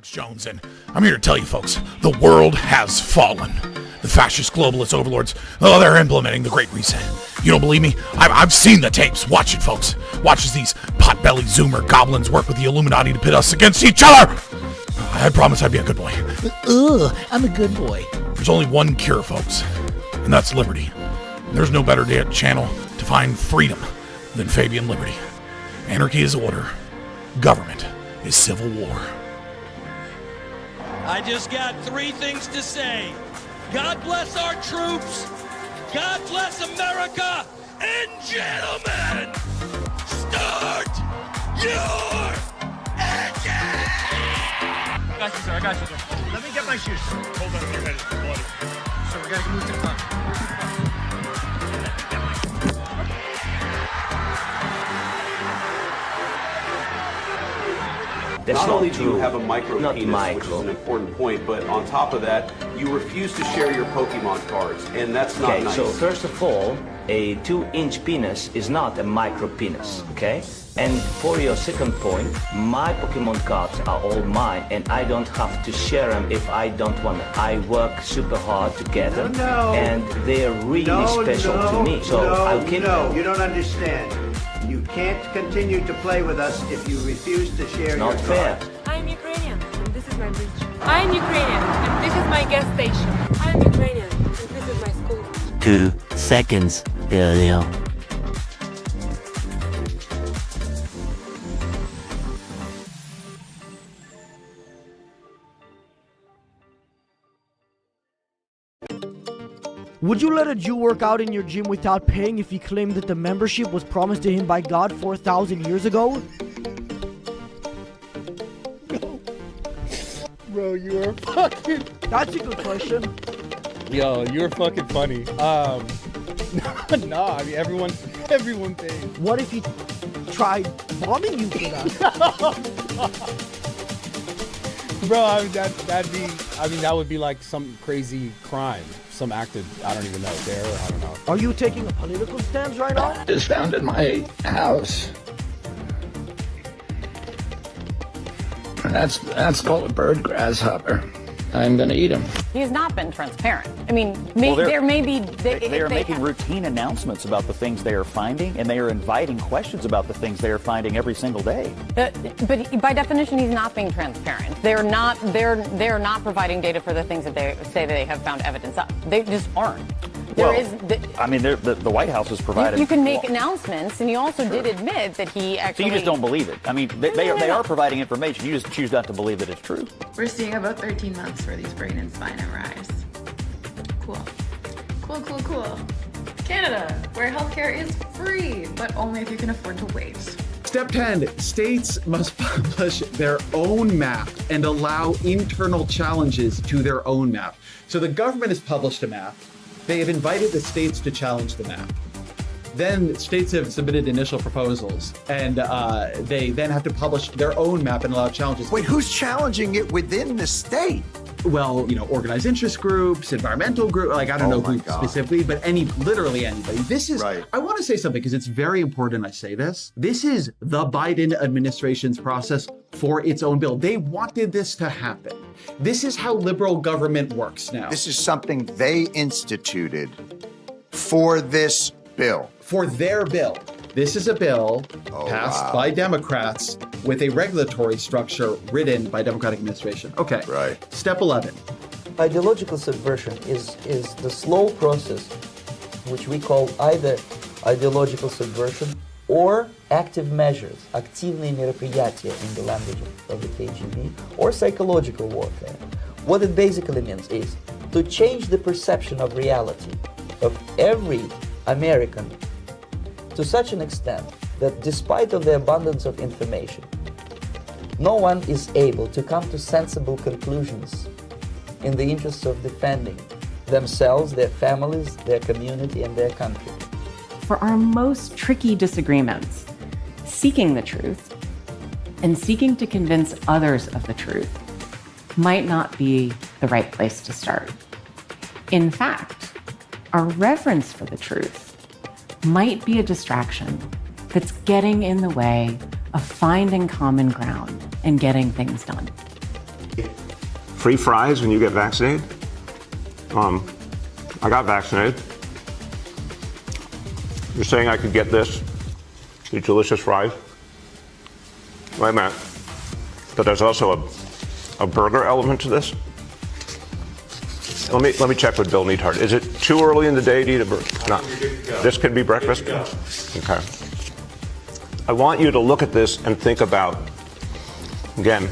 Alex Jones, and I'm here to tell you folks, the world has fallen. The fascist globalist overlords, they're implementing the Great Reset. You don't believe me? I've seen the tapes. Watch it, folks. Watch as these pot-bellied Zoomer goblins work with the Illuminati to pit us against each other. I promise I'd be a good boy. I'm a good boy. There's only one cure, folks, and that's liberty. And there's no better channel to find freedom than Fabian Liberty. Anarchy is order. Government is civil war. I just got 3 things to say. God bless our troops. God bless America. And gentlemen, start your engine! I got you, sir. Let me get my shoes. Hold on, your head is bloody. So we gotta move to the front. Not only do you have a micro penis, which is an important point, but on top of that, you refuse to share your Pokemon cards, and that's not nice. So first of all, a 2-inch penis is not a micro penis, okay? And for your second point, my Pokemon cards are all mine, and I don't have to share them if I don't want them. I work super hard to get them, and they're really special to me. So I'll keep them. No, you don't understand. You can't continue to play with us if you refuse to share your Not fair. cards. I'm Ukrainian, and this is my bridge. I'm Ukrainian, and this is my gas station. I'm Ukrainian, and this is my school. 2 seconds earlier. Would you let a Jew work out in your gym without paying if he claimed that the membership was promised to him by God 4,000 years ago? Bro, you are fucking... That's a good question. Yo, you're fucking funny. No, I mean, everyone pays. What if he tried bombing you for that? Bro, I mean, that would be like some crazy crime. Some act of, I don't even know, there, I don't know. Are you taking a political stance right now? Is found in my house. That's called a bird grasshopper. I'm gonna eat him. He's not been transparent. I mean, they are making routine announcements about the things they are finding, and they are inviting questions about the things they are finding every single day. But by definition, he's not being transparent. They're not providing data for the things that they say they have found evidence of. They just aren't. The White House has provided. You can make announcements, and he also did admit that he actually. So you just don't believe it. I mean, they are providing information. You just choose not to believe that it's true. We're seeing about 13 months for these brain and spine MRIs. Cool. Canada, where healthcare is free, but only if you can afford to wait. Step 10, states must publish their own map and allow internal challenges to their own map. So the government has published a map. They have invited the states to challenge the map. Then states have submitted initial proposals, and they then have to publish their own map and allow challenges. Wait, who's challenging it within the state? Well, organized interest groups, environmental groups, I don't know who specifically, but literally anybody. This is, right. I want to say something because it's very important I say this. This is the Biden administration's process for its own bill. They wanted this to happen. This is how liberal government works now. This is something they instituted for this bill. For their bill. This is a bill passed by Democrats with a regulatory structure written by Democratic administration. Okay. Right. Step 11. Ideological subversion is the slow process which we call either ideological subversion or active measures, активные мероприятия in the language of the KGB, or psychological warfare. What it basically means is to change the perception of reality of every American to such an extent that despite of the abundance of information, no one is able to come to sensible conclusions in the interests of defending themselves, their families, their community, and their country. For our most tricky disagreements, seeking the truth and seeking to convince others of the truth might not be the right place to start. In fact, our reverence for the truth might be a distraction that's getting in the way of finding common ground and getting things done. free fries when you get vaccinated? I got vaccinated. You're saying I could get this, these delicious fries? Wait a minute. But there's also a burger element to this? Let me check with Bill Neathart. Is it too early in the day to eat a burger? No. This could be breakfast? Okay. I want you to look at this and think about, again,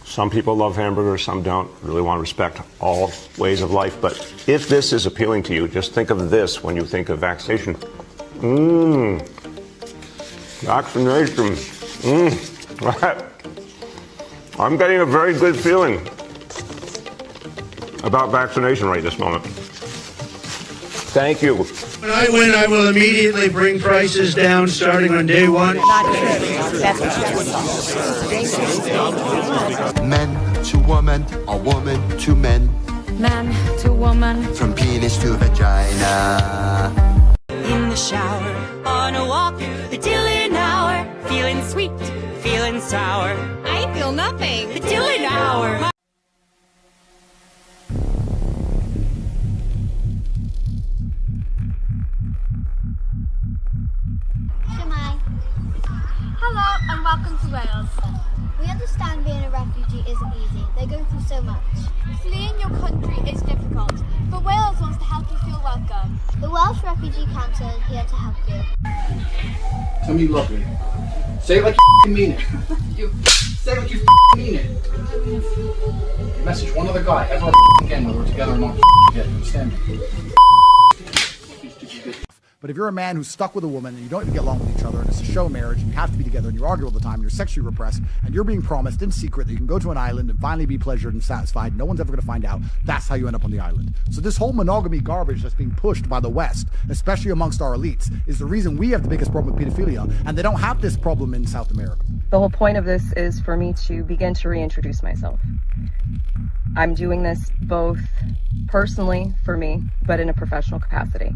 some people love hamburgers, some don't. Really want to respect all ways of life. But if this is appealing to you, just think of this when you think of vaccination. Vaccination. I'm getting a very good feeling about vaccination right this moment. Thank you. When I win, I will immediately bring prices down starting on day one. Men to woman, or woman to men. Man to woman. From penis to vagina. In the shower, on a walk, the Dylan hour. Feeling sweet, feeling sour. I feel nothing. The Dylan hour. Hello and welcome to Wales. We understand being a refugee isn't easy. They're going through so much. Fleeing your country is difficult, but Wales wants to help you feel welcome. The Welsh Refugee Council is here to help you. Tell me you love me. Say it like you mean it. Say it like you mean it. Message one other guy ever again whether we're together or not. Get understand me. But if you're a man who's stuck with a woman and you don't even get along with each other and it's a show marriage and you have to be together and you argue all the time and you're sexually repressed and you're being promised in secret that you can go to an island and finally be pleasured and satisfied, no one's ever going to find out, that's how you end up on the island. So this whole monogamy garbage that's being pushed by the West, especially amongst our elites, is the reason we have the biggest problem with pedophilia, and they don't have this problem in South America. The whole point of this is for me to begin to reintroduce myself. I'm doing this both personally for me, but in a professional capacity.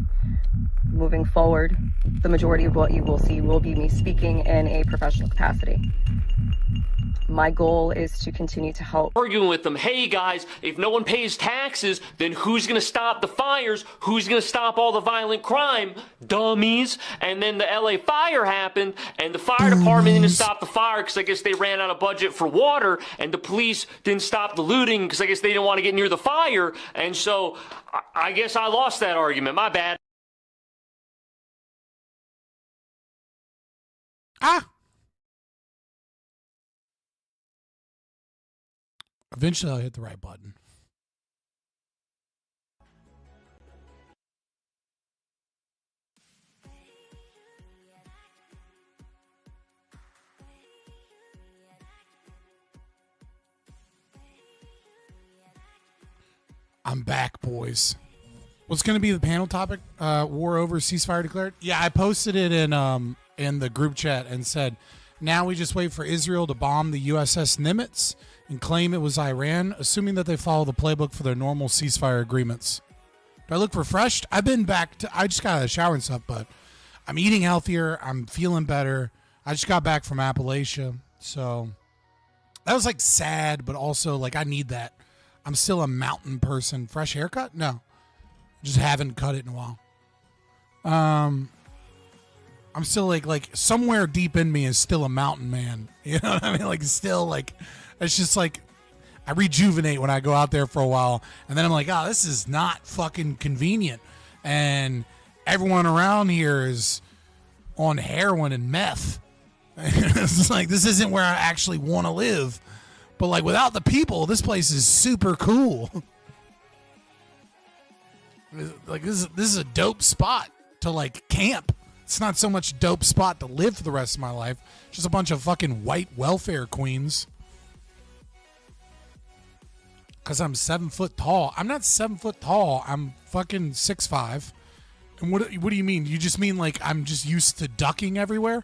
Moving forward, the majority of what you will see will be me speaking in a professional capacity. My goal is to continue to help. Arguing with them, hey guys, if no one pays taxes, then who's going to stop the fires? Who's going to stop all the violent crime? Dummies. And then the LA fire happened, and the fire department didn't stop the fire because I guess they ran out of budget for water, and the police didn't stop the looting because I guess they didn't want to get near the fire. And so I guess I lost that argument. My bad. Eventually I'll hit the right button. I'm back, boys. What's going to be the panel topic? War over, ceasefire declared? Yeah, I posted it in the group chat and said, now we just wait for Israel to bomb the USS Nimitz and claim it was Iran, assuming that they follow the playbook for their normal ceasefire agreements. Do I look refreshed? I've been back to, I just got out of the shower and stuff, but I'm eating healthier. I'm feeling better. I just got back from Appalachia. So that was like sad, but also like I need that. I'm still a mountain person. Fresh haircut? No. Just haven't cut it in a while. I'm still like somewhere deep in me is still a mountain man. You know what I mean? Like still like, it's just like I rejuvenate when I go out there for a while. And then I'm like, oh, this is not fucking convenient. And everyone around here is on heroin and meth. It's like, this isn't where I actually want to live. But like without the people, this place is super cool. Like this is a dope spot to like camp. It's not so much dope spot to live for the rest of my life. Just a bunch of fucking white welfare queens. Because I'm 7 foot tall. I'm not 7 foot tall. I'm fucking 6'5". And what do you mean? You just mean like I'm just used to ducking everywhere?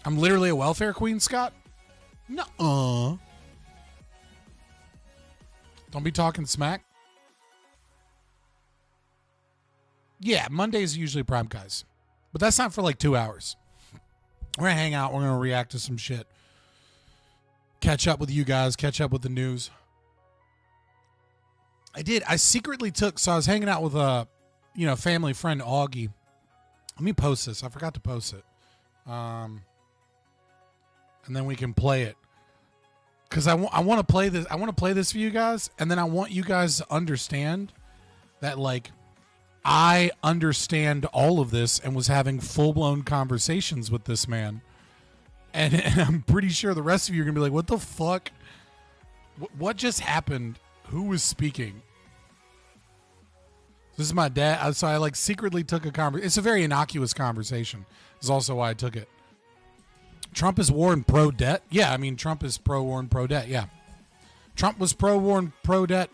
I'm literally a welfare queen, Scott? Nuh-uh. Don't be talking smack. Yeah, Mondays are usually prime guys. But that's not for like 2 hours. We're going to hang out. We're going to react to some shit. Catch up with you guys. Catch up with the news. I secretly took, so I was hanging out with a, family friend, Augie. Let me post this. I forgot to post it. And then we can play it. Because I want to play this. I want to play this for you guys. And then I want you guys to understand that, like, I understand all of this and was having full-blown conversations with this man. And I'm pretty sure the rest of you are going to be like, what the fuck? What just happened? Who was speaking? This is my dad. So I secretly took a conversation. It's a very innocuous conversation. Is also why I took it. Trump is war and pro-debt? Yeah, I mean, Trump is pro-war and pro-debt, yeah. Trump was pro-war and pro-debt.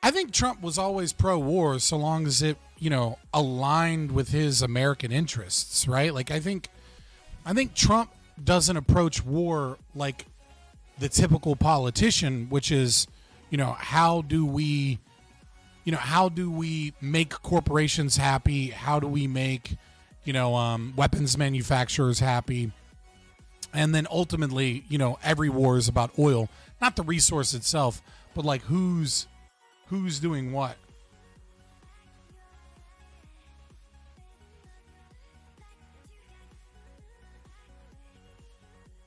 I think Trump was always pro-war so long as it, aligned with his American interests, right? Like, I think Trump doesn't approach war like the typical politician, which is, how do we make corporations happy? How do we make, weapons manufacturers happy? And then ultimately, every war is about oil, not the resource itself, but like who's doing what.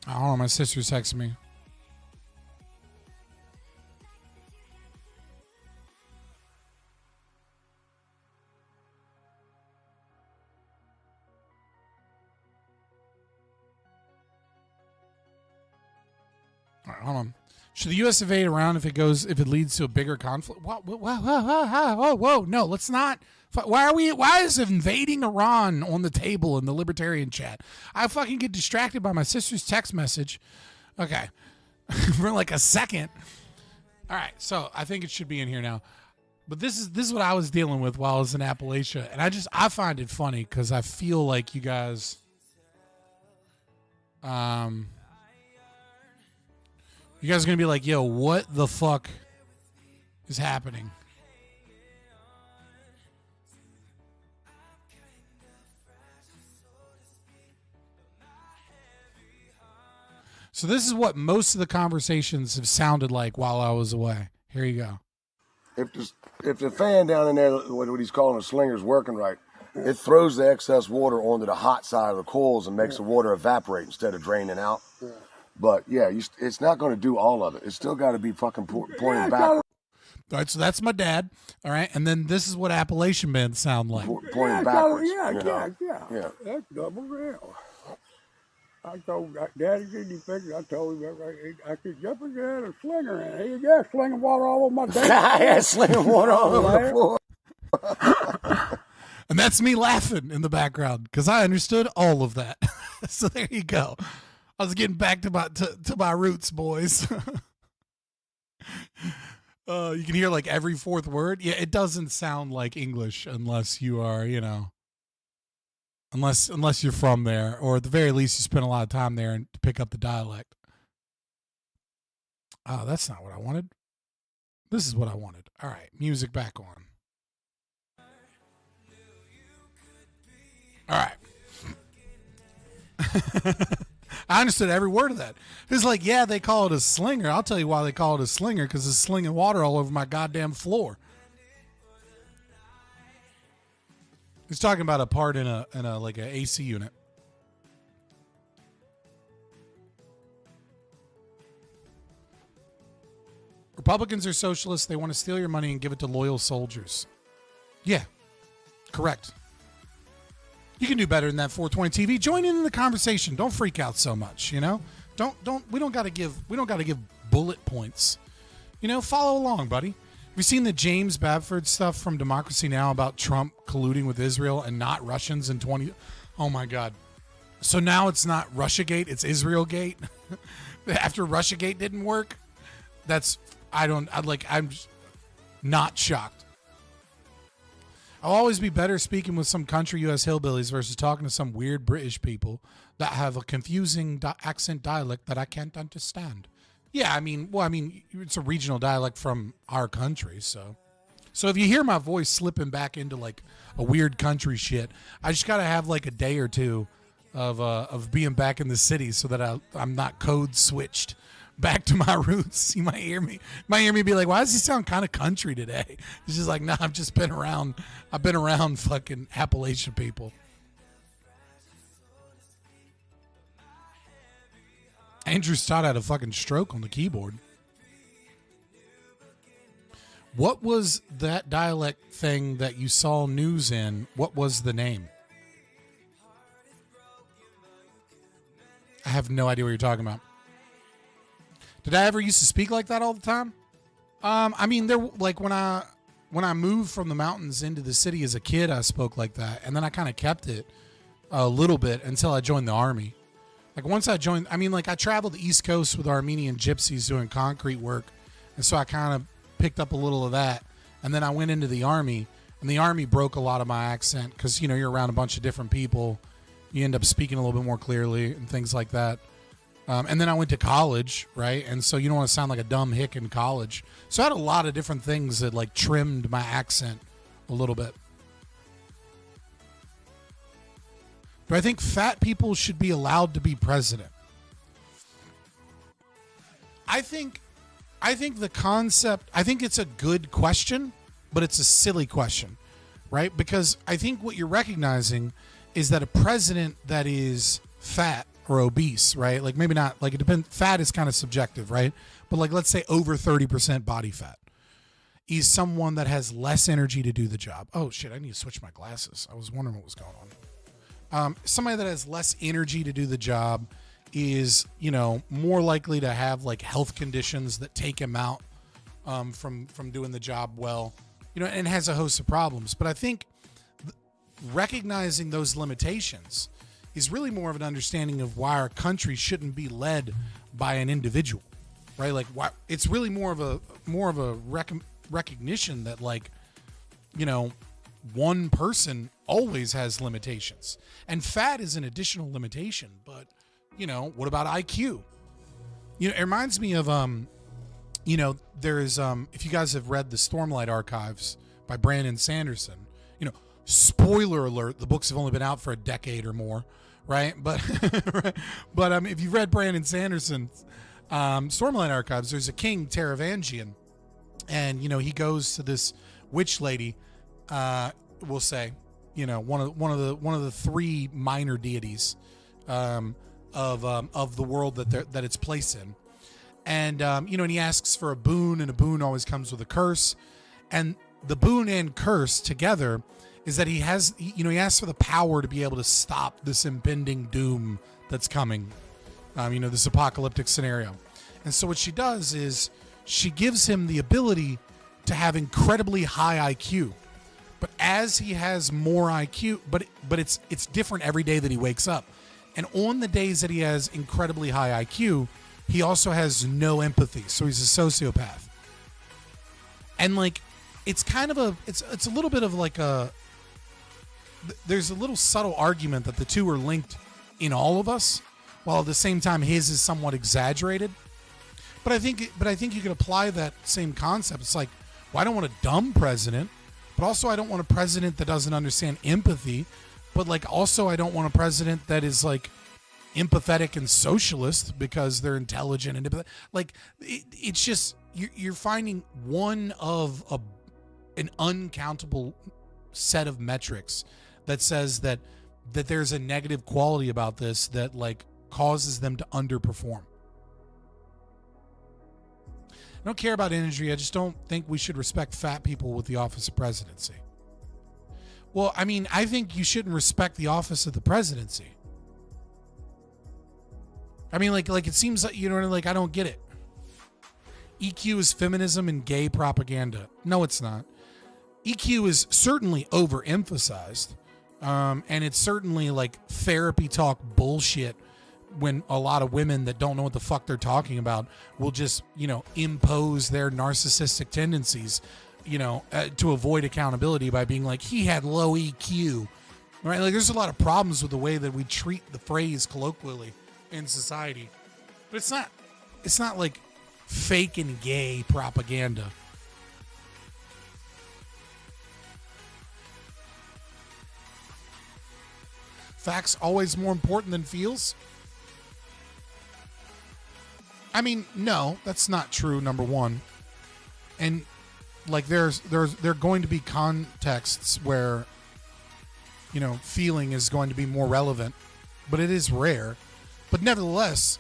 I don't know, my sister's texting me. All right, hold on. Should the U.S. invade Iran if it leads to a bigger conflict? Whoa, no, let's not. Why is invading Iran on the table in the libertarian chat? I fucking get distracted by my sister's text message. Okay. For like a second. All right, so I think it should be in here now. But this is what I was dealing with while I was in Appalachia. And I find it funny because I feel like you guys you guys are going to be like, yo, what the fuck is happening? So this is what most of the conversations have sounded like while I was away. Here you go. If the fan down in there, what he's calling a slinger, is working right, it throws the excess water onto the hot side of the coils and makes the water evaporate instead of draining out. Yeah. But yeah, it's not going to do all of it. It's still got to be fucking pointing back. All right, so that's my dad. All right, and then this is what Appalachian men sound like. Pointing backwards. Yeah. That's double rail. I told Daddy, did you fix it? I told him I could jump and get a slinger in it. Yeah, slinging water all over my desk. Yeah, slinging water all over the floor. And that's me laughing in the background because I understood all of that. So there you go. I was getting back to my roots, boys. You can hear like every fourth word. Yeah, it doesn't sound like English unless you are, unless you're from there, or at the very least you spend a lot of time there and to pick up the dialect. Oh, that's not what I wanted. This is what I wanted. All right, music back on. All right. I understood every word of that. It's like, yeah, they call it a slinger. I'll tell you why they call it a slinger, because it's slinging water all over my goddamn floor. He's talking about a part in a like a AC unit. Republicans are socialists. They want to steal your money and give it to loyal soldiers. Yeah, correct. You can do better than that 420 TV. Join in the conversation. Don't freak out so much, We don't got to give bullet points. Follow along, buddy. Have you seen the James Babford stuff from Democracy Now! About Trump colluding with Israel and not Russians in 20? Oh my God. So now it's not Russiagate, it's Israelgate. After Russiagate didn't work, I'm just not shocked. I'll always be better speaking with some country U.S. hillbillies versus talking to some weird British people that have a confusing accent dialect that I can't understand. Yeah, I mean, it's a regional dialect from our country, so if you hear my voice slipping back into like a weird country shit, I just gotta have like a day or two of being back in the city, so that I'm not code switched back to my roots. You might hear me be like, why does he sound kind of country today? He's just like, nah, I've been around fucking Appalachian people. Andrew Stott had a fucking stroke on the keyboard. What was that dialect thing that you saw news in? What was the name? I have no idea what you're talking about. Did I ever used to speak like that all the time? I mean, there, like when I moved from the mountains into the city as a kid, I spoke like that, and then I kind of kept it a little bit until I joined the army. Like once I joined, I mean, like I traveled the East Coast with Armenian gypsies doing concrete work, and so I kind of picked up a little of that, and then I went into the army, and the army broke a lot of my accent because, you know, you're around a bunch of different people, you end up speaking a little bit more clearly and things like that. And then I went to college, right? And so you don't want to sound like a dumb hick in college. So I had a lot of different things that like trimmed my accent a little bit. But I think fat people should be allowed to be president. I think the concept, I think it's a good question, but it's a silly question, right? Because I think what you're recognizing is that a president that is fat or obese, right? Like maybe not, like it depends. Fat is kind of subjective, right? But like, let's say over 30% body fat is someone that has less energy to do the job. Oh shit, I need to switch my glasses. I was wondering what was going on. Somebody that has less energy to do the job is, you know, more likely to have like health conditions that take him out from doing the job well, you know, and has a host of problems. But I think recognizing those limitations is really more of an understanding of why our country shouldn't be led by an individual, right? Like, why it's really more of a recognition that, like, you know, one person always has limitations, and fat is an additional limitation. But, you know, what about IQ? You know, it reminds me of you know, there's if you guys have read the Stormlight Archives by Brandon Sanderson, you know, spoiler alert, the books have only been out for a decade or more, right? But if you've read Brandon Sanderson's Stormlight Archives, there's a king, Taravangian, and, you know, he goes to this witch lady, we'll say, you know, one of the three minor deities of the world that it's placed in. And, you know, and he asks for a boon, and a boon always comes with a curse. And the boon and curse together is that he asks for the power to be able to stop this impending doom that's coming, you know, this apocalyptic scenario. And so what she does is she gives him the ability to have incredibly high IQ. But as he has more IQ, but it's different every day that he wakes up. And on the days that he has incredibly high IQ, he also has no empathy. So he's a sociopath. And like, it's kind of it's a little bit of like there's a little subtle argument that the two are linked in all of us, while at the same time his is somewhat exaggerated. But I think you could apply that same concept. It's like, well, I don't want a dumb president, but also I don't want a president that doesn't understand empathy. But like, also I don't want a president that is like empathetic and socialist because they're intelligent and like it's just you're finding one of an uncountable set of metrics that says that there's a negative quality about this that like causes them to underperform. I don't care about energy. I just don't think we should respect fat people with the office of presidency. Well, I mean, I think you shouldn't respect the office of the presidency. I mean, like it seems like, you know, like, I don't get it. EQ is feminism and gay propaganda. No, it's not. EQ is certainly overemphasized, and it's certainly like therapy talk bullshit when a lot of women that don't know what the fuck they're talking about will just, you know, impose their narcissistic tendencies, you know, to avoid accountability by being like, he had low EQ, right? Like, there's a lot of problems with the way that we treat the phrase colloquially in society, but it's not like fake and gay propaganda. facts always more important than feels? I mean, no, that's not true, number one. And like there are going to be contexts where, you know, feeling is going to be more relevant, but it is rare. But nevertheless,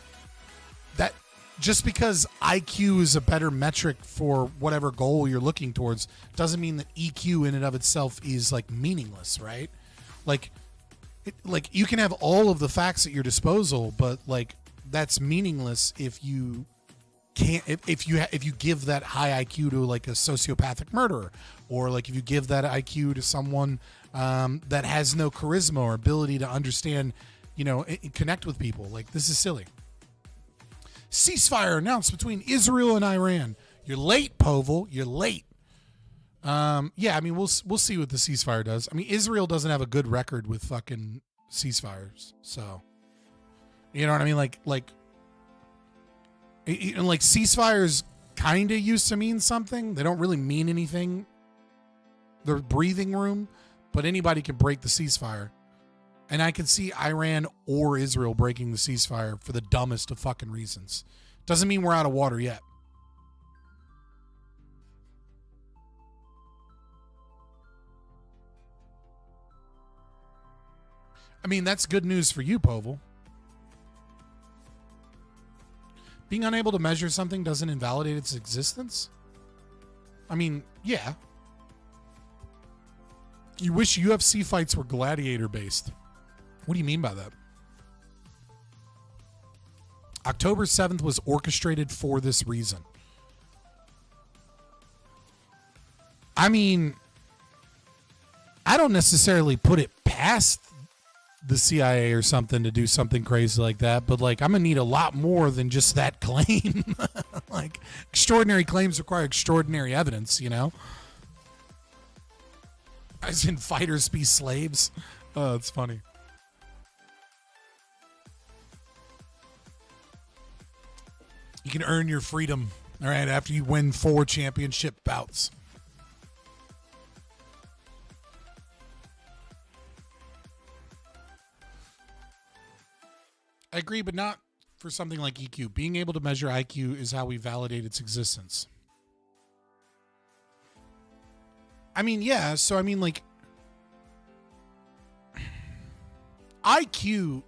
that just because IQ is a better metric for whatever goal you're looking towards doesn't mean that EQ in and of itself is like meaningless, right? Like you can have all of the facts at your disposal, but like that's meaningless if you can't, if you give that high IQ to like a sociopathic murderer, or like if you give that IQ to someone that has no charisma or ability to understand, you know, connect with people. Like, this is silly. Ceasefire announced between Israel and Iran. You're late, Povel. You're late. Yeah, I mean, we'll see what the ceasefire does. I mean, Israel doesn't have a good record with fucking ceasefires, so you know what I mean. Like ceasefires kind of used to mean something. They don't really mean anything. They're breathing room, but anybody can break the ceasefire. And I can see Iran or Israel breaking the ceasefire for the dumbest of fucking reasons. Doesn't mean we're out of water yet. I mean, that's good news for you, Povel. Being unable to measure something doesn't invalidate its existence? I mean, yeah. You wish UFC fights were gladiator-based. What do you mean by that? October 7th was orchestrated for this reason. I mean, I don't necessarily put it past the CIA or something to do something crazy like that, but like, I'm gonna need a lot more than just that claim. Like, extraordinary claims require extraordinary evidence, you know? As in, fighters be slaves. Oh, it's funny. You can earn your freedom, all right, after you win 4 championship bouts. I agree, but not for something like EQ. Being able to measure IQ is how we validate its existence. I mean, yeah, so I mean, like, IQ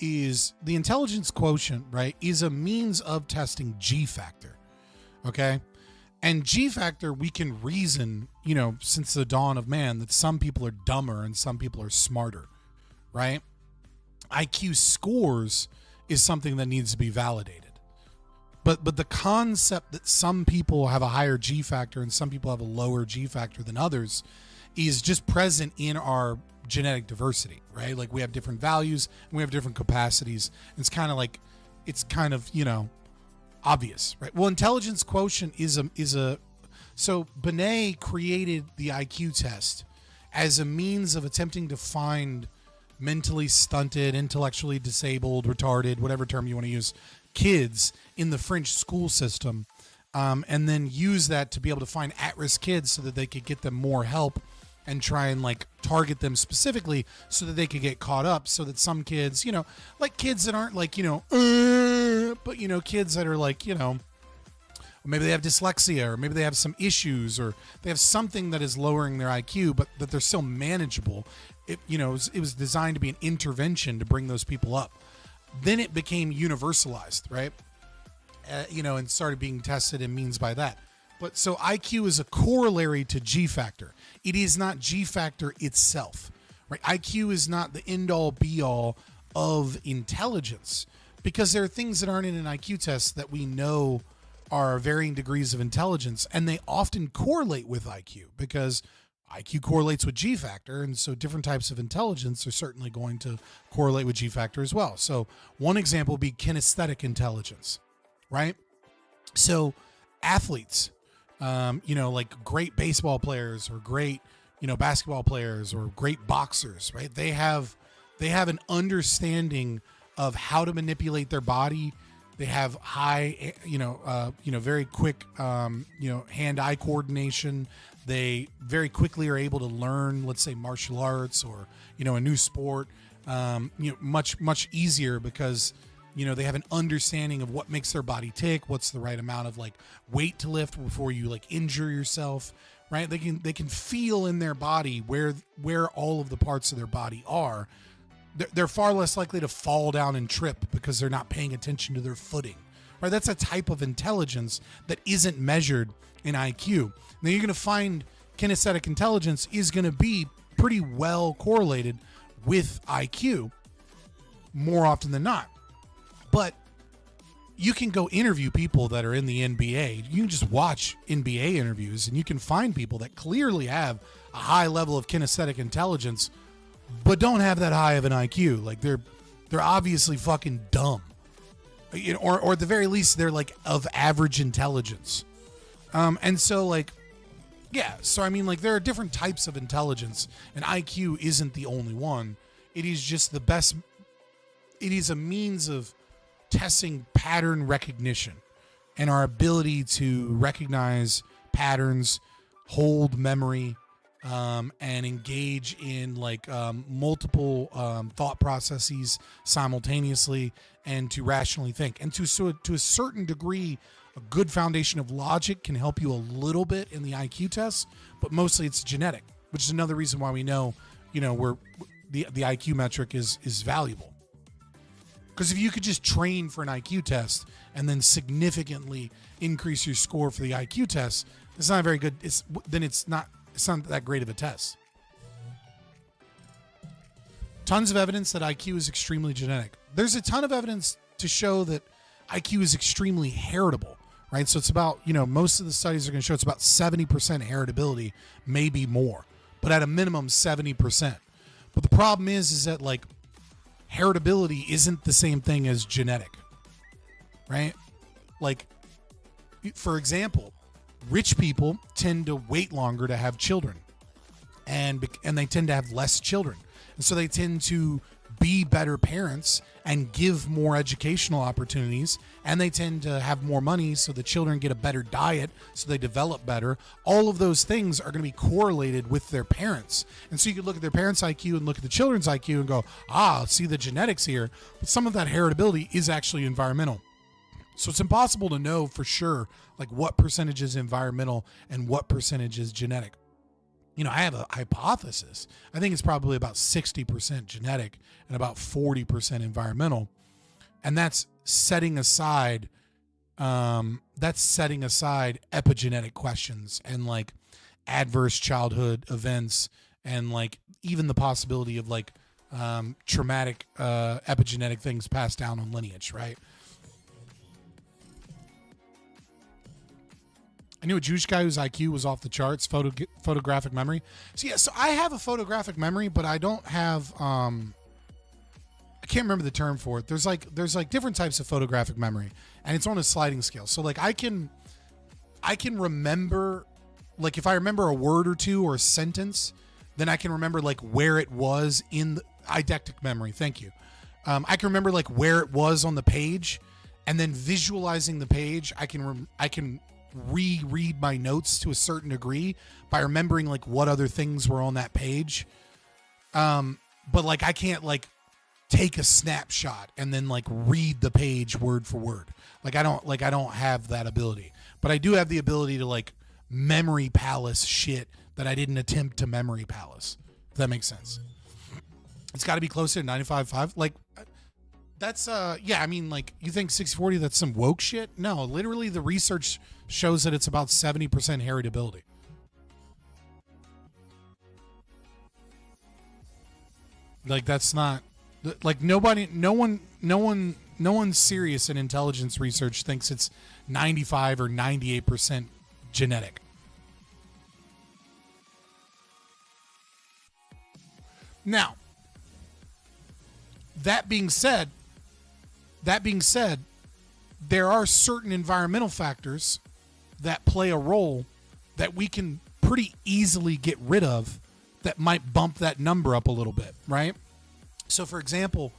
is the intelligence quotient, right? Is a means of testing G factor. Okay. And G factor, we can reason, you know, since the dawn of man, that some people are dumber and some people are smarter, right? IQ scores is something that needs to be validated. But the concept that some people have a higher G factor and some people have a lower G factor than others is just present in our genetic diversity, right? Like, we have different values and we have different capacities. It's kind of, you know, obvious, right? Well, intelligence quotient is a so Binet created the IQ test as a means of attempting to find mentally stunted, intellectually disabled, retarded, whatever term you want to use, kids in the French school system, and then use that to be able to find at-risk kids so that they could get them more help and try and like target them specifically so that they could get caught up, so that some kids, you know, like kids that aren't like, you know, but, you know, kids that are like, you know, maybe they have dyslexia, or maybe they have some issues, or they have something that is lowering their IQ, but that they're still manageable. It, you know, it was designed to be an intervention to bring those people up. Then it became universalized, right? You know, and started being tested and means by that. But so IQ is a corollary to G factor. It is not G factor itself, right? IQ is not the end all be all of intelligence, because there are things that aren't in an IQ test that we know are varying degrees of intelligence, and they often correlate with IQ because IQ correlates with G factor, and so different types of intelligence are certainly going to correlate with G factor as well. So one example would be kinesthetic intelligence, right? So athletes, you know, like great baseball players or great, you know, basketball players or great boxers, right? They have an understanding of how to manipulate their body They have high, very quick, hand-eye coordination. They very quickly are able to learn, let's say, martial arts or, a new sport, much easier because, they have an understanding of what makes their body tick, what's the right amount of like weight to lift before you like injure yourself, right? They can feel in their body where all of the parts of their body are. They're far less likely to fall down and trip because they're not paying attention to their footing, right? That's a type of intelligence that isn't measured in IQ. Now you're going to find kinesthetic intelligence is going to be pretty well correlated with IQ more often than not. But you can go interview people that are in the NBA. You can just watch NBA interviews and you can find people that clearly have a high level of kinesthetic intelligence but don't have that high of an IQ. Like they're obviously fucking dumb, or at the very least they're like of average intelligence. And so like, yeah. So I mean, like there are different types of intelligence, and IQ isn't the only one. It is just the best. It is a means of testing pattern recognition and our ability to recognize patterns, hold memory. And engage in like multiple thought processes simultaneously, and to rationally think. And to a certain degree, a good foundation of logic can help you a little bit in the IQ test, but mostly it's genetic, which is another reason why we know, where the IQ metric is valuable. Because if you could just train for an IQ test and then significantly increase your score for the IQ test, it's not very good. It's not that great of a test. Tons of evidence that IQ is extremely genetic. There's a ton of evidence to show that IQ is extremely heritable, right? So it's about, most of the studies are going to show it's about 70% heritability, maybe more, but at a minimum 70%. But the problem is that like heritability isn't the same thing as genetic, right? Like, for example, rich people tend to wait longer to have children, and they tend to have less children, and so they tend to be better parents and give more educational opportunities, and they tend to have more money, so the children get a better diet, so they develop better. All of those things are going to be correlated with their parents, and so you could look at their parents' IQ and look at the children's IQ and go, see the genetics here, but some of that heritability is actually environmental. So it's impossible to know for sure, like what percentage is environmental and what percentage is genetic. I have a hypothesis. I think it's probably about 60% genetic and about 40% environmental. And that's setting aside epigenetic questions and like adverse childhood events and like even the possibility of like traumatic epigenetic things passed down on lineage, right? I knew a Jewish guy whose IQ was off the charts, photographic memory. So I have a photographic memory, but I don't have, I can't remember the term for it. There's like different types of photographic memory, and it's on a sliding scale. So like I can remember, like if I remember a word or two or a sentence, then I can remember like where it was in the eidetic memory. Thank you. I can remember like where it was on the page, and then visualizing the page, I can reread my notes to a certain degree by remembering like what other things were on that page. But like I can't like take a snapshot and then like read the page word for word. I don't have that ability. But I do have the ability to like memory palace shit that I didn't attempt to memory palace. If that makes sense. It's got to be closer to 95.5. Like that's I mean, like you think 60/40 that's some woke shit? No, literally the research shows that it's about 70% heritability. Like that's not like no one serious in intelligence research thinks it's 95 or 98% genetic. Now, that being said, there are certain environmental factors that play a role that we can pretty easily get rid of that might bump that number up a little bit, right? So for example,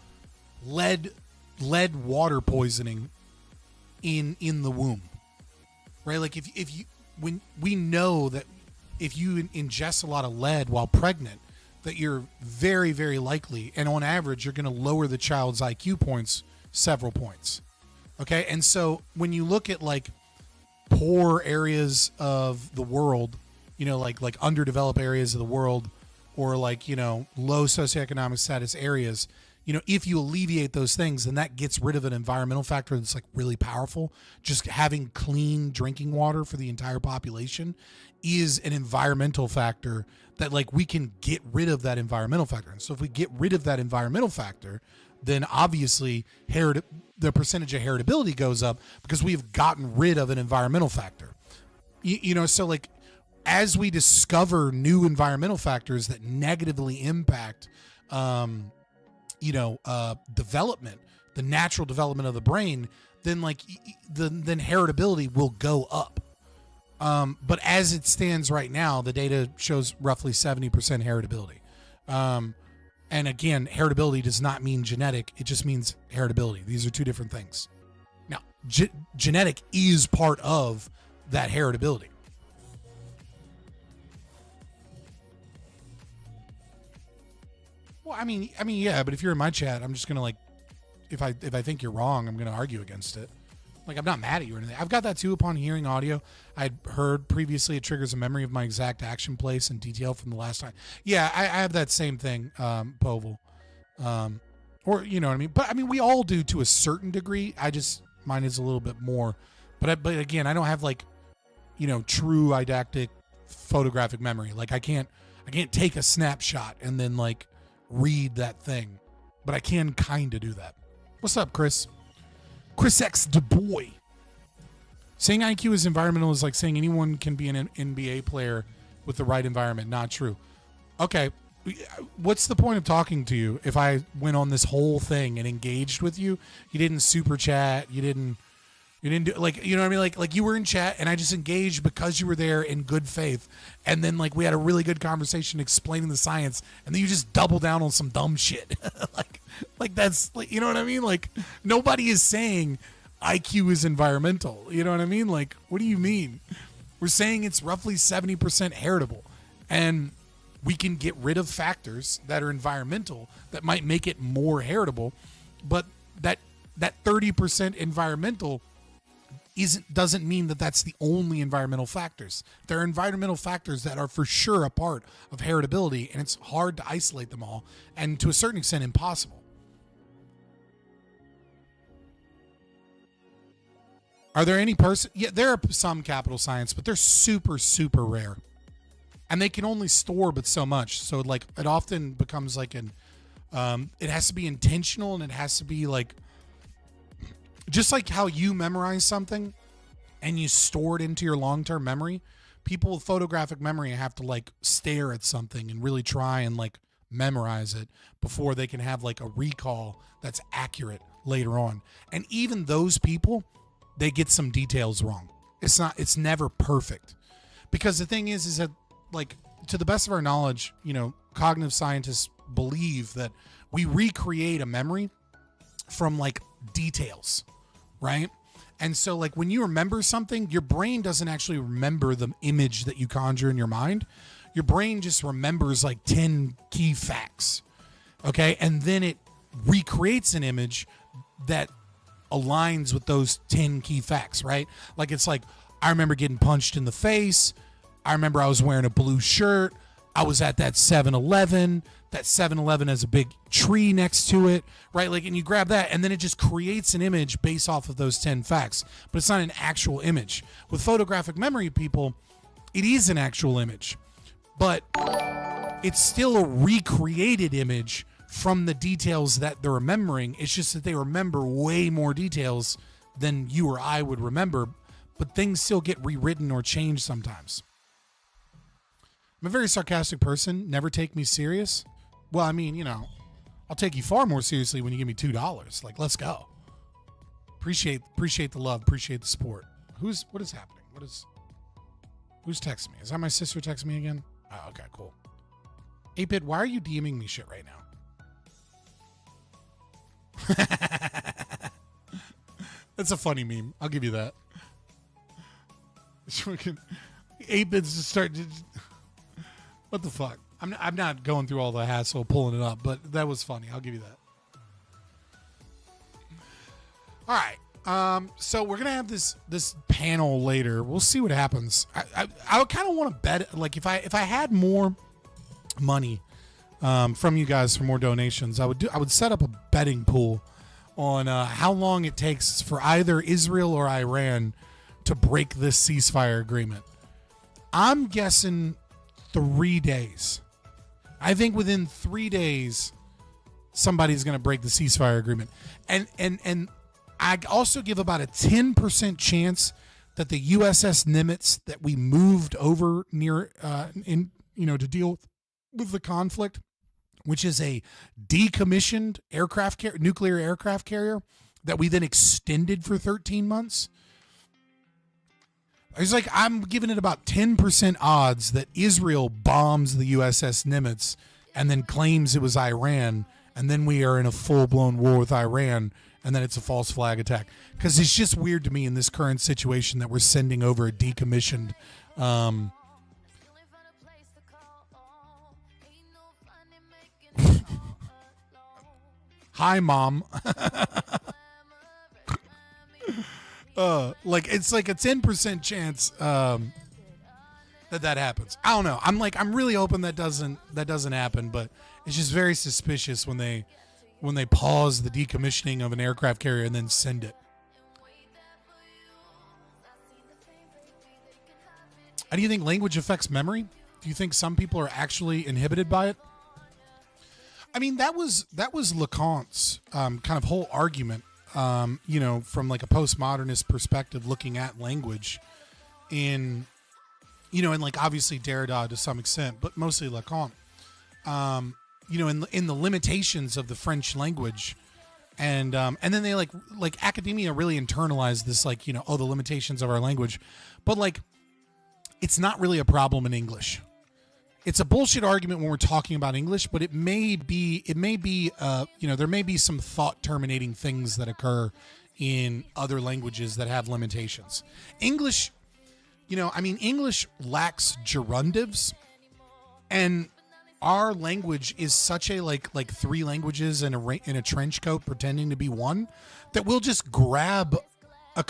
lead water poisoning in the womb, right? Like if you when we know that if you ingest a lot of lead while pregnant, that you're very, very likely, and on average, you're going to lower the child's IQ points several points. Okay, and so when you look at like poor areas of the world, you know, like underdeveloped areas of the world, or like, you know, low socioeconomic status areas, you know, if you alleviate those things, then that gets rid of an environmental factor that's like really powerful. Just having clean drinking water for the entire population is an environmental factor that like we can get rid of that environmental factor. And so if we get rid of that environmental factor, then obviously the percentage of heritability goes up because we've gotten rid of an environmental factor. You know, so like as we discover new environmental factors that negatively impact, development, the natural development of the brain, then like then heritability will go up. But as it stands right now, the data shows roughly 70% heritability. And again, heritability does not mean genetic. It just means heritability. These are two different things. Now, genetic is part of that heritability. Well, I mean, yeah, but if you're in my chat, I'm just gonna like, if I think you're wrong, I'm gonna argue against it. Like, I'm not mad at you or anything. I've got that too upon hearing audio. I'd heard previously it triggers a memory of my exact action place and detail from the last time. Yeah, I have that same thing, Povel. Or, you know what I mean? But, I mean, we all do to a certain degree. Mine is a little bit more. But again, I don't have, like, you know, true didactic photographic memory. Like, I can't take a snapshot and then, like, read that thing. But I can kind of do that. What's up, Chris? Chris X Du Bois. Saying IQ is environmental is like saying anyone can be an NBA player with the right environment. Not true. Okay. What's the point of talking to you if I went on this whole thing and engaged with you? You didn't super chat. You didn't do, like, you know what I mean? Like you were in chat and I just engaged because you were there in good faith. And then like we had a really good conversation explaining the science, and then you just double down on some dumb shit. like that's like, you know what I mean? Like nobody is saying IQ is environmental. You know what I mean? Like, what do you mean? We're saying it's roughly 70% heritable, and we can get rid of factors that are environmental that might make it more heritable, but that 30% environmental doesn't mean that that's the only environmental factors. There are environmental factors that are for sure a part of heritability, and it's hard to isolate them all, and to a certain extent impossible. Are there any yeah, there are some capital science, but they're super, super rare. And they can only store but so much. So like it often becomes like it has to be intentional, and it has to be like, just like how you memorize something and you store it into your long-term memory, people with photographic memory have to like stare at something and really try and like memorize it before they can have like a recall that's accurate later on. And even those people, they get some details wrong. It's never perfect. Because the thing is that, like, to the best of our knowledge, you know, cognitive scientists believe that we recreate a memory from like details, right? And so like when you remember something, your brain doesn't actually remember the image that you conjure in your mind. Your brain just remembers like 10 key facts, okay? And then it recreates an image that aligns with those 10 key facts, right? Like it's like, I remember getting punched in the face. I remember I was wearing a blue shirt. I was at that 7-Eleven. That 7-Eleven has a big tree next to it, right? Like, and you grab that, and then it just creates an image based off of those 10 facts. But it's not an actual image. With photographic memory, people, it is an actual image. But it's still a recreated image from the details that they're remembering. It's just that they remember way more details than you or I would remember. But things still get rewritten or changed sometimes. I'm a very sarcastic person. Never take me serious. Well, I mean, you know, I'll take you far more seriously when you give me $2. Like, let's go. Appreciate the love. Appreciate the support. What is happening? Who's texting me? Is that my sister texting me again? Oh, okay, cool. 8-Bit, why are you DMing me shit right now? That's a funny meme. I'll give you that. 8-bits just start. What the fuck? I'm not going through all the hassle pulling it up, but that was funny. I'll give you that. All right. So we're gonna have this panel later. We'll see what happens. I kind of want to bet, like, if I had more money from you guys for more donations, I would set up a betting pool on how long it takes for either Israel or Iran to break this ceasefire agreement. I'm guessing 3 days. I think within 3 days somebody's gonna break the ceasefire agreement, and I also give about a 10% chance that the USS Nimitz that we moved over near to deal with the conflict, which is a decommissioned nuclear aircraft carrier that we then extended for 13 months. It's like I'm giving it about 10% odds that Israel bombs the USS Nimitz and then claims it was Iran, and then we are in a full-blown war with Iran, and then it's a false flag attack. Because it's just weird to me in this current situation that we're sending over a decommissioned... Hi, Mom. It's like a 10% chance that happens. I don't know. I'm really hoping that doesn't happen, but it's just very suspicious when they pause the decommissioning of an aircraft carrier and then send it. How do you think language affects memory? Do you think some people are actually inhibited by it? I mean, that was Lacan's kind of whole argument, from like a postmodernist perspective, looking at language and like obviously Derrida to some extent, but mostly Lacan. In the limitations of the French language, and then they like academia really internalized this, the limitations of our language, but like it's not really a problem in English. It's a bullshit argument when we're talking about English, but it may be there may be some thought terminating things that occur in other languages that have limitations. English, English lacks gerundives, and our language is such a like 3 languages in a trench coat pretending to be one, that we'll just grab an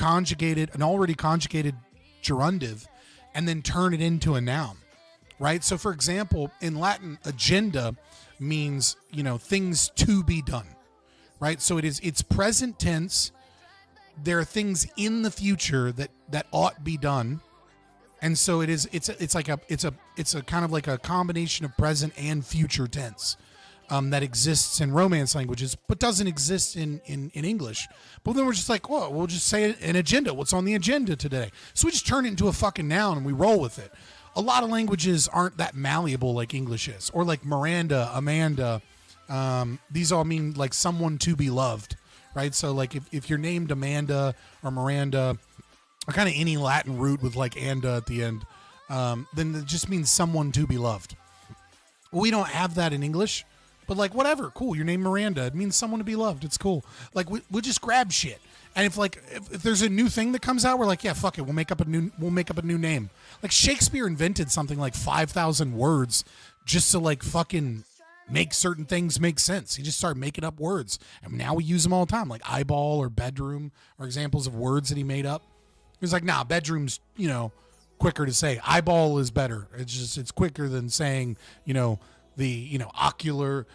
already conjugated gerundive and then turn it into a noun. Right? So for example, in Latin, agenda means, things to be done. Right? So it's present tense. There are things in the future that ought be done. And so it's a kind of like a combination of present and future tense that exists in Romance languages, but doesn't exist in English. But then we're just like, well, we'll just say an agenda. What's on the agenda today? So we just turn it into a fucking noun and we roll with it. A lot of languages aren't that malleable like English is, or like Miranda, Amanda. These all mean like someone to be loved, right? So like if you're named Amanda or Miranda, or kind of any Latin root with like anda at the end, then it just means someone to be loved. We don't have that in English, but like whatever, cool. You're named Miranda, it means someone to be loved. It's cool. Like we'll just grab shit. And if there's a new thing that comes out, we're like, yeah, fuck it. We'll make up a new name. Like Shakespeare invented something like 5,000 words just to like fucking make certain things make sense. He just started making up words, and now we use them all the time. Like eyeball or bedroom are examples of words that he made up. He was like, nah, bedroom's quicker to say. Eyeball is better. It's quicker than saying the ocular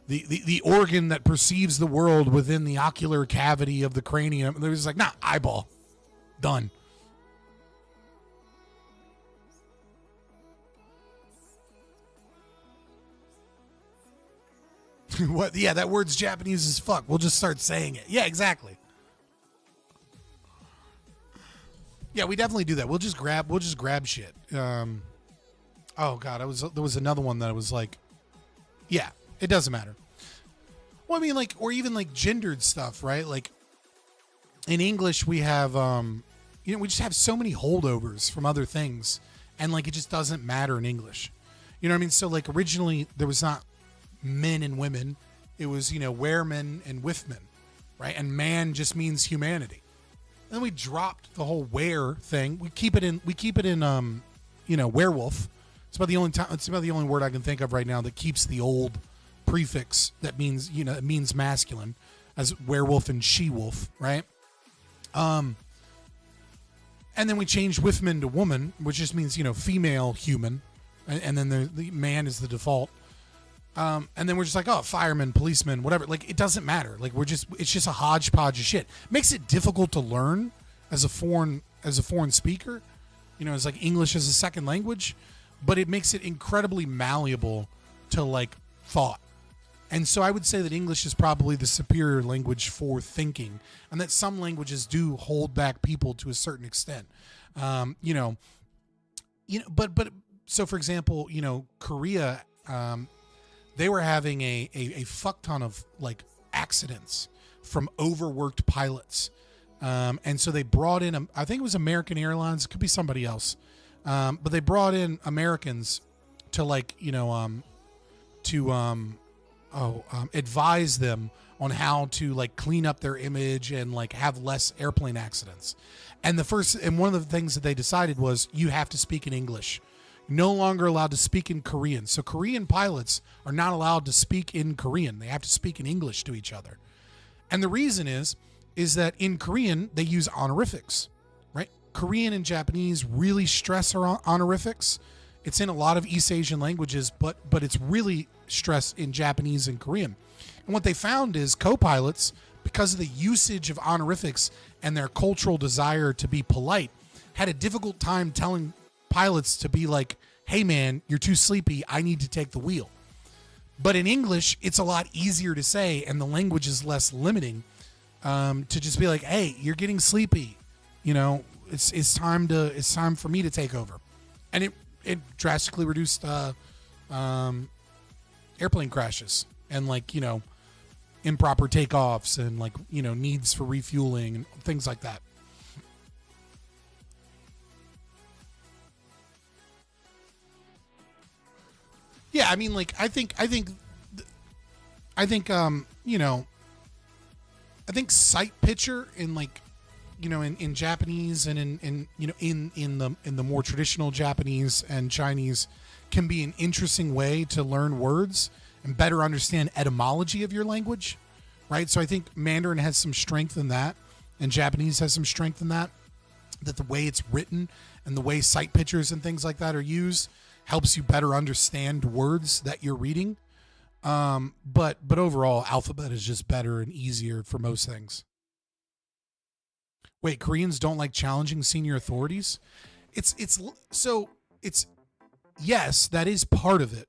the organ that perceives the world within the ocular cavity of the cranium. It was like, nah, eyeball. Done. What? Yeah, that word's Japanese as fuck. We'll just start saying it. Yeah, exactly. Yeah, we definitely do that. We'll just grab shit. Oh god, there was another one that I was like, yeah, it doesn't matter. Well, I mean, like, or even like gendered stuff, right? Like in English, we have, we just have so many holdovers from other things, and like it just doesn't matter in English. You know what I mean? So like originally there was not men and women; it was weremen and withmen, right? And man just means humanity. And then we dropped the whole where thing. We keep it in werewolf. It's about the only word I can think of right now that keeps the old prefix that means, it means masculine, as werewolf and she-wolf, right? And then we changed Whiffman to woman, which just means, female human. And then the man is the default. And then we're just like, oh, fireman, policeman, whatever. Like, it doesn't matter. Like, it's just a hodgepodge of shit. Makes it difficult to learn as a foreign speaker, as like English as a second language, but it makes it incredibly malleable to like thought. And so I would say that English is probably the superior language for thinking, and that some languages do hold back people to a certain extent. But so for example, Korea, they were having a fuck ton of like accidents from overworked pilots. And so they brought in, I think it was American Airlines, it could be somebody else. But they brought in Americans to like, advise them on how to like clean up their image and like have less airplane accidents. And one of the things that they decided was you have to speak in English. No longer allowed to speak in Korean. So Korean pilots are not allowed to speak in Korean. They have to speak in English to each other. And the reason is that in Korean, they use honorifics, right? Korean and Japanese really stress honorifics. It's in a lot of East Asian languages, but it's really stressed in Japanese and Korean. And what they found is co-pilots, because of the usage of honorifics and their cultural desire to be polite, had a difficult time telling pilots to be like, hey man, you're too sleepy, I need to take the wheel. But in English, it's a lot easier to say, and the language is less limiting, to just be like, hey, you're getting sleepy, it's time for me to take over. And it drastically reduced airplane crashes and like, improper takeoffs and like, needs for refueling and things like that. Yeah, I mean, like, I think sight picture in like, in Japanese and in the more traditional Japanese and Chinese can be an interesting way to learn words and better understand etymology of your language, right? So I think Mandarin has some strength in that, and Japanese has some strength in that the way it's written and the way sight pictures and things like that are used helps you better understand words that you're reading. But overall, alphabet is just better and easier for most things. Wait, Koreans don't like challenging senior authorities? Yes, that is part of it.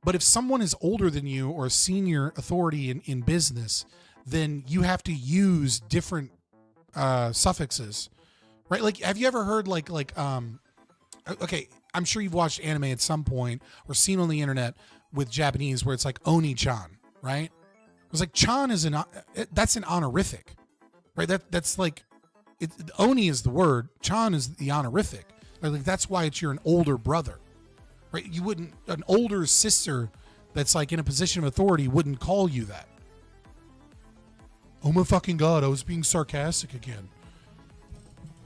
But if someone is older than you or a senior authority in business, then you have to use different suffixes, right? Like, have you ever heard okay, I'm sure you've watched anime at some point or seen on the internet with Japanese where it's like Oni-chan, right? It's like chan is that's an honorific, right? That's like, Oni is the word, chan is the honorific. Like, that's why you're an older brother, right? You wouldn't, an older sister that's like in a position of authority wouldn't call you that. Oh my fucking God, I was being sarcastic again.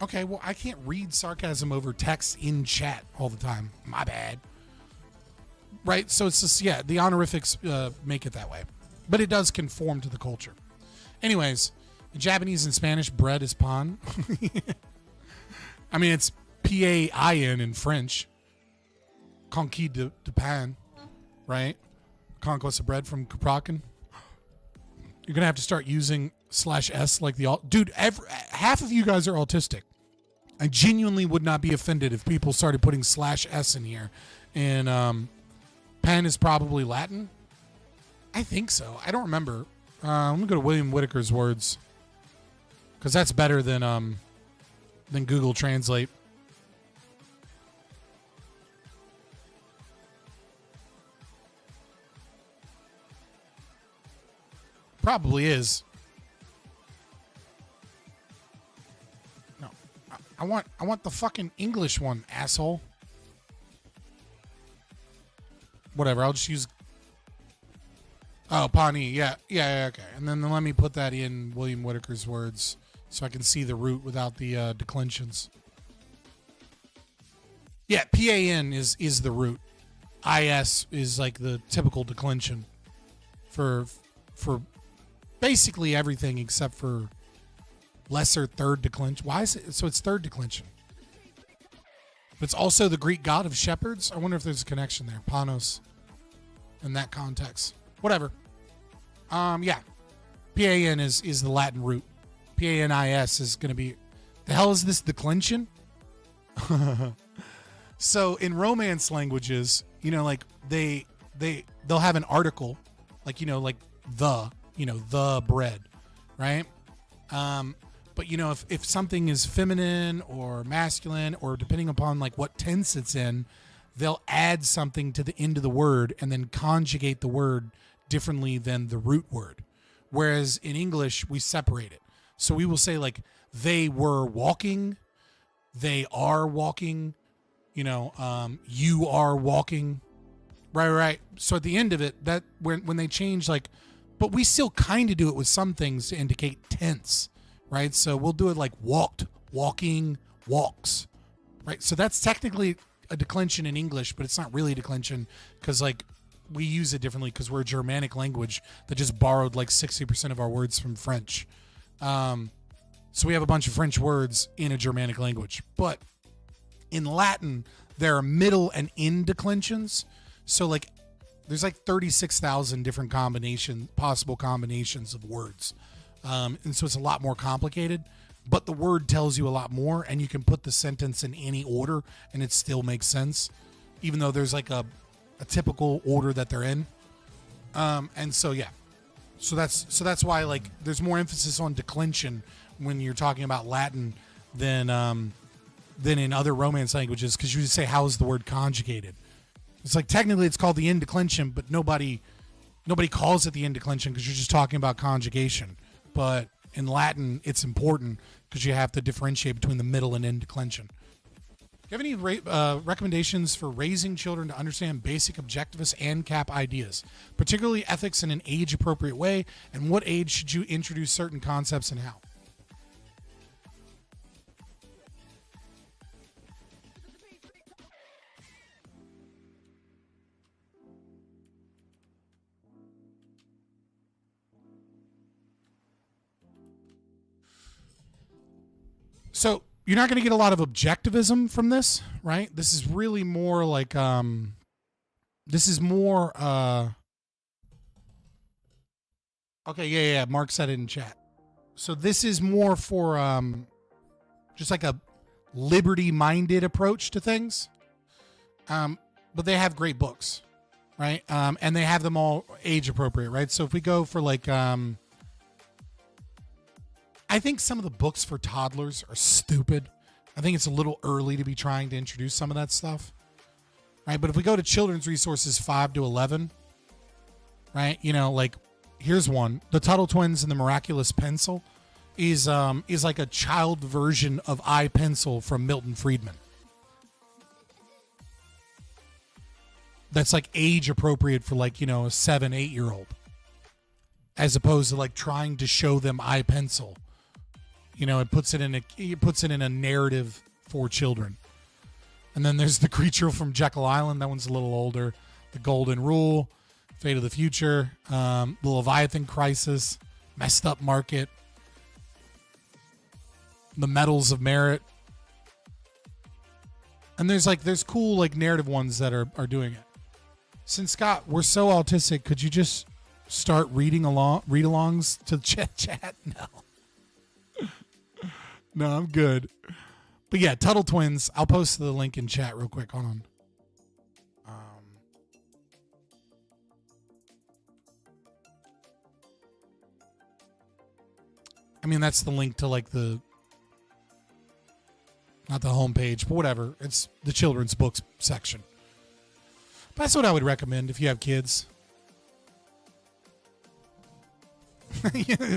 Okay, well, I can't read sarcasm over text in chat all the time. My bad. Right? So it's just, yeah, the honorifics make it that way. But it does conform to the culture. Anyways, in Japanese and Spanish, bread is pan. I mean, it's P-A-I-N in French. Conquis de pain, right? Conquest of bread from Kuprakan. You're going to have to start using /S like the... Dude, half of you guys are autistic. I genuinely would not be offended if people started putting /S in here. And pen is probably Latin. I think so. I don't remember. I'm going to go to William Whitaker's words. Because that's better than Google Translate. Probably is. No. I want the fucking English one, asshole. Whatever, I'll just use... Oh, Pawnee, yeah, okay. And then let me put that in William Whitaker's words so I can see the root without the declensions. Yeah, PAN is the root. IS is like the typical declension for basically everything except for lesser third declension. Why is it? So it's third declension. But it's also the Greek god of shepherds. I wonder if there's a connection there. Panos in that context. Whatever. Yeah. PAN is the Latin root. PANIS is going to be... The hell is this declension? So in Romance languages, you know, like they'll have an article, like, you know, like the bread, right? But you know, if something is feminine or masculine, or depending upon like what tense it's in, they'll add something to the end of the word and then conjugate the word differently than the root word. Whereas in English, we separate it. So we will say like, they were walking, they are walking, you know, you are walking, right. So at the end of it, that when they change, like, but we still kind of do it with some things to indicate tense, right? So we'll do it like walked, walking, walks, right? So that's technically a declension in English, but it's not really a declension because like we use it differently because we're a Germanic language that just borrowed like 60% of our words from French. So we have a bunch of French words in a Germanic language, but in Latin, there are middle and end declensions. So like there's like 36,000 different possible combinations of words. And so it's a lot more complicated, but the word tells you a lot more, and you can put the sentence in any order and it still makes sense, even though there's like a typical order that they're in. And so, yeah. So that's why like there's more emphasis on declension when you're talking about Latin than in other Romance languages, because you just say, how is the word conjugated? It's like technically it's called the end declension, but nobody calls it the end declension because you're just talking about conjugation. But in Latin, it's important because you have to differentiate between the middle and end declension. Do you have any recommendations for raising children to understand basic objectivist ANCAP ideas, particularly ethics in an age-appropriate way? And what age should you introduce certain concepts and how? So you're not going to get a lot of objectivism from this, right? This is really more like, this is more, okay, yeah, Mark said it in chat. So this is more for, just like a liberty-minded approach to things. But they have great books, right? And they have them all age-appropriate, right? So if we go for like, I think some of the books for toddlers are stupid. I think it's a little early to be trying to introduce some of that stuff, right? But if we go to children's resources 5 to 11, right? You know, like here's one: The Tuttle Twins and the Miraculous Pencil is like a child version of I, Pencil from Milton Friedman. That's like age appropriate for like, you know, a 7-8-year-old, as opposed to like trying to show them I, Pencil. You know, it puts it in a narrative for children. And then there's The Creature from Jekyll Island. That one's a little older. The Golden Rule, Fate of the Future, The Leviathan Crisis, Messed Up Market, The Medals of Merit. And there's cool like narrative ones that are doing it. Since Scott, we're so autistic, could you just start read-alongs to chat? No. No, I'm good. But yeah, Tuttle Twins. I'll post the link in chat real quick. Hold on. I mean, that's the link to like not the homepage, but whatever. It's the children's books section. But that's what I would recommend if you have kids.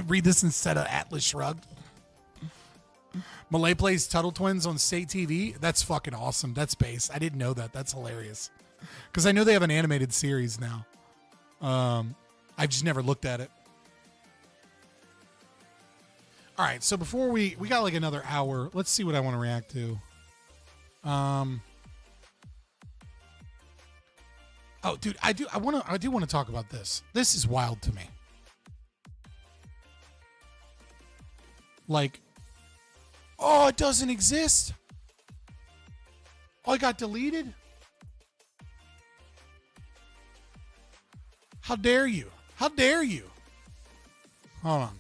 Read this instead of Atlas Shrugged. Malay plays Tuttle Twins on state TV. That's fucking awesome. That's base. I didn't know that. That's hilarious. Because I know they have an animated series now. I've just never looked at it. All right, so before we got like another hour. Let's see what I want to react to. Oh, dude, I do want to talk about this. This is wild to me. Like, oh, it doesn't exist. Oh, it got deleted. How dare you? How dare you? Hold on.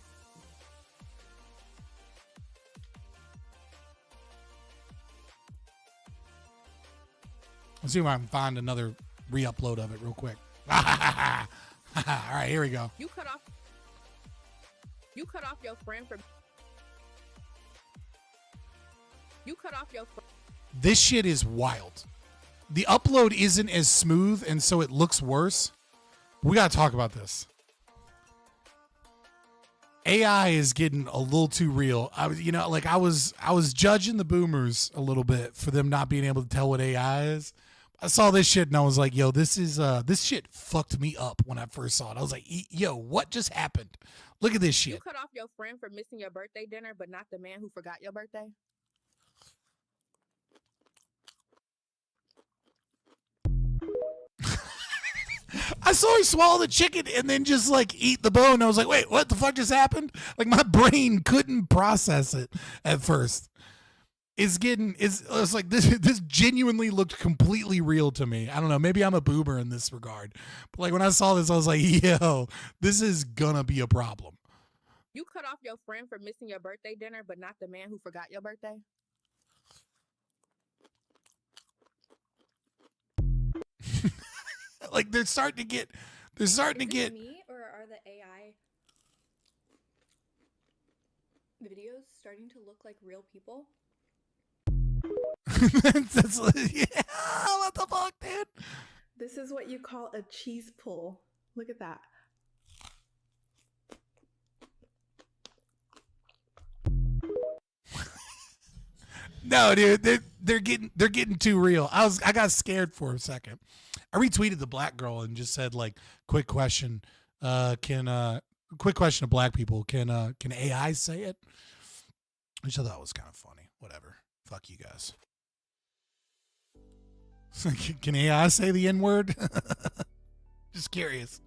Let's see if I can find another re-upload of it real quick. All right, here we go. You cut off your friend from. You cut off your. This shit is wild. The upload isn't as smooth, and so it looks worse. We gotta talk about this. AI is getting a little too real. I was judging the boomers a little bit for them not being able to tell what AI is. I saw this shit and I was like, yo, this shit fucked me up when I first saw it. I was like, yo, what just happened? Look at this shit. You cut off your friend for missing your birthday dinner, but not the man who forgot your birthday? I saw her swallow the chicken and then just like eat the bone. I was like, wait, what the fuck just happened? Like my brain couldn't process it at first. It's like this genuinely looked completely real to me. I don't know. Maybe I'm a boomer in this regard. But like when I saw this, I was like, yo, this is gonna be a problem. You cut off your friend for missing your birthday dinner, but not the man who forgot your birthday? Like they're starting to get me, or are the AI videos starting to look like real people? That's yeah, what the fuck, dude? This is what you call a cheese pull. Look at that. No, dude, they're getting too real. I got scared for a second. I retweeted the black girl and just said like, quick question to black people, can AI say it? Which I thought was kind of funny. Whatever. Fuck you guys. Can AI say the N-word? Just curious.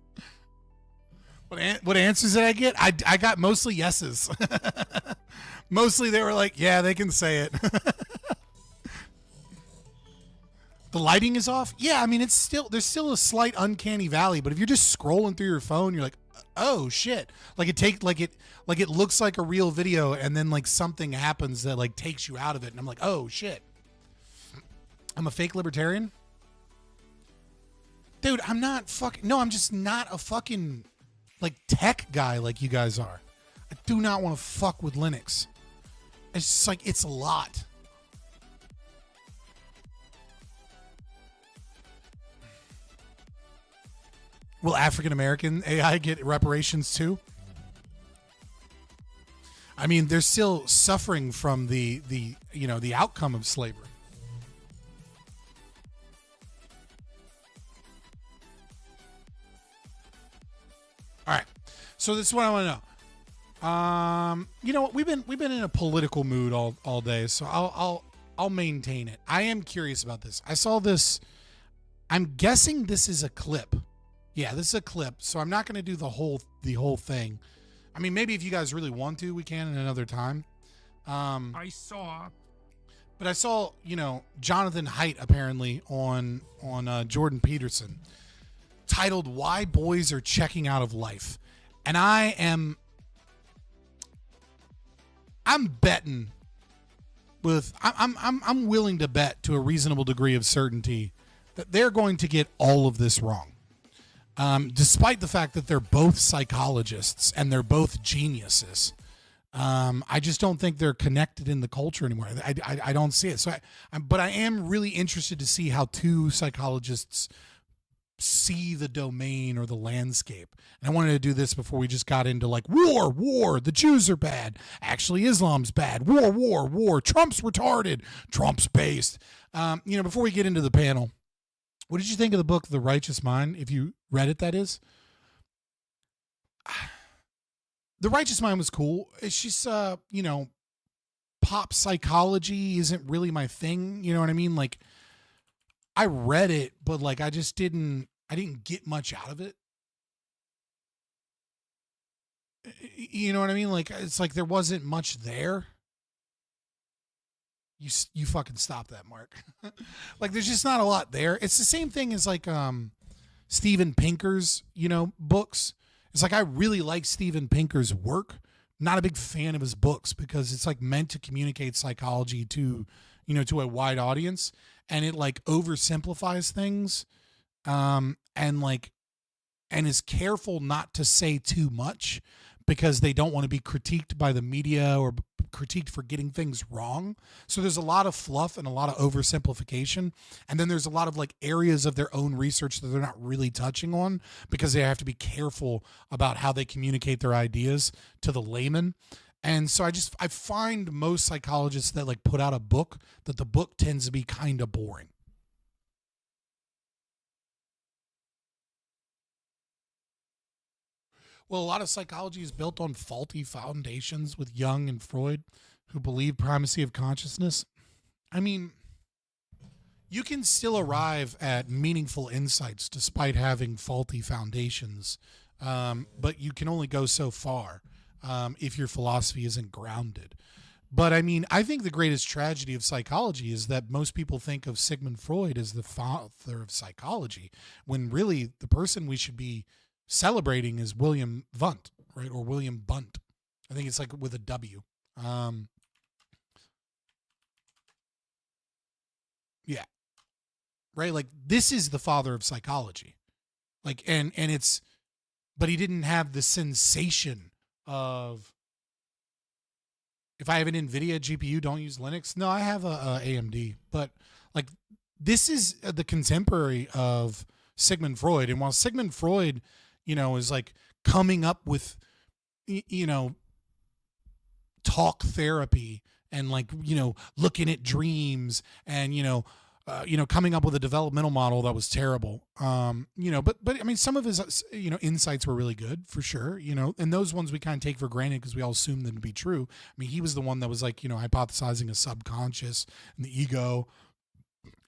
What answers did I get? I got mostly yeses. Mostly they were like, yeah, they can say it. The lighting is off? Yeah, I mean there's still a slight uncanny valley, but if you're just scrolling through your phone, you're like, oh shit. Like it looks like a real video and then like something happens that like takes you out of it and I'm like, oh shit. I'm a fake libertarian? Dude, I'm just not a fucking like tech guy like you guys are. I do not want to fuck with Linux. It's just like, it's a lot. Will African American AI get reparations too? I mean, they're still suffering from the outcome of slavery. All right. So this is what I want to know. You know what? We've been in a political mood all day, so I'll maintain it. I am curious about this. I saw this. I'm guessing this is a clip. Yeah, this is a clip. So I'm not going to do the whole thing. I mean, maybe if you guys really want to, we can at another time. I saw, Jonathan Haidt apparently on Jordan Peterson, titled "Why Boys Are Checking Out of Life," and I'm betting I'm willing to bet to a reasonable degree of certainty that they're going to get all of this wrong. Despite the fact that they're both psychologists and they're both geniuses. I just don't think they're connected in the culture anymore. I don't see it. So but I am really interested to see how two psychologists see the domain or the landscape. And I wanted to do this before we just got into like war, the Jews are bad. Actually, Islam's bad. War. Trump's retarded. Trump's based. Before we get into the panel, what did you think of the book, The Righteous Mind? If you read it, that is. The Righteous Mind was cool. It's just, you know, pop psychology isn't really my thing. You know what I mean? Like, I read it, but like, I didn't get much out of it. You know what I mean? Like, it's like there wasn't much there. You fucking stop that, Mark. Like, there's just not a lot there. It's the same thing as like Steven Pinker's, you know, books. It's like I really like Steven Pinker's work. Not a big fan of his books because it's like meant to communicate psychology to, you know, to a wide audience, and it like oversimplifies things, and is careful not to say too much because they don't want to be critiqued by the media or critiqued for getting things wrong. So there's a lot of fluff and a lot of oversimplification. And then there's a lot of like areas of their own research that they're not really touching on because they have to be careful about how they communicate their ideas to the layman. And so I find most psychologists that like put out a book that the book tends to be kind of boring. Well, a lot of psychology is built on faulty foundations with Jung and Freud, who believe primacy of consciousness. I mean, you can still arrive at meaningful insights despite having faulty foundations, but you can only go so far if your philosophy isn't grounded. But I mean, I think the greatest tragedy of psychology is that most people think of Sigmund Freud as the father of psychology, when really the person we should be celebrating is William Wundt, right? Or William Bunt. I think it's like with a W. Yeah. Right? Like, this is the father of psychology. Like, and it's, but he didn't have the sensation of, if I have an NVIDIA GPU, don't use Linux. No, I have a AMD. But like, this is the contemporary of Sigmund Freud. And while Sigmund Freud, you know, is like coming up with, you know, talk therapy and like, you know, looking at dreams and, you know, coming up with a developmental model that was terrible. You know, but I mean, some of his, you know, insights were really good for sure, you know, and those ones we kind of take for granted because we all assume them to be true. I mean, he was the one that was like, you know, hypothesizing a subconscious and the ego.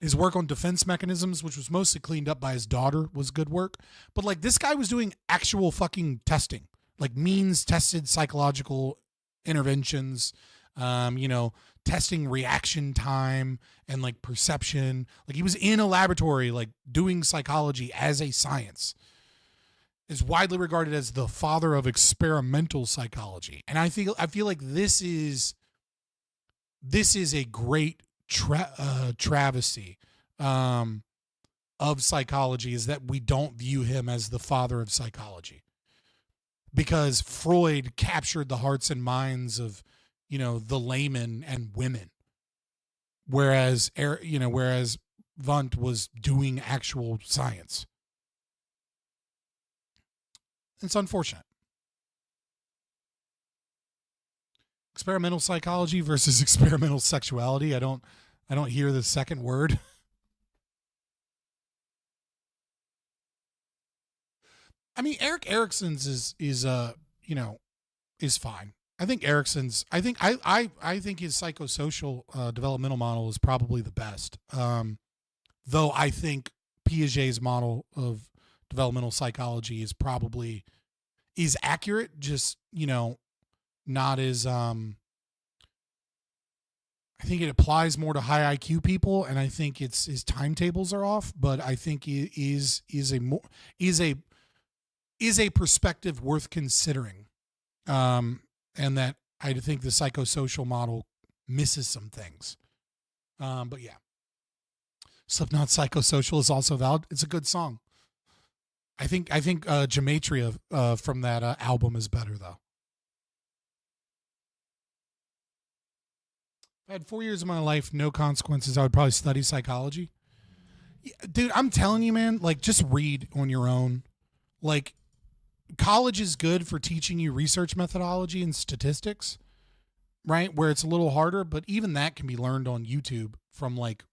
His work on defense mechanisms, which was mostly cleaned up by his daughter, was good work. But like, this guy was doing actual fucking testing, like means tested psychological interventions, you know, testing reaction time and like perception. Like, he was in a laboratory, like doing psychology as a science. Is widely regarded as the father of experimental psychology. And I feel like this is a great travesty of psychology, is that we don't view him as the father of psychology, because Freud captured the hearts and minds of, you know, the layman and women, whereas Wundt was doing actual science. It's unfortunate. Experimental psychology versus experimental sexuality. I don't hear the second word. I mean, Erik Erikson's is you know, is fine. I think Erikson's, I think his psychosocial developmental model is probably the best. Though I think Piaget's model of developmental psychology is accurate, just, you know, not as I think it applies more to high IQ people, and I think his timetables are off, but I think it is a perspective worth considering. And that I think the psychosocial model misses some things. But yeah. Slipknot Psychosocial is also valid. It's a good song. I think Gematria from that album is better though. If I had 4 years of my life, no consequences, I would probably study psychology. Yeah, dude, I'm telling you, man, like, just read on your own. Like, college is good for teaching you research methodology and statistics, right? Where it's a little harder, but even that can be learned on YouTube from like,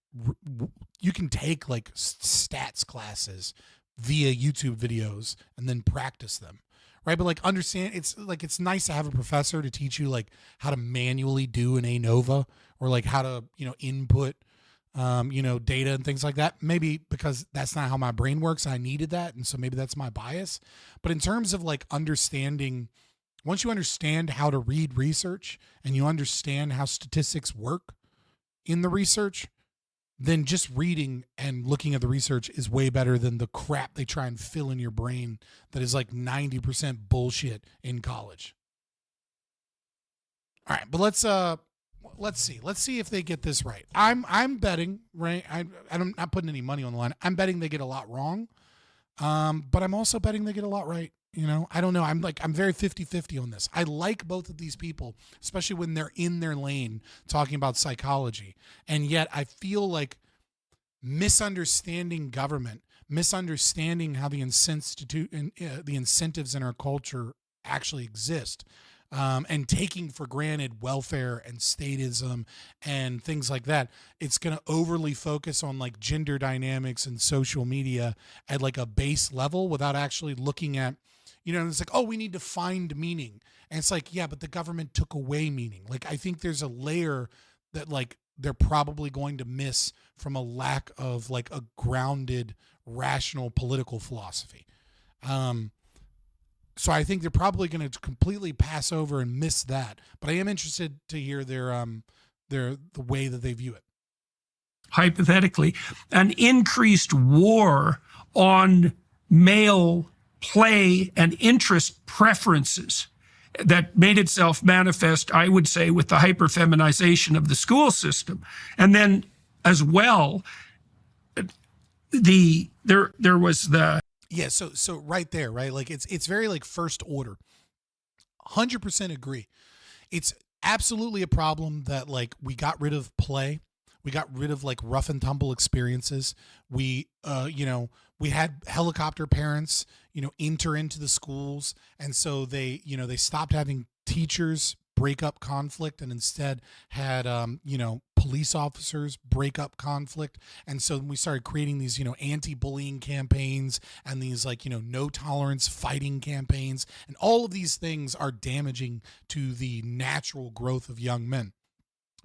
you can take like stats classes via YouTube videos and then practice them, right? But like understand, it's nice to have a professor to teach you like how to manually do an ANOVA or like how to, input, data and things like that. Maybe because that's not how my brain works. I needed that. And so maybe that's my bias. But in terms of like understanding, once you understand how to read research and you understand how statistics work in the research, then just reading and looking at the research is way better than the crap they try and fill in your brain that is like 90% bullshit in college. All right, but let's see. Let's see if they get this right. I'm betting, right? I'm not putting any money on the line. I'm betting they get a lot wrong. But I'm also betting they get a lot right. I don't know. I'm very 50-50 on this. I like both of these people, especially when they're in their lane talking about psychology. And yet I feel like misunderstanding government, misunderstanding how the incentives in our culture actually exist, and taking for granted welfare and statism and things like that, it's going to overly focus on like gender dynamics and social media at like a base level without actually looking at, it's like, oh, we need to find meaning. And it's like, yeah, but the government took away meaning. Like, I think there's a layer that like they're probably going to miss from a lack of like a grounded, rational political philosophy. So I think they're probably going to completely pass over and miss that. But I am interested to hear the way that they view it. Hypothetically, an increased war on male play and interest preferences that made itself manifest, I would say, with the hyperfeminization of the school system. And then as well, there was the... Yeah, so right there, right? Like it's very like first order. 100% agree. It's absolutely a problem that like we got rid of play. We got rid of like rough and tumble experiences. We we had helicopter parents, enter into the schools, and so they stopped having teachers break up conflict and instead had police officers break up conflict. And so we started creating these anti-bullying campaigns and these no tolerance fighting campaigns, and all of these things are damaging to the natural growth of young men.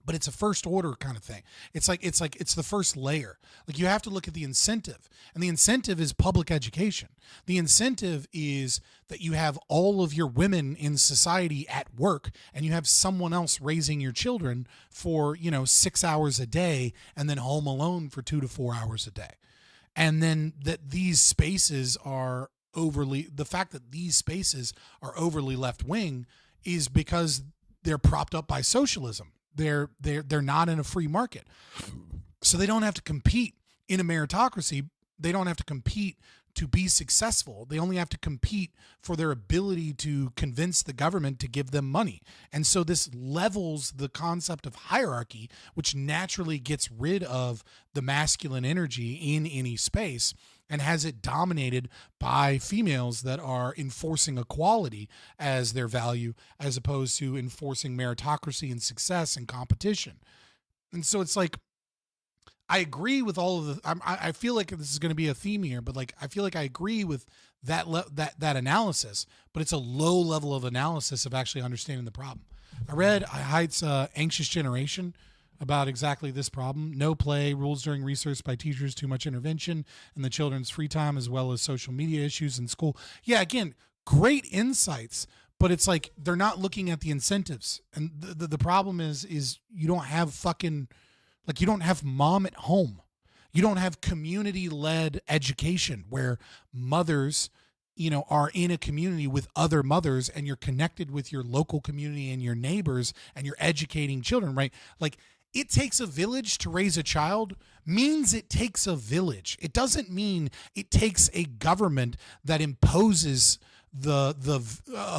But it's a first order kind of thing. It's the first layer. Like you have to look at the incentive, and the incentive is public education. The incentive is that you have all of your women in society at work, and you have someone else raising your children for 6 hours a day, and then home alone for 2 to 4 hours a day. And then that these spaces are overly left wing is because they're propped up by socialism. They're not in a free market. So they don't have to compete in a meritocracy. They don't have to compete to be successful. They only have to compete for their ability to convince the government to give them money. And so this levels the concept of hierarchy, which naturally gets rid of the masculine energy in any space and has it dominated by females that are enforcing equality as their value, as opposed to enforcing meritocracy and success and competition. And so it's like, I agree with all of the. I feel like this is going to be a theme here, but like I feel like I agree with that analysis, but it's a low level of analysis of actually understanding the problem. I read Haidt's Anxious Generation about exactly this problem: no play, rules during research by teachers, too much intervention in the children's free time, as well as social media issues in school. Yeah, again, great insights, but it's like they're not looking at the incentives, and the problem is you don't have fucking. Like you don't have mom at home. You don't have community-led education where mothers, are in a community with other mothers and you're connected with your local community and your neighbors and you're educating children, right? Like it takes a village to raise a child means it takes a village. It doesn't mean it takes a government that imposes the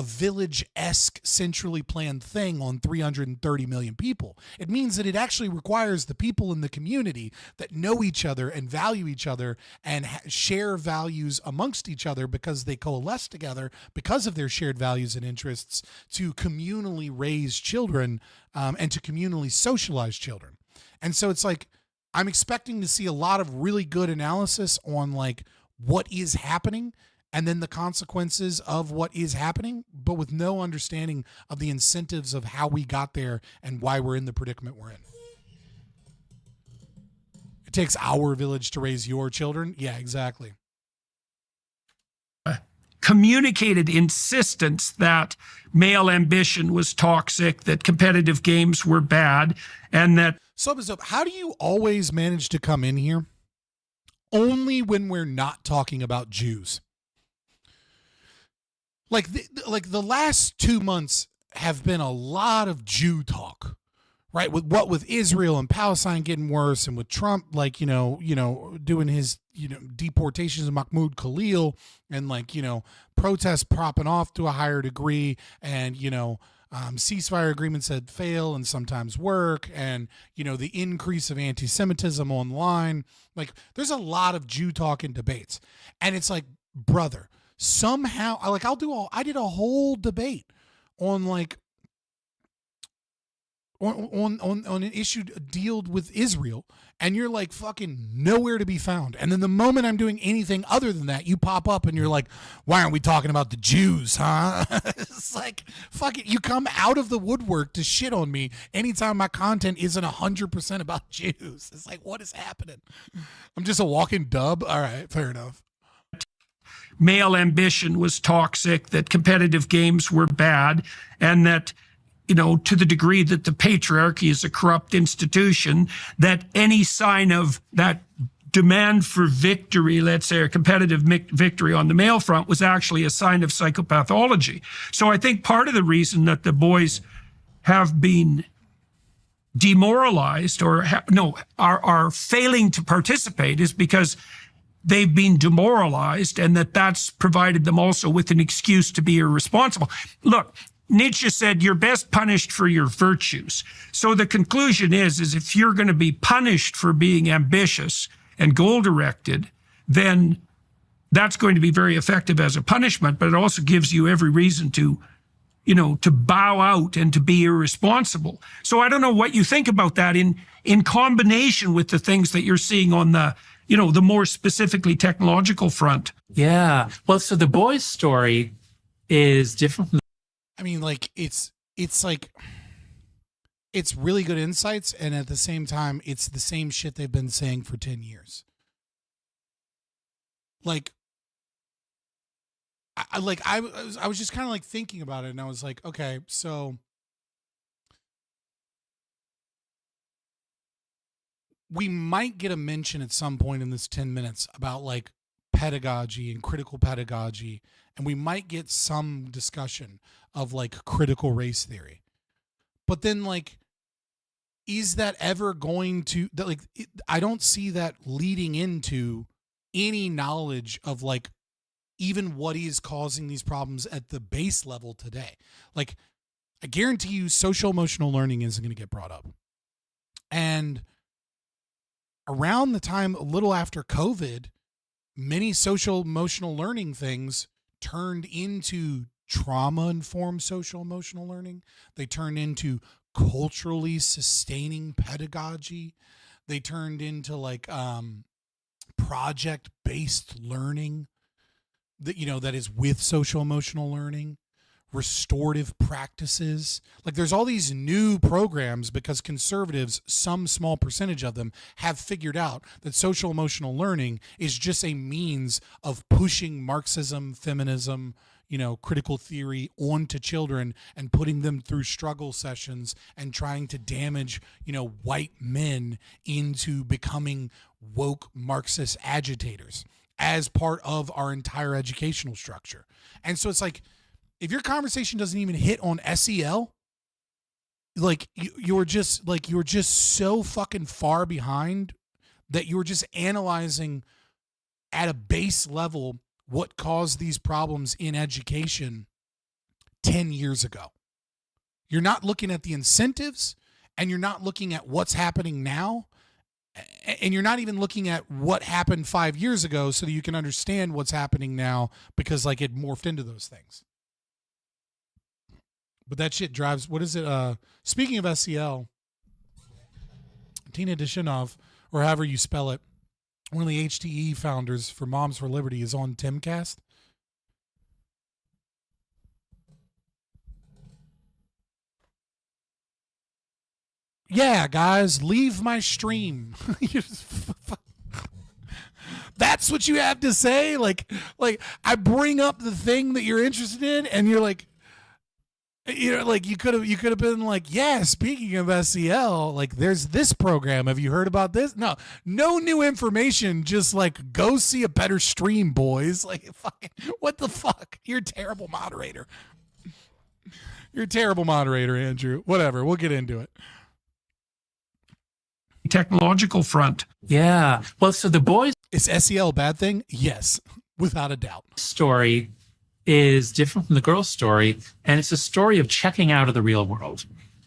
village-esque centrally planned thing on 330 million people. It means that it actually requires the people in the community that know each other and value each other and share values amongst each other because they coalesce together because of their shared values and interests to communally raise children and to communally socialize children. And so it's like I'm expecting to see a lot of really good analysis on like what is happening and then the consequences of what is happening, but with no understanding of the incentives of how we got there and why we're in the predicament we're in. It takes our village to raise your children. Yeah, exactly. Communicated insistence that male ambition was toxic, that competitive games were bad, and that... So, how do you always manage to come in here only when we're not talking about Jews? Like the last 2 months have been a lot of Jew talk, right? With Israel and Palestine getting worse, and with Trump, like, doing his, deportations of Mahmoud Khalil, and protests propping off to a higher degree, and, ceasefire agreements that fail and sometimes work, and, the increase of anti-Semitism online. Like, there's a lot of Jew talk and debates. And it's like, brother, somehow, I did a whole debate on on an issue dealt with Israel, and you're like fucking nowhere to be found. And then the moment I'm doing anything other than that, you pop up and you're like, why aren't we talking about the Jews, huh? It's like, fuck it, you come out of the woodwork to shit on me anytime my content isn't 100% about Jews. It's like, what is happening? I'm just a walking dub? All right, fair enough. Male ambition was toxic, that competitive games were bad, and that, to the degree that the patriarchy is a corrupt institution, that any sign of that demand for victory, let's say a competitive victory on the male front, was actually a sign of psychopathology. So I think part of the reason that the boys have been demoralized or are failing to participate is because they've been demoralized, and that's provided them also with an excuse to be irresponsible. Look, Nietzsche said, you're best punished for your virtues. So the conclusion is if you're going to be punished for being ambitious and goal-directed, then that's going to be very effective as a punishment, but it also gives you every reason to bow out and to be irresponsible. So I don't know what you think about that in combination with the things that you're seeing on the more specifically technological front. Yeah. Well, so the boys' story is different from it's really good insights, and at the same time, it's the same shit they've been saying for 10 years. I was just kind of thinking about it, and I was like, okay, so we might get a mention at some point in this 10 minutes about pedagogy and critical pedagogy, and we might get some discussion of critical race theory. But then is that ever going to I don't see that leading into any knowledge of even what is causing these problems at the base level today. I guarantee you social emotional learning isn't going to get brought up. And around the time, a little after COVID, many social emotional learning things turned into trauma-informed social emotional learning. They turned into culturally sustaining pedagogy. They turned into project-based learning that is with social emotional learning, restorative practices. There's all these new programs because conservatives, some small percentage of them, have figured out that social emotional learning is just a means of pushing Marxism, feminism, critical theory onto children and putting them through struggle sessions and trying to damage, white men into becoming woke Marxist agitators as part of our entire educational structure. And so it's if your conversation doesn't even hit on SEL, you're just so fucking far behind that you're just analyzing at a base level what caused these problems in education 10 years ago. You're not looking at the incentives, and you're not looking at what's happening now, and you're not even looking at what happened 5 years ago so that you can understand what's happening now, because it morphed into those things. But that shit drives, what is it? Speaking of SEL, Tina Dishinov, or however you spell it, one of the HTE founders for Moms for Liberty, is on Timcast. Yeah, guys, leave my stream. That's what you have to say? Like I bring up the thing that you're interested in and you're like, like you could have been like, yeah, speaking of SEL, like there's this program. Have you heard about this? No new information. Just like go see a better stream, boys. Like fucking, what the fuck? You're a terrible moderator. You're a terrible moderator, Andrew. Whatever. We'll get into it. Technological front. Yeah. Well, so the boys' Is SEL a bad thing? Yes, without a doubt. story is different from the girl's story, and it's a story of checking out of the real world.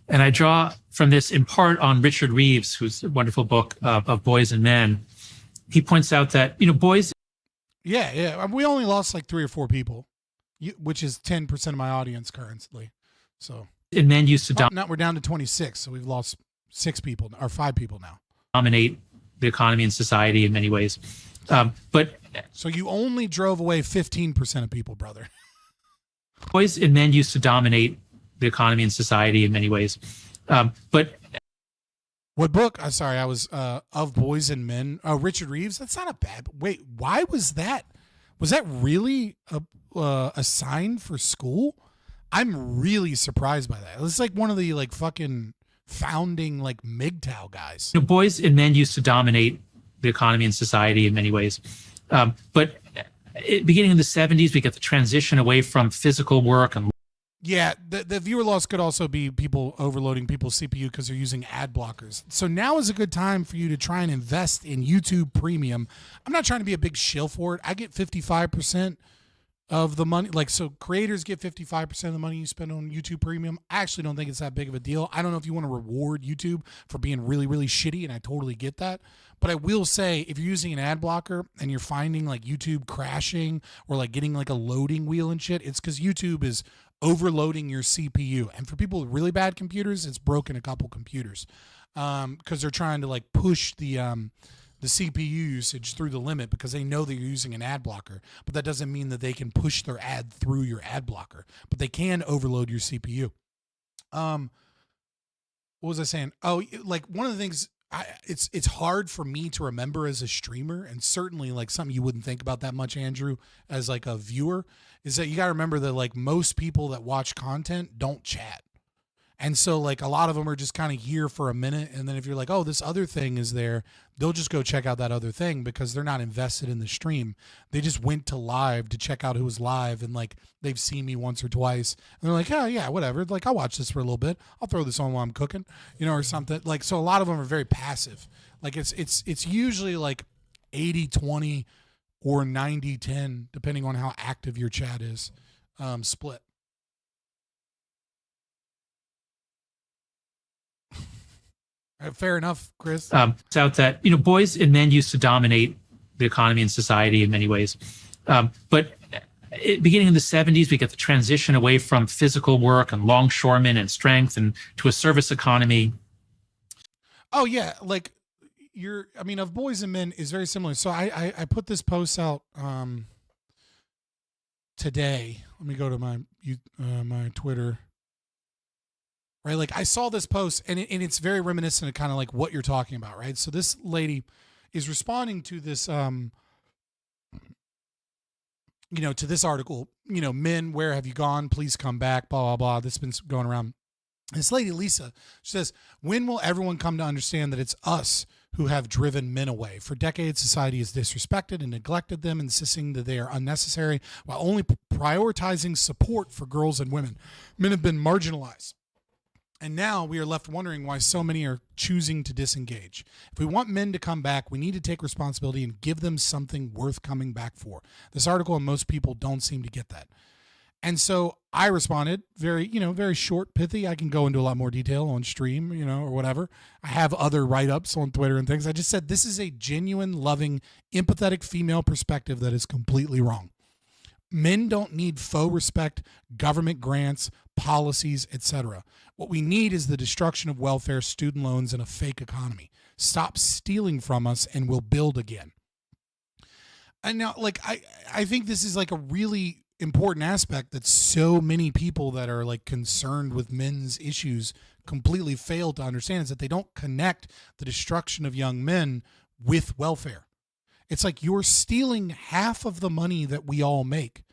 And I draw from this in part on Richard Reeves, who's a wonderful book of Boys and Men. He points out that, boys. Yeah. We only lost like 3 or 4 people, which is 10% of my audience currently. So. And men used to now we're down to 26, so we've lost 6 people or 5 people now. Dominate the economy and society in many ways. But so you only drove away 15% of people, brother. Boys and men used to dominate the economy and society in many ways. But what book? I'm sorry, I was of Boys and Men. Oh, Richard Reeves. That's not a bad. Wait, why was that? Was that really a sign for school? I'm really surprised by that. It's like one of the like fucking founding like MGTOW guys. Boys and men used to dominate the economy and society in many ways. But beginning in the 70s, we get the transition away from physical work. And yeah, the viewer loss could also be people overloading people's CPU because they're using ad blockers. So now is a good time for you to try and invest in YouTube Premium. I'm not trying to be a big shill for it. I get 55% of the money. Like, so creators get 55% of the money you spend on YouTube Premium. I actually don't think it's that big of a deal. I don't know if you want to reward YouTube for being really, really shitty, and I totally get that. But I will say, if you're using an ad blocker and you're finding like YouTube crashing or like getting like a loading wheel and shit, it's because YouTube is overloading your CPU. And for people with really bad computers, it's broken a couple computers because they're trying to like push the CPU usage through the limit because they know that you're using an ad blocker, but that doesn't mean that they can push their ad through your ad blocker, but they can overload your CPU. What was I saying? Oh, like one of the things it's hard for me to remember as a streamer, and certainly like something you wouldn't think about that much, Andrew, as like a viewer, is that you got to remember that like most people that watch content don't chat. And so like a lot of them are just kind of here for a minute. And then if you're like, oh, this other thing is there, they'll just go check out that other thing because they're not invested in the stream. They just went to live to check out who was live. And like, they've seen me once or twice and they're like, oh yeah, whatever. Like I'll watch this for a little bit. I'll throw this on while I'm cooking, or something like, so a lot of them are very passive. Like it's usually like 80-20 or 90-10, depending on how active your chat is, split. Fair enough, Chris. It's out that, boys and men used to dominate the economy and society in many ways. But beginning in the 70s, we get the transition away from physical work and longshoremen and strength and to a service economy. Oh, yeah. Like of Boys and Men is very similar. So I put this post out today. Let me go to my Twitter. Right, like I saw this post and it's very reminiscent of kind of like what you're talking about, right? So this lady is responding to this, to this article, men, where have you gone? Please come back, blah, blah, blah. This has been going around. This lady, Lisa, she says, when will everyone come to understand that it's us who have driven men away? For decades, society has disrespected and neglected them, insisting that they are unnecessary while only prioritizing support for girls and women. Men have been marginalized. And now we are left wondering why so many are choosing to disengage. If we want men to come back, we need to take responsibility and give them something worth coming back for. This article and most people don't seem to get that. And so I responded very short, pithy. I can go into a lot more detail on stream, or whatever. I have other write-ups on Twitter and things. I just said this is a genuine, loving, empathetic female perspective that is completely wrong. Men don't need faux respect, government grants, policies, etc. What we need is the destruction of welfare, student loans, and a fake economy. Stop stealing from us and we'll build again. And now, like, I think this is like a really important aspect that so many people that are like concerned with men's issues completely fail to understand is that they don't connect the destruction of young men with welfare. It's like you're stealing half of the money that we all make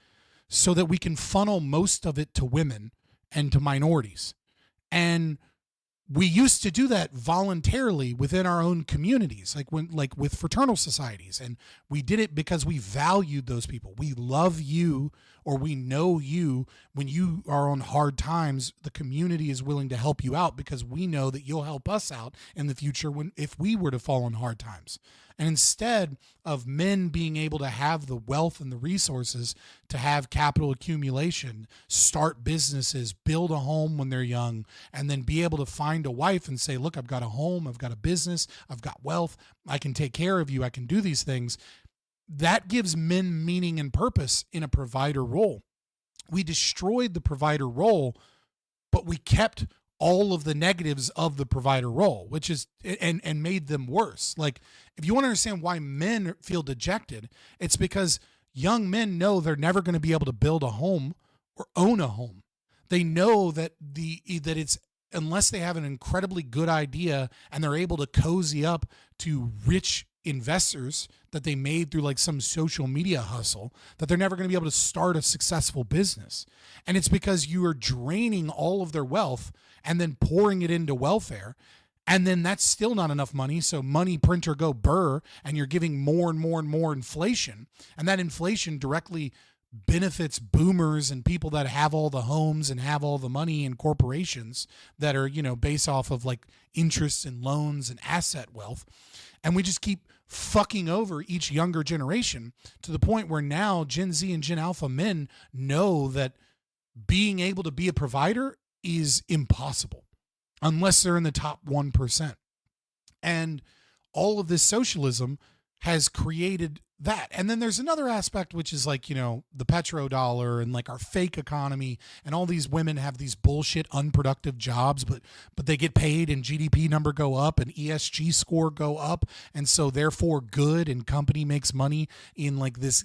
so that we can funnel most of it to women and to minorities. And we used to do that voluntarily within our own communities, like with fraternal societies. And we did it because we valued those people. We love you, or we know you. When you are on hard times, the community is willing to help you out because we know that you'll help us out in the future if we were to fall on hard times. And instead of men being able to have the wealth and the resources to have capital accumulation, start businesses, build a home when they're young, and then be able to find a wife and say, look, I've got a home, I've got a business, I've got wealth, I can take care of you, I can do these things. That gives men meaning and purpose in a provider role. We destroyed the provider role, but we kept all of the negatives of the provider role, which is, and made them worse. Like, if you want to understand why men feel dejected, it's because young men know they're never going to be able to build a home or own a home. They know that that it's, unless they have an incredibly good idea and they're able to cozy up to rich investors that they made through like some social media hustle, that they're never going to be able to start a successful business. And it's because you are draining all of their wealth and then pouring it into welfare. And then that's still not enough money. So money printer go burr, and you're giving more and more and more inflation. And that inflation directly benefits boomers and people that have all the homes and have all the money, and corporations that are, based off of like interest and loans and asset wealth. And we just keep fucking over each younger generation to the point where now Gen Z and Gen Alpha men know that being able to be a provider is impossible unless they're in the top 1%. And all of this socialism has created that. And then there's another aspect, which is like, the petrodollar and like our fake economy, and all these women have these bullshit unproductive jobs, but they get paid and GDP number go up and ESG score go up. And so therefore good, and company makes money in like this,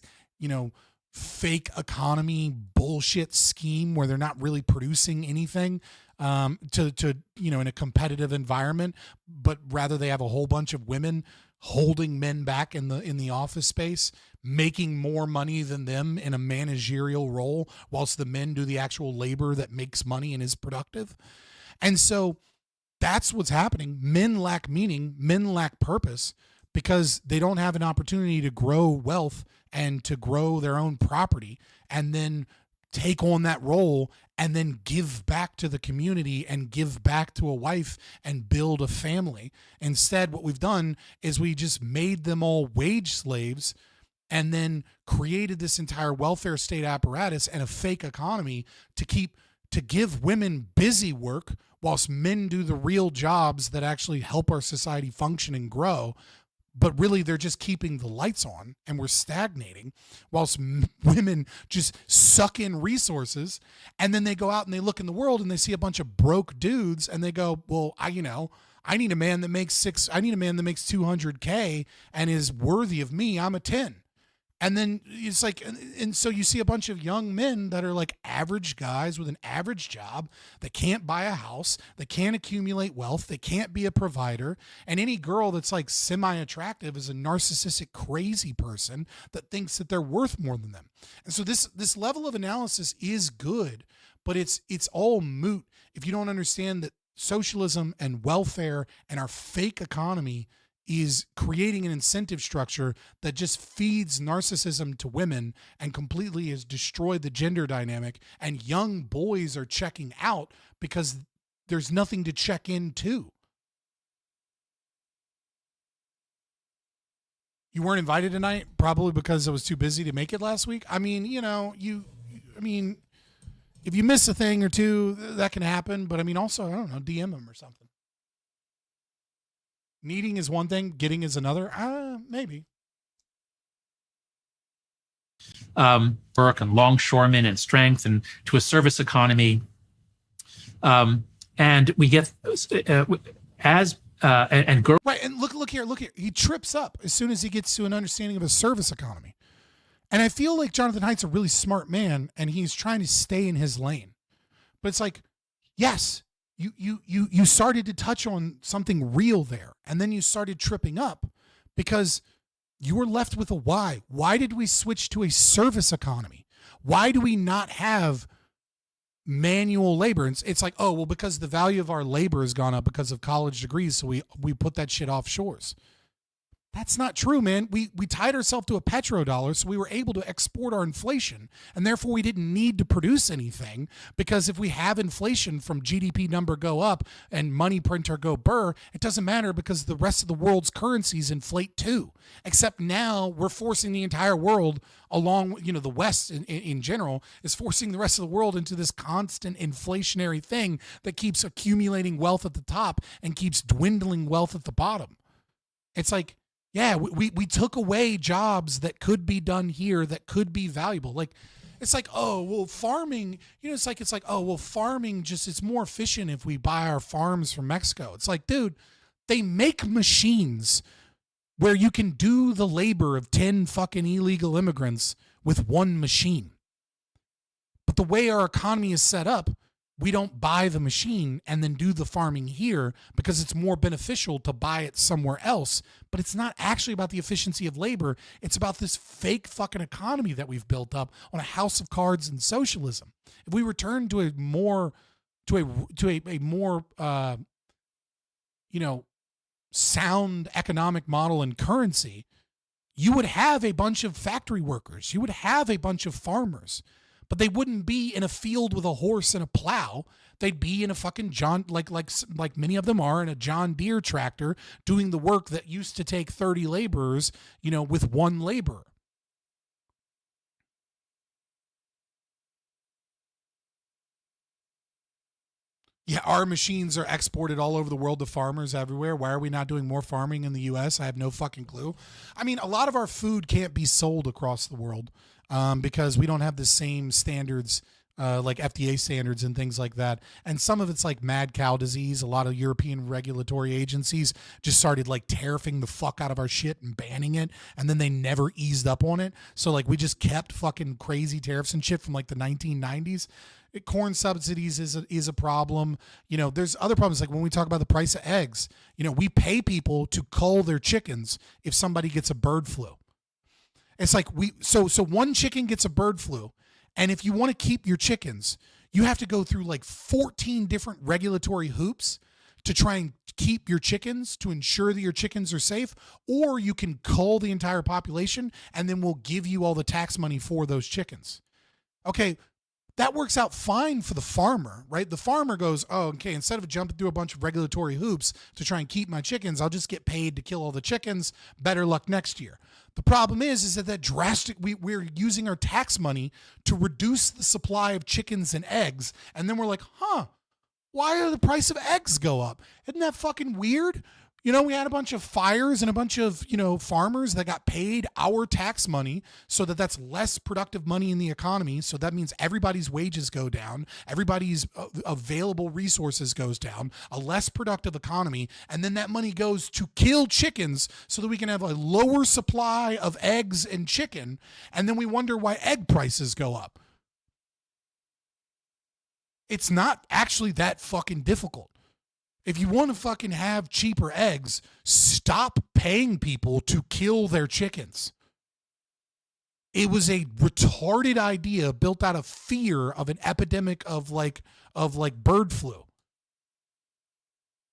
fake economy bullshit scheme where they're not really producing anything to in a competitive environment, but rather they have a whole bunch of women holding men back in the office space, making more money than them in a managerial role, whilst the men do the actual labor that makes money and is productive. And so that's what's happening. Men lack meaning, men lack purpose, because they don't have an opportunity to grow wealth and to grow their own property and then take on that role and then give back to the community and give back to a wife and build a family. Instead, what we've done is we just made them all wage slaves and then created this entire welfare state apparatus and a fake economy to give women busy work whilst men do the real jobs that actually help our society function and grow. But really, they're just keeping the lights on, and we're stagnating, whilst women just suck in resources. And then they go out and they look in the world and they see a bunch of broke dudes, and they go, well, I need a man that makes $200K and is worthy of me. I'm a 10. And then it's like, and so you see a bunch of young men that are like average guys with an average job that can't buy a house, that can't accumulate wealth, that can't be a provider. And any girl that's like semi-attractive is a narcissistic, crazy person that thinks that they're worth more than them. And so this level of analysis is good, but it's all moot if you don't understand that socialism and welfare and our fake economy is creating an incentive structure that just feeds narcissism to women and completely has destroyed the gender dynamic. And young boys are checking out because there's nothing to check into. You weren't invited tonight, probably because I was too busy to make it last week. I mean, if you miss a thing or two, that can happen. But I mean, also, I don't know, DM them or something. Needing is one thing, getting is another. Maybe. Work and longshoremen and strength and to a service economy. And we get and girls. Right. And look here. He trips up as soon as he gets to an understanding of a service economy. And I feel like Jonathan Haidt's a really smart man and he's trying to stay in his lane. But it's like, yes, you started to touch on something real there, and then you started tripping up because you were left with a why. Why did we switch to a service economy? Why do we not have manual labor? It's like, oh, well, because the value of our labor has gone up because of college degrees, so we put that shit offshores. That's not true, man. We tied ourselves to a petrodollar, so we were able to export our inflation, and therefore we didn't need to produce anything, because if we have inflation from GDP number go up and money printer go burr, it doesn't matter because the rest of the world's currencies inflate too. Except now we're forcing the entire world along, the West in general is forcing the rest of the world into this constant inflationary thing that keeps accumulating wealth at the top and keeps dwindling wealth at the bottom. It's like, yeah, we took away jobs that could be done here that could be valuable. Like, it's like, oh, well, farming, it's like, oh, well, farming it's more efficient if we buy our farms from Mexico. It's like, dude, they make machines where you can do the labor of 10 fucking illegal immigrants with one machine. But the way our economy is set up, we don't buy the machine and then do the farming here because it's more beneficial to buy it somewhere else. But it's not actually about the efficiency of labor. It's about this fake fucking economy that we've built up on a house of cards and socialism. If we return to a more sound economic model and currency, you would have a bunch of factory workers. You would have a bunch of farmers. But they wouldn't be in a field with a horse and a plow. They'd be in a fucking like many of them are, in a John Deere tractor doing the work that used to take 30 laborers, with one laborer. Yeah, our machines are exported all over the world to farmers everywhere. Why are we not doing more farming in the U.S.? I have no fucking clue. I mean, a lot of our food can't be sold across the world because we don't have the same standards, like FDA standards and things like that. And some of it's like mad cow disease. A lot of European regulatory agencies just started like tariffing the fuck out of our shit and banning it. And then they never eased up on it. So like we just kept fucking crazy tariffs and shit from like the 1990s. Corn subsidies is a problem. There's other problems, like when we talk about the price of eggs. We pay people to cull their chickens if somebody gets a bird flu. It's like so one chicken gets a bird flu, and if you want to keep your chickens, you have to go through like 14 different regulatory hoops to try and keep your chickens, to ensure that your chickens are safe, or you can cull the entire population and then we'll give you all the tax money for those chickens. Okay, that works out fine for the farmer, right? The farmer goes, oh, okay, instead of jumping through a bunch of regulatory hoops to try and keep my chickens, I'll just get paid to kill all the chickens. Better luck next year. The problem is that we're using our tax money to reduce the supply of chickens and eggs. And then we're like, why did the price of eggs go up? Isn't that fucking weird? We had a bunch of fires and a bunch of, farmers that got paid our tax money so that's less productive money in the economy. So that means everybody's wages go down. Everybody's available resources goes down, a less productive economy. And then that money goes to kill chickens so that we can have a lower supply of eggs and chicken. And then we wonder why egg prices go up. It's not actually that fucking difficult. If you want to fucking have cheaper eggs, stop paying people to kill their chickens. It was a retarded idea built out of fear of an epidemic of bird flu.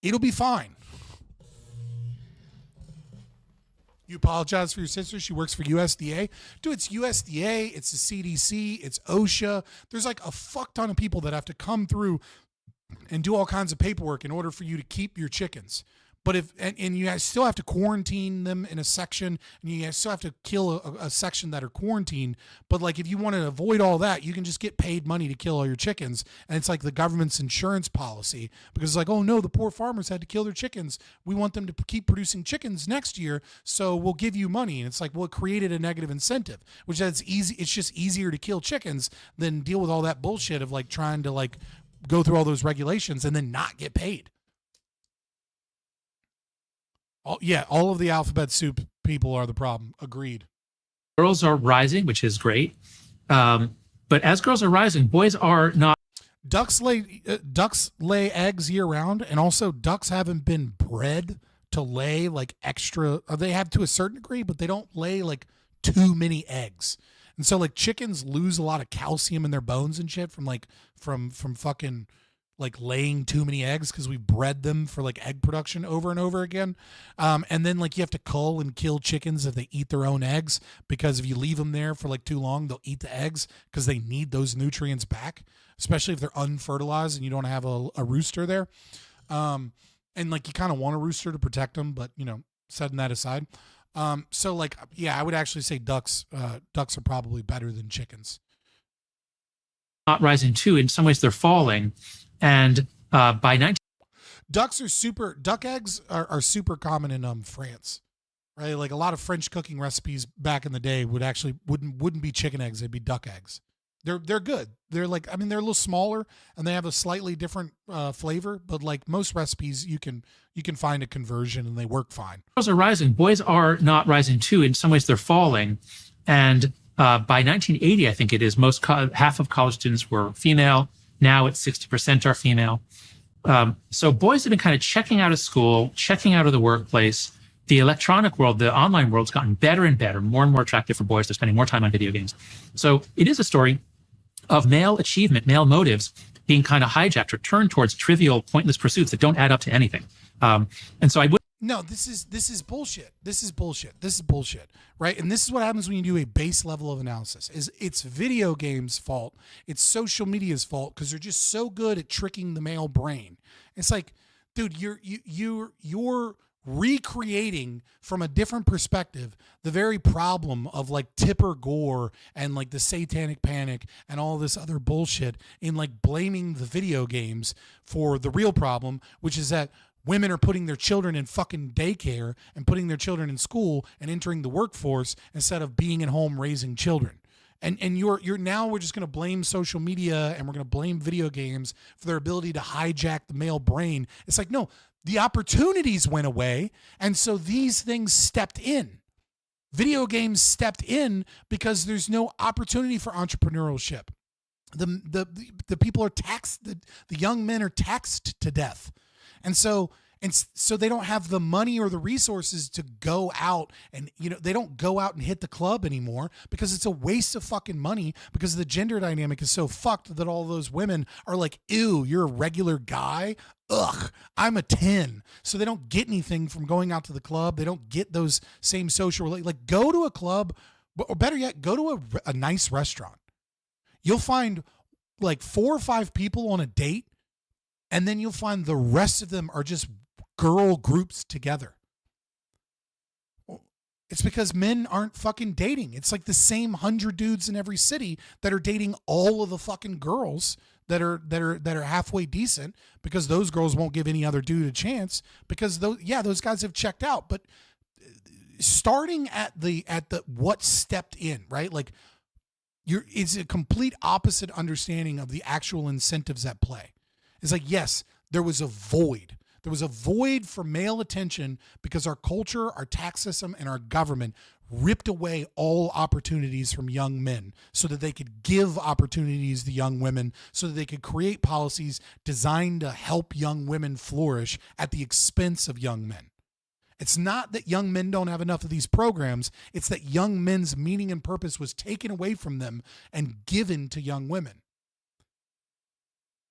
It'll be fine. You apologize for your sister. She works for USDA. Dude, it's USDA, it's the CDC, it's OSHA. There's like a fuck ton of people that have to come through and do all kinds of paperwork in order for you to keep your chickens. But and you still have to quarantine them in a section, and you still have to kill a section that are quarantined. But like, if you want to avoid all that, you can just get paid money to kill all your chickens. And it's like the government's insurance policy, because it's like, oh no, the poor farmers had to kill their chickens. We want them to keep producing chickens next year, so we'll give you money. And it's like, well, it created a negative incentive, which is easy. It's just easier to kill chickens than deal with all that bullshit of like trying to like go through all those regulations and then not get paid. All of the alphabet soup people are the problem. Agreed. Girls are rising, which is great. But as girls are rising, boys are not. ducks lay eggs year round, and also ducks haven't been bred to lay like extra. They have to a certain degree, but they don't lay like too many eggs. And so like chickens lose a lot of calcium in their bones and shit from fucking like laying too many eggs because we bred them for like egg production over and over again. And then like you have to cull and kill chickens if they eat their own eggs, because if you leave them there for like too long, they'll eat the eggs because they need those nutrients back, especially if they're unfertilized and you don't have a rooster there. And like you kind of want a rooster to protect them, but you know, setting that aside. So like, yeah, I would actually say ducks are probably better than chickens. Not rising too. In some ways, they're falling. And by 19... Duck eggs are super common in France, right? Like a lot of French cooking recipes back in the day wouldn't be chicken eggs, they'd be duck eggs. They're good. They're like, I mean, they're a little smaller and they have a slightly different flavor, but like most recipes, you can find a conversion and they work fine. Girls are rising. Boys are not rising too. In some ways, they're falling. And by 1980, I think it is, half of college students were female. Now it's 60% are female. So boys have been kind of checking out of school, checking out of the workplace. The electronic world, the online world's gotten better and better, more and more attractive for boys. They're spending more time on video games. So it is a story of male achievement, male motives being kind of hijacked or turned towards trivial, pointless pursuits that don't add up to anything. And so I would... No, this is bullshit. This is bullshit, right? And this is what happens when you do a base level of analysis. It's video games' fault. It's social media's fault because they're just so good at tricking the male brain. It's like, dude, you're recreating from a different perspective the very problem of like Tipper Gore and like the Satanic Panic and all this other bullshit in like blaming the video games for the real problem, which is that women are putting their children in fucking daycare and putting their children in school and entering the workforce instead of being at home raising children. And you're now we're just going to blame social media and we're going to blame video games for their ability to hijack the male brain. It's like, no, the opportunities went away, and so these things stepped in. Video games stepped in because there's no opportunity for entrepreneurship. The people are taxed. The young men are taxed to death, and so they don't have the money or the resources to go out and, you know, they don't go out and hit the club anymore because it's a waste of fucking money because the gender dynamic is so fucked that all those women are like, ew, you're a regular guy. Ugh, I'm a 10. So they don't get anything from going out to the club. They don't get those same social, like go to a club, or better yet, go to a nice restaurant. You'll find like 4 or 5 people on a date, and then you'll find the rest of them are just girl groups together. It's because men aren't fucking dating. It's like the same 100 dudes in every city that are dating all of the fucking girls that are halfway decent, because those girls won't give any other dude a chance because those guys have checked out. But starting at the what stepped in, right? Like it's a complete opposite understanding of the actual incentives at play. It's like, yes, there was a void. There was a void for male attention because our culture, our tax system, and our government ripped away all opportunities from young men so that they could give opportunities to young women, so that they could create policies designed to help young women flourish at the expense of young men. It's not that young men don't have enough of these programs. It's that young men's meaning and purpose was taken away from them and given to young women.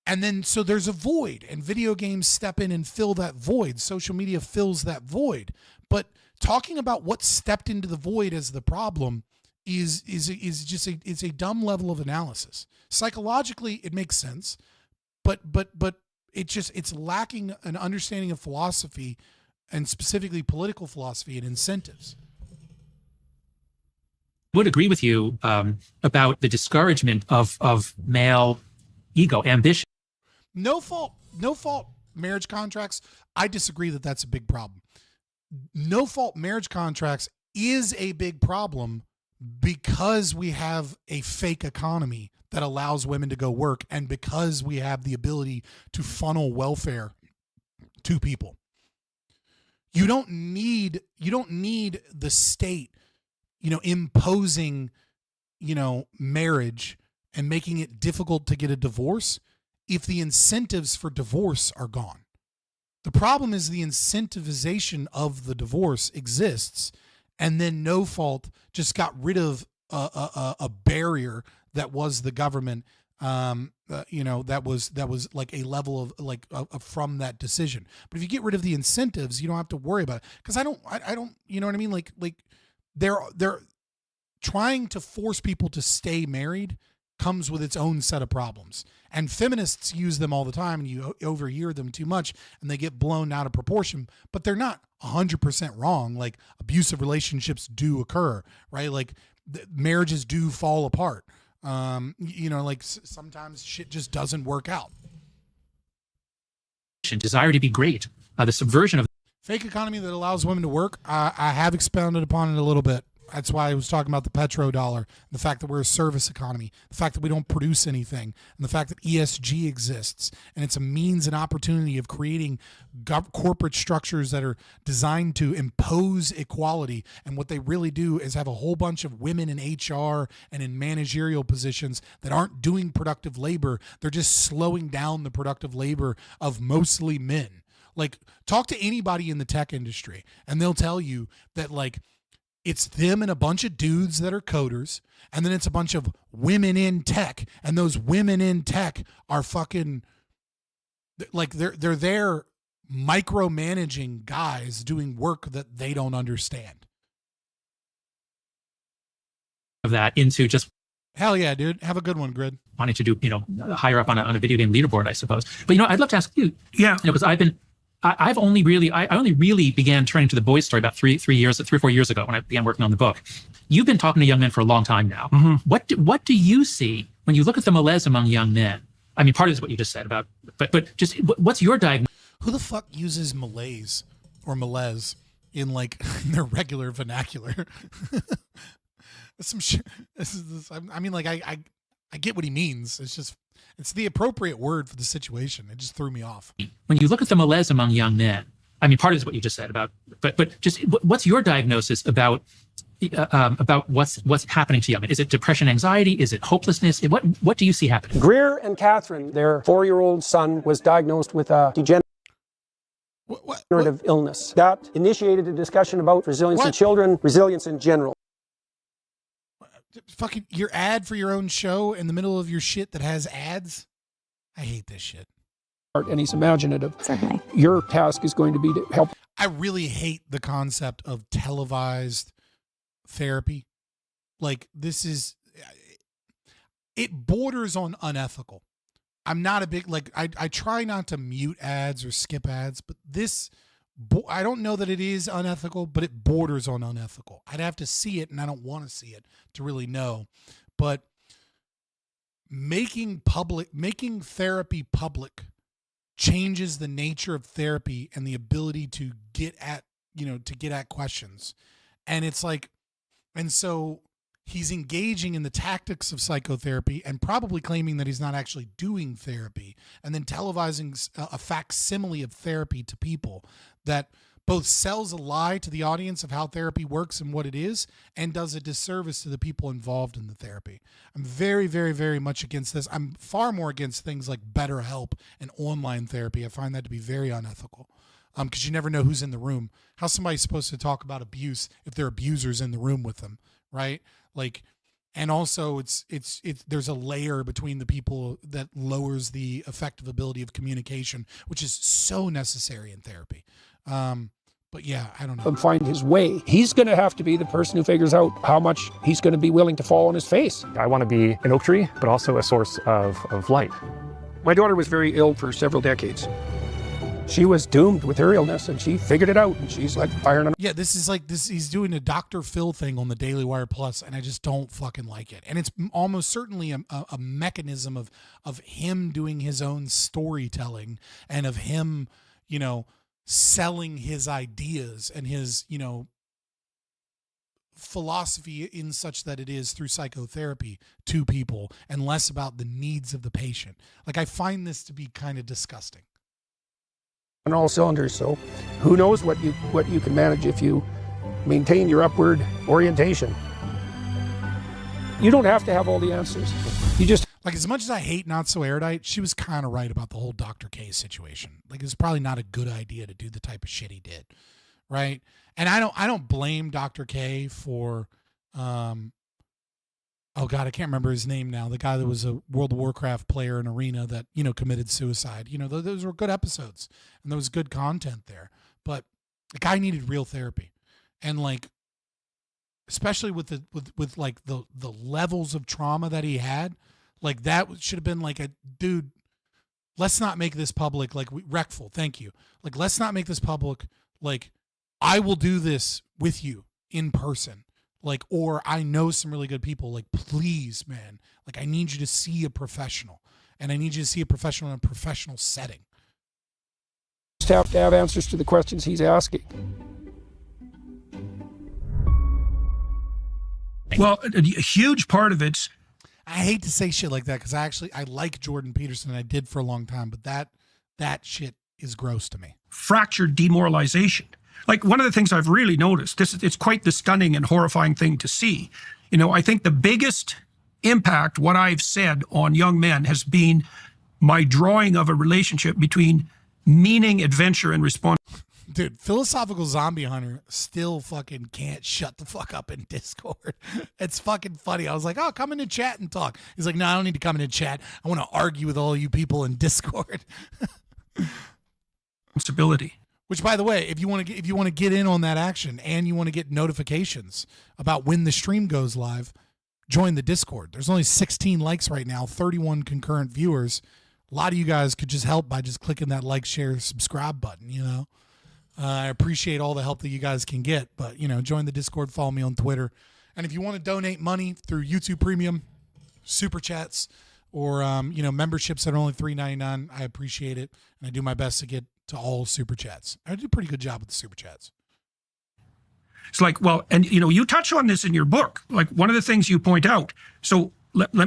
And then, so there's a void, and video games step in and fill that void. Social media fills that void. But talking about what stepped into the void as the problem is just a dumb level of analysis. Psychologically, it makes sense, but it's lacking an understanding of philosophy, and specifically political philosophy and incentives. I would agree with you about the discouragement of male ego, ambition. No fault marriage contracts. I disagree that that's a big problem. No fault marriage contracts is a big problem because we have a fake economy that allows women to go work, and because we have the ability to funnel welfare to people. You don't need the state, imposing, marriage and making it difficult to get a divorce if the incentives for divorce are gone. The problem is the incentivization of the divorce exists, and then No Fault just got rid of a barrier that was the government. That was like a level of like from that decision. But if you get rid of the incentives, you don't have to worry about it. Because I don't, you know what I mean? Like they're trying to force people to stay married comes with its own set of problems. And feminists use them all the time, and you overhear them too much, and they get blown out of proportion. But they're not 100% wrong. Like, abusive relationships do occur, right? Like, marriages do fall apart. Like sometimes shit just doesn't work out. Desire to be great. The subversion of Fake economy that allows women to work. I have expounded upon it a little bit. That's why I was talking about the petrodollar, the fact that we're a service economy, the fact that we don't produce anything, and the fact that ESG exists. And it's a means and opportunity of creating corporate structures that are designed to impose equality. And what they really do is have a whole bunch of women in HR and in managerial positions that aren't doing productive labor. They're just slowing down the productive labor of mostly men. Like, talk to anybody in the tech industry, and they'll tell you that, like, it's them and a bunch of dudes that are coders, and then it's a bunch of women in tech, and those women in tech are fucking, like, they're there micromanaging guys doing work that they don't understand. of that into just hell yeah, dude. Have a good one, Grid. Wanting to do, higher up on a video game leaderboard, I suppose. But I'd love to ask you, because I only really began turning to the boys' story about 3 or 4 years ago when I began working on the book. You've been talking to young men for a long time now. Mm-hmm. What do you see when you look at the malaise among young men? I mean, part of it is what you just said about, but just what's your diagnosis? Who the fuck uses malaise or malaise in their regular vernacular? Some shit. I get what he means. It's the appropriate word for the situation. It just threw me off. When you look at the malaise among young men, I mean, part of it is what you just said about, but just what's your diagnosis about what's happening to young men? Is it depression, anxiety? Is it hopelessness? What do you see happening? Greer and Catherine, their 4-year-old son, was diagnosed with a degenerative illness. That initiated a discussion about resilience in children, resilience in general. Fucking your ad for your own show in the middle of your shit that has ads? I hate this shit. And he's imaginative. Certainly. Your task is going to be to help. I really hate the concept of televised therapy. Like, it borders on unethical. I'm not a big, I try not to mute ads or skip ads, but I don't know that it is unethical, but it borders on unethical. I'd have to see it, and I don't want to see it to really know. But making therapy public changes the nature of therapy and the ability to get at questions. And it's like, and so he's engaging in the tactics of psychotherapy and probably claiming that he's not actually doing therapy, and then televising a facsimile of therapy to people that both sells a lie to the audience of how therapy works and what it is, and does a disservice to the people involved in the therapy. I'm very, very, very much against this. I'm far more against things like BetterHelp and online therapy. I find that to be very unethical. Because you never know who's in the room. How's somebody supposed to talk about abuse if there are abusers in the room with them, right? And also it's there's a layer between the people that lowers the effective ability of communication, which is so necessary in therapy. But yeah, I don't know. And find his way. He's going to have to be the person who figures out how much he's going to be willing to fall on his face. I want to be an oak tree, but also a source of light. My daughter was very ill for several decades. She was doomed with her illness, and she figured it out, and she's like firing on. Yeah, this is like this. He's doing a Dr. Phil thing on the Daily Wire Plus, and I just don't fucking like it. And it's almost certainly a mechanism of him doing his own storytelling and of him, selling his ideas and his, philosophy in such that it is through psychotherapy to people and less about the needs of the patient. Like, I find this to be kind of disgusting. On all cylinders, so who knows what you can manage if you maintain your upward orientation. You don't have to have all the answers. You just Like, as much as I hate Not So Erudite, she was kind of right about the whole Dr. K situation. Like, it's probably not a good idea to do the type of shit he did, right? And I don't blame Dr. K for, oh God, I can't remember his name now. The guy that was a World of Warcraft player in Arena that, you know, committed suicide. You know, those were good episodes and there was good content there. But the guy needed real therapy, and like, especially with the levels of trauma that he had. Like, that should have been like a dude. Let's not make this public. Like, Wreckful, thank you. Like, let's not make this public. Like, I will do this with you in person. Like, or I know some really good people. Like, please, man. Like, I need you to see a professional, and I need you to see a professional in a professional setting. Just have to have answers to the questions he's asking. Well, a huge part of it's, I hate to say shit like that because I like Jordan Peterson, and I did for a long time, but that shit is gross to me. fractured demoralization. Like, one of the things I've really noticed, it's quite the stunning and horrifying thing to see. You know, I think the biggest impact what I've said on young men has been my drawing of a relationship between meaning, adventure, and responsibility. Dude, Philosophical Zombie Hunter still fucking can't shut the fuck up in Discord. It's fucking funny. I was like, oh, come into chat and talk. He's like, no, I don't need to come into chat. I want to argue with all you people in Discord. Responsibility. Which, by the way, if you want to get in on that action and you want to get notifications about when the stream goes live, join the Discord. There's only 16 likes right now, 31 concurrent viewers. A lot of you guys could just help by just clicking that like, share, subscribe button, you know. I appreciate all the help that you guys can get, but, you know, join the Discord, follow me on Twitter. And if you want to donate money through YouTube Premium, Super Chats, or, you know, memberships that are only $3.99, I appreciate it. And I do my best to get to all Super Chats. I do a pretty good job with the Super Chats. It's like, well, and, you know, you touch on this in your book. Like, one of the things you point out. So let me.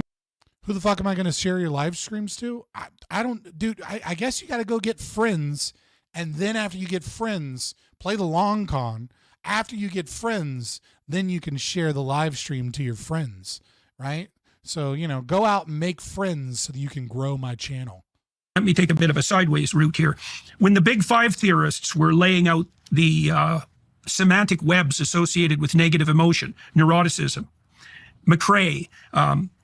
Who the fuck am I going to share your live streams to? I don't, dude, I guess you got to go get friends. And then after you get friends, play the long con. After you get friends, then you can share the live stream to your friends, right? So, you know, go out and make friends so that you can grow my channel. Let me take a bit of a sideways route here. When the Big Five theorists were laying out the semantic webs associated with negative emotion, neuroticism, McCrae,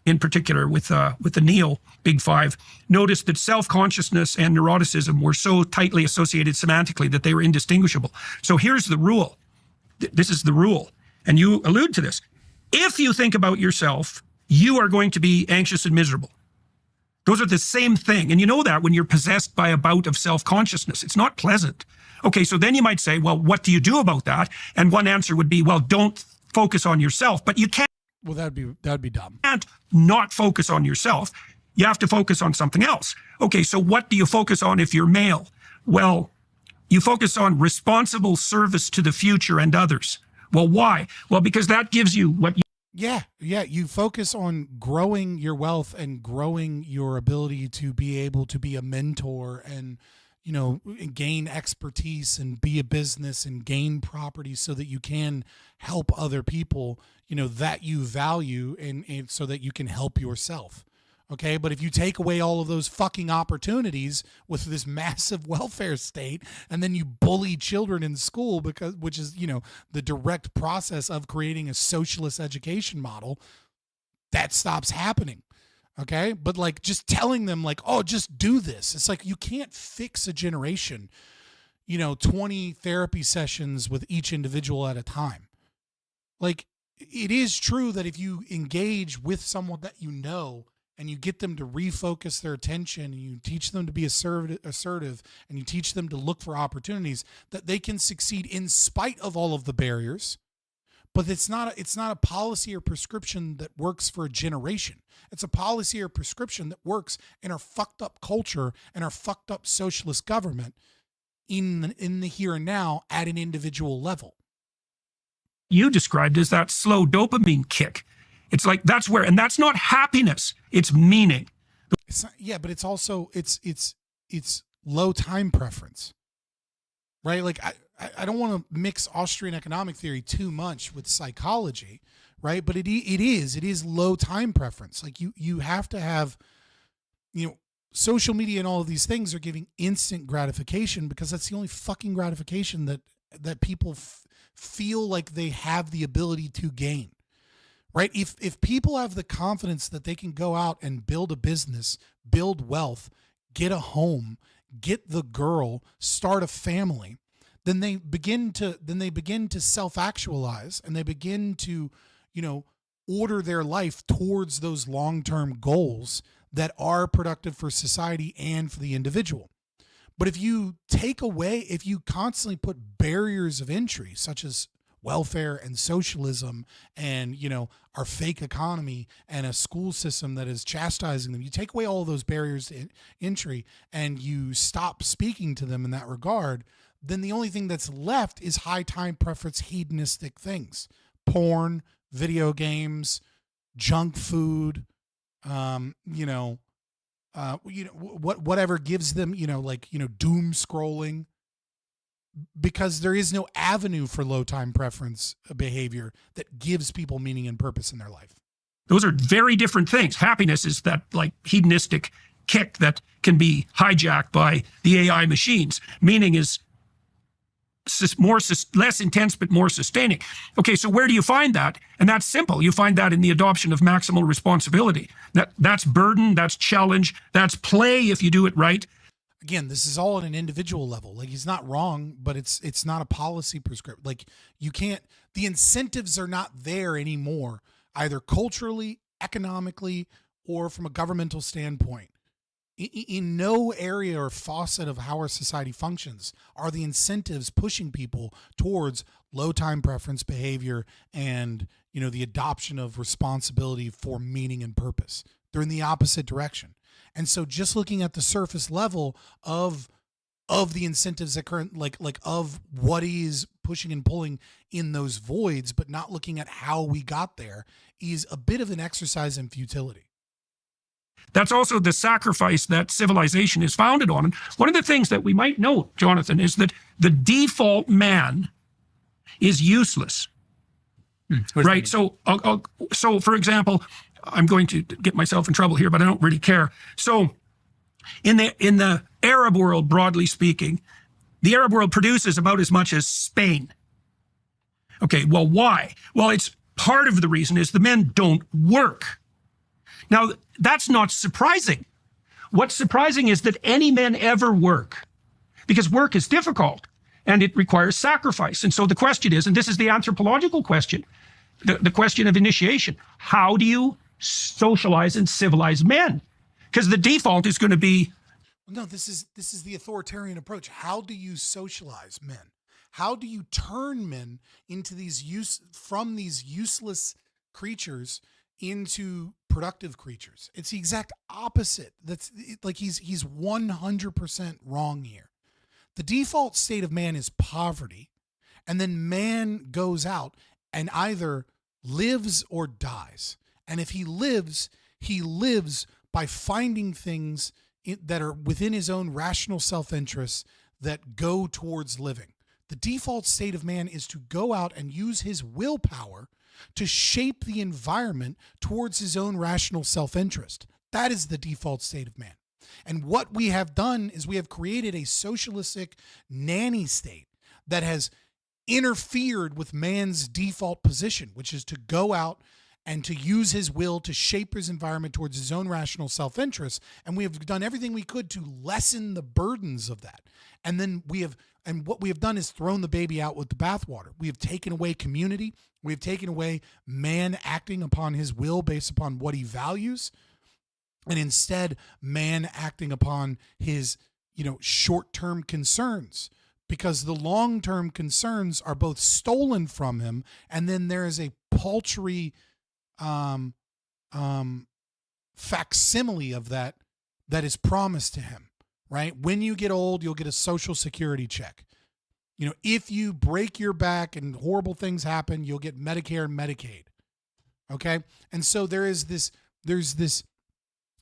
in particular with the Neo Big Five, noticed that self-consciousness and neuroticism were so tightly associated semantically that they were indistinguishable. So here's the rule. This is the rule. And you allude to this. If you think about yourself, you are going to be anxious and miserable. Those are the same thing. And you know that when you're possessed by a bout of self-consciousness. It's not pleasant. Okay, so then you might say, well, what do you do about that? And one answer would be, well, don't focus on yourself. But you can't. Well, that'd be dumb. Can't not focus on yourself. You have to focus on something else. Okay, so what do you focus on if you're male? Well, you focus on responsible service to the future and others. Well, why? Well, because that gives you what you... Yeah. You focus on growing your wealth and growing your ability to be able to be a mentor and, you know, gain expertise and be a business and gain property so that you can help other people, you know, that you value and so that you can help yourself. Okay. But if you take away all of those fucking opportunities with this massive welfare state and then you bully children in school which is, you know, the direct process of creating a socialist education model, that stops happening. Okay. But like just telling them like, oh, just do this. It's like, you can't fix a generation, you know, 20 therapy sessions with each individual at a time. Like, it is true that if you engage with someone that you know and you get them to refocus their attention and you teach them to be assertive and you teach them to look for opportunities, that they can succeed in spite of all of the barriers. But it's not a policy or prescription that works for a generation. It's a policy or prescription that works in our fucked up culture and our fucked up socialist government in the here and now at an individual level. You described as that slow dopamine kick. It's like, that's where, and that's not happiness, it's meaning. It's not, yeah, but it's also, it's low time preference, right? Like, I don't want to mix Austrian economic theory too much with psychology, right? But it is low time preference. Like you have to have, social media and all of these things are giving instant gratification because that's the only fucking gratification that people feel like they have the ability to gain, right? If people have the confidence that they can go out and build a business, build wealth, get a home, get the girl, start a family, then they begin to self-actualize, and they begin to, order their life towards those long-term goals that are productive for society and for the individual. But if you constantly put barriers of entry, such as welfare and socialism and, our fake economy and a school system that is chastising them, you take away all of those barriers to entry and you stop speaking to them in that regard, then the only thing that's left is high time preference hedonistic things. Porn, video games, junk food, whatever gives them, doom scrolling, because there is no avenue for low time preference behavior that gives people meaning and purpose in their life. Those are very different things. Happiness is that like hedonistic kick that can be hijacked by the AI machines. Meaning is less intense but more sustaining. Okay, so where do you find that? And that's simple. You find that in the adoption of maximal responsibility. That's burden, that's challenge, that's play if you do it right. Again, this is all at an individual level. Like, he's not wrong, but it's not a policy prescription. Like, you can't, the incentives are not there anymore, either culturally, economically, or from a governmental standpoint. In no area or faucet of how our society functions are the incentives pushing people towards low time preference behavior and, the adoption of responsibility for meaning and purpose. They're in the opposite direction. And so just looking at the surface level of the incentives that current, like of what is pushing and pulling in those voids, but not looking at how we got there, is a bit of an exercise in futility. That's also the sacrifice that civilization is founded on. And one of the things that we might note, Jonathan, is that the default man is useless. Right? So, so for example, I'm going to get myself in trouble here, but I don't really care. So in the Arab world, broadly speaking, the Arab world produces about as much as Spain. Okay, well, why? Well, it's part of the reason is the men don't work. Now, that's not surprising. What's surprising is that any men ever work, because work is difficult and it requires sacrifice. And so the question is, and this is the anthropological question, the question of initiation, how do you socialize and civilize men? Because the default is going to be... No, this is the authoritarian approach. How do you socialize men? How do you turn men into from these useless creatures into productive creatures? It's the exact opposite. That's like he's 100% wrong here. The default state of man is poverty, and then man goes out and either lives or dies. And if he lives by finding things that are within his own rational self-interest that go towards living. The default state of man is to go out and use his willpower to shape the environment towards his own rational self-interest. That is the default state of man. And what we have done is we have created a socialistic nanny state that has interfered with man's default position, which is to go out and to use his will to shape his environment towards his own rational self-interest. And we have done everything we could to lessen the burdens of that. And then what we have done is thrown the baby out with the bathwater. We have taken away community. We have taken away man acting upon his will based upon what he values. And instead, man acting upon his, short-term concerns. Because the long-term concerns are both stolen from him, and then there is a paltry facsimile of that is promised to him, right? When you get old, you'll get a social security check. If you break your back and horrible things happen, you'll get Medicare and Medicaid. Okay? And so there's this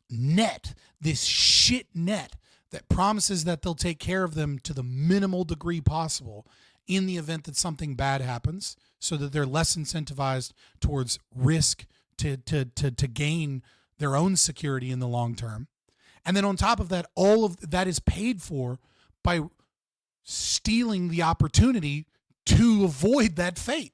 net, this shit net that promises that they'll take care of them to the minimal degree possible in the event that something bad happens, so that they're less incentivized towards risk to gain their own security in the long term. And then on top of that, all of that is paid for by stealing the opportunity to avoid that fate.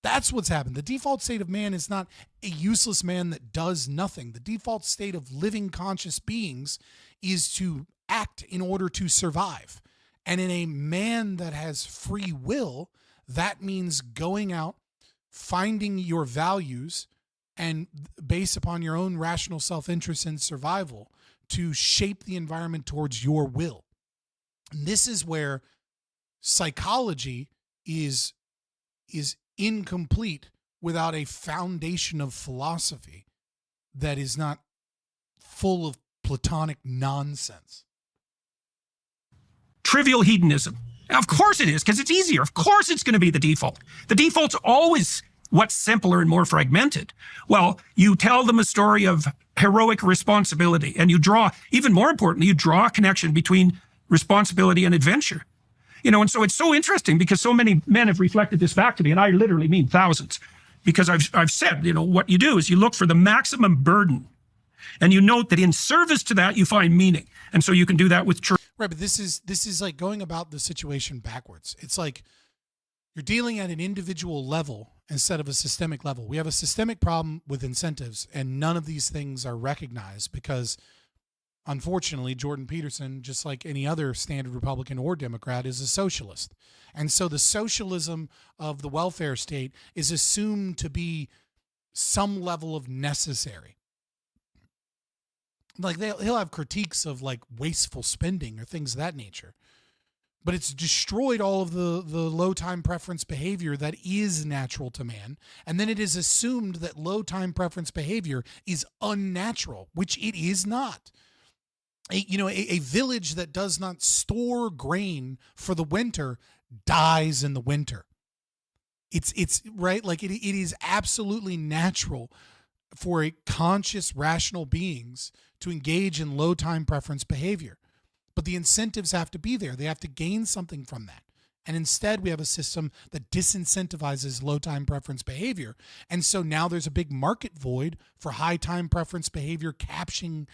That's what's happened. The default state of man is not a useless man that does nothing. The default state of living conscious beings is to act in order to survive. And in a man that has free will, that means going out, finding your values, and based upon your own rational self-interest and survival, to shape the environment towards your will. And this is where psychology is incomplete without a foundation of philosophy that is not full of Platonic nonsense. Trivial hedonism. Of course it is, because it's easier. Of course it's going to be the default. The default's always what's simpler and more fragmented. Well, you tell them a story of heroic responsibility, and you draw, even more importantly, you draw a connection between responsibility and adventure. And so it's so interesting because so many men have reflected this back to me, and I literally mean thousands, because I've said, what you do is you look for the maximum burden, and you note that in service to that, you find meaning. And so you can do that with church. Right, but this is like going about the situation backwards. It's like you're dealing at an individual level instead of a systemic level. We have a systemic problem with incentives, and none of these things are recognized because, unfortunately, Jordan Peterson, just like any other standard Republican or Democrat, is a socialist. And so the socialism of the welfare state is assumed to be some level of necessary. Like he'll have critiques of like wasteful spending or things of that nature, but it's destroyed all of the low time preference behavior that is natural to man. And then it is assumed that low time preference behavior is unnatural, which it is not. A village that does not store grain for the winter dies in the winter. It's right. Like it is absolutely natural for a conscious, rational beings to engage in low time preference behavior. But the incentives have to be there. They have to gain something from that. And instead, we have a system that disincentivizes low time preference behavior. And so now there's a big market void for high time preference behavior capturing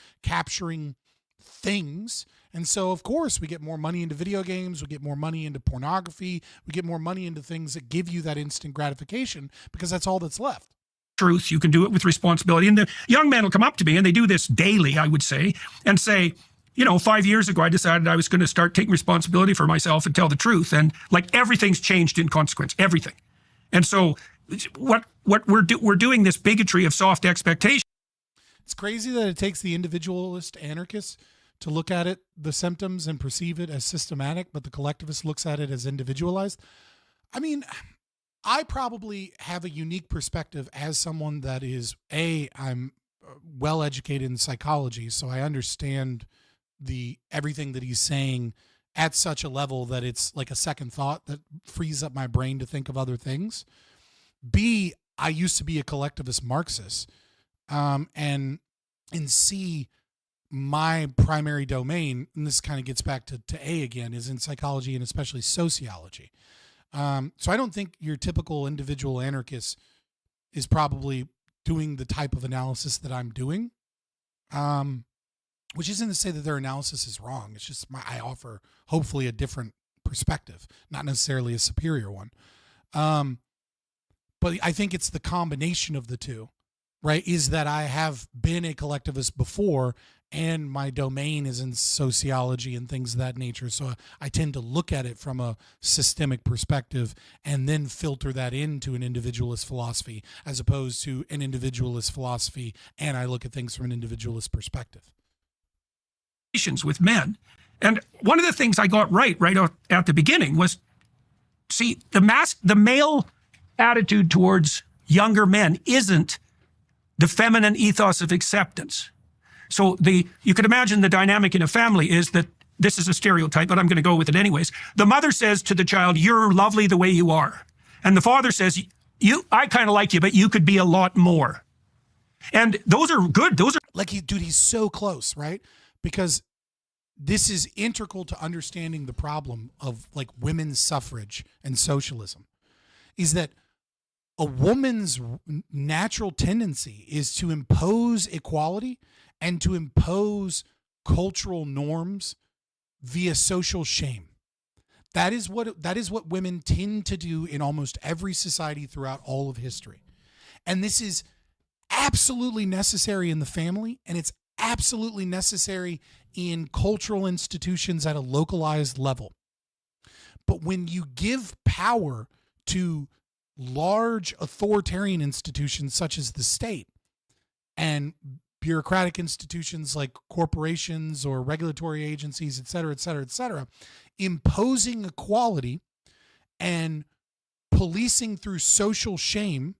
things. And so, of course, we get more money into video games. We get more money into pornography. We get more money into things that give you that instant gratification because that's all that's left. Truth, you can do it with responsibility. And the young men will come up to me, and they do this daily, I would say, and say, 5 years ago, I decided I was going to start taking responsibility for myself and tell the truth. And like everything's changed in consequence, everything. And so what we're doing this bigotry of soft expectation. It's crazy that it takes the individualist anarchist to look at it, the symptoms, and perceive it as systematic, but the collectivist looks at it as individualized. I mean, I probably have a unique perspective as someone that is, I'm well educated in psychology, so I understand everything that he's saying at such a level that it's like a second thought that frees up my brain to think of other things. B, I used to be a collectivist Marxist, and C, my primary domain, and this kind of gets back to A again, is in psychology and especially sociology. So I don't think your typical individual anarchist is probably doing the type of analysis that I'm doing, which isn't to say that their analysis is wrong. It's just I offer hopefully a different perspective, not necessarily a superior one. But I think it's the combination of the two, right? Is that I have been a collectivist before, and my domain is in sociology and things of that nature. So I tend to look at it from a systemic perspective and then filter that into an individualist philosophy, as opposed to an individualist philosophy and I look at things from an individualist perspective. With men. And one of the things I got right at the beginning was, see, the male attitude towards younger men isn't the feminine ethos of acceptance. So you could imagine the dynamic in a family is that this is a stereotype, but I'm going to go with it anyways. The mother says to the child, "You're lovely the way you are." And the father says, I kind of like you, but you could be a lot more. And those are good. Those are like, he's so close, right? Because this is integral to understanding the problem of like women's suffrage and socialism, is that a woman's natural tendency is to impose equality and to impose cultural norms via social shame. That is what women tend to do in almost every society throughout all of history. And this is absolutely necessary in the family, and it's absolutely necessary in cultural institutions at a localized level. But when you give power to large authoritarian institutions such as the state and bureaucratic institutions like corporations or regulatory agencies, et cetera, et cetera, et cetera, imposing equality and policing through social shame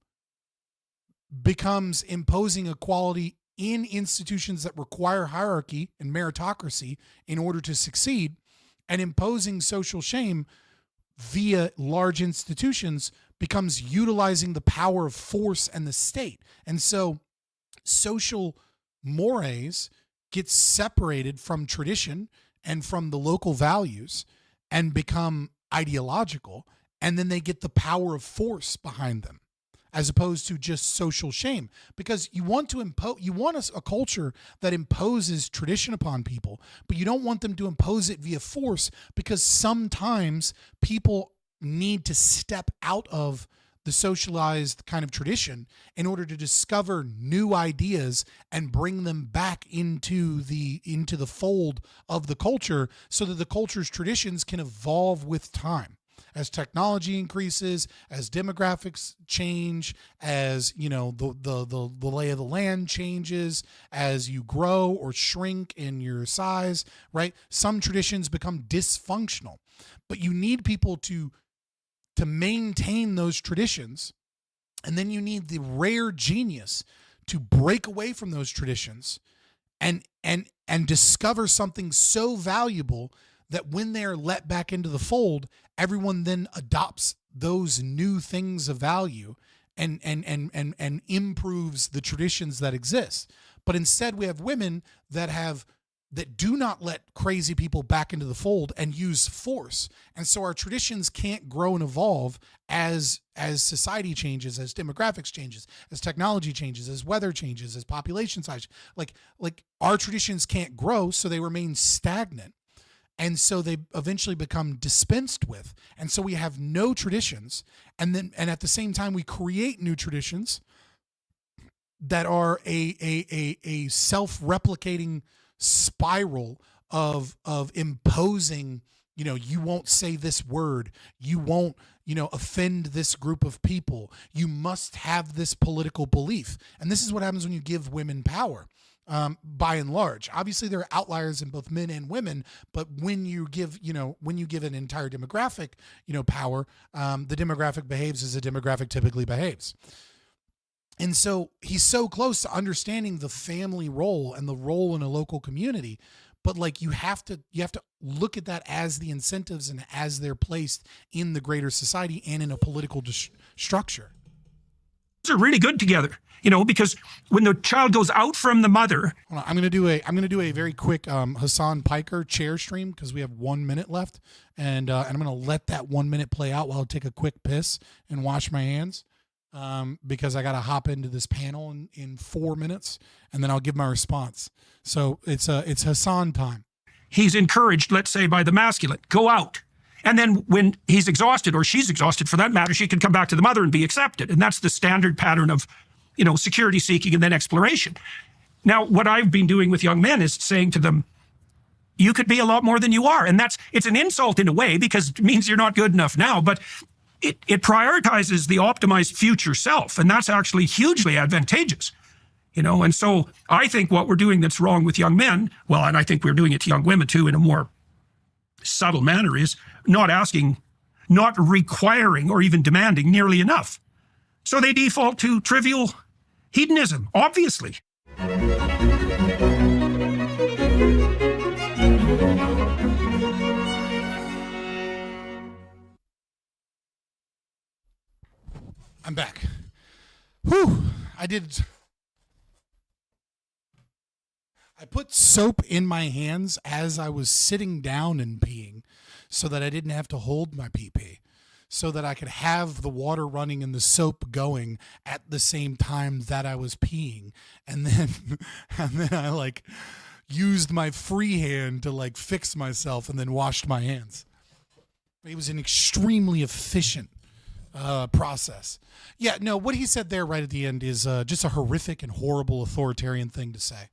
becomes imposing equality in institutions that require hierarchy and meritocracy in order to succeed, and imposing social shame via large institutions becomes utilizing the power of force and the state. And so social mores get separated from tradition and from the local values and become ideological, and then they get the power of force behind them, as opposed to just social shame. Because you want a culture that imposes tradition upon people, but you don't want them to impose it via force, because sometimes people need to step out of the socialized kind of tradition in order to discover new ideas and bring them back into the fold of the culture, so that the culture's traditions can evolve with time. As technology increases, as demographics change, as the lay of the land changes, as you grow or shrink in your size, right? Some traditions become dysfunctional, but you need people to maintain those traditions, and then you need the rare genius to break away from those traditions and discover something so valuable that when they're let back into the fold, everyone then adopts those new things of value and improves the traditions that exist. But instead, we have women that do not let crazy people back into the fold and use force. And so our traditions can't grow and evolve as society changes, as demographics changes, as technology changes, as weather changes, as population size. Like our traditions can't grow, so they remain stagnant. And so they eventually become dispensed with. And so we have no traditions. And at the same time, we create new traditions that are a self-replicating spiral of imposing, you won't say this word, you won't, offend this group of people, you must have this political belief. And this is what happens when you give women power. By and large, obviously there are outliers in both men and women, but when you give an entire demographic, power, the demographic behaves as a demographic typically behaves. And so he's so close to understanding the family role and the role in a local community, but like you have to look at that as the incentives and as they're placed in the greater society and in a political structure. Those are really good together. Because when the child goes out from the mother, I'm gonna do a very quick Hassan Piker chair stream, because we have 1 minute left, and I'm gonna let that 1 minute play out while I take a quick piss and wash my hands, because I gotta hop into this panel in 4 minutes, and then I'll give my response. So it's Hassan time. He's encouraged, let's say, by the masculine, go out. And then when he's exhausted, or she's exhausted for that matter, she can come back to the mother and be accepted. And that's the standard pattern of security seeking and then exploration. Now, what I've been doing with young men is saying to them, you could be a lot more than you are. And it's an insult in a way, because it means you're not good enough now, but it prioritizes the optimized future self. And that's actually hugely advantageous, And so I think what we're doing that's wrong with young men, well, and I think we're doing it to young women too in a more subtle manner, is not requiring or even demanding nearly enough. So they default to trivial hedonism, obviously. I'm back. Whew. I put soap in my hands as I was sitting down and peeing so that I didn't have to hold my pee-pee, so that I could have the water running and the soap going at the same time that I was peeing. And then I like used my free hand to like fix myself and then washed my hands. It was an extremely efficient process. Yeah, no, what he said there right at the end is just a horrific and horrible authoritarian thing to say.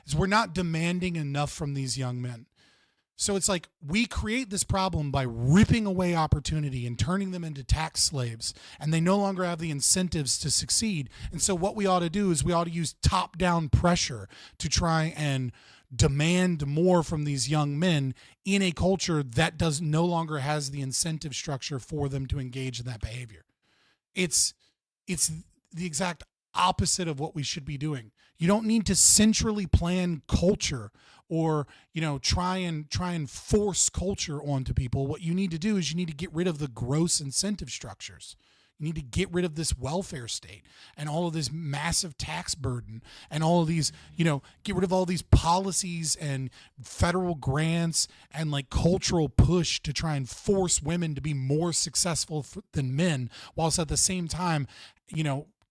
Is we're not demanding enough from these young men. So it's like we create this problem by ripping away opportunity and turning them into tax slaves, and they no longer have the incentives to succeed. And so what we ought to do is we ought to use top-down pressure to try and demand more from these young men in a culture that no longer has the incentive structure for them to engage in that behavior. It's the exact opposite of what we should be doing. You don't need to centrally plan culture or, try and force culture onto people. What you need to do is you need to get rid of the gross incentive structures. You need to get rid of this welfare state and all of this massive tax burden and all of these, get rid of all these policies and federal grants and like cultural push to try and force women to be more successful than men, whilst at the same time,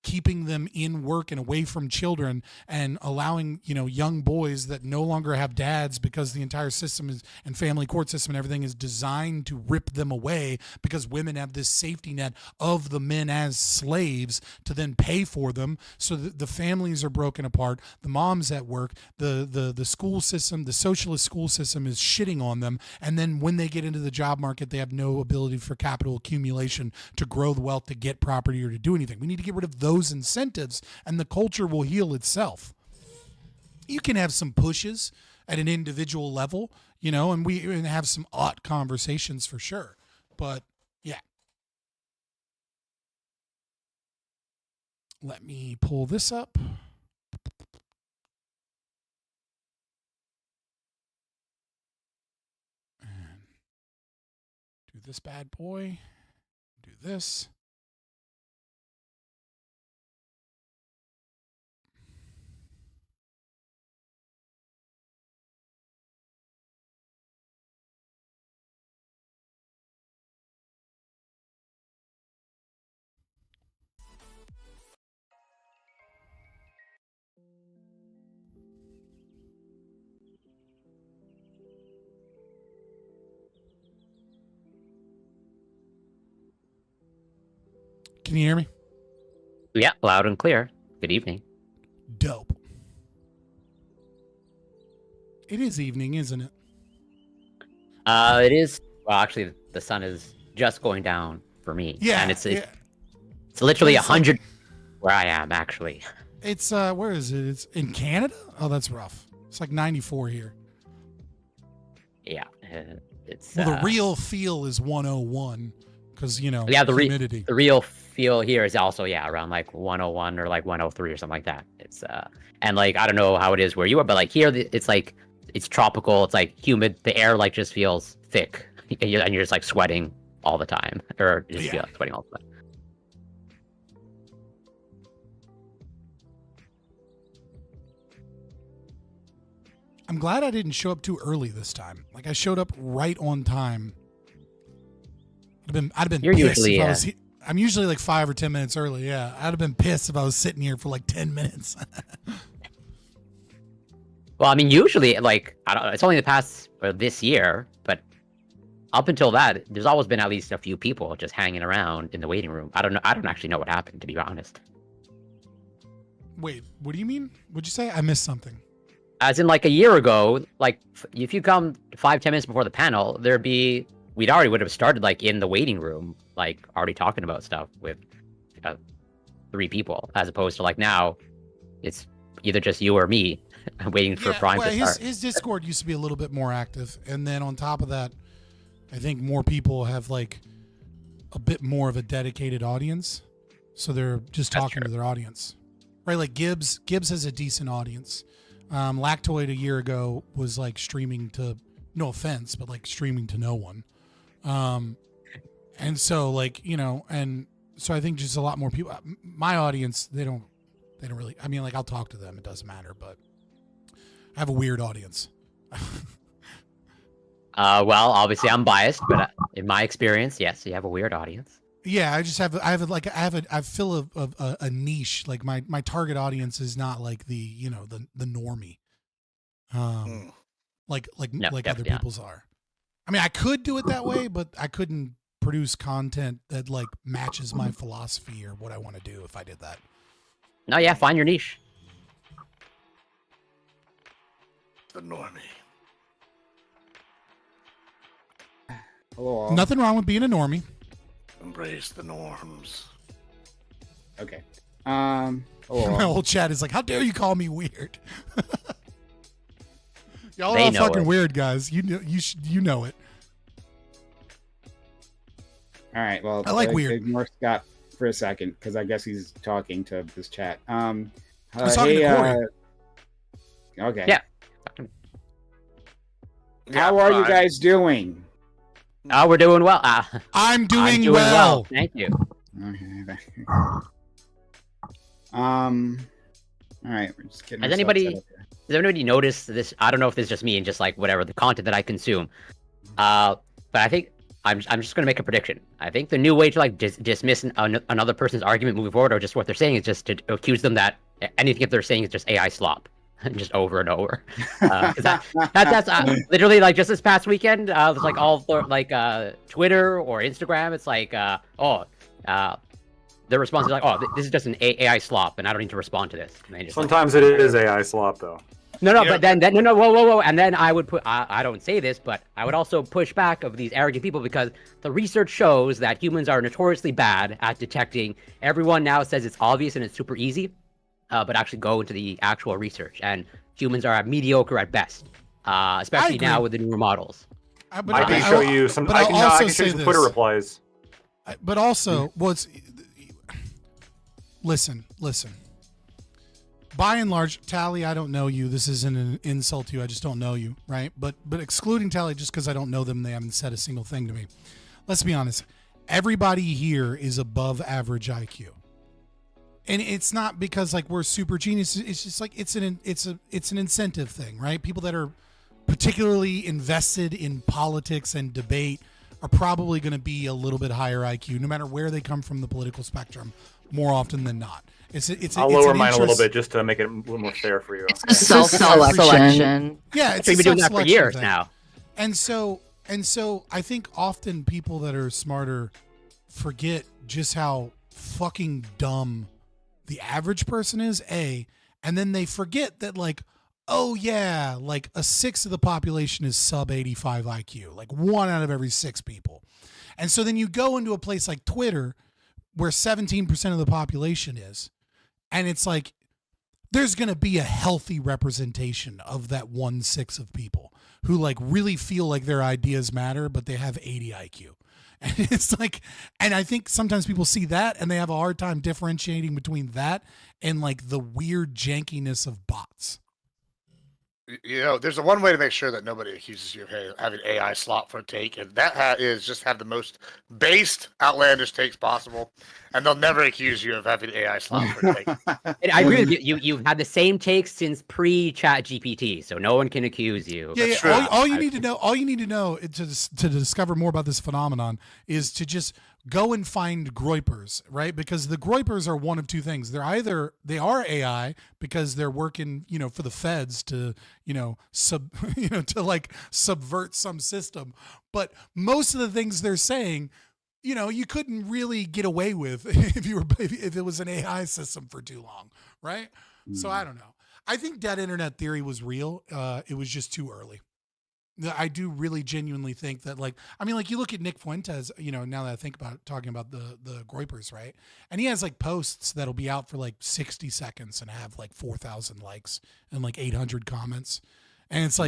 keeping them in work and away from children and allowing, young boys that no longer have dads because the entire system and family court system and everything is designed to rip them away because women have this safety net of the men as slaves to then pay for them. So the families are broken apart. The mom's at work, the school system, the socialist school system is shitting on them. And then when they get into the job market, they have no ability for capital accumulation to grow the wealth, to get property or to do anything. We need to get rid of those incentives and the culture will heal itself. You can have some pushes at an individual level, and we have some ought conversations for sure. But yeah. Let me pull this up. And do this bad boy. Do this. Can you hear me? Yeah, loud and clear. Good evening. Dope. It is evening, isn't it? It is. Well, actually, the sun is just going down for me. Yeah, and it's literally It's 100 where I am, actually. It's where is it? It's in Canada? Oh, that's rough. It's like 94 here. Yeah, it's. Well, the real feel is 101 because yeah, humidity. The real feel here is also around like 101 or like 103 or something like that. It's and like I don't know how it is where you are, but like here it's like it's tropical. It's like humid. The air like just feels thick, and you're just like sweating all the time, or just feel like sweating all the time. I'm glad I didn't show up too early this time. Like I showed up right on time. I'd have been You're pissed usually, if I was I'm usually like 5 or 10 minutes early. Yeah, I'd have been pissed if I was sitting here for like 10 minutes. Well, I mean, usually, like, I don't know, it's only the past this year, but up until that, there's always been at least a few people just hanging around in the waiting room. I don't know. I don't actually know what happened, to be honest. Wait, what do you mean? What'd you say? I missed something. As in, like, a year ago, like, if you come 5-10 minutes before the panel, we'd already would have started, like, in the waiting room, like, already talking about stuff with 3 people, as opposed to, like, now, it's either just you or me waiting for Prime to start. His Discord used to be a little bit more active, and then on top of that, I think more people have, like, a bit more of a dedicated audience, so they're just talking to their audience. Right, like Gibbs has a decent audience. Lactoid a year ago was like streaming to, no offense, but like streaming to no one. And so like, and so I think just a lot more people, my audience, they don't really, I mean, like I'll talk to them. It doesn't matter, but I have a weird audience. Well, obviously I'm biased, but in my experience, yes, you have a weird audience. Yeah, I fill a niche. Like my target audience is not like the normie, like other people's are. I mean, I could do it that way, but I couldn't produce content that like matches my philosophy or what I want to do if I did that. No, yeah, find your niche. The normie. Hello, all. Nothing wrong with being a normie. Embrace the norms. Okay. My whole chat is like, "How dare you call me weird?" Y'all are all fucking weird, guys. You know it. All right. Well, I like weird. Ignore Scott for a second because I guess he's talking to this chat. I'm talking to Corey. Okay. Yeah. How are you guys doing? We're doing well. I'm doing well. Thank you. Okay. All right. We're just kidding. Has anybody noticed this? I don't know if this is just me and just like whatever the content that I consume. But I think I'm just gonna make a prediction. I think the new way to like dismiss another person's argument moving forward, or just what they're saying, is just to accuse them that anything that they're saying is just AI slop. Just over and over. That's literally like just this past weekend. It's like all like Twitter or Instagram. It's like their response is like, "Oh, this is just an AI slop, and I don't need to respond to this." Sometimes it is AI slop, though. No, but then whoa, and then I would put. I don't say this, but I would also push back of these arrogant people because the research shows that humans are notoriously bad at detecting. Everyone now says it's obvious and it's super easy. But actually go into the actual research, and humans are mediocre at best, especially now with the newer models. I can show you some. I can show you some Twitter replies. But also, listen. By and large, Tally, I don't know you. This isn't an insult to you. I just don't know you, right? But excluding Tally, just because I don't know them, they haven't said a single thing to me. Let's be honest. Everybody here is above average IQ. And it's not because like we're super geniuses. It's just like it's an incentive thing, right? People that are particularly invested in politics and debate are probably going to be a little bit higher IQ, no matter where they come from the political spectrum. More often than not, I'll lower mine a little bit just to make it a little more fair for you. It's self-selection. Yeah, it's we've been doing that for years thing. now. And so I think often people that are smarter forget just how fucking dumb the average person is, and then they forget that like, oh yeah, like a sixth of the population is sub 85 IQ, like 1 out of every 6 people. And so then you go into a place like Twitter where 17% of the population is, and it's like, there's going to be a healthy representation of that 1/6 of people who like really feel like their ideas matter, but they have 80 IQ. And it's like, and I think sometimes people see that and they have a hard time differentiating between that and like the weird jankiness of bots. You know, there's a one way to make sure that nobody accuses you of having AI slop for a take, and that is just have the most based, outlandish takes possible, and they'll never accuse you of having AI slop for a take. And I agree with you. You've had the same takes since pre-Chat GPT, so no one can accuse you. Yeah. All you need to know to discover more about this phenomenon is to just go and find groypers, right? Because the groypers are one of two things. They are AI because they're working, for the feds to, to like subvert some system. But most of the things they're saying, you couldn't really get away with if it was an AI system for too long, right? So I don't know. I think dead internet theory was real. It was just too early. I do really genuinely think that, you look at Nick Fuentes, now that I think about it, talking about the groypers, right? And he has posts that'll be out for 60 seconds and have 4,000 likes and 800 comments. And it's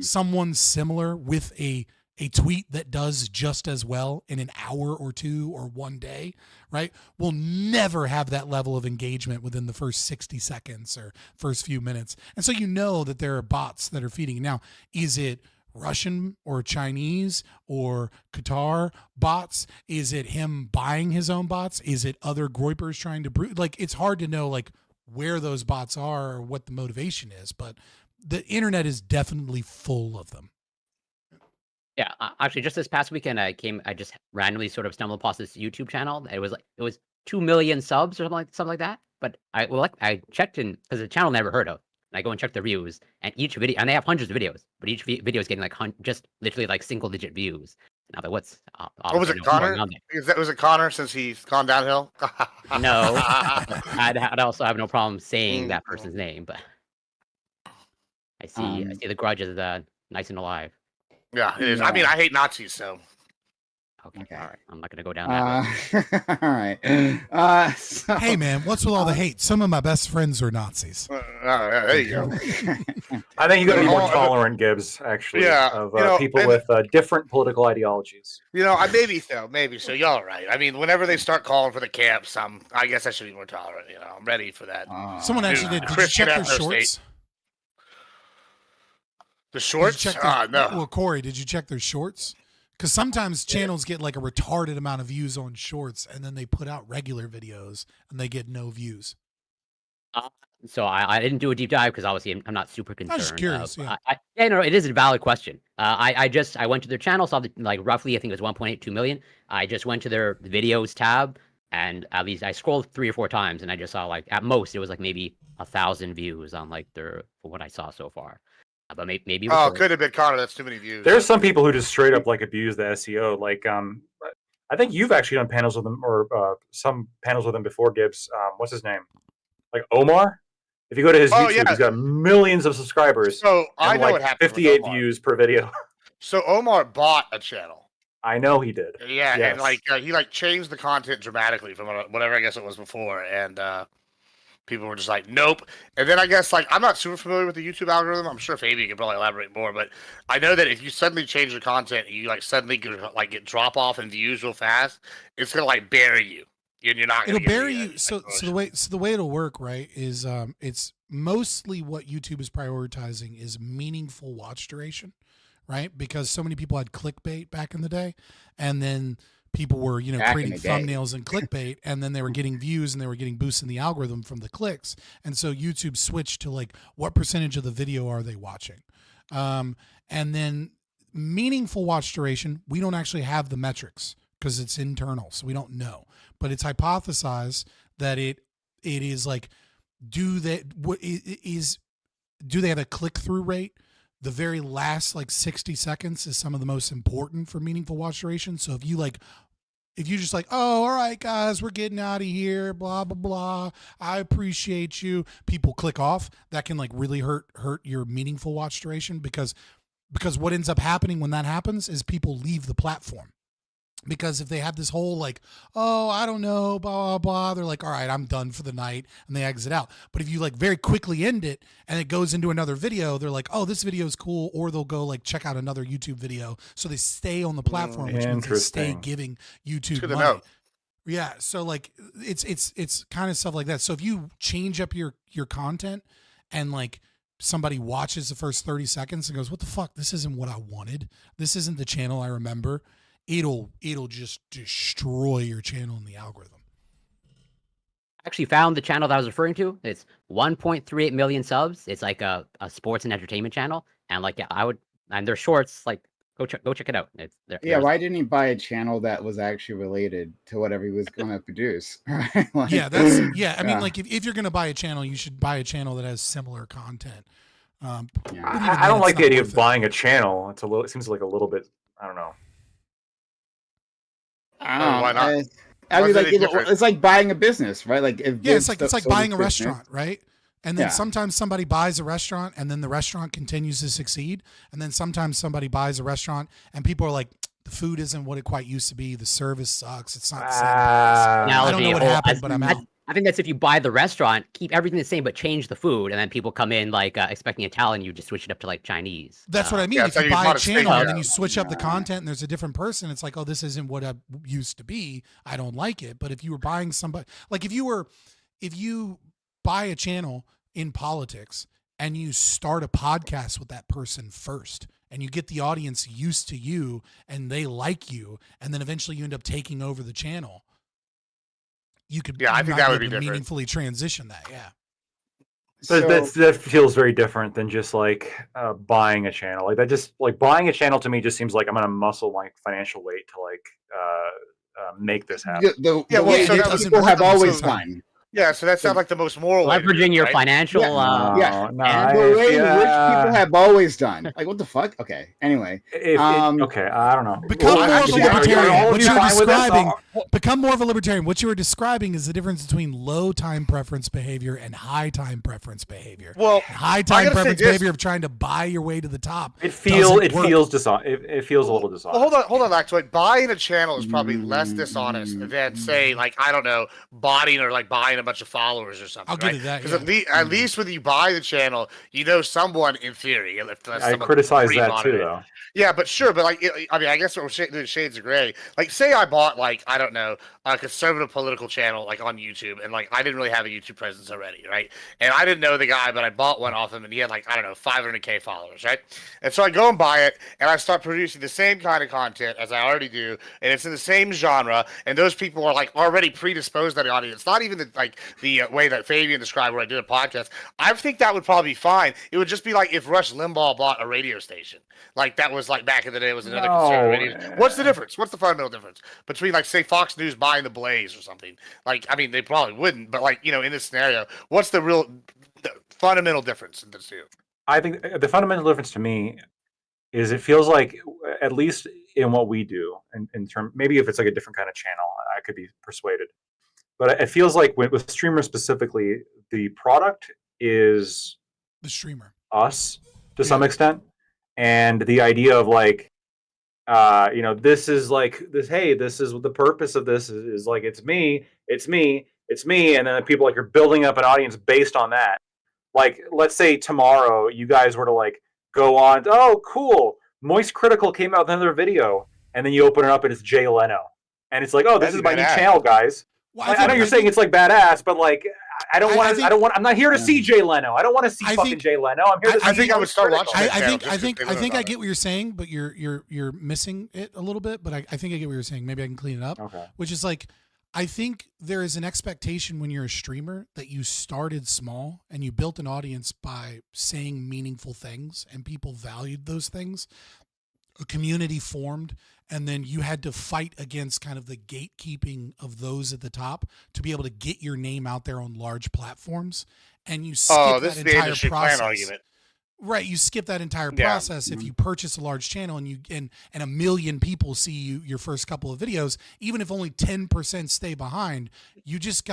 someone similar with a tweet that does just as well in an hour or two or one day, right? Will never have that level of engagement within the first 60 seconds or first few minutes. And so that there are bots that are feeding. Now, is it Russian or Chinese or Qatar bots? Is it him buying his own bots? Is it other groypers trying to brew? It's hard to know where those bots are or what the motivation is, but the internet is definitely full of them. Yeah, actually, just this past weekend, I just randomly sort of stumbled across this YouTube channel. It was 2 million subs or something like that. But I checked in because the channel never heard of. And I go and check the views, and each video, and they have hundreds of videos, but each video is getting like just literally like single digit views. Now that what's what was it, Connor? Was it Connor since he's gone downhill? No, I'd also have no problem saying that person's name, but I see the grudge is nice and alive. Yeah, it is. I mean, I hate Nazis, so. Okay. All right. I'm not going to go down that road. All right. Hey, man, what's with all the hate? Some of my best friends are Nazis. There you go. I think you got to be more tolerant, Gibbs, actually, of people with different political ideologies. Maybe so. You're all right. I mean, whenever they start calling for the camps, I guess I should be more tolerant. I'm ready for that. Someone actually did you check their shorts? The shorts? No. Well, Corey, did you check their shorts? Because sometimes channels get like a retarded amount of views on shorts, and then they put out regular videos, and they get no views. So I didn't do a deep dive because obviously I'm not super concerned. I'm just curious. No, it is a valid question. I went to their channel, saw roughly I think it was 1.82 million. I just went to their videos tab, and at least I scrolled 3 or 4 times, and I just saw at most it was maybe 1,000 views on for what I saw so far. But maybe. Oh, could have been Connor. That's too many views. There's some people who just straight up abuse the SEO. I think you've actually done panels with them or some panels with him before, Gibbs. What's his name? Omar. If you go to his YouTube, he's got millions of subscribers. So I know what happened. 58 views per video. So Omar bought a channel. I know he did. Yeah, yes. And he changed the content dramatically from whatever I guess it was before, and people were just like, nope. And then I guess I'm not super familiar with the YouTube algorithm. I'm sure Fabian could probably elaborate more, but I know that if you suddenly change your content, you suddenly get drop off in views real fast, it's gonna bury you. And you're not. It'll bury you. So the way it'll work, right, is it's mostly what YouTube is prioritizing is meaningful watch duration, right? Because so many people had clickbait back in the day, and then people were, creating thumbnails and clickbait, and then they were getting views and they were getting boosts in the algorithm from the clicks. And so YouTube switched to what percentage of the video are they watching? And then meaningful watch duration, we don't actually have the metrics because it's internal, so we don't know. But it's hypothesized that it is do they have a click-through rate? The very last 60 seconds is some of the most important for meaningful watch duration. So if you just oh, all right, guys, we're getting out of here, blah, blah, blah, I appreciate you, people click off, that can really hurt your meaningful watch duration because what ends up happening when that happens is people leave the platform. Because if they have this whole oh, I don't know, blah, blah, blah, they're all right, I'm done for the night, and they exit out. But if you very quickly end it and it goes into another video, they're oh, this video is cool, or they'll go check out another YouTube video. So they stay on the platform, which means they stay giving YouTube money. Yeah, so it's kind of stuff like that. So if you change up your content and somebody watches the first 30 seconds and goes, what the fuck, this isn't what I wanted, this isn't the channel I remember, it'll just destroy your channel in the algorithm. I actually found the channel that I was referring to. It's 1.38 million subs. It's a sports and entertainment channel, and and their shorts go check it out. Why didn't he buy a channel that was actually related to whatever he was going to produce? I mean, if you're going to buy a channel, you should buy a channel that has similar content. I don't like the idea of buying a channel. It seems like a little bit, I don't know. Why not? I mean, it's like buying a business, right? It's like buying a restaurant, right? And then sometimes somebody buys a restaurant, and then the restaurant continues to succeed. And then sometimes somebody buys a restaurant, and people are the food isn't what it quite used to be. The service sucks. It's not the same. I don't know what happened, but I'm out. I think that's if you buy the restaurant, keep everything the same, but change the food, and then people come in expecting Italian, you just switch it up to Chinese. That's what I mean. If you buy a channel and then you switch up the content, and there's a different person, it's oh, this isn't what I used to be. I don't like it. But if you were buying somebody, if you buy a channel in politics and you start a podcast with that person first, and you get the audience used to you, and they like you, and then eventually you end up taking over the channel. You could, I think that would be different. Meaningfully transition that, yeah. But that feels very different than just like buying a channel. Like that, just like buying a channel to me just seems like I'm gonna muscle my financial weight to like make this happen. People have always done. Yeah, so that sounds like the most moral way to do Leveraging it, your right? financial. Yeah, No, and the way rich people have always done. Like, what the fuck? Okay. Anyway, okay, I don't know. Become more of a libertarian. What you're describing. this? Become more of a libertarian. What you were describing is the difference between low time preference behavior and high time preference behavior. Well, high time preference behavior of trying to buy your way to the top. It feels a little dishonest. Well, hold on, Lactoid. Buying a channel is probably less dishonest than, say, like, I don't know, botting or like buying a bunch of followers or something. I'll give you that. Because at least when you buy the channel, you know someone in theory. I criticize that too, though. Yeah, but sure, but like, I mean, I guess what we're doing shades of gray. Like, say I bought, like, I don't know, a conservative political channel, like on YouTube, and like I didn't really have a YouTube presence already, right? And I didn't know the guy, but I bought one off him, and he had like, I don't know, 500K followers, right? And so I go and buy it, and I start producing the same kind of content as I already do, and it's in the same genre, and those people are like already predisposed to the audience. Not even the way that Fabian described where I did a podcast. I think that would probably be fine. It would just be like if Rush Limbaugh bought a radio station. Like that was like back in the day, it was another conservative radio. What's the difference? What's the fundamental difference between like say Fox News buying the Blaze or something? Like, I mean, they probably wouldn't, but like, you know, in this scenario, what's the fundamental difference in the two? I think the fundamental difference to me is it feels like, at least in what we do, in term, maybe if it's like a different kind of channel, I could be persuaded. But it feels like with streamers specifically, the product is the streamer, us to some extent, and the idea of like, you know, this is like this. Hey, this is what the purpose of this is like. It's me, and then people like you're building up an audience based on that. Like, let's say tomorrow you guys were to like go on. Oh, cool! Moist Critical came out with another video, and then you open it up and it's Jay Leno, and it's like, oh, this is my new channel, guys. Well, I know you're saying it's like badass, but like I don't want. I'm not here to see Jay Leno. I don't want to see fucking Jay Leno. I'm here to see. I think I would start watching. I think I get what you're saying, but you're missing it a little bit. But I think I get what you're saying. Maybe I can clean it up. Okay. Which is like, I think there is an expectation when you're a streamer that you started small and you built an audience by saying meaningful things, and people valued those things. A community formed, and then you had to fight against kind of the gatekeeping of those at the top to be able to get your name out there on large platforms. And you skip this that is the entire industry process. plan argument. Right, you skip that entire process if you purchase a large channel and and 1 million people see your first couple of videos. Even if only 10% stay behind, you just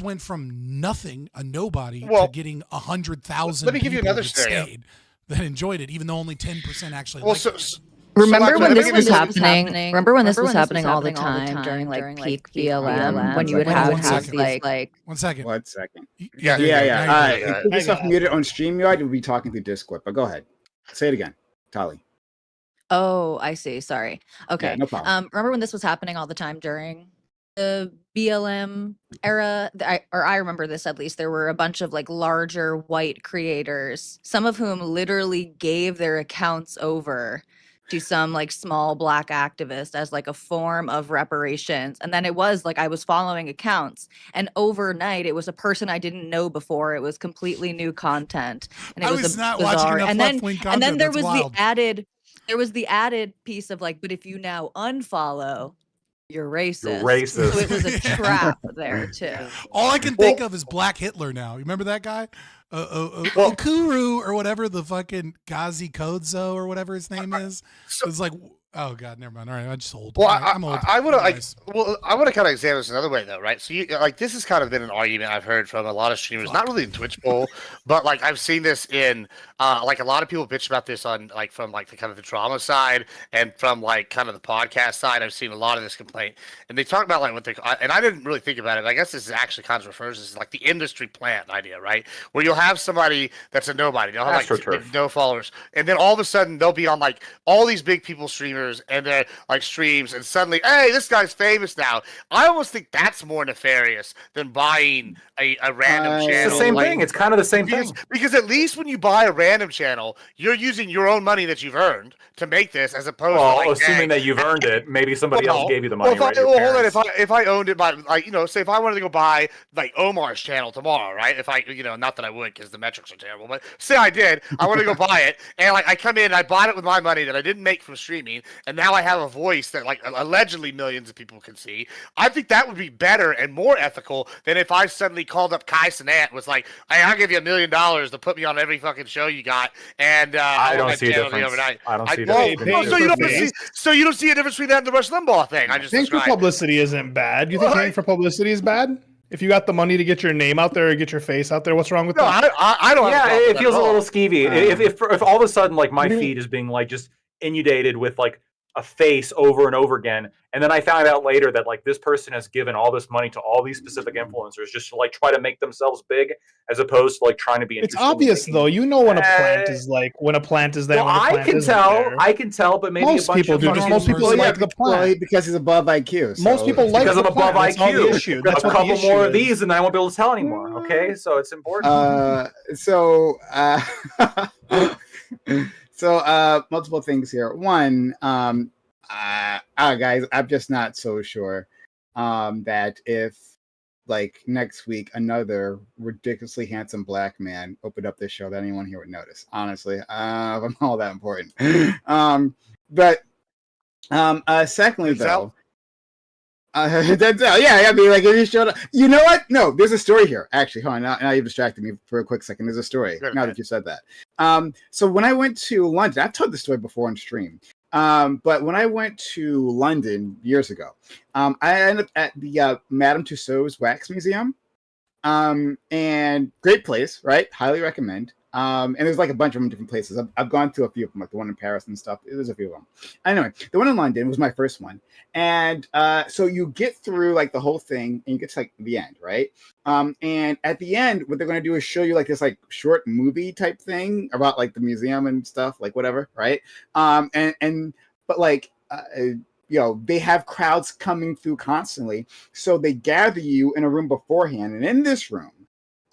went from nothing, a nobody, to getting 100,000. Let me give you another that scenario. stayed, that enjoyed it, even though only 10% actually. Well, liked it. Remember when this was happening? Remember when this was happening all the time during like peak BLM when you would have like 1 second. 1 second. Yeah. All right. If you put yourself muted on StreamYard, you'll be talking through Discord. But go ahead. Say it again, Tali. Oh, I see. Sorry. Okay. Yeah, no problem. Remember when this was happening all the time during the BLM era? I remember this at least. There were a bunch of like larger white creators, some of whom literally gave their accounts over to some like small black activist as like a form of reparations. And then it was like I was following accounts, and overnight it was a person I didn't know before. It was completely new content, and it was not bizarre. watching enough And then left-wing and then content. there That's was wild. the added piece of like, but if you now unfollow, you're racist. racist. So it was a trap there too. All I can think of is Black Hitler now. You remember that guy? Okuru or whatever, the fucking Gazi Kodzo or whatever his name is. It's like, oh god, never mind. All right, I'm just old. Well, I'm old. I want to kind of examine this another way though, right? So you like this has kind of been an argument I've heard from a lot of streamers, not really in Twitch Bowl, but like I've seen this in like a lot of people bitch about this on like from like the kind of the drama side and from like kind of the podcast side. I've seen a lot of this complaint, and they talk about like what they and I didn't really think about it. But I guess this is actually kind of refers to like the industry plant idea, right? Where you'll have somebody that's a nobody, they'll have like no followers, and then all of a sudden they'll be on like all these big people streamers. subscribers and their like streams, and suddenly, hey, this guy's famous now. I almost think that's more nefarious than buying a random channel. It's the same thing. It's kind of the same thing. Because at least when you buy a random channel, you're using your own money that you've earned to make this, as opposed to like, assuming that you've earned it, maybe somebody else gave you the money. Hold on. If I owned it by, like, say if I wanted to go buy like Omar's channel tomorrow, right? If I, not that I would because the metrics are terrible, but say I did, I want to go buy it, and like I come in and I bought it with my money that I didn't make from streaming, and now I have a voice that like allegedly millions of people can see. I think that would be better and more ethical than if I suddenly called up Kai Cenat and was like, hey, I'll give you $1 million to put me on every fucking show you got, and I don't see a difference. I don't see a difference. So you don't see a difference between that and the Rush Limbaugh thing. I just Paying for publicity isn't bad. You think paying for publicity is bad? If you got the money to get your name out there or get your face out there, what's wrong with that? I don't. Yeah, it feels a little skeevy. If all of a sudden like my feed is being like just inundated with like a face over and over again, and then I found out later that like this person has given all this money to all these specific influencers just to like try to make themselves big, as opposed to like trying to be. It's obvious though. You know when a plant is like when a plant is there. Well, I can tell, but maybe most people do. Most people like the plant because he's above IQ. Most people like because I'm above IQ. Issue. That's a couple more of these, and I won't be able to tell anymore. Okay, so it's important. So multiple things here. One, guys, I'm just not so sure that if like next week another ridiculously handsome black man opened up this show that anyone here would notice. Honestly, I'm all that important. Secondly, though. I mean, like if you showed up, you know what? No, there's a story here. Actually, hold on. Now you've distracted me for a quick second. There's a story. Now that you said that. So when I went to London, I've told this story before on stream. But when I went to London years ago, I ended up at the Madame Tussauds Wax Museum. And great place, right? Highly recommend. And there's like a bunch of them in different places. I've gone to a few of them, like the one in Paris and stuff. There's a few of them. Anyway, the one in London was my first one. And so you get through like the whole thing and you get to like the end, right? And at the end, what they're going to do is show you like this like short movie type thing about like the museum and stuff, like whatever, right? But like, they have crowds coming through constantly. So they gather you in a room beforehand. And in this room,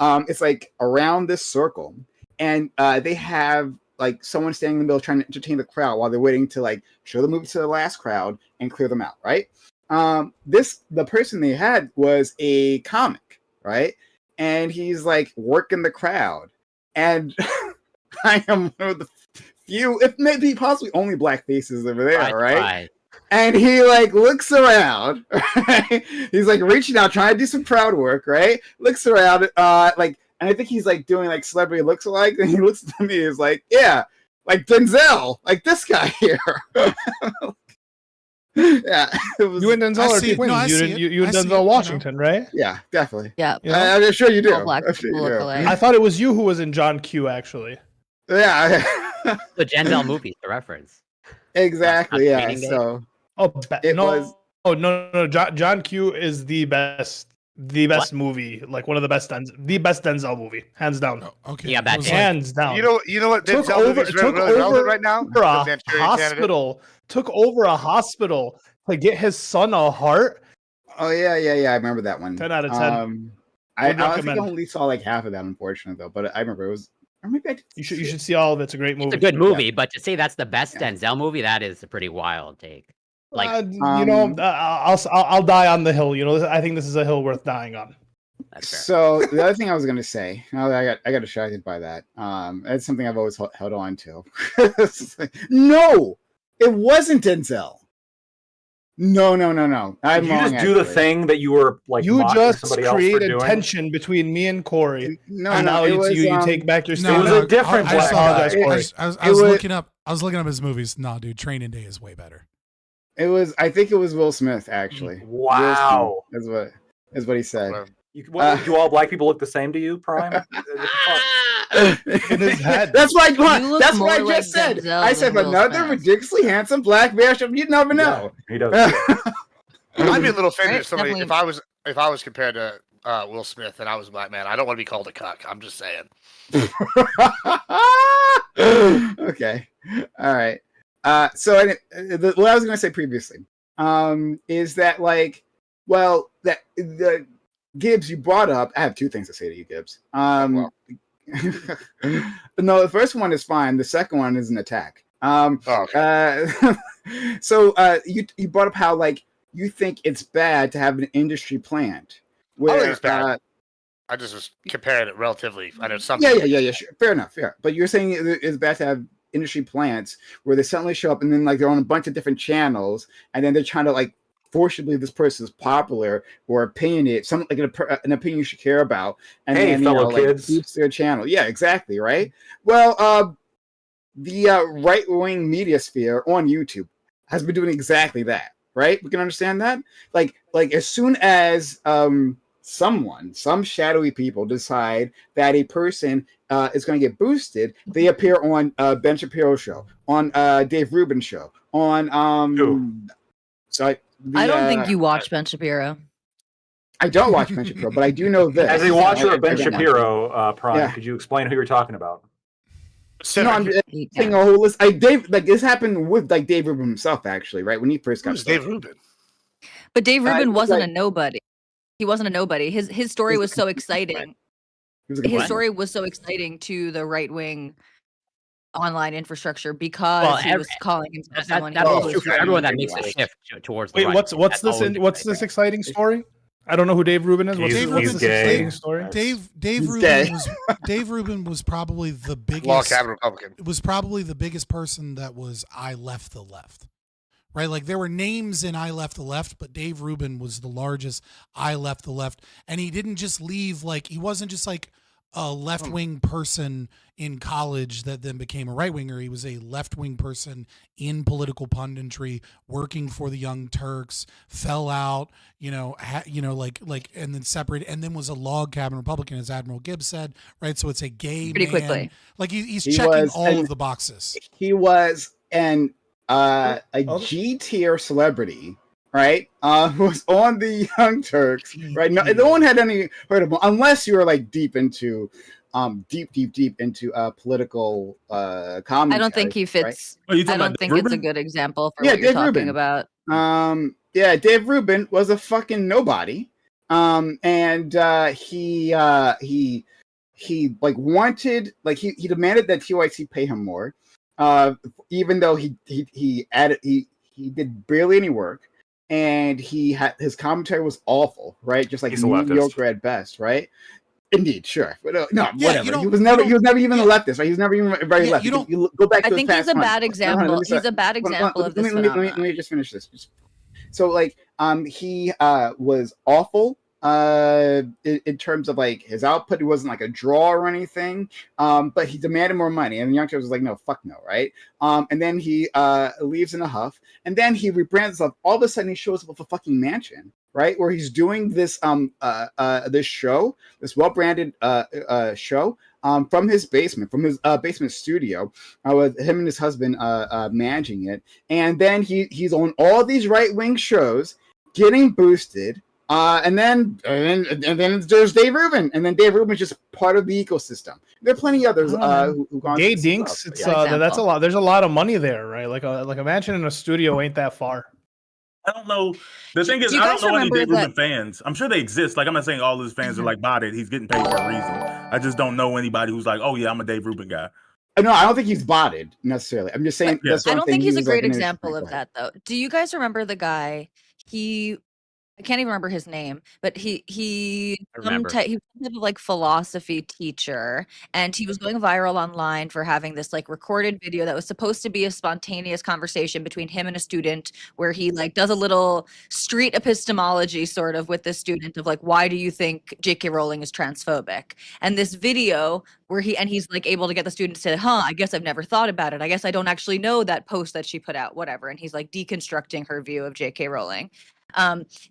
it's like around this circle. And they have like someone standing in the middle trying to entertain the crowd while they're waiting to like show the movie to the last crowd and clear them out, right? The person they had was a comic, right? And he's like working the crowd. And I am one of the few, if maybe possibly only black faces over there, right? And he like looks around, right? He's like reaching out, trying to do some crowd work, right? Looks around, and I think he's like doing like celebrity looks-alike, and he looks at me, he's like, yeah, like Denzel, like this guy here. Yeah, it was, you and Denzel are twins. No, you and Denzel Washington, right? Yeah, definitely. Yeah, I'm sure you do. I thought it was you who was in John Q. Actually. Yeah, the Denzel movie, the reference. Exactly. Yeah. So. No. John Q. is the best movie, like one of the best Denzel movie, hands down. Oh, okay. Yeah, that's hands down. You know what? Took over right now. Took over a hospital to get his son a heart. Oh yeah. I remember that one. 10 out of 10. I think I only saw like half of that, unfortunately, though. But I remember it was. Or maybe I did. You should see all of it. It's a great movie. It's a good movie, but to say that's the best Denzel movie, that is a pretty wild take. Like I'll die on the hill. I think this is a hill worth dying on. So the other thing I was going to say, I got distracted by that. It's something I've always held on to. No, it wasn't Denzel. No. Did you just do the thing that you were like? You just created tension between me and Corey. Now you take back your statement. It was a different. I apologize, Corey. I was looking up. I was looking up his movies. No, dude, Training Day is way better. It was. I think it was Will Smith, actually. Wow, is what he said. Do all black people look the same to you, Prime? In his head. That's what I just said. Denzel I said another ridiculously handsome black man. You'd never know. Yeah, he does. I'd be a little offended if somebody if I was compared to Will Smith and I was a black man. I don't want to be called a cuck. I'm just saying. Okay. All right. What I was going to say previously is that like, well, that the Gibbs you brought up. I have two things to say to you, Gibbs. No, the first one is fine. The second one is an attack. So you brought up how like you think it's bad to have an industry plant. I think it's bad. I just was comparing it relatively. I know something. Yeah. Sure. Fair enough. Fair. But you're saying it's bad to have industry plants where they suddenly show up and then like they're on a bunch of different channels and then they're trying to like forcibly this person is popular or opinionated, something like an opinion you should care about, and hey, then fellow kids, like, boosts their channel. Yeah, exactly. Right. Well, the right-wing media sphere on YouTube has been doing exactly that. Right. We can understand that. Like as soon as some shadowy people decide that a person is going to get boosted, they appear on Ben Shapiro's show, on Dave Rubin's show, on I don't think you watch Ben Shapiro. I don't watch Ben Shapiro, but I do know this. As a watcher of Ben Shapiro, Prime, could you explain who you're talking about? No, I'm saying a whole list. This happened with like Dave Rubin himself, actually, right? When he first got started. Dave Rubin? But Dave Rubin wasn't a nobody. He wasn't a nobody. His story was so exciting. His story was so exciting to the right wing online infrastructure because he was calling himself someone. That's true for everyone that makes a shift towards the right. What's this exciting story? I don't know who Dave Rubin is. What's this exciting story? Dave Rubin was probably the biggest log cabin Republican. It was probably the biggest person that was I left the left. Right, like there were names in I Left the Left, but Dave Rubin was the largest I Left the Left, and he didn't just leave like he wasn't just like a left-wing person in college that then became a right-winger. He was a left-wing person in political punditry, working for the Young Turks, fell out, like, and then separated, and then was a log cabin Republican, as Admiral Gibbs said, right? So it's a gay pretty man. Quickly. Like he's checking all of the boxes. He was a G-tier celebrity, right? Who was on the Young Turks, right? No one had any heard of him unless you were like deep into political commentary. I don't think he fits. Right? I don't think it's a good example for what you're Dave talking Rubin. about. Dave Rubin was a fucking nobody, and he like wanted, like he demanded that TYC pay him more. Even though he did barely any work, and his commentary was awful, right? Just like mediocre at best, right? Indeed, sure, but whatever. He was never even a leftist, right? He was never even very left. You go back. I to think his he's past a bad months. example. He's a bad example of this phenomenon. Let me just finish this. So, like, he was awful. In terms of like his output, he wasn't like a draw or anything, but he demanded more money, and the Young Turks was like, no, fuck no, right? And then he leaves in a huff, and then he rebrands himself. All of a sudden, he shows up with a fucking mansion, right, where he's doing this this show, this well-branded show from his basement, basement studio, with him and his husband managing it, and then he's on all these right-wing shows, getting boosted. And then there's Dave Rubin, and then Dave Rubin's just part of the ecosystem. There are plenty others who gone Gay dinks. It's that's a lot. There's a lot of money there, right? Like a mansion in a studio ain't that far. I don't know. The thing is, I don't know any Dave Rubin fans. I'm sure they exist. Like, I'm not saying all his fans are like botted. He's getting paid for a reason. I just don't know anybody who's like, oh yeah, I'm a Dave Rubin guy. No, I don't think he's botted necessarily. I'm just saying. I don't think he's a great example of that, though. Do you guys remember the guy? I can't even remember his name, but he was some type of like philosophy teacher, and he was going viral online for having this like recorded video that was supposed to be a spontaneous conversation between him and a student, where he like does a little street epistemology sort of with the student of like, why do you think J.K. Rowling is transphobic? And this video where he's like able to get the student to say, I guess I've never thought about it. I guess I don't actually know that post that she put out, whatever. And he's like deconstructing her view of J.K. Rowling.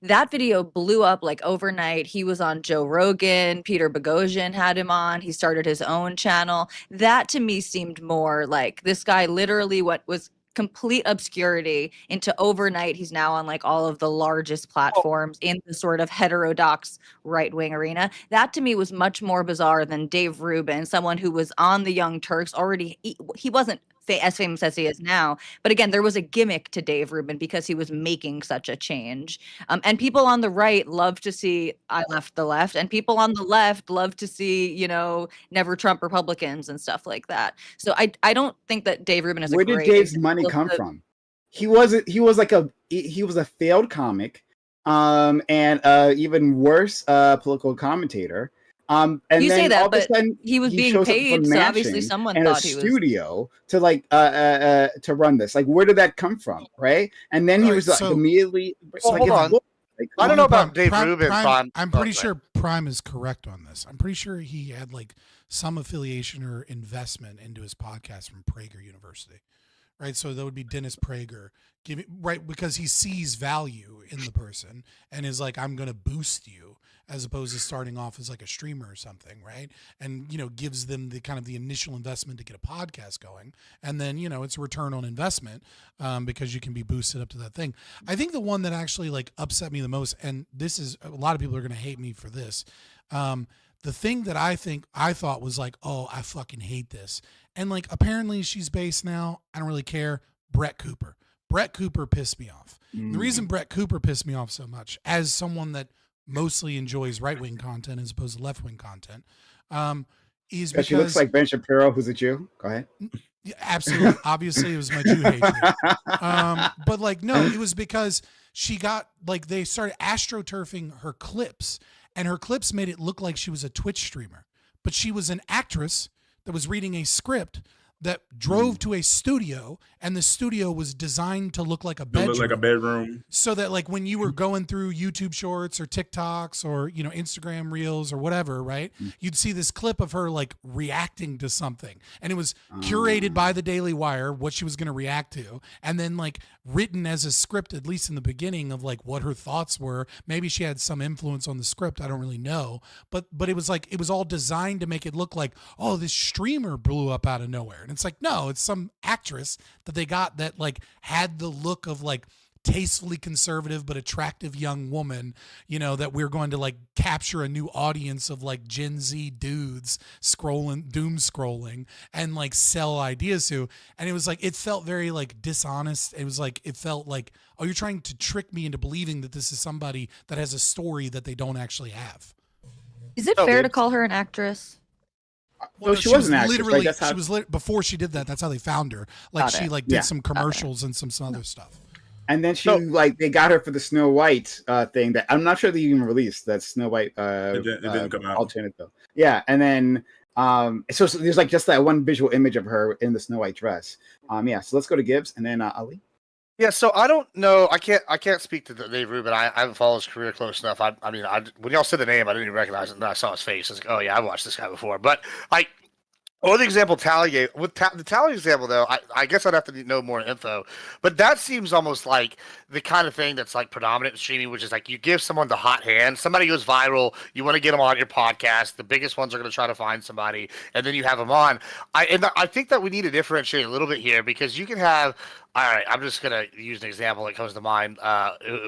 That video blew up like overnight. He was on Joe Rogan. Peter Boghossian had him on. He started his own channel. That to me seemed more like this guy literally what was complete obscurity into overnight. He's now on like all of the largest platforms in the sort of heterodox right-wing arena. That to me was much more bizarre than Dave Rubin, someone who was on the Young Turks already. He wasn't as famous as he is now. But again, there was a gimmick to Dave Rubin because he was making such a change. And people on the right love to see I left the left, and people on the left love to see, never Trump Republicans and stuff like that. So I don't think that Dave Rubin is Where a great did Dave's money come from? He was a failed comic, and even worse, political commentator. And you then say that, all of a but sudden, he was being shows up paid, from so Mansion obviously someone and thought a he was. studio to run this. Like, where did that come from, right? And then he was immediately. Well, hold on. I don't know about Dave Rubin. Prime. I'm pretty sure Prime is correct on this. I'm pretty sure he had like some affiliation or investment into his podcast from Prager University, right? So that would be Dennis Prager, because he sees value in the person and is like, I'm going to boost you, as opposed to starting off as like a streamer or something, right? And, gives them the kind of the initial investment to get a podcast going. And then, it's a return on investment because you can be boosted up to that thing. I think the one that actually like upset me the most, and this is, a lot of people are going to hate me for this. The thing that I thought was like, oh, I fucking hate this. And like, apparently she's based now. I don't really care. Brett Cooper pissed me off. The reason Brett Cooper pissed me off so much, as someone that mostly enjoys right-wing content as opposed to left-wing content, is because she looks like Ben Shapiro, who's a Jew. Go ahead. Yeah, absolutely. Obviously, it was my Jew hatred. But like, no, it was because she got like they started astroturfing her clips, and her clips made it look like she was a Twitch streamer, but she was an actress that was reading a script that drove to a studio, and the studio was designed to look like a bedroom. Look like a bedroom. So that like when you were going through YouTube shorts or TikToks or, Instagram reels or whatever, right? You'd see this clip of her like reacting to something, and it was curated by the Daily Wire, what she was going to react to. And then like written as a script, at least in the beginning, of like what her thoughts were. Maybe she had some influence on the script. I don't really know, but it was like, it was all designed to make it look like, oh, this streamer blew up out of nowhere. And it's like, no, it's some actress that they got that like had the look of like tastefully conservative but attractive young woman, that we're going to like capture a new audience of like Gen Z dudes doom scrolling and like sell ideas to. And it was like, it felt very like dishonest. It was like, it felt like, oh, you're trying to trick me into believing that this is somebody that has a story that they don't actually have. Is it fair to call her an actress? Well, she was an actress, literally, right? she was before she did that. That's how they found her. Like she like did some commercials and some other stuff. And then they got her for the Snow White thing that I'm not sure they even released. That Snow White it didn't come out. Alternative. Yeah, and then so there's like just that one visual image of her in the Snow White dress. So let's go to Gibbs and then Ali. Yeah, so I don't know. I can't speak to Dave Rubin. I haven't followed his career close enough. I mean, when y'all said the name, I didn't even recognize it. And then I saw his face. I was like, oh yeah, I've watched this guy before. But or the example Tally gave, with the Tally example though, I guess I'd have to know more info. But that seems almost like the kind of thing that's like predominant in streaming, which is like you give someone the hot hand. Somebody goes viral, you want to get them on your podcast. The biggest ones are going to try to find somebody, and then you have them on. I think that we need to differentiate a little bit here, because you can have. All right, I'm just going to use an example that comes to mind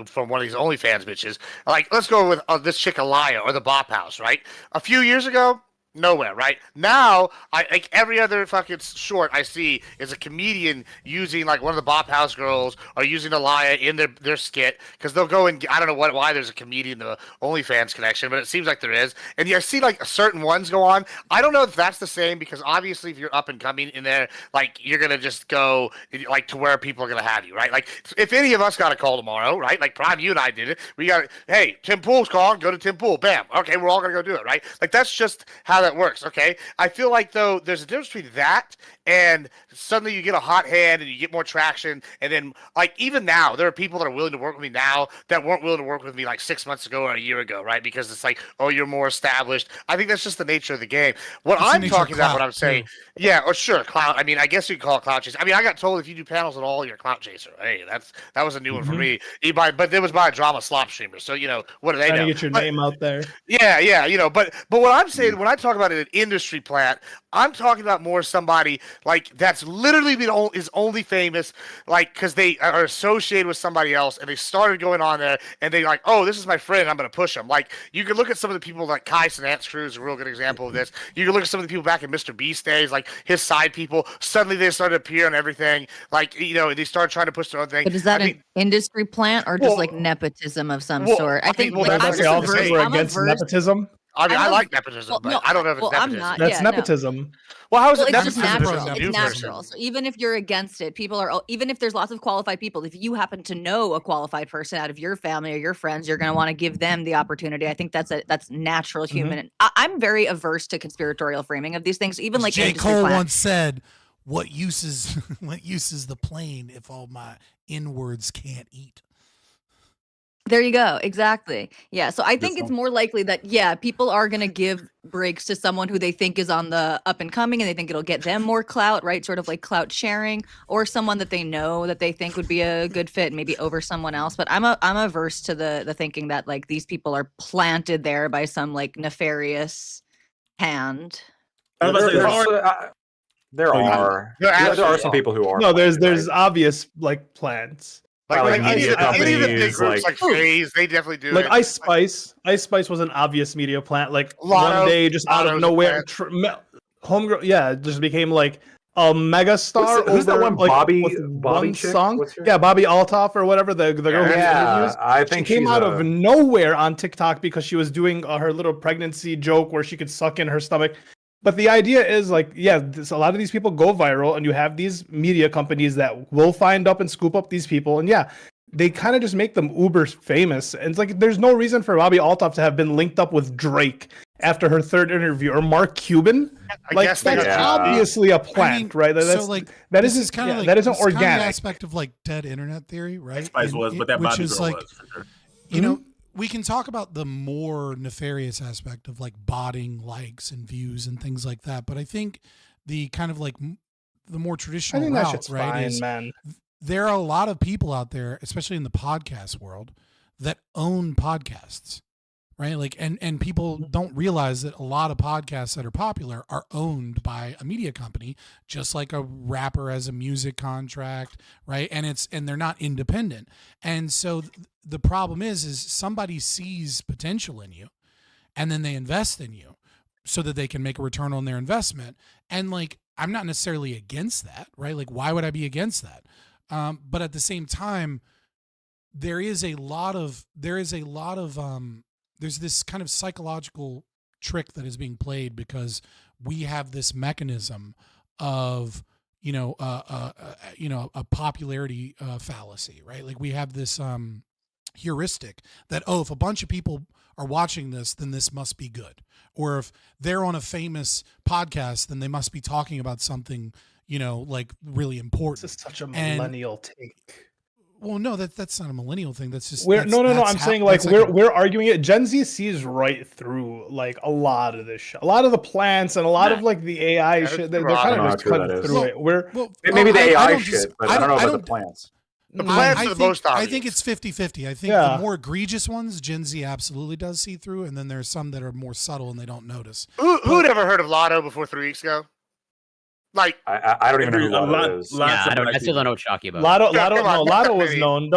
from one of these OnlyFans bitches. Like, let's go with this chick Alaya or the Bop House, right? A few years ago, nowhere, right? Now, like every other fucking short I see is a comedian using like one of the Bop House girls or using Alaya in their skit, because they'll go and I don't know why there's a comedian the OnlyFans connection, but it seems like there is. And I see like certain ones go on. I don't know if that's the same, because obviously if you're up and coming in there, like you're gonna just go like to where people are gonna have you, right? Like if any of us got a call tomorrow, right? Like Prime, you and I did it. We got, hey, Tim Pool's calling, go to Tim Pool, bam. Okay, we're all gonna go do it, right? Like that's just how that works. Okay, I feel like though there's a difference between that and suddenly you get a hot hand and you get more traction, and then like even now there are people that are willing to work with me now that weren't willing to work with me like 6 months ago or a year ago, right? Because it's like, oh, you're more established. I think that's just the nature of the game. What I'm talking about, what I'm saying, yeah, or sure, clout. I mean, I guess you could call it clout chasing. I mean, I got told if you do panels at all, you're a clout chaser. Hey, that was a new one for me. But it was by a drama slop streamer, so what do they know? Trying to get your name out there. Yeah, but what I'm saying when I talk talking about an industry plant. I'm talking about more somebody like that's literally is only famous like because they are associated with somebody else and they started going on there and they like, oh, this is my friend, I'm going to push him. Like you can look at some of the people like Kai Cenat's crew is a real good example of this. You can look at some of the people back in Mr. Beast days, like his side people. Suddenly they started to appear on everything. Like they started trying to push their own thing. But is that an industry plant or just like nepotism of some sort? I think like, I'm against nepotism. I mean, I like nepotism, but I don't know if it's nepotism. I'm not. That's nepotism. Well, how is it it's just nepotism? natural. It's natural. So even if you're against it, people are. Even if there's lots of qualified people, if you happen to know a qualified person out of your family or your friends, you're going to want to give them the opportunity. I think that's natural human. I'm very averse to conspiratorial framing of these things. Even like J. Cole once said, "What use is the plane if all my inwards can't eat?" There you go. Exactly. Yeah. So I think it's more likely that, people are going to give breaks to someone who they think is on the up and coming and they think it'll get them more clout, right? Sort of like clout sharing, or someone that they know that they think would be a good fit, maybe over someone else. But I'm averse to the thinking that like these people are planted there by some like nefarious hand. There are some people who are. No, there's obvious like plans. Like media companies, big groups like FaZe, they definitely do like it. Ice Spice was an obvious media plant. Like one day, just out of nowhere, Homegirl, just became like a mega star. Who's that one? Like, Bobby one chick? song. Yeah, Bobby Altoff or whatever. The girl who interviews. I think she came out of nowhere on TikTok because she was doing her little pregnancy joke where she could suck in her stomach. But the idea is like, a lot of these people go viral, and you have these media companies that will find up and scoop up these people, and they kind of just make them uber famous. And it's like, there's no reason for Bobby Altoff to have been linked up with Drake after her third interview, or Mark Cuban. That's obviously a plant, right? That isn't organic. Kind of aspect of like dead internet theory, right? Spice was, but that Bobby girl was for sure. You know, we can talk about the more nefarious aspect of like botting likes and views and things like that, but I think the kind of like the more traditional route, right, is there are a lot of people out there, especially in the podcast world, that own podcasts, right? Like, and people don't realize that a lot of podcasts that are popular are owned by a media company, just like a rapper has a music contract, right? And they're not independent. And so the problem is somebody sees potential in you and then they invest in you so that they can make a return on their investment. And like, I'm not necessarily against that, right? Like, why would I be against that? But at the same time, there's this kind of psychological trick that is being played because we have this mechanism of, a popularity fallacy, right? Like we have this heuristic that, if a bunch of people are watching this, then this must be good. Or if they're on a famous podcast, then they must be talking about something, like really important. This is such a millennial take. Well, no, that's not a millennial thing. That's just I'm saying like we're arguing it. Gen Z sees right through like a lot of this shit, a lot of the plants and a lot of like the AI shit. They're kind of just cutting through it. Maybe the AI shit, but I don't know about the plants. The plants are the most obvious. I think it's 50-50. I think the more egregious ones, Gen Z absolutely does see through, and then there's some that are more subtle and they don't notice. Who'd ever heard of Lotto before 3 weeks ago? Like I don't even know who Lotto is. I still don't know what you're talking about. Lotto was known.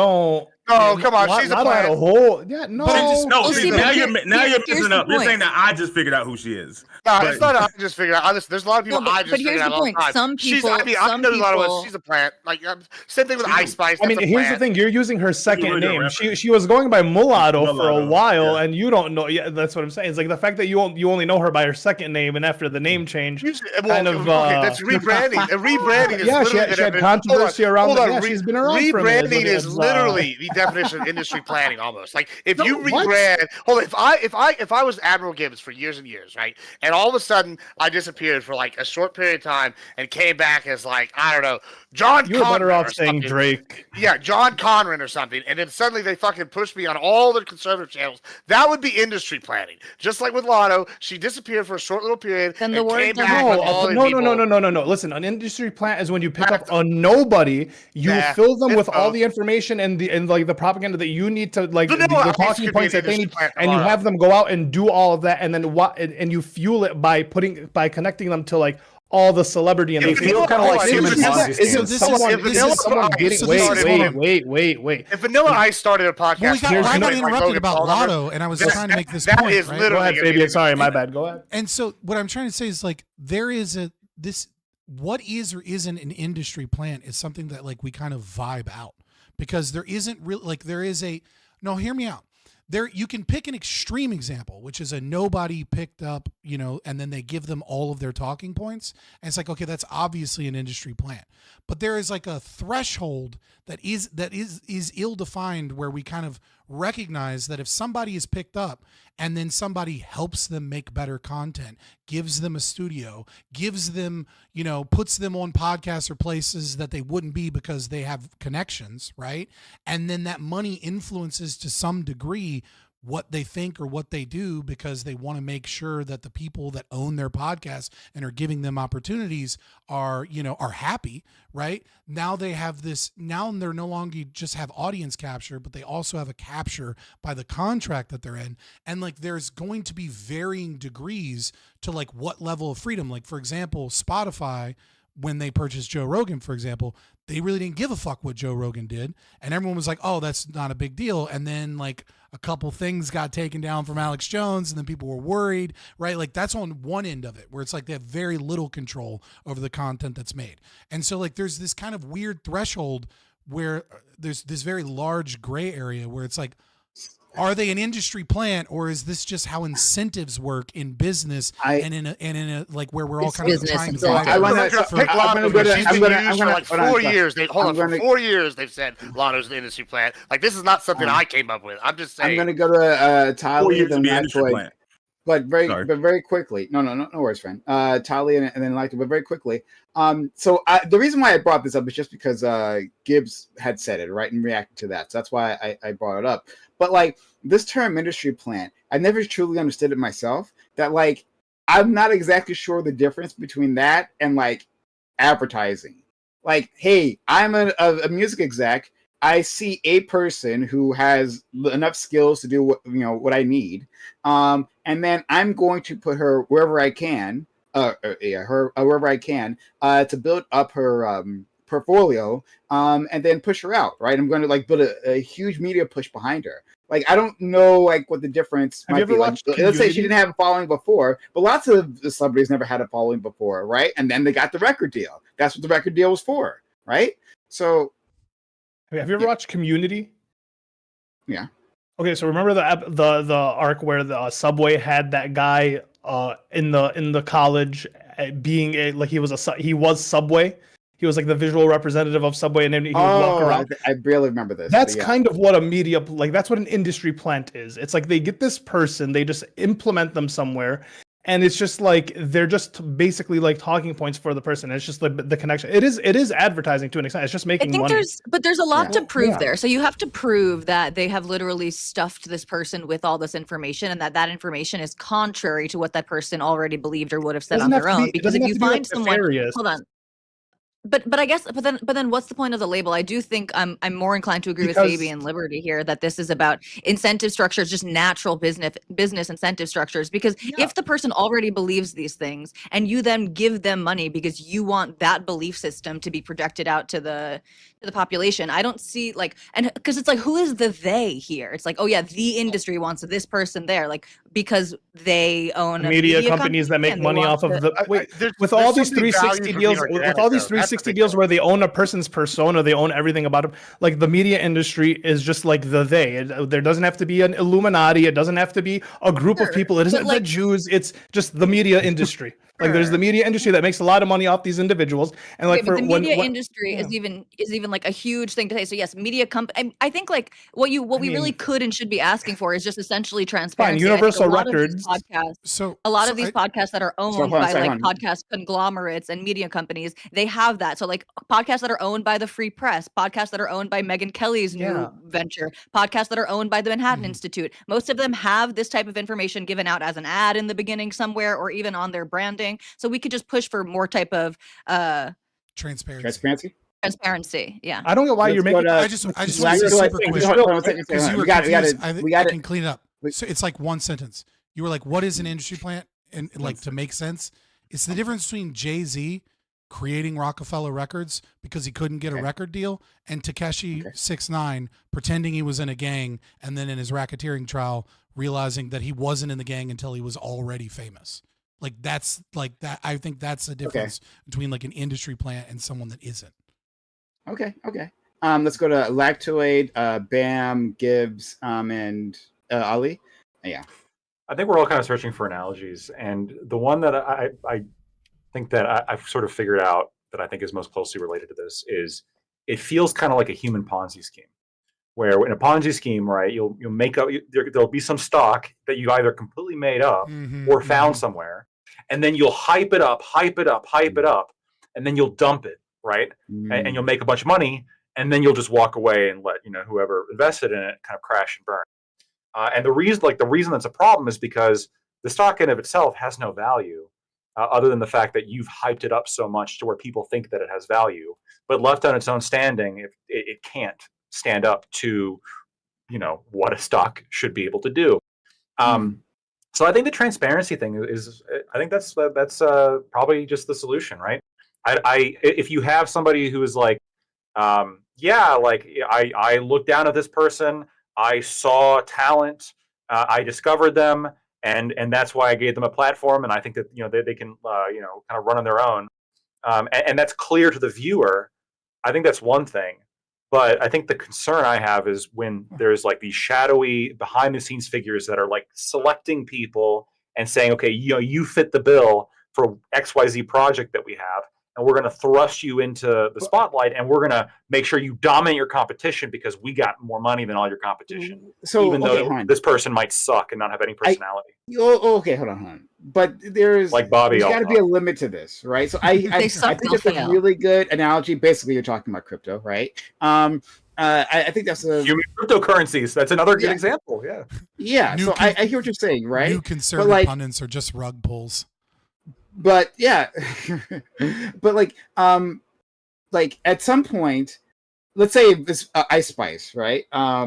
Oh, come on, she's a Lotto had a whole now you're messing up. You're saying that I just figured out who she is. No, it's not. I just figured out. There's a lot of people I just figured out all the time. Some people. I know Lotto. She's a plant. Like same thing with Ice Spice. I mean, here's the thing. You're using her second name. She was going by Mulatto for a while, and you don't know. Yeah, that's what I'm saying. It's like the fact that you only know her by her second name, and after the name change, kind of. That's rebranding. Rebranding is literally. She had controversy around. Yeah, she's been around. Rebranding is literally the definition of industry planning, almost. Like if you rebrand. Hold on. If I was Admiral Gibbs for years and years, right, and all of a sudden I disappeared for like a short period of time and came back as like, I don't know, John You're better off saying Drake. Yeah, John Conran or something, and then suddenly they fucking push me on all the conservative channels. That would be industry planning. Just like with Lotto, she disappeared for a short little period and came back with all these people. No. Listen, an industry plant is when you pick up a nobody, you fill them with all the information and like the propaganda that you need to like Vanilla the Ice talking could be points an that they need, industry plant and you tomorrow. have them go out and do all of that, and then and you fuel it by connecting them to like all the celebrity and They the feel kind of like human Ponzi schemes. Wait. If Vanilla Ice started a podcast, Well, I got interrupted Logan about Paul numbers, Lotto, and I was that- trying to make this that point. is right? literally Go ahead, Fabian. Sorry, my bad. Go ahead. And so what I'm trying to say is like there is what is or isn't an industry plant is something that like we kind of vibe out, because there isn't really like there is a no. Hear me out. There, you can pick an extreme example, which is a nobody picked up, and then they give them all of their talking points. And it's like, okay, that's obviously an industry plant. But there is like a threshold that is ill-defined, where we kind of recognize that if somebody is picked up and then somebody helps them make better content, gives them a studio, gives them, puts them on podcasts or places that they wouldn't be because they have connections, right? And then that money influences to some degree what they think or what they do, because they want to make sure that the people that own their podcast and are giving them opportunities are happy, right? Now they have this, now they're no longer just have audience capture, but they also have a capture by the contract that they're in. And like, there's going to be varying degrees to like what level of freedom. Like, for example, Spotify, when they purchased Joe Rogan, for example, they really didn't give a fuck what Joe Rogan did. And everyone was like, oh, that's not a big deal. And then like a couple things got taken down from Alex Jones, and then people were worried, right? Like that's on one end of it, where it's like they have very little control over the content that's made. And so like there's this kind of weird threshold where there's this very large gray area where it's like, are they an industry plant, or is this just how incentives work in business and in a like where we're all kind of trying to find I'm going to for 4 years. For 4 years they've said Lotto's an industry plant. Like, this is not something I came up with. I'm just saying. I'm going to go to Talia, then plant. but very quickly. No worries, friend. Talia and then Lacto, but very quickly. So the reason why I brought this up is just because Gibbs had said it, right, and reacted to that. So that's why I brought it up. But like this term industry plant, I never truly understood it myself. That like I'm not exactly sure the difference between that and like advertising. Like, hey, I'm a music exec. I see a person who has enough skills to do what I need, and then I'm going to put her wherever I can, wherever I can, to build up her portfolio, and then push her out. Right, I'm going to like build a huge media push behind her. Like, I don't know like what the difference might be. Like, let's say she didn't have a following before, but lots of the celebrities never had a following before, right? And then they got the record deal. That's what the record deal was for, right? So. Have you ever watched Community? Yeah. Okay, so remember the arc where the Subway had that guy in the college being he was Subway. He was like the visual representative of Subway, and then he would walk around. I barely remember this. That's kind of what a media that's what an industry plant is. It's like they get this person, they just implement them somewhere. And it's just like they're just basically like talking points for the person. It's just like the connection. It is advertising to an extent. It's just making money. There's a lot to prove there. So you have to prove that they have literally stuffed this person with all this information, and that information is contrary to what that person already believed or would have said on their own. Because if you find someone, hold on. But I guess but then what's the point of the label? I do think I'm more inclined to agree with Fabian Liberty here that this is about incentive structures, just natural business incentive structures. Because if the person already believes these things and you then give them money because you want that belief system to be projected out to the population, I don't see and because it's like, who is the they here? It's like, oh yeah, the industry wants this person there, like because they own media companies that make money off of with all these 360 deals, with all these 360 deals where they own a person's persona, they own everything about them. Like the media industry is just like there doesn't have to be an Illuminati. It doesn't have to be a group of people. It isn't the Jews. It's just the media industry. Like there's the media industry that makes a lot of money off these individuals, and like the media industry is even like a huge thing to say. So yes, media I think like what we really could and should be asking for is just essentially transparency. Fine, Universal Records. A lot of these podcasts that are owned by podcast conglomerates and media companies, they have that. So like podcasts that are owned by the Free Press, podcasts that are owned by Megyn Kelly's new venture, podcasts that are owned by the Manhattan Institute. Most of them have this type of information given out as an ad in the beginning somewhere, or even on their branding. So we could just push for more type of transparency. Transparency. Yeah. I don't know why you're making. I just want to say super quick because you were confused. I can clean it up. So it's like one sentence. You were like, "What is an industry plant?" And like to make sense, it's the difference between Jay-Z creating Rockefeller Records because he couldn't get a record deal, and Takeshi 6ix9ine pretending he was in a gang, and then in his racketeering trial realizing that he wasn't in the gang until he was already famous. Like that's like that. I think that's the difference between like an industry plant and someone that isn't. Okay. Let's go to Lactoid, Bam, Gibbs, and Ali. Yeah. I think we're all kind of searching for analogies, and the one that I think that I've sort of figured out that I think is most closely related to this is it feels kind of like a human Ponzi scheme, where in a Ponzi scheme, right, you'll make up, there'll be some stock that you either completely made up or found somewhere, and then you'll hype it up, and then you'll dump it, right, and you'll make a bunch of money, and then you'll just walk away and let whoever invested in it kind of crash and burn. And the reason that's a problem is because the stock in of itself has no value, other than the fact that you've hyped it up so much to where people think that it has value. But left on its own standing, it can't stand up to, what a stock should be able to do. So I think the transparency thing is I think that's probably just the solution, right? If you have somebody who is like, I looked down at this person. I saw talent, I discovered them, and that's why I gave them a platform. And I think that they can kind of run on their own, and that's clear to the viewer. I think that's one thing, but I think the concern I have is when there's like these shadowy behind the scenes figures that are like selecting people and saying, okay, you fit the bill for XYZ project that we have. And we're going to thrust you into the spotlight, and we're going to make sure you dominate your competition because we got more money than all your competition. So, even though this person might suck and not have any personality. Okay, hold on. But there's Bobby. There's got to be a limit to this, right? So I think that's a really good analogy. Basically, you're talking about crypto, right? I think that's a human cryptocurrencies. That's another good example. Yeah. Yeah. So I hear what you're saying, right? New conservative pundits are just rug pulls. But yeah, but like at some point, let's say this Ice Spice, right? I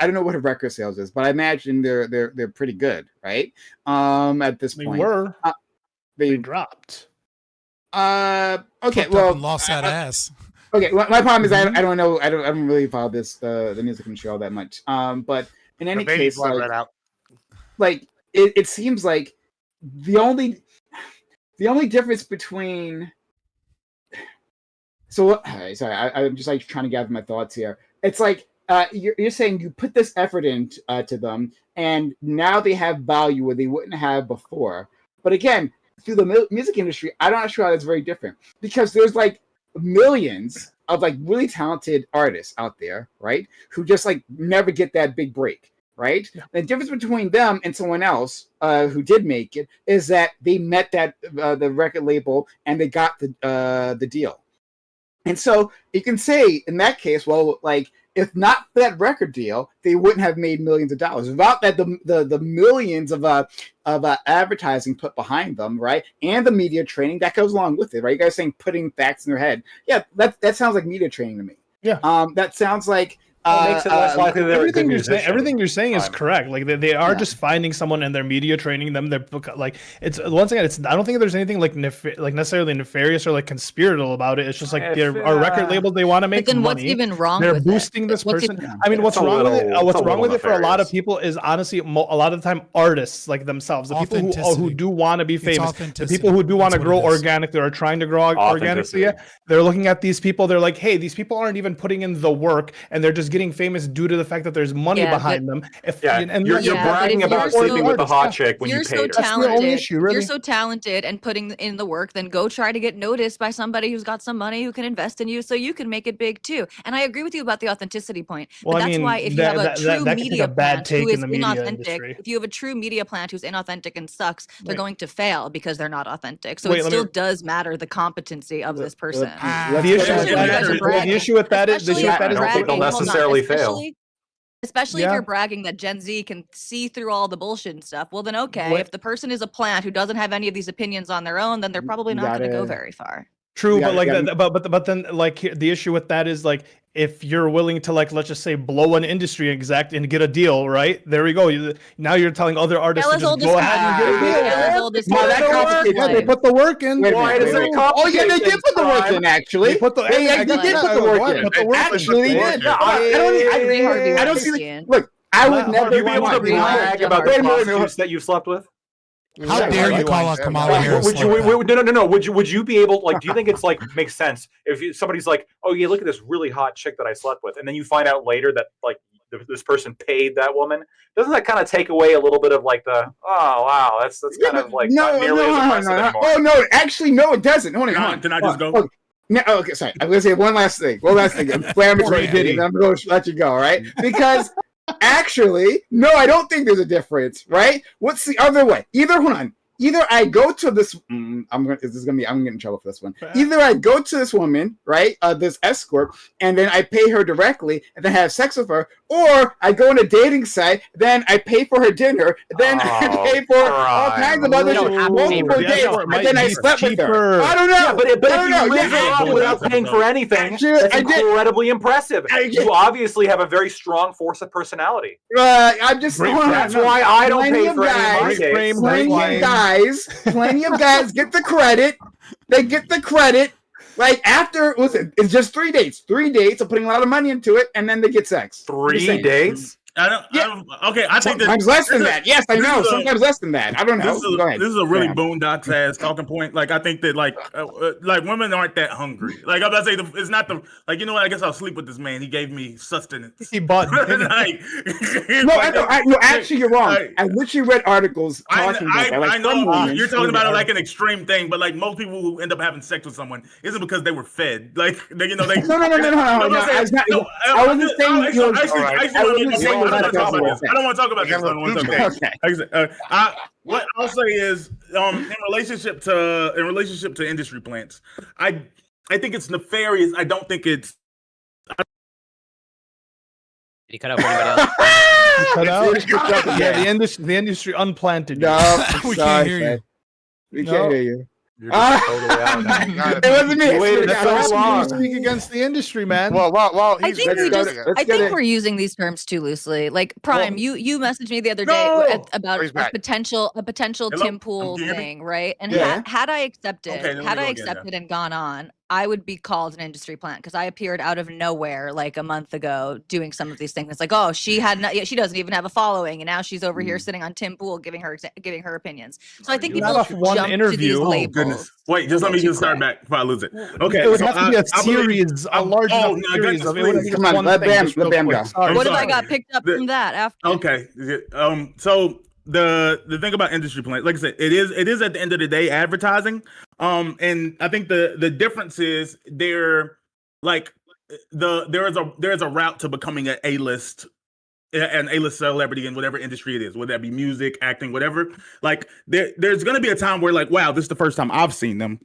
don't know what her record sales is, but I imagine they're pretty good, right? At this point, they dropped. Okay, well, lost that ass. Okay, my problem is I don't know. I don't really follow the music industry all that much. But in any case, it seems like the only difference between sorry, I'm just like trying to gather my thoughts here. It's like you're saying you put this effort into to them, and now they have value where they wouldn't have before. But again, through the music industry, I'm not sure how that's very different because there's like millions of like really talented artists out there, right? Who just like never get that big break. Right. Yeah. The difference between them and someone else who did make it is that they met that the record label and they got the deal. And so you can say in that case, well, like if not for that record deal, they wouldn't have made millions of dollars. Without that, the millions of advertising put behind them, right, and the media training that goes along with it, right? You guys saying putting facts in their head, yeah, that sounds like media training to me. Yeah, that sounds like. Makes it less likely that everything you're saying is correct. Like they are just finding someone and they're media training them. They're like it's once again. I don't think there's anything like necessarily nefarious or like conspiratorial about it. It's just like our record labels. They want to make then money. What's even wrong? They're with boosting it? this person. I mean, what's wrong with it? What's wrong with it for a lot of people is honestly a lot of the time artists like themselves, the people who do want to be famous, the people who do want to grow organic, that are trying to grow organically. Yeah, they're looking at these people. They're like, hey, these people aren't even putting in the work, and they're just getting famous due to the fact that there's money behind them. You're bragging about sleeping with a hot chick when you paid her. You're so talented and putting in the work, then go try to get noticed by somebody who's got some money who can invest in you so you can make it big too. And I agree with you about the authenticity point. But that's why if you have a true media plant who is inauthentic, if you have a true media plant who's inauthentic and sucks, they're going to fail because they're not authentic. So it still does matter the competency of this person. The issue with that is they'll necessarily fail. Especially if you're bragging that Gen Z can see through all the bullshit and stuff. Well, then, okay, if the person is a plant who doesn't have any of these opinions on their own, then they're probably not going to go very far. True, Yeah, but like yeah. but then like the issue with that is like if you're willing to like let's just say blow an industry exec and get a deal, right? There we go. Now you're telling other artists to just go ahead and get a deal. No, that complicates Yeah, they things. put the work in. Wait a Why minute, does wait a it minute. Oh yeah, they did put the work in. Actually, They put the. they did put the work in. Actually, they did. I don't see the look. I would never Would you be able to brag about the prostitutes that you slept with? How dare you call out Kamala Harris? No. Would you be able, like, do you think it's like makes sense if somebody's like, oh yeah, look at this really hot chick that I slept with, and then you find out later that like this person paid that woman? Doesn't that kind of take away a little bit of like the wow, that's kind of like not nearly as impressive anymore? Oh no, actually no, it doesn't. Hold on. Can I just go? Oh, no, okay, sorry. I'm gonna say one last thing. Inflammatory. And I'm gonna let you go, right? Because actually, no, I don't think there's a difference, right? What's the other way? Either I go to this. I'm gonna get in trouble for this one. Either I go to this woman, right, this escort, and then I pay her directly, and then have sex with her, or I go on a dating site, then I pay for her dinner, then I pay for all kinds of other multiple dates, and then I slept with her. I don't know. Yeah, but if you live off without paying for anything, that's incredibly impressive. You obviously have a very strong force of personality. I'm just. That's why I don't pay for any dates. Plenty of guys get the credit. They get the credit. Like after it's just 3 dates. 3 dates of putting a lot of money into it, and then they get sex. 3 dates? I think sometimes less than that. Yes, I know. Sometimes less than that. I don't know. This is a really boondocks ass talking point. Like I think that like women aren't that hungry. Like I'm about to say, it's not the like you know what? I guess I'll sleep with this man. He gave me sustenance. He bought. like, no, actually, you're wrong. I literally read articles talking about that. Like, I know you're talking about it like an extreme thing, but like most people who end up having sex with someone isn't because they were fed. Like they. No. I wasn't saying. I don't want to talk about this. What I'll say is, in relationship to industry plants, I think it's nefarious. I don't think it's. Did you cut out for anybody else? Cut out? Yeah, the industry unplanted. No, we can't hear you. We can't hear you. You're just totally out now. It wasn't me. Wait, that's so long. Speak against the industry, man. Well, I think we're using these terms too loosely. Like Prime, you messaged me the other day about a potential Tim Pool thing, right? And had I accepted, and gone on, I would be called an industry plant because I appeared out of nowhere like a month ago doing some of these things. It's like, oh, she doesn't even have a following, and now she's over here sitting on Tim Pool giving her opinions. So I think people jump to these labels. Wait, just let me just start back before I lose it. Okay, it would have to be a series, a large enough series of it. Come on, let Bam go. What if I got picked up from that after? Okay, so the thing about industry plants, like I said, it is at the end of the day advertising. And I think the difference is there is a route to becoming an A-list celebrity in whatever industry it is, whether that be music, acting, whatever. Like there's going to be a time where like, wow, this is the first time I've seen them.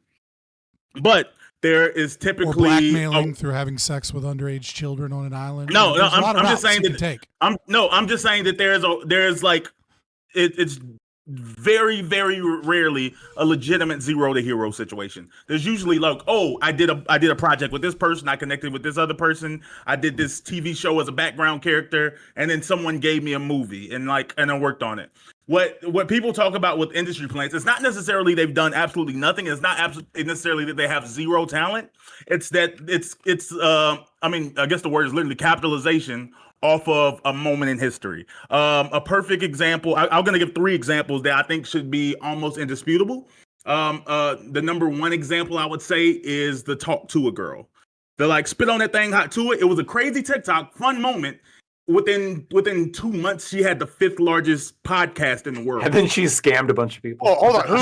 But there is typically blackmailing through having sex with underage children on an island. No, I'm just saying that I'm just saying that there's like it's very, very rarely a legitimate zero to hero situation. There's usually like, oh, I did a project with this person, I connected with this other person, I did this TV show as a background character, and then someone gave me a movie and I worked on it. What people talk about with industry plants, it's not necessarily they've done absolutely nothing. It's not necessarily that they have zero talent. It's that it's I guess the word is literally capitalization off of a moment in history. A perfect example, I'm going to give 3 examples that I think should be almost indisputable. The number 1 example I would say is the talk to a girl. The like spit on that thing, hot to it. It was a crazy TikTok, fun moment. Within 2 months, she had the 5th largest podcast in the world. And then she scammed a bunch of people. Oh, hold on.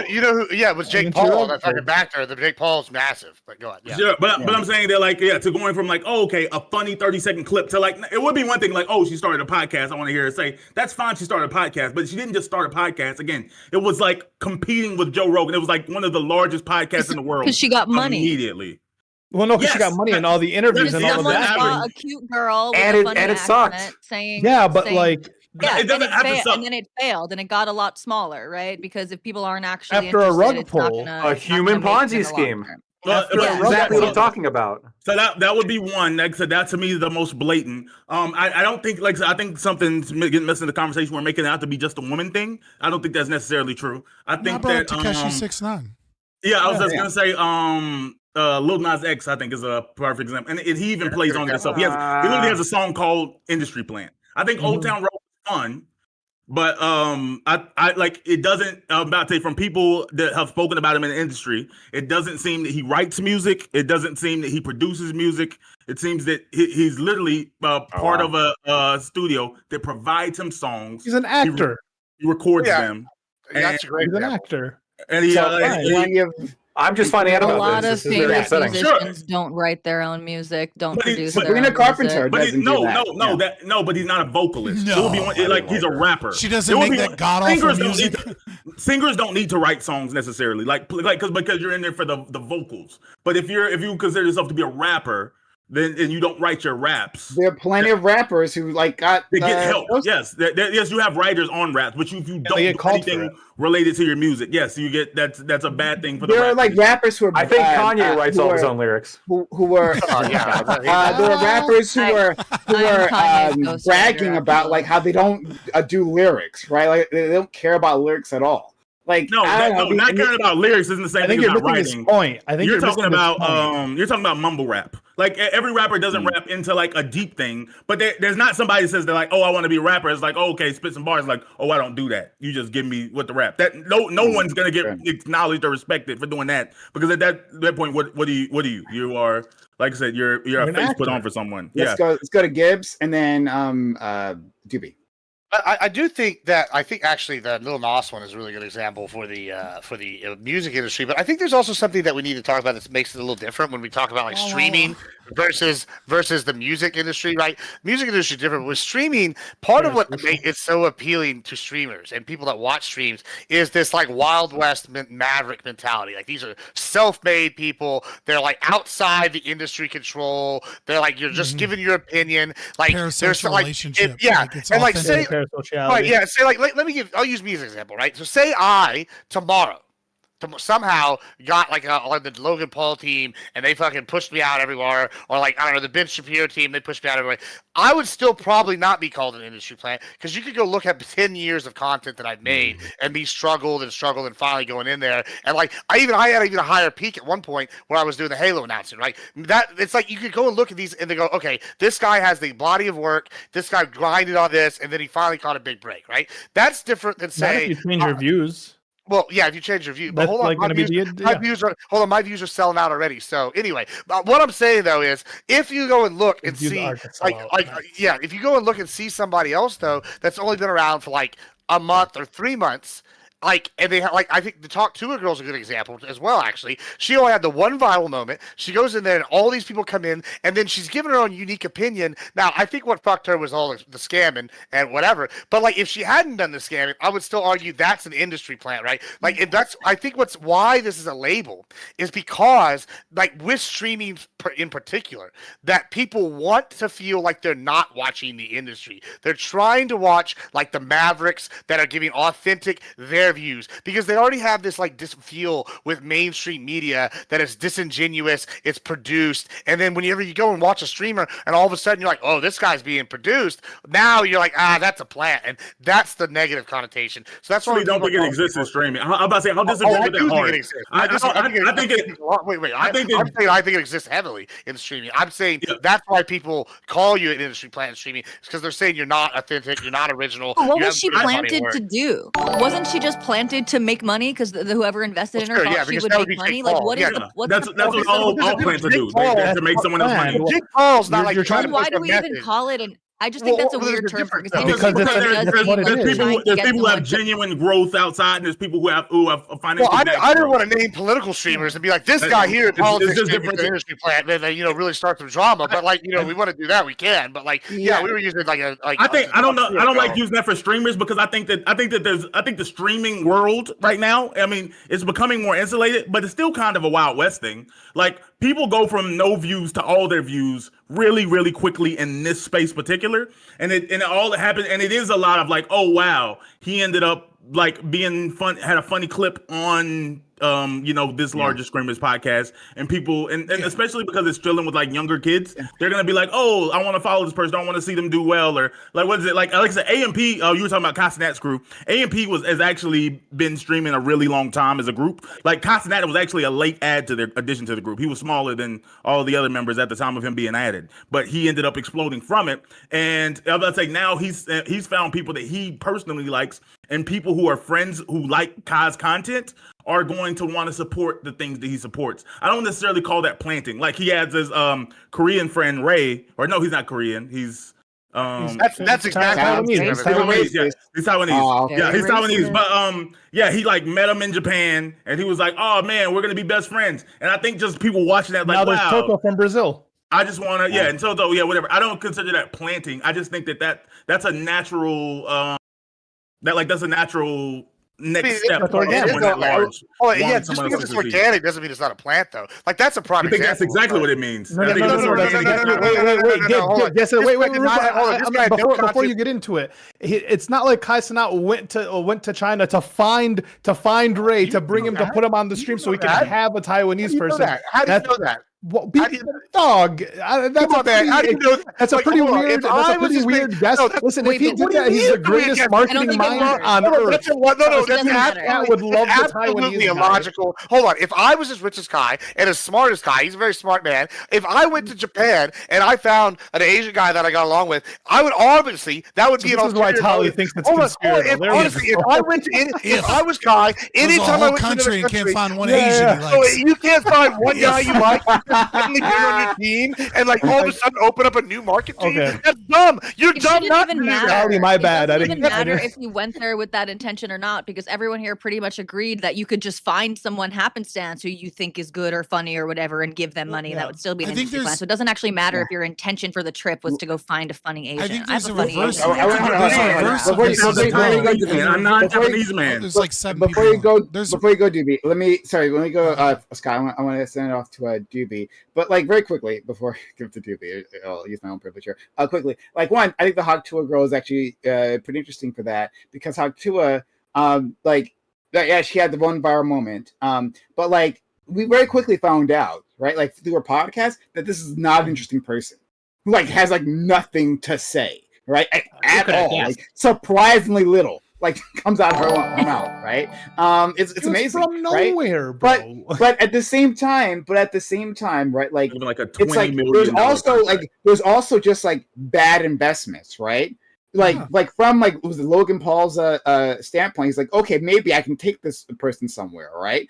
You know who? Yeah, it was Jake Paul. That fucking back there. The Jake Paul's massive. But go on. Yeah. But I'm saying that like to going from like, oh, okay, a funny 30-second clip to like, it would be one thing like, oh, she started a podcast. I want to hear her say that's fine. She started a podcast, but she didn't just start a podcast. Again, it was like competing with Joe Rogan. It was like one of the largest podcasts in the world because she got money immediately. Well, no, because she got money in all the interviews and all of that. Saw a cute girl with a funny accent saying, it doesn't have to suck. And then it failed, and it got a lot smaller, right? Because if people aren't actually after a rug it's pull, not gonna, a human Ponzi scheme. Well, that's exactly what I'm talking about. So that would be one. Like, so that to me is the most blatant. I don't think I think something's getting missed in the conversation. We're making it out to be just a woman thing. I don't think that's necessarily true. I think that Takeshi 6ix9ine. Yeah, I was just gonna say Lil Nas X, I think, is a perfect example, and he even plays on it himself. He literally has a song called "Industry Plant." I think Old Town Road is fun. But I like it doesn't. I'm about to say from people that have spoken about him in the industry, it doesn't seem that he writes music. It doesn't seem that he produces music. It seems that he's literally part of a studio that provides him songs. He's an actor. He records them. That's a great He's an actor. And he, I'm just finding out A about lot this. of This is very famous upsetting. musicians don't write their own music, don't produce their Sabrina own Carpenter music. But but he's not a vocalist. No. It would be one, like he's a rapper. She doesn't make that god-awful music. Singers don't need to write songs necessarily, because you're in there for the vocals. But if you consider yourself to be a rapper, then and you don't write your raps. There are plenty of rappers who they get help. Yes, yes, you have writers on raps, but if you don't do anything related to your music, yes, you get that's a bad thing for the. There are like rappers who are. I think Kanye writes all his own lyrics. Who were? There are rappers who were bragging about like how they don't do lyrics, right? Like they don't care about lyrics at all. Like not caring about lyrics isn't the same thing as not writing. His point. I think you're talking about mumble rap. Like every rapper doesn't rap into like a deep thing, but there's not somebody that says they're like, oh, I want to be a rapper. It's like, oh, okay, spit some bars. Like, oh, I don't do that. You just give me what the rap. That no one's gonna get acknowledged or respected for doing that, because at that point, what do you? You are, like I said, you're a face put on for someone. Let's go to Gibbs and then Doobie. I do think that actually the Lil Nas one is a really good example for the music industry. But I think there's also something that we need to talk about that makes it a little different when we talk about like streaming versus the music industry, right? Music industry is different. With streaming, part of what makes it so appealing to streamers and people that watch streams is this like Wild West maverick mentality. Like these are self-made people. They're like outside the industry control. They're like you're just giving your opinion. Like there's like relationship. And like say. Right, yeah. Say like, I'll use me as an example, right? So say I tomorrow somehow got like the Logan Paul team and they fucking pushed me out everywhere, or like I don't know, the Ben Shapiro team, they pushed me out everywhere. I would still probably not be called an industry plant, because you could go look at 10 years of content that I've made and be struggled and finally going in there. And like I had a higher peak at one point where I was doing the Halo announcement, right? That it's like you could go and look at these and they go, okay, this guy has the body of work, this guy grinded on this, and then he finally caught a big break, right? That's different than saying you change your views. Well, yeah, if you change your view, but hold on, my views are selling out already. So anyway, what I'm saying though is, if you go and look and see, if you go and look and see somebody else though that's only been around for like a month or 3 months. Like, and they have, like, I think the Talk To It girl is a good example as well, actually. She only had the one viral moment. She goes in there and all these people come in, and then she's given her own unique opinion. Now, I think what fucked her was all the scamming and whatever. But, like, if she hadn't done the scamming, I would still argue that's an industry plant, right? Like, I think why this is a label is because, like, with streaming in particular, that people want to feel like they're not watching the industry. They're trying to watch, like, the Mavericks that are giving authentic, their views, because they already have this like feel with mainstream media that is disingenuous, it's produced, and then whenever you go and watch a streamer and all of a sudden you're like, oh, this guy's being produced, now you're like, that's a plant, and that's the negative connotation. So that's why we don't think it exists in streaming. I'm about to say, how disagree with that hard? I think it exists heavily in streaming. I'm saying that's why people call you an industry plant in streaming, because they're saying you're not authentic, you're not original. What was she planted to do? Wasn't she just planted to make money because whoever invested in her thought she would make money? Like, what is that's what all plants do. To make someone else money. Jake Paul's not like trying to. Why do we even call it an? I just think that's a weird term for it, because there's people who have genuine growth outside, and there's people who have financial. Well, I don't want to name political streamers and be like, this guy here in politics is an industry plant, and then really start some drama. But like we want to do that, we can. But like we were using like a like. I don't like using that for streamers, because I think the streaming world right now, I mean, it's becoming more insulated, but it's still kind of a Wild West thing. Like, people go from no views to all their views really, really quickly in this space particular. And it all happened, and it is a lot of like, oh wow, he ended up like being fun, had a funny clip on this larger screamers podcast, and people and especially because it's chilling with like younger kids, they're gonna be like, oh, I want to follow this person, I want to see them do well, or like what is it, like Alexa AMP, you were talking about Castanet's crew. AMP has actually been streaming a really long time as a group. Like Castanet was actually a late add to their addition to the group. He was smaller than all the other members at the time of him being added, but he ended up exploding from it. And I was about to say, now he's found people that he personally likes, and people who are friends who like Kai's content are going to want to support the things that he supports. I don't necessarily call that planting. Like he has his Korean friend Ray, or no, he's not Korean. He's that's exactly Taiwanese. He's Taiwanese. Yeah, he's Taiwanese. Oh, okay. Yeah, he's Taiwanese. But he like met him in Japan, and he was like, "Oh man, we're gonna be best friends." And I think just people watching that, like, now there's wow. Toto from Brazil. I just want to, and Toto, whatever. I don't consider that planting. I just think that's a natural, that's a natural next step. Just because it's organic doesn't mean it's not a plant, though. Like that's a prime example. That's exactly what it means. Wait. Before you get into it, it's not like Kai Cenat went to China to find Ray to bring him to put him on the stream so he can have a Taiwanese person. How do you know that? Well, dog, that's a pretty weird. That's a pretty weird guess. Listen, if he did that, he's the greatest marketing mind on earth. That would love the absolutely illogical. Hold on, if I was as rich as Kai and as smart as Kai, he's a very smart man. If I went to Japan and I found an Asian guy that I got along with, I would obviously that would be an alternative. This is why Tali thinks it's conspiratorial. Honestly, if I was Kai, anytime I went to another country, can't find one Asian he likes. So you can't find one guy you like. Suddenly get on your team and like all of a sudden open up a new market to you. That's dumb. You're dumb. Not even matter. My bad. It doesn't even matter if you went there with that intention or not, because everyone here pretty much agreed that you could just find someone happenstance who you think is good or funny or whatever and give them money. That would still be an industry plan. So it doesn't actually matter if your intention for the trip was to go find a funny Asian. I think have there's a a funny reverse. Asian. I'm not Japanese man. There's like 7 before you go, Doobie. Let me go, Scott. I want to send it off to Doobie, but like very quickly before I give it to Doobie, I'll use my own privilege here. Quickly, like one, I think the Hawk Tua girl is actually pretty interesting for that because Hawk Tua, she had the one viral moment, but like we very quickly found out, right, like through her podcast, that this is not an interesting person who like has like nothing to say, right, at all, like surprisingly little. Like comes out of her mouth, right? It's amazing, from nowhere, right? bro. But at the same time, right? Like a 20 it's like there's also just like bad investments, right? Like from like was it Logan Paul's standpoint, he's like, okay, maybe I can take this person somewhere, right?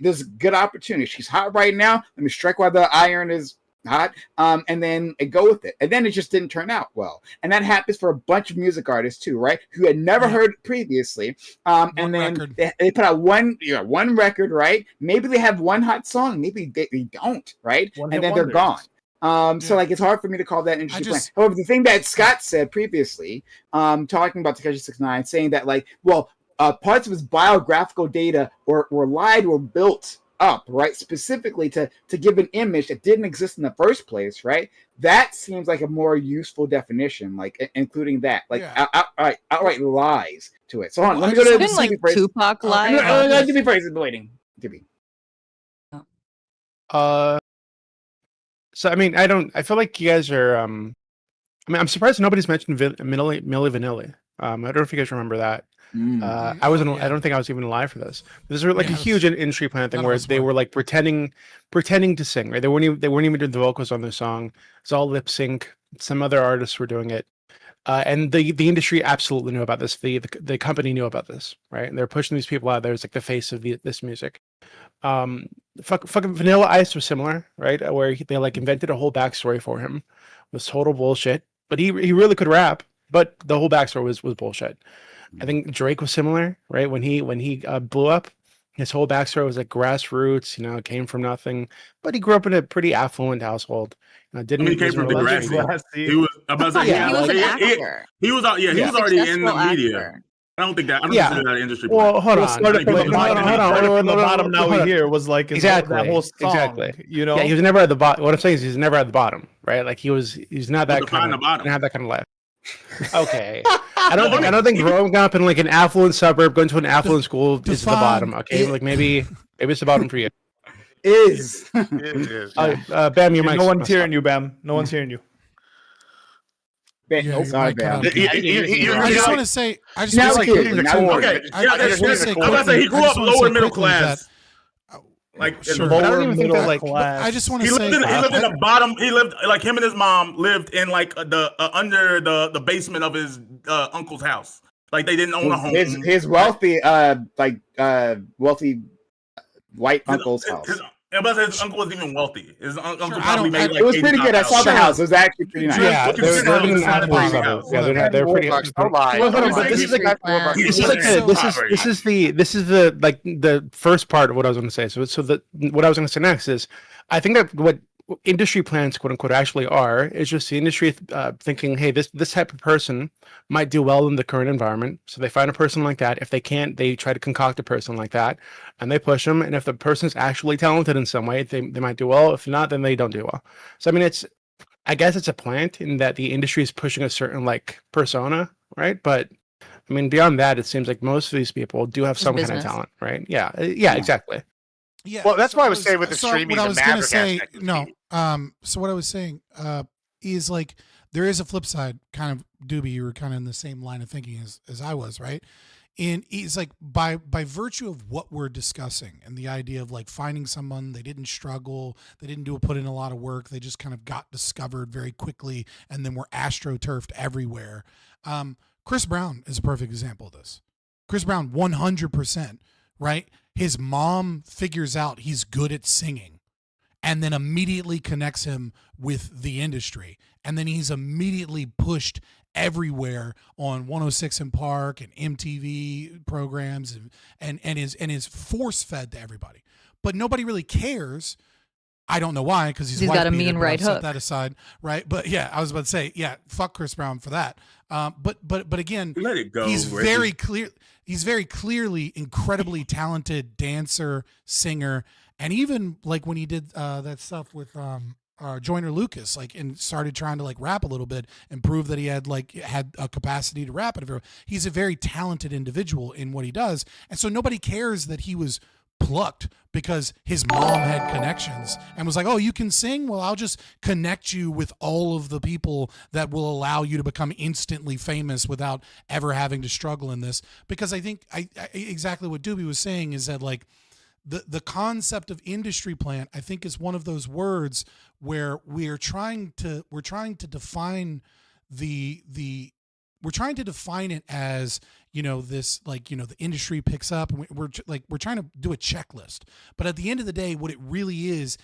There's a good opportunity. She's hot right now. Let me strike while the iron is hot, and then go with it, and then it just didn't turn out well, and that happens for a bunch of music artists too, right? Who had never heard previously, and then they put out one record, right? Maybe they have one hot song, maybe they don't, right? And then they're gone. So like it's hard for me to call that interesting plan. However, the thing that Scott said previously, talking about Tekashi 6ix9ine, saying that like, well, parts of his biographical data were lied or built up, right, specifically to give an image that didn't exist in the first place, right? That seems like a more useful definition, like including that, like outright lies to it. So hold on, let me go to the like Tupac lies. Let me phrase it, waiting. So I mean, I feel like you guys are. I mean, I'm surprised nobody's mentioned Milli Vanilli. I don't know if you guys remember that. I wasn't. I don't think I was even alive for this. This was like a huge industry plan thing where they were like pretending to sing. Right? They weren't even doing the vocals on the song. It's all lip sync. Some other artists were doing it, and the industry absolutely knew about this. The company knew about this, right? And they're pushing these people out there as like the face of this music. Fucking Vanilla Ice was similar, right? Where they like invented a whole backstory for him. It was total bullshit, but he really could rap. But the whole backstory was bullshit. I think Drake was similar, right? When he blew up, his whole backstory was like grassroots. Came from nothing, but he grew up in a pretty affluent household. He came from the grass. He was about to say, he was an actor. He was already in the media. I don't consider that industry. Well, hold on. The bottom now we hear was like exactly that whole song, exactly. Yeah, he was never at the bottom. What I'm saying is he's never at the bottom, right? Like he's not that kind of. Didn't have that kind of life. Okay. I don't think growing up in like an affluent suburb, going to an affluent school is the bottom. Okay, like maybe it's the bottom for you. Is. It is. Bam, your mic. No one's hearing you, Bam. No one's hearing you. Yeah, sorry, Bam. I just want to say, I just Now want to okay, say, now Okay, I just wanna say I was about to say he quickly- grew I up just wanna say lower middle quickly class. that- Like Sure. in But I lower don't even think middle that, like, class. I just wanna he say- lived in the bottom. He lived like him and his mom lived in like the under the basement of his uncle's house. Like they didn't own a home. His wealthy, wealthy white uncle's house. His uncle wasn't even wealthy. His uncle I probably don't- made like It was pretty good. I saw the house. It was actually pretty nice. Yeah, they're in an affluent suburb. Yeah, they're pretty. But this is like this is the like the first part of what I was going to say. So what I was going to say next is, I think that what industry plans, quote unquote, actually are is just the industry thinking, hey, this type of person might do well in the current environment. So they find a person like that. If they can't, they try to concoct a person like that, and they push them. And if the person's actually talented in some way, they might do well. If not, then they don't do well. So I mean, I guess it's a plant in that the industry is pushing a certain like persona, right? But I mean, beyond that, it seems like most of these people do have some kind of talent, right? Yeah, exactly. Yeah. Well, that's why I was saying with the so streaming, what I the was gonna Maverick say, aspect. no. So what I was saying is like there is a flip side, kind of. Doobie, you were kind of in the same line of thinking as I was, right? And it's like by virtue of what we're discussing and the idea of like finding someone, they didn't struggle, they didn't put in a lot of work, they just kind of got discovered very quickly, and then were astroturfed everywhere. Chris Brown is a perfect example of this. Chris Brown, 100%, right? His mom figures out he's good at singing and then immediately connects him with the industry. And then he's immediately pushed everywhere on 106 in Park and MTV programs and is force fed to everybody. But nobody really cares. I don't know why, because he's got a mean right hook. Set hook. that aside, right? But yeah, I was about to say, yeah, fuck Chris Brown for that. But again, Let it go, He's Reggie. very clear. He's very clearly incredibly talented dancer, singer, and even like when he did that stuff with Joyner Lucas, like, and started trying to like rap a little bit and prove that he had a capacity to rap. And he's a very talented individual in what he does, and so nobody cares that he was plucked because his mom had connections and was like, oh, you can sing? Well, I'll just connect you with all of the people that will allow you to become instantly famous without ever having to struggle in this. Because I think I exactly what Doobie was saying is that like the concept of industry plant, I think, is one of those words where we're trying to define we're trying to define it as, this, like, the industry picks up and we're trying to do a checklist. But at the end of the day, what it really is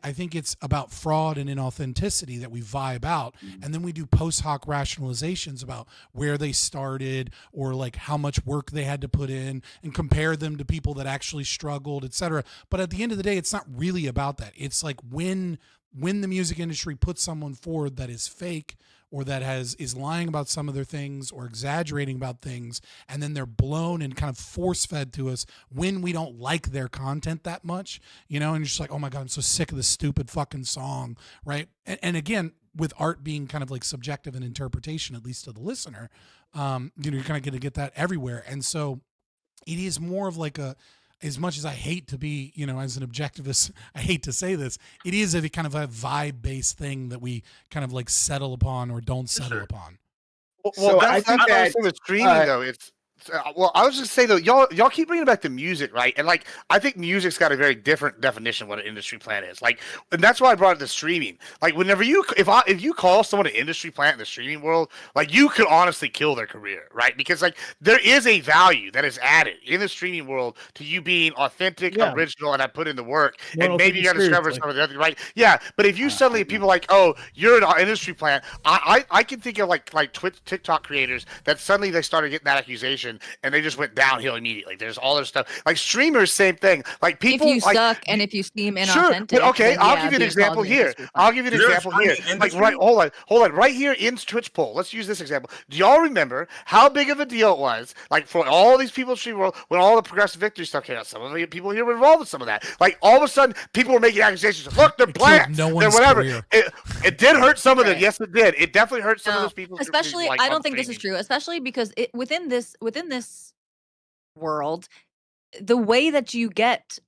I think it's about fraud and inauthenticity that we vibe out. And then we do post hoc rationalizations about where they started or like how much work they had to put in and compare them to people that actually struggled, etc. But at the end of the day, it's not really about that. It's like when the music industry puts someone forward that is fake or that is lying about some of their things or exaggerating about things, and then they're blown and kind of force-fed to us when we don't like their content that much, and you're just like, oh my God, I'm so sick of this stupid fucking song, right? And again, with art being kind of like subjective in interpretation, at least to the listener, you're kind of going to get that everywhere. And so it is more of like as much as I hate to be, as an objectivist, I hate to say this, it is a kind of a vibe-based thing that we kind of like settle upon or don't settle upon. Well, that's not the streaming though. It's well, I was just saying though, y'all keep bringing back the music, right? And like, I think music's got a very different definition of what an industry plant is. Like, and that's why I brought it to streaming. Like, whenever if you call someone an industry plant in the streaming world, like, you could honestly kill their career, right? Because like, there is a value that is added in the streaming world to you being authentic, original, and I put in the work, and maybe you got to discover some of the other, right? Yeah, but if you suddenly people like, oh, you're an industry plant, I can think of like TikTok creators that suddenly they started getting that accusation. monetization, and they just went downhill immediately. There's all this stuff like streamers, same thing. Like people, if you like, suck and if you seem sure, inauthentic, but okay, then I'll yeah, give you an being called example an here. industry I'll give you an Is there a example here. streaming Like, industry? hold on, right here in Twitch poll. Let's use this example. Do y'all remember how big of a deal it was, like for all these people in stream world when all the progressive victory stuff came out? Some of the people here were involved with some of that. Like all of a sudden, people were making accusations. Look, they're plants. no They're one's whatever. career. It did hurt some of them. Yes, it did. It definitely hurt some of those people. Especially, like, I on don't think this is streaming. true. Especially because within this world, the way that you get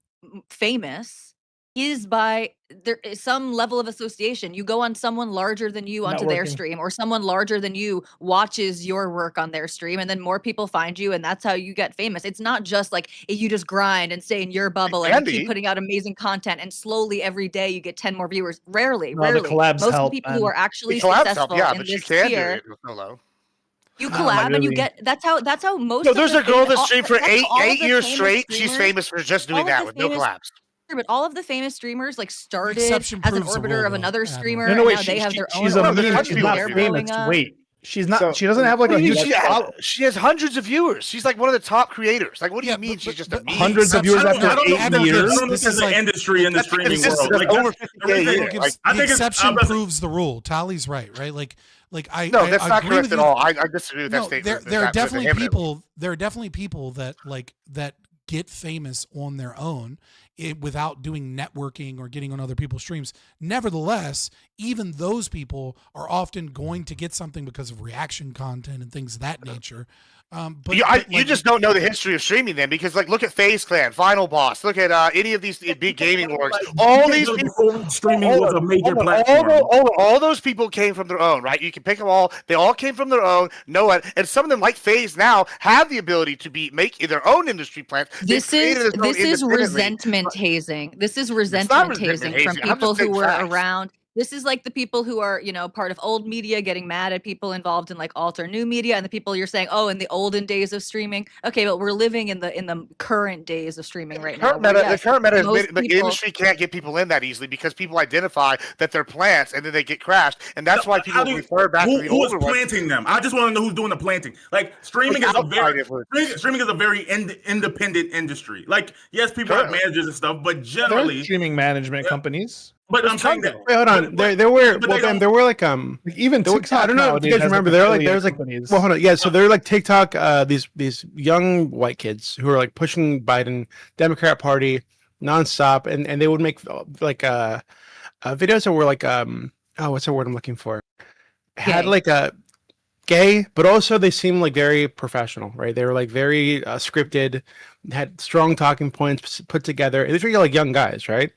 famous is by there is some level of association. You go on someone larger than you onto their Networking. stream, or someone larger than you watches your work on their stream, and then more people find you, and that's how you get famous. It's not just like you just grind and stay in your bubble can and be. keep putting out amazing content, and slowly every day you get 10 more viewers. Rarely. No, the collabs Most help, of the people who man. are actually The collabs help, successful yeah, in but you this can do sphere, it solo. you Not collab and you really. get that's how most No, of there's the a girl that all- streamed for that's how all of eight the years famous straight. She's streamers- famous for just all doing of that the with no famous- collabs. But all of the famous streamers like started exception as an proves the orbiter rule, of though, another Admiral. streamer. No, and wait. now they have their own. She's a orbiter. meme. That's She's true. not They're famous. blowing up. Wait, she's not. So- she doesn't have like a What do you huge. mean she has hundreds of viewers. She's like one of the top creators. Like, what do you mean she's just a meme? Hundreds of viewers I after don't know 8 if there's- years. I don't know if This there's is an like- industry in the That's streaming consistent. world. That's Like, over that's- 50K a everything- year. Like, I The think it's- exception I'm- proves the rule. Tally's right, right? Like I No, that's I not agree correct with at you. all. I disagree with that No, statement. there are That definitely vehemently. people. There are definitely people that get famous on their own without doing networking or getting on other people's streams. Nevertheless, even those people are often going to get something because of reaction content and things of that nature. But You just don't know the history of streaming then, because like look at FaZe Clan, Final Boss, look at any of these big gaming orgs. All these people, streaming was a major hold on, platform. all those people came from their own, right? You can pick them all. They all came from their own. No one, and some of them, like FaZe now, have the ability to make their own industry plans. This is resentment hazing. This is resentment hazing from hazing. I'm people just saying who were facts. around. This is like the people who are, part of old media getting mad at people involved in like alt or new media, and the people you're saying, oh, in the olden days of streaming. Okay, but we're living in the current days of streaming right now. The current meta is most the people- industry can't get people in that easily because people identify that they're plants and then they get crashed, and that's why people refer back to the who is older ones. planting them? I just want to know who's doing the planting. Like streaming is a very independent industry. Like yes, people have managers and stuff, but generally They're streaming management companies. But I'm saying that. Wait, hold on. There were like even TikTok. I don't know if you guys remember. There's like well, hold on. Yeah, so they're like TikTok. These young white kids who are like pushing Biden, Democrat Party, nonstop, and they would make like videos that were like what's the word I'm looking for? Had like a gay, but also they seemed like very professional, right? They were like very scripted, had strong talking points put together. These were like young guys, right?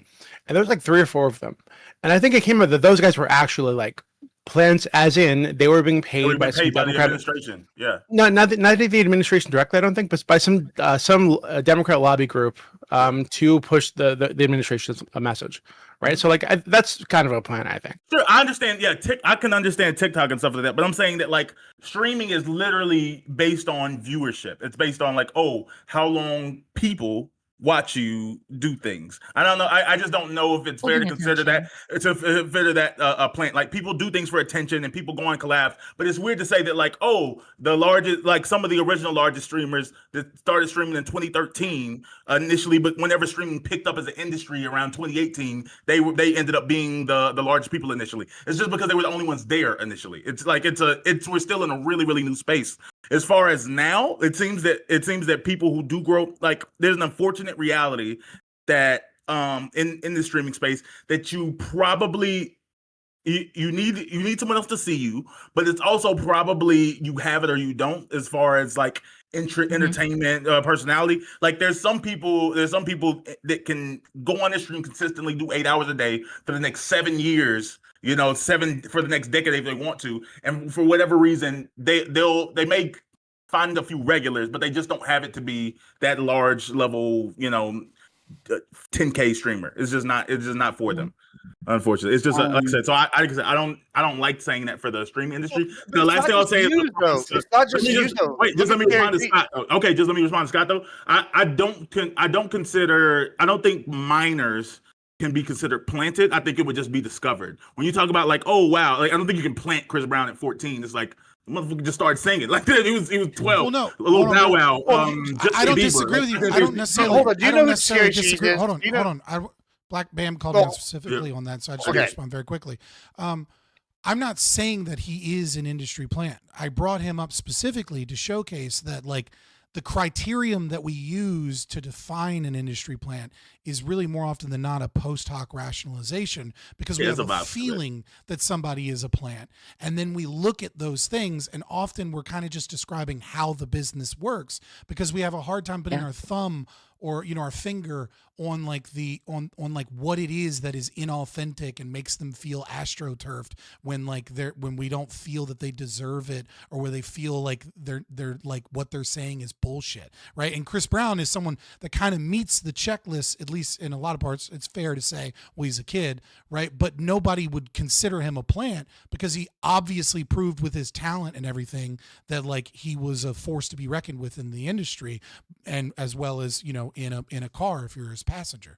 And there was like 3 or 4 of them. And I think it came out that those guys were actually like plants, as in they were being paid by some the Democrat administration. Yeah. not the administration directly, I don't think, but by some Democrat lobby group to push the administration's message, right? So like that's kind of a plan, I think. Sure, I understand. Yeah, I can understand TikTok and stuff like that, but I'm saying that like streaming is literally based on viewership. It's based on like, oh, how long people watch you do things. I don't know. I just don't know if it's fair to consider that a plant. Like people do things for attention and people go on collabs, but it's weird to say that like, oh, the largest, like some of the original largest streamers that started streaming in 2013 initially, but whenever streaming picked up as an industry around 2018, they ended up being the largest people initially. It's just because they were the only ones there initially. It's like we're still in a really, really new space. As far as now, it seems that people who do grow, like there's an unfortunate reality that in the streaming space that you probably you need someone else to see you, but it's also probably you have it or you don't as far as like entertainment personality. Like there's some people that can go on this stream consistently, do 8 hours a day for the next 7 years, 7 for the next decade if they want to, and for whatever reason they may find a few regulars, but they just don't have it to be that large level 10K streamer. It's just not for them, unfortunately. It's just like I said. So I don't like saying that for the streaming industry. The last thing I'll say is it's not just you though. Wait, just let me respond to Scott. Okay, just let me respond to Scott though. I don't think minors can be considered planted. I think it would just be discovered. When you talk about like, oh wow, like I don't think you can plant Chris Brown at 14. It's like, The motherfucker just started singing like that. He was 12. Well, no, a little hold Bow on, Wow. I don't Bieber. disagree with you. I don't necessarily. Hold on. Do you I know don't who necessarily Scary Cheese disagree. is? Hold on, Do you know- hold on. Black Bam called me Well, out specifically on that, so I just Okay. want to respond very quickly. I'm not saying that he is an industry plant. I brought him up specifically to showcase that, like, the criterion that we use to define an industry plant is really more often than not a post hoc rationalization, because we Yeah, have it's a about feeling that somebody is a plant. And then we look at those things, and often we're kind of just describing how the business works, because we have a hard time putting our thumb or, you know, our finger on like on like what it is that is inauthentic and makes them feel astroturfed when when we don't feel that they deserve it, or where they feel like they're like what they're saying is bullshit, right? And Chris Brown is someone that kind of meets the checklist, at least in a lot of parts. It's fair to say, well, he's a kid, right? But nobody would consider him a plant, because he obviously proved with his talent and everything that, like, he was a force to be reckoned with in the industry, and as well as, you know, in a car if you're his passenger.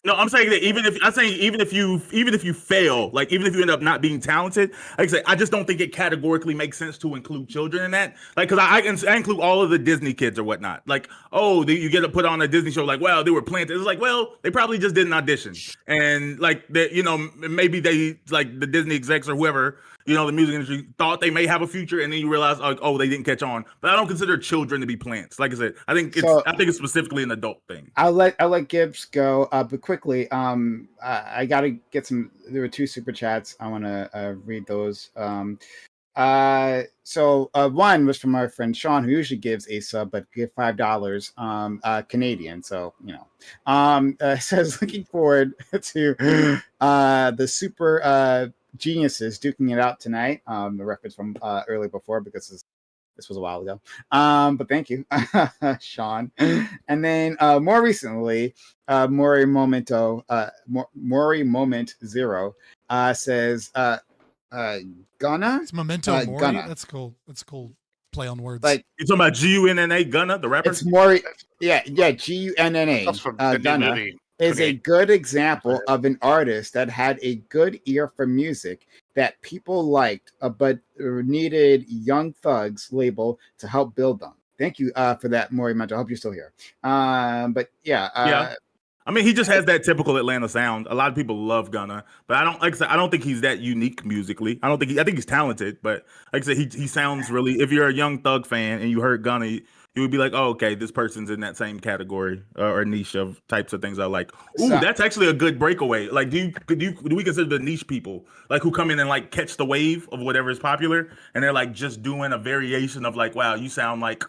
No, I'm saying that even if you fail, like even if you end up not being talented, like I say, I just don't think it categorically makes sense to include children in that. Like, because I include all of the Disney kids or whatnot. Like, you get to put on a Disney show, like, well, they were planted. It's like, well, they probably just didn't audition, and like that, you know, maybe they, like the Disney execs or whoever, you know, the music industry thought they may have a future, and then you realize, oh, they didn't catch on. But I don't consider children to be plants. Like I said, I think it's specifically an adult thing. I'll let Gibbs go, but quickly, I gotta get some. There were 2 super chats. I want to read those. So one was from our friend Sean, who usually gives a sub, but give $5 Canadian. So, you know, says looking forward to the super geniuses duking it out tonight. The reference from earlier before, because this was a while ago. But thank you, Sean. And then more recently, Mori Moment Zero says Gunna. It's Memento Mori. Gunna. That's cool. That's a cool play on words. Like, you talking about Gunna, Gunna, the rapper? It's Mori. Yeah, Gunna. That's from the new Gunna movie. is a good example of an artist that had a good ear for music that people liked, but needed Young Thug's label to help build them. Thank you for that, Maury Mental. I hope you're still here. But yeah. I mean, he just has that typical Atlanta sound. A lot of people love Gunna, but I don't think he's that unique musically. I think he's talented, but like I said, he sounds really. If you're a Young Thug fan and you heard Gunna, you would be like, oh, okay, this person's in that same category or niche of types of things I like. Ooh, that's actually a good breakaway. Like, do we consider the niche people, like, who come in and like catch the wave of whatever is popular, and they're like just doing a variation of like, wow, you sound like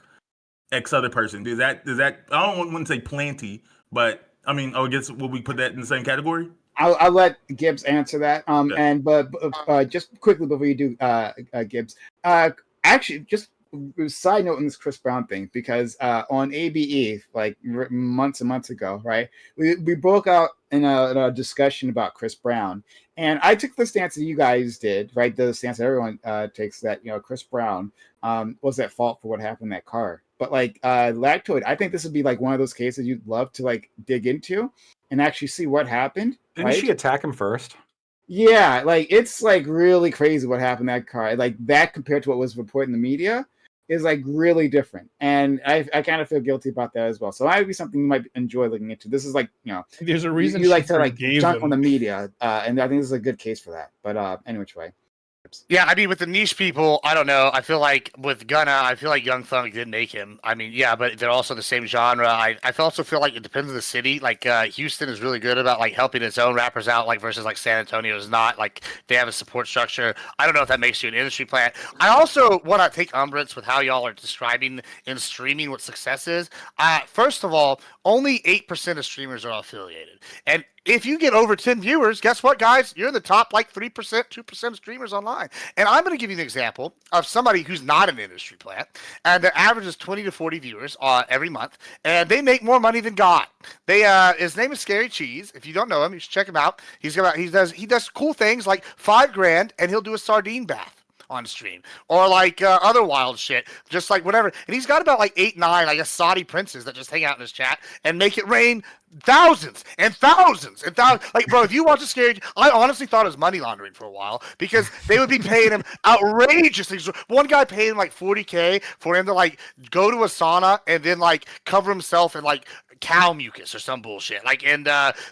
X other person. Is that I don't want to say planty, but I mean, I guess will we put that in the same category? I'll let Gibbs answer that. And but just quickly before you do, Gibbs, actually, just a side note on this Chris Brown thing, because on ABE, like months and months ago, right, we broke out in a discussion about Chris Brown, and I took the stance that you guys did, right, the stance that everyone takes, that, you know, Chris Brown was at fault for what happened in that car. But like Lactoid, I think this would be like one of those cases you'd love to like dig into and actually see what happened. Didn't she attack him first? Yeah, like it's like really crazy what happened in that car. Like that compared to what was reported in the media is like really different. And I kind of feel guilty about that as well. So that would be something you might enjoy looking into. This is like, you know, there's a reason you like to like forgave junk him. on the media, and I think this is a good case for that. But any which way. Yeah, I mean, with the niche people, I don't know. I feel like with Gunna, I feel like Young Thug did make him. I mean, yeah, but they're also the same genre. I also feel like it depends on the city. Like Houston is really good about like helping its own rappers out, like versus like San Antonio is not. Like they have a support structure. I don't know if that makes you an industry plant. I also want to take umbrance with how y'all are describing in streaming what success is. First of all, only 8% of streamers are affiliated, and if you get over 10 viewers, guess what, guys? You're in the top like 3%, 2% of streamers online. And I'm going to give you an example of somebody who's not an industry plant, and their average is 20 to 40 viewers every month, and they make more money than God. His name is Scary Cheese. If you don't know him, you should check him out. He does cool things like $5,000, and he'll do a sardine bath. on stream, or like other wild shit, just like whatever. And he's got about like 8, 9, I guess, Saudi princes that just hang out in his chat and make it rain thousands and thousands and thousands. Like, bro, if you watch a scary, I honestly thought it was money laundering for a while because they would be paying him outrageous things. One guy paid him like $40K for him to like go to a sauna and then like cover himself in like cow mucus or some bullshit, like, and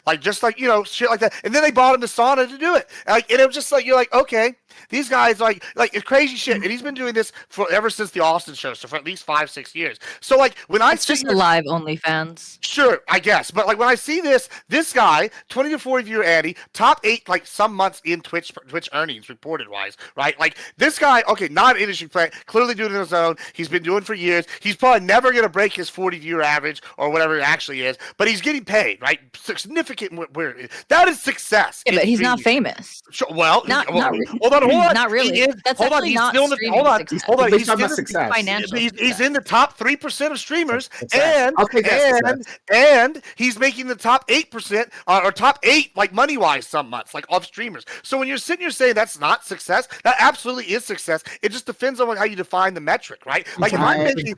like just like, you know, shit like that. And then they bought him the sauna to do it. Like, and it was just like, you're like, okay, these guys like it's crazy shit. And he's been doing this for ever since the Austin show, so for at least 5, 6 years. So like when I It's just a live OnlyFans. Sure, I guess. But like when I see this guy, 20 to 40 viewer Andy, top 8 like some months in Twitch earnings reported wise, right? Like this guy, okay, not an industry player, clearly doing it on his own. He's been doing it for years. He's probably never gonna break his 40 viewer average or whatever it actually is, but he's getting paid, right? Significant that is success. Yeah, but he's not famous. Sure, well, Not really. hold on. Not really. He is, That's hold on, actually he's not still in the, streaming hold on, success. hold on. He's He's, talking in about the, success. Financial he's in the top 3% of streamers, Success. I'll take that and he's making the top 8% or top 8 like money wise some months like of streamers. So when you're sitting here saying that's not success, that absolutely is success. It just depends on how you define the metric, right? Like if I'm making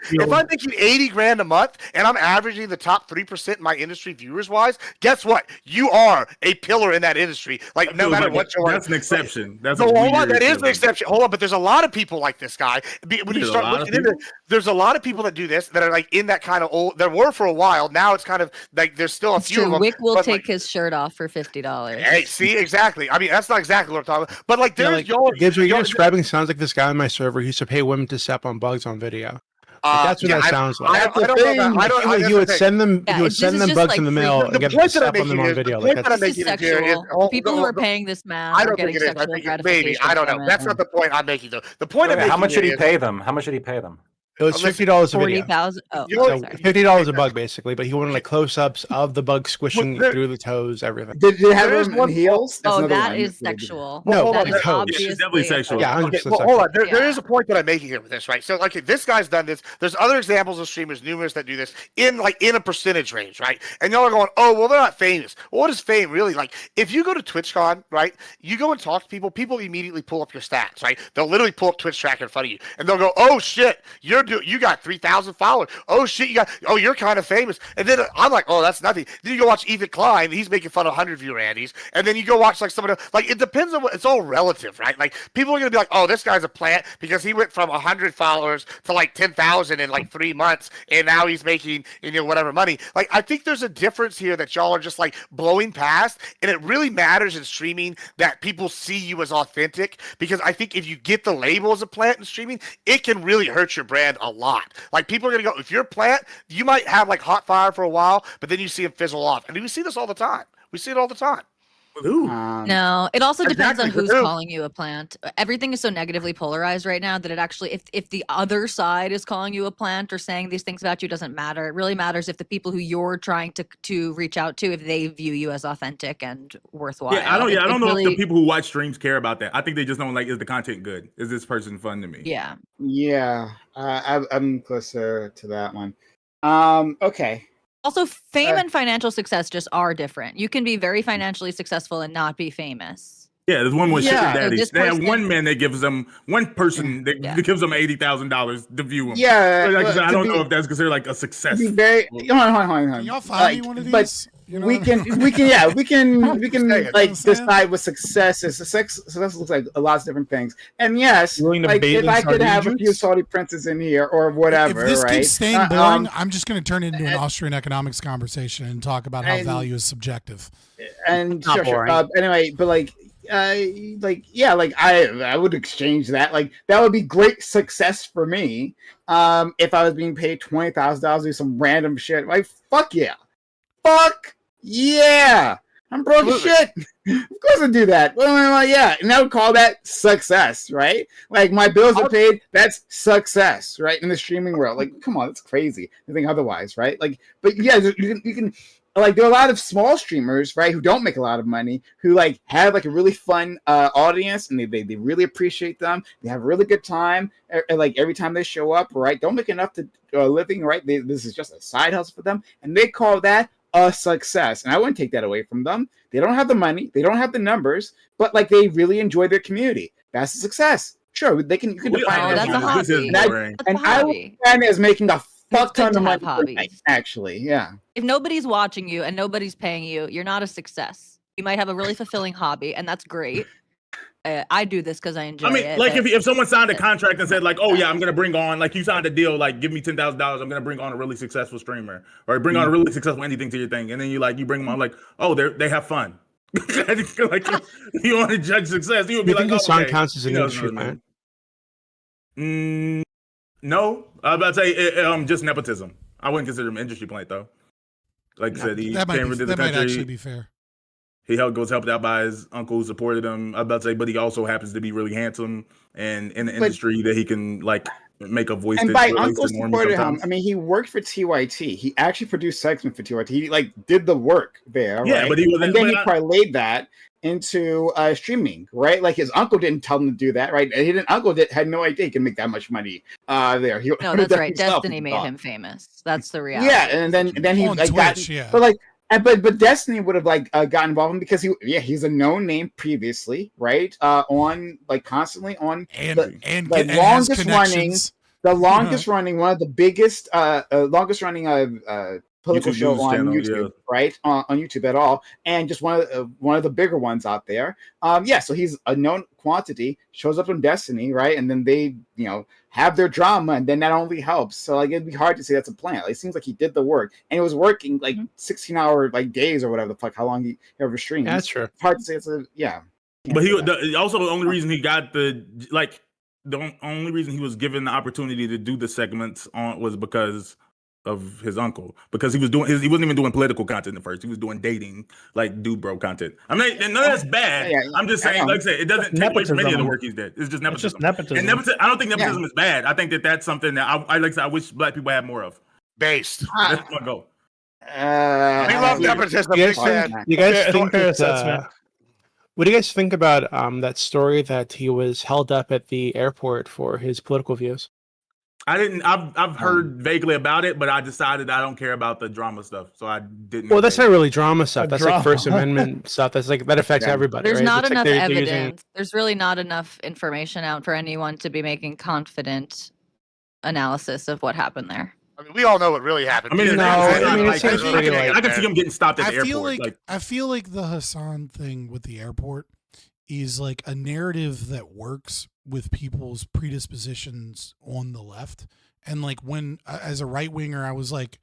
80 grand a month and I'm averaging the top 3% in my industry viewers wise, guess what? You are a pillar in that industry. Like no matter what you're. That's an exception. That's hold on, that is an exception. Hold on, but there's a lot of people like this guy. When you start looking into it, there's a lot of people that do this that are like in that kind of old. There were for a while. Now it's kind of like there's still a few of them. Wick will but, take like, his shirt off for $50. Hey, see, exactly. I mean, that's not exactly what I'm talking about. But like, there's Gibbs, what you're describing sounds like this guy on my server who used to pay women to step on bugs on video. That's what that sounds like. I don't know. He would send them. He would send them bugs like in the mail and get them to step on them on video. Like that's This is sexual. People who are paying this man I are don't getting think it is. I sexual think gratification. maybe. I don't know. That's not the point I'm making though. The point I'm making. How much did he is- pay them? How much did he pay them? It was $50 a video. 40,000. Oh, So sorry. $50 a bug basically, but he wanted like close-ups of the bug squishing through the toes, everything. Did they have him in heels? That's Oh, another that one. is sexual. No, that the is toes. obviously It's definitely sexual. Yeah, 100% Okay, sexual. well, hold on. There is a point that I'm making here with this, right? So, like, this guy's done this. There's other examples of streamers, numerous that do this in a percentage range, right? And y'all are going, oh, well, they're not famous. Well, what is fame really? Like, if you go to TwitchCon, right? You go and talk to people. People immediately pull up your stats, right? They'll literally pull up Twitch tracker in front of you, and they'll go, oh shit, you got 3,000 followers. Oh shit, you're kind of famous. And then I'm like, oh, that's nothing. Then you go watch Ethan Klein. He's making fun of 100 viewer Andes. And then you go watch like someone else. Like, it depends on it's all relative, right? Like, people are gonna be like, oh, this guy's a plant because he went from 100 followers to like 10,000 in like 3 months, and now he's making whatever money. Like, I think there's a difference here that y'all are just like blowing past, and it really matters in streaming that people see you as authentic, because I think if you get the label as a plant in streaming, it can really hurt your brand a lot. Like, people are gonna go, if you're a plant, you might have like hot fire for a while, but then you see them fizzle off. And we see this all the time. We see it all the time. No, it also depends on Exactly, who's with who? calling you a plant. Everything is so negatively polarized right now that it actually, if the other side is calling you a plant or saying these things about you, doesn't matter. It really matters if the people who you're trying to reach out to, if they view you as authentic and worthwhile. Yeah, I don't know really, if the people who watch streams care about that. I think they just don't like, is the content good? Is this person fun to me? Yeah. Yeah, I'm closer to that one. Okay. Also, fame and financial success just are different. You can be very financially successful and not be famous. Yeah, there's one with Yeah. sugar daddies. this They have person- one man that gives them one person that gives them $80,000 to view him. Yeah, Like I said, I to don't be- know if that's considered like a success. Be very. Hold on. Can y'all find me one of these? But You know we what I can like saying? decide what success is. Success looks like a lot of different things. And yes, Willing to like bathe if in I could have a sardine few juice? Saudi princes in here or whatever, If this right? keeps staying boring, I'm just going to turn it into an Austrian economics conversation and talk about how and- value is subjective. And Not sure. boring. Anyway, but I would exchange that. Like that would be great success for me. If I was being paid $20,000 to do some random shit, like fuck yeah, I'm broke as shit. Of course I do that. Well, yeah, and I would call that success, right? Like my bills are paid. That's success, right? In the streaming world, like come on, that's crazy to think otherwise, right? Like, but yeah, you can. Like there are a lot of small streamers, right, who don't make a lot of money, who like have like a really fun audience, and they really appreciate them. They have a really good time, like every time they show up, right? Don't make enough to living, right? This is just a side hustle for them, and they call that a success. And I wouldn't take that away from them. They don't have the money, they don't have the numbers, but like they really enjoy their community. That's a success. Sure, they can. You can define it that's a as hobby. and I would define it as making a fuck ton of money. Hobbies. Actually, yeah. If nobody's watching you and nobody's paying you, you're not a success. You might have a really fulfilling hobby, and that's great. I do this because I enjoy it. I mean, like if someone signed a contract and said like, oh yeah, I'm gonna bring on, like you signed a deal, like give me $10,000, I'm gonna bring on a really successful streamer or bring on a really successful anything to your thing, and then you bring them on like, oh they have fun. Like you want to judge success, you would be like, the song okay. counts as an industry plant? No, I was about to say just nepotism. I wouldn't consider him an industry plant though. Like I said, he that came into the might country. actually be fair. He was helped out by his uncle who supported him. I was about to say, but he also happens to be really handsome and in the industry that he can like make a voice. And by uncle supported him, I mean he worked for TYT. He actually produced segments for TYT. He like did the work there. Yeah, right? but he was, and then he parlayed that into streaming, right? Like his uncle didn't tell him to do that, right? And uncle had no idea he could make that much money there. No, that's right. Destiny made him famous. That's the reality. Yeah, and then he like Twitch, got, but like. But Destiny would have like gotten involved in because he's a known name previously, right? On like constantly on the longest running one of the biggest longest running political YouTube show news on channel, YouTube, right? On YouTube at all, and just one of the bigger ones out there. So he's a known quantity, shows up on Destiny, right? And then they have their drama, and then that only helps. So like it'd be hard to say that's a plan. Like, it seems like he did the work, and he was working like 16-hour like days or whatever the fuck, how long he ever streamed. Yeah, that's true. It's hard to say. It's But also the only reason he got the only reason he was given the opportunity to do the segments on was because of his uncle, because he wasn't even doing political content at first. He was doing dating, like dude bro content. I mean, none of that's bad. I'm just saying, like I said, it doesn't take away from any of the work he's did. It's just nepotism. And nepotism, I don't think nepotism is bad. I think that's something that I like. I wish black people had more of. Based. That's my goal. We love nepotism. You guys think that? What do you guys think about that story that he was held up at the airport for his political views? I've heard vaguely about it, but I decided I don't care about the drama stuff, so I didn't. Well, that's not really drama stuff. That's like First Amendment stuff. That's like that affects everybody. There's right? not It's enough like they're evidence. using... There's really not enough information out for anyone to be making confident analysis of what happened there. I mean, we all know what really happened. I mean, I can see him getting stopped at the airport. I feel like the Hassan thing with the airport is like a narrative that works with people's predispositions on the left. And like when, as a right winger, I was like,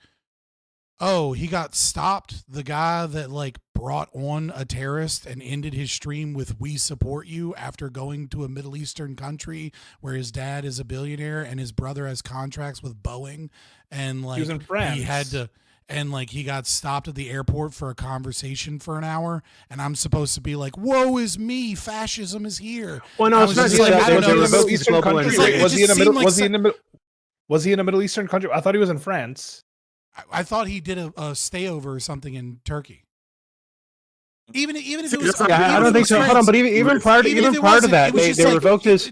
oh, he got stopped. The guy that like brought on a terrorist and ended his stream with "We support you" after going to a Middle Eastern country where his dad is a billionaire and his brother has contracts with Boeing. And like he was in France. He had to, and like he got stopped at the airport for a conversation for an hour. And I'm supposed to be like, woe is me, fascism is here. Well, no, it's not just like, was he in a Middle Eastern country? I thought he was in France. I thought he did a stayover or something in Turkey. Even if it was, I don't think so. Hold on, but even prior to that, they revoked his.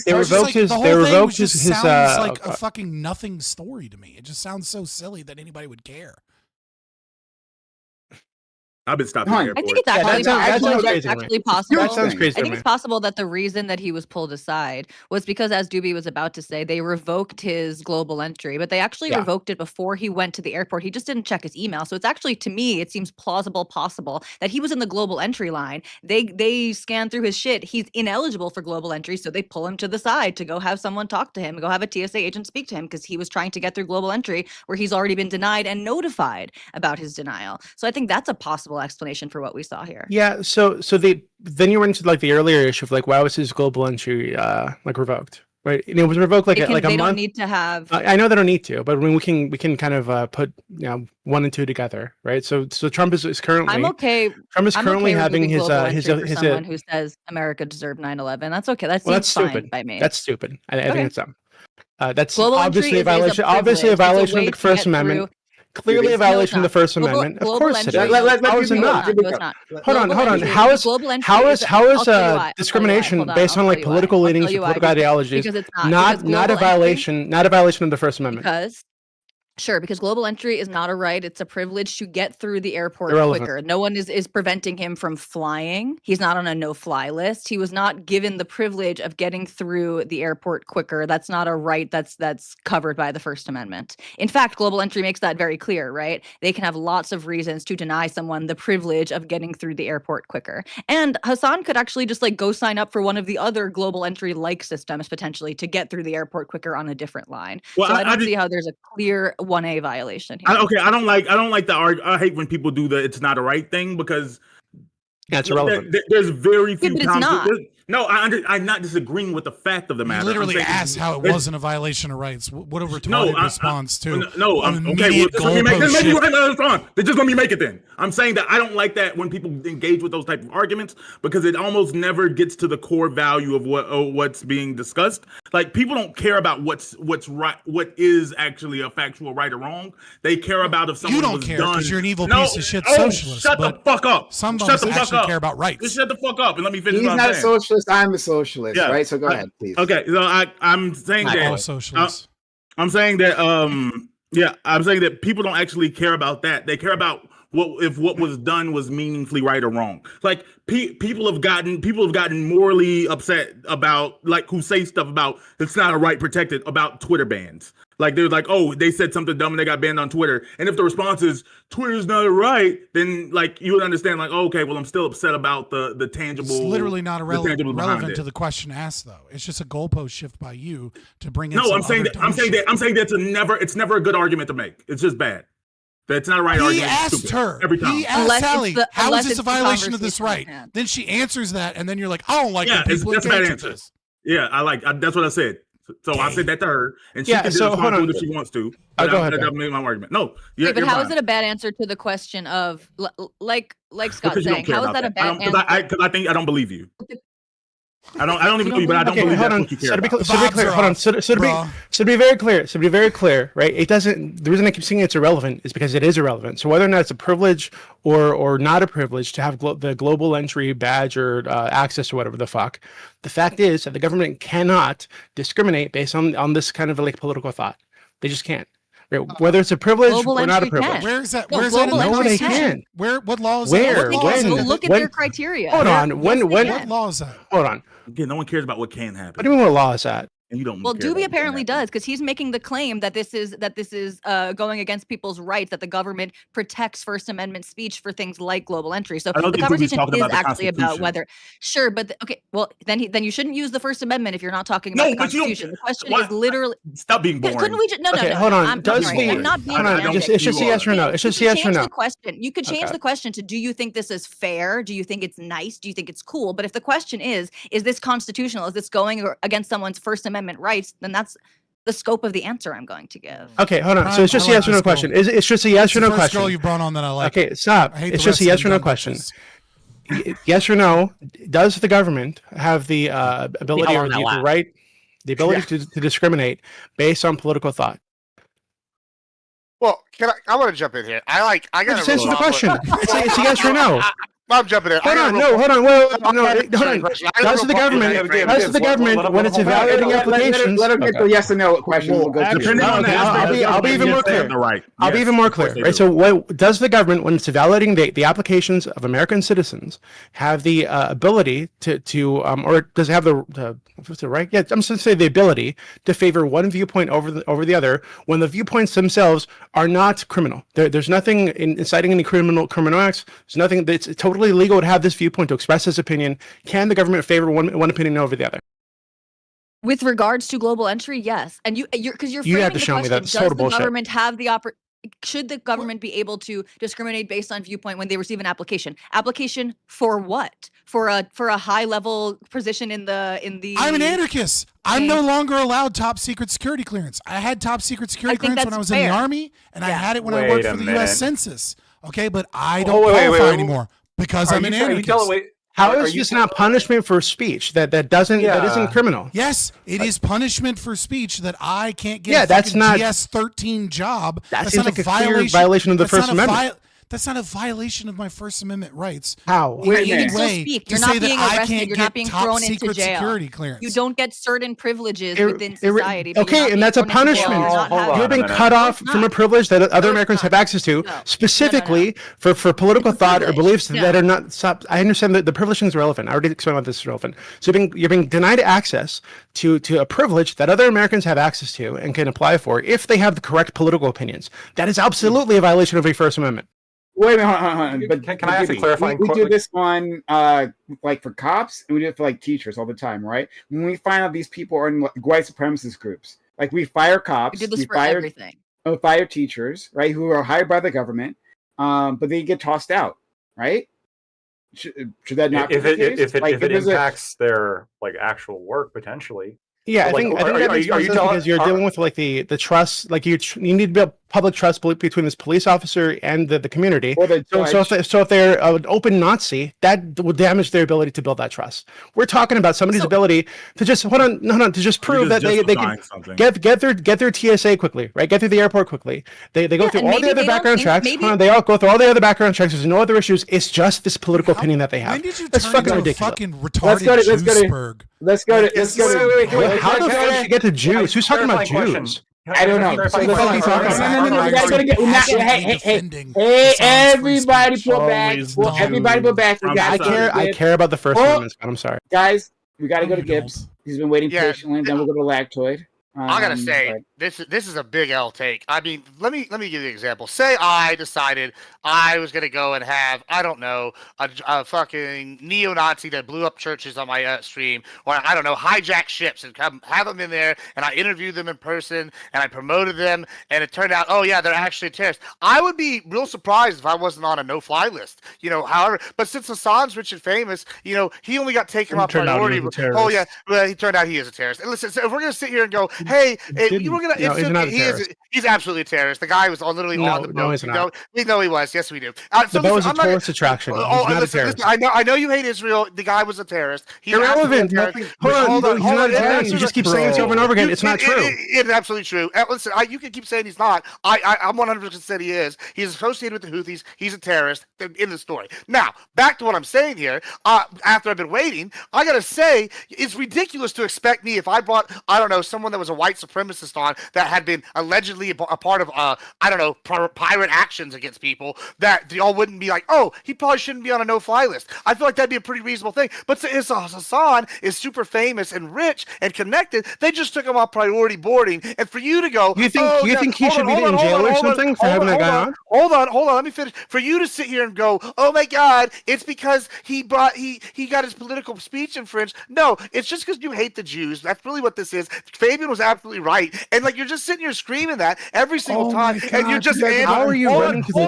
They revoked his. They revoked his. Sounds like a fucking nothing story to me. It just sounds so silly that anybody would care. I've been stopped at the airport. I think it's actually possible. That sounds crazy. I think it's possible that the reason that he was pulled aside was because, as Doobie was about to say, they revoked his global entry, but they actually revoked it before he went to the airport. He just didn't check his email. So it's actually, to me, it seems possible that he was in the global entry line. They scanned through his shit. He's ineligible for global entry, so they pull him to the side to go have someone talk to him, go have a TSA agent speak to him because he was trying to get through global entry where he's already been denied and notified about his denial. So I think that's a possible explanation for what we saw here. Yeah, so then you went into like the earlier issue of like why was his global entry like revoked, right? And it was revoked like a month. They don't need to have. I know they don't need to, but I mean, we can kind of put one and two together, right? So Trump is currently. I'm okay. Trump is currently having his someone who says America deserved 9/11. That's okay. That's stupid by me. That's stupid. I think it's dumb. That's global obviously a violation. Obviously a violation of the First Amendment. Clearly a violation of the First Amendment. Of course it is. How is it not? Hold on. How is discrimination based on like political leanings or political ideologies not a violation of the First Amendment? Because Sure, because global entry is not a right. It's a privilege to get through the airport Irrelevant. quicker. No one is preventing him from flying. He's not on a no-fly list. He was not given the privilege of getting through the airport quicker. That's not a right that's covered by the First Amendment. In fact, global entry makes that very clear, right? They can have lots of reasons to deny someone the privilege of getting through the airport quicker. And Hassan could actually just like go sign up for one of the other global entry-like systems potentially to get through the airport quicker on a different line. Well, so I don't see how there's a clear 1A violation here. I don't like the argument. I hate when people do the it's not a right thing because it's irrelevant. There's very few but it's times. not. No, I'm not disagreeing with the fact of the matter. You literally I'm saying asked how it wasn't a violation of rights. What a retarded response to okay. Well, immediate goalpost maybe shift. they're just gonna be make it then. I'm saying that I don't like that when people engage with those type of arguments because it almost never gets to the core value of what's being discussed. Like people don't care about what's right, what is actually a factual right or wrong. They care about if someone You don't was care done. because you're an evil piece of shit socialist. Shut the but fuck up. Some of Shut us the fuck actually up. care about rights. Just shut the fuck up and let me finish. He's what I'm not a saying. socialist. I'm a socialist, right? So go ahead, please. Okay, so I'm saying Not all that socialists. I'm saying that I'm saying that people don't actually care about that. They care about what was done was meaningfully right or wrong. Like people have gotten morally upset about like who say stuff about it's not a right protected about Twitter bans. Like they're like, oh, they said something dumb and they got banned on Twitter. And if the response is Twitter's not a right, then like you would understand like, oh, okay, well I'm still upset about the tangible. It's literally not relevant behind to it. the question asked, though. It's just a goalpost shift by you to bring in. No, some I'm saying other that dumb I'm saying shit. that I'm saying it's never a good argument to make. It's just bad. That's not a right He argument. It's asked stupid. her. Every time. He asked Unless it's Sally, the- how unless is this a it's the violation of this right? conversation at hand. Then she answers that, and then you're like, I don't like Yeah, when people that's a bad engage with answer. this. Yeah, that's what I said. So I said that to her, and she Yeah, can so hold respond to on. it if she wants to. Oh, But go I- ahead, that Ben. made my argument. No, Okay, you're but how fine. is it a bad answer to the question of like Scott Because you don't saying? care How is about that a bad answer? Because I think I don't believe you. I don't even know you, but I don't Okay, believe hold that's on. what you care So to be about. clear, hold on. So to be very clear, right? It doesn't. The reason I keep saying it's irrelevant is because it is irrelevant. So whether or not it's a privilege or not a privilege to have the global entry badge or access to whatever the fuck, the fact is that the government cannot discriminate based on this kind of like political thought. They just can't. Right? Whether it's a privilege Global or not a entry privilege. can. Where's that? No, Where's that in global the entry No, they Constitution? can't. What law is Where? that? What law is When? that? Look at When- their criteria. Hold on. Yes, When? they When? can. What law is that? Hold on. Again, no one cares about what can happen. What do you mean? What law is that? And you don't. Well, care Doobie about apparently what can does because he's making the claim that this is going against people's rights, that the government protects First Amendment speech for things like global entry. So I don't the think Doobie's conversation talking is about the actually about Constitution. whether, sure, but okay, well then you shouldn't use the First Amendment if you're not talking about No, the but you don't- Constitution. The question why- is literally. Stop being boring. Couldn't we just no Okay, no no? hold no, on. I'm Does sorry. the- I'm not being hold on, pedantic. it's just a yes or no. It's just a yes or change no. the question. You could change Okay. the question to: do you think this is fair? Do you think it's nice? Do you think it's cool? But if the question is this constitutional? Is this going against someone's First Amendment rights? Then that's the scope of the answer I'm going to give. Okay, hold on. So Prime, it's just I a like yes or no this girl. question. It's just a yes It's or the no first question. girl you've brought on that I like. Okay, stop. I hate It's the just a rest yes of or them no dumb question. bitches. Yes or no? Does the government have the ability how or long that the lasts. right, the ability to discriminate based on political thought? Well, I want to jump in here. I got Just answer the question. It's a yes or no. I'm jumping in. Hold on, no, hold on, wait, no, hold on. Does the government, when it's evaluating applications, Let him get the yes or no question. We'll go Depending through. on the aspect, I'll be even more yes, they have clear. the right. I'll be Yes, even more of course clear, they right? do. So, what does the government, when it's evaluating the applications of American citizens, have the ability to or does it have what's the right? Yeah, I'm just going to say the ability to favor one viewpoint over the other when the viewpoints themselves are not criminal. There's nothing inciting any criminal acts. There's nothing. It's totally legal to have this viewpoint to express his opinion. Can the government favor one opinion over the other? With regards to global entry, yes, and you're because you're You framing have to the show me question: that. It's total does the bullshit. government have the should the government be able to discriminate based on viewpoint when they receive an application? Application for what? For a high level position in the. I'm an anarchist. I'm no longer allowed top secret security clearance. I had top secret security think clearance when that's I was in fair. the Army, and I had it when I Wait worked a for the minute. U.S. Census. Okay, but I don't wait, qualify wait. anymore because Are I'm you an trying- anarchist. you tell- wait, How are is you this not punishment for speech that isn't Yeah. criminal? Yes, it is punishment for speech that I can't get Yeah, a that's fucking not- GS-13 job. That That's seems not like a clear violation of the that's First not a Amendment. That's not a violation of my First Amendment rights. How? You can still speak. You're not being arrested. You're not being thrown into jail. Security clearance. You don't get certain privileges within society. but you're Okay, not and being that's a thrown into jail. punishment. You're not You're being cut off from a privilege that other Americans have access to, specifically for political thought or beliefs that are not. I understand that the privilege is relevant. I already explained why this is relevant. So you're being denied access to a privilege that other Americans have access to and can apply for if they have the correct political opinions. That is absolutely a violation of the First Amendment. Wait a minute, hold on. But can I ask a clarifying We do question? this on like for cops, and we do it for like teachers all the time, right? When we find out these people are in white supremacist groups, like we fire cops, We do this for fire everything. fire teachers, right, who are hired by the government, but they get tossed out, right? Should that not if be the case? if it there's a- impacts their like actual work potentially? Yeah, I Like, think that makes are sense you telling- because you're dealing with like the trust, like you need to build public trust between this police officer and the community. Or the So if they're an open Nazi, that will damage their ability to build that trust. We're talking about somebody's ability to just to just prove that they can get their TSA quickly, right? Get through the airport quickly. They go through all the other background checks. They all go through all the other background checks. There's no other issues. It's just this political opinion that they have. When did you That's turn fucking into a ridiculous. fucking retarded Juiceberg? Let's go to. How the fuck did you get to Jews? Who's talking about Jews? I don't know. What the fuck are you talking about? No, we gotta get. Hey, everybody pull back. Everybody pull back. I care about the First Amendment, but I'm sorry. Guys, we gotta go to Gibbs. He's been waiting patiently. Then we'll go to Lactoid. I gotta say, this is a big L take. I mean, let me give you an example. Say I decided I was gonna go and have, I don't know, a fucking neo-Nazi that blew up churches on my stream, or I don't know, hijack ships and come have them in there, and I interviewed them in person, and I promoted them, and it turned out, oh yeah, they're actually terrorists. I would be real surprised if I wasn't on a no-fly list. However, but since Hassan's rich and famous, he only got taken off priority. Oh yeah, well, he turned out he is a terrorist. And listen, so if we're gonna sit here and go, hey, you were gonna. No, he's not a terrorist. He's absolutely a terrorist. The guy was literally on the boat. No, he's not. We know he was. Yes, we do. The boat was a tourist attraction. He's not a terrorist. I know you hate Israel. The guy was a terrorist. He's irrelevant. Hold on. He's not a terrorist. You just keep saying this over and over again. It's not true. It's absolutely true. Listen, you can keep saying he's not. I'm 100% he is. He's associated with the Houthis. He's a terrorist. In the story. Now, back to what I'm saying here. After I've been waiting, I gotta say it's ridiculous to expect me if I brought, I don't know, someone that was a white supremacist on that had been allegedly a part of I don't know, pirate actions against people, that y'all wouldn't be like, oh, he probably shouldn't be on a no-fly list. I feel like that'd be a pretty reasonable thing. But since Hassan is super famous and rich and connected, they just took him off priority boarding. And for you to go, you think he should be in jail or something for having that guy on? Hold on, let me finish. For you to sit here and go, oh my God, it's because he got his political speech infringed. No, it's just because you hate the Jews. That's really what this is. Fabian was absolutely right. And like, you're just sitting here screaming that every single time, and you're just how are you running to the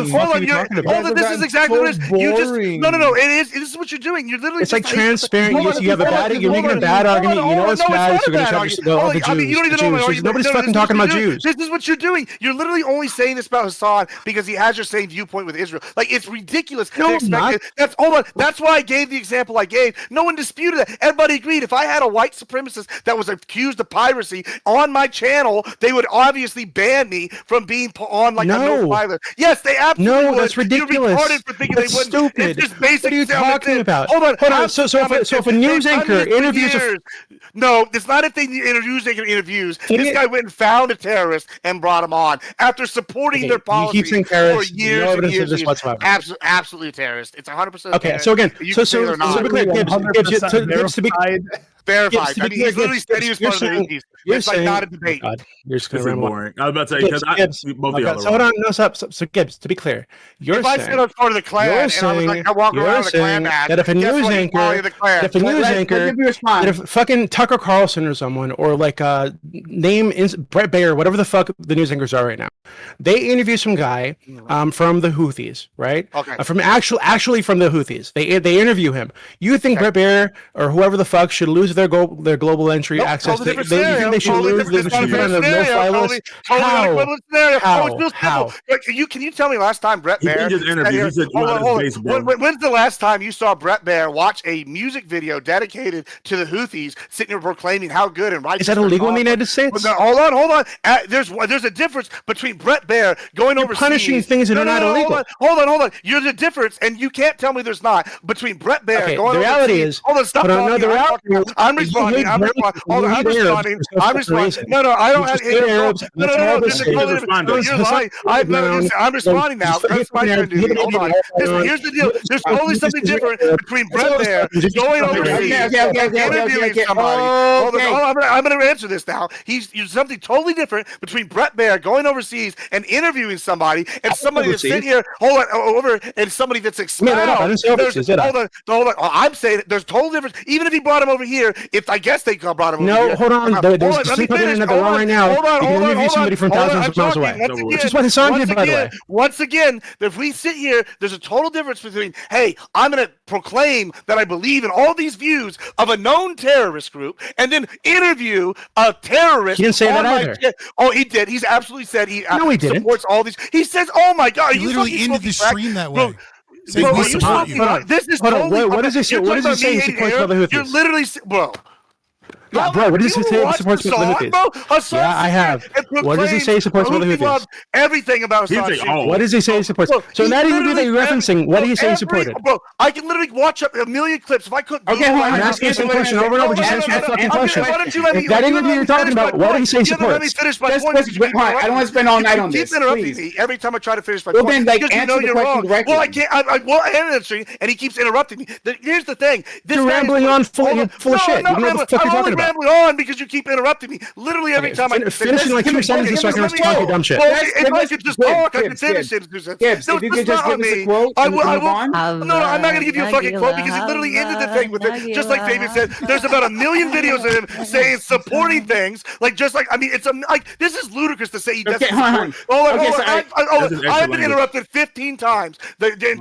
hold on, this is exactly what it is. You just no, it is. This is what you're doing. You're literally. It's like transparent. You have a bad. You're making a bad argument. You know it's bad. So you're gonna try to go the Jews. You don't even know. Nobody's fucking talking about Jews. This is what you're doing. You're literally only saying this about Hassan because he has your same viewpoint with Israel. Like, it's ridiculous. No, not. That's why I gave the example I gave. No one disputed that. Everybody agreed. If I had a white supremacist that was accused of piracy on my channel, they would obviously ban me from being on like a no-fly list. Yes, they absolutely would. That's ridiculous. You're retarded for thinking That's they wouldn't. stupid. It's just basic. What are you talking about? Hold on. So if a news anchor interviews no, it's not if they interviews. This guy went and found a terrorist and brought him on after supporting their policy for years and years. Absolutely a terrorist. It's 100%. Okay, so again, so be clear, Gibbs, to be verified. I mean, he's literally said he was part of the Houthis. It's like not a debate. You're just going to boring. I was about to say, because both of y'all. So hold on, so Gibbs, to be clear, if I said I was part of the Klan, and I was like, I walk around with a Klan badge, that if a news anchor, if fucking Tucker Carlson or someone, or like name Brett Baer, whatever the fuck the news anchors are right now, they interview some guy from the Houthis, right? Okay. From actually from the Houthis. They interview him. You think Brett Baer or whoever the fuck should lose lose their global entry access? Totally Do different you think they should scenario. lose? They should put on a no-fly list? Totally How? unequivalent scenario. How? Oh, it's real How? simple. Like, can you tell me last time Brett He Baer? did his interview. He said, hold on. When's the last time you saw Brett Baer watch a music video dedicated to the Houthis, sitting here proclaiming how good and righteous? Is that illegal in the United States? Hold on. There's a difference between Brett Baer going overseas. Punishing things that are not illegal. Hold on. You're the difference, and you can't tell me there's not between Brett Baer Okay, going the reality overseas. is, Hold on, stop but talking. no, the reality is, I'm responding. I'm responding. I'm responding. No, I don't have any. No. This is totally different. You're lying. I'm responding now. That's my turn, dude. Hold on. Here's the deal. There's totally something different between Brett Baer going overseas and interviewing somebody. Hold on. I'm going to answer this now. There's something totally different between Brett Baer going overseas and interviewing somebody and somebody that's sitting here, and somebody that's expelled. Hold on. I'm saying there's total difference. Even if he brought him over here, if I guess they brought him over here. No, hold on. There's another law right now. You can interview somebody from thousands of miles away. Which is what Hassan did, by the way. Once again, if we sit here, there's a total difference between, hey, I'm going to proclaim that I believe in all these views of a known terrorist group and then interview a terrorist. He didn't say that either. Oh, he did. He's absolutely said he didn't. supports all these. He says, oh my God. He literally ended the stream that way. This is totally. What does he say? What does he say he supports the Houthis? You're literally, bro. Yeah, bro, what does he say he supports the Houthis? Yeah, I have. What does he say he supports the Houthis? Everything about Hassan. What does he say he supports? So in that interview that you're referencing, what did he say he supported? Bro, I can literally watch up a million clips if I could. Okay, I'm asking the same question over and over. Just answer the fucking question. That interview you're talking about, what did he say he supports? Let me finish my point. I don't want to spend all night on this. Keep interrupting me every time I try to finish my point. Well, then, answer the question directly. Well, I can't. I'm answering, and he keeps interrupting me. Here's the thing. You're rambling on full of shit. You don't know what the fuck you're talking about. I'm rambling on because you keep interrupting me. Literally every time I finish in like 2 sentences so I can respond to your dumb shit. If I could just talk, I could finish it. Gibbs, if you could just give us a quote, I will. No, I'm not going to give you a fucking quote because he literally ended the thing with it. Just like Fabian said, there's about 1 million videos of him saying supporting things. It's this is ludicrous to say he doesn't support. I've been interrupted 15 times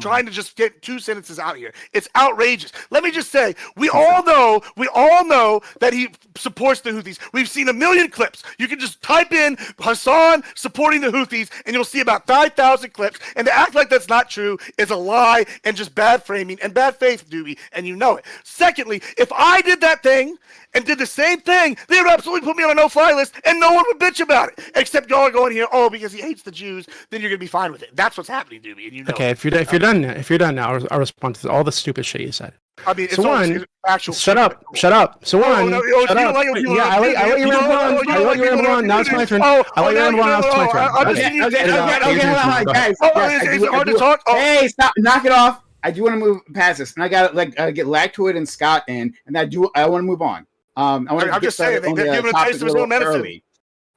trying to just get 2 sentences out here. It's outrageous. Let me just say, we all know that he supports the Houthis. We've seen 1 million clips. You can just type in Hassan supporting the Houthis and you'll see about 5,000 clips. And to act like that's not true is a lie and just bad framing and bad faith, Doobie, and you know it. Secondly, if I did that thing and did the same thing, they would absolutely put me on a no-fly list and no one would bitch about it. Except y'all are going here, because he hates the Jews, then you're going to be fine with it. That's what's happening, Doobie, and you know Okay, it. if you're done now, I'll respond to all the stupid shit you said. I mean, so one, actual shut up. So one, shut up. I let you ramble on. Now it's my turn. I let you ramble on. Now it's my turn. Okay, guys. Is it hard to talk? Hey, stop! Knock it off. I do want to move past this, and I got to get Lactoid and Scott in, and I want to move on. I'm just saying they're giving a taste of his own medicine.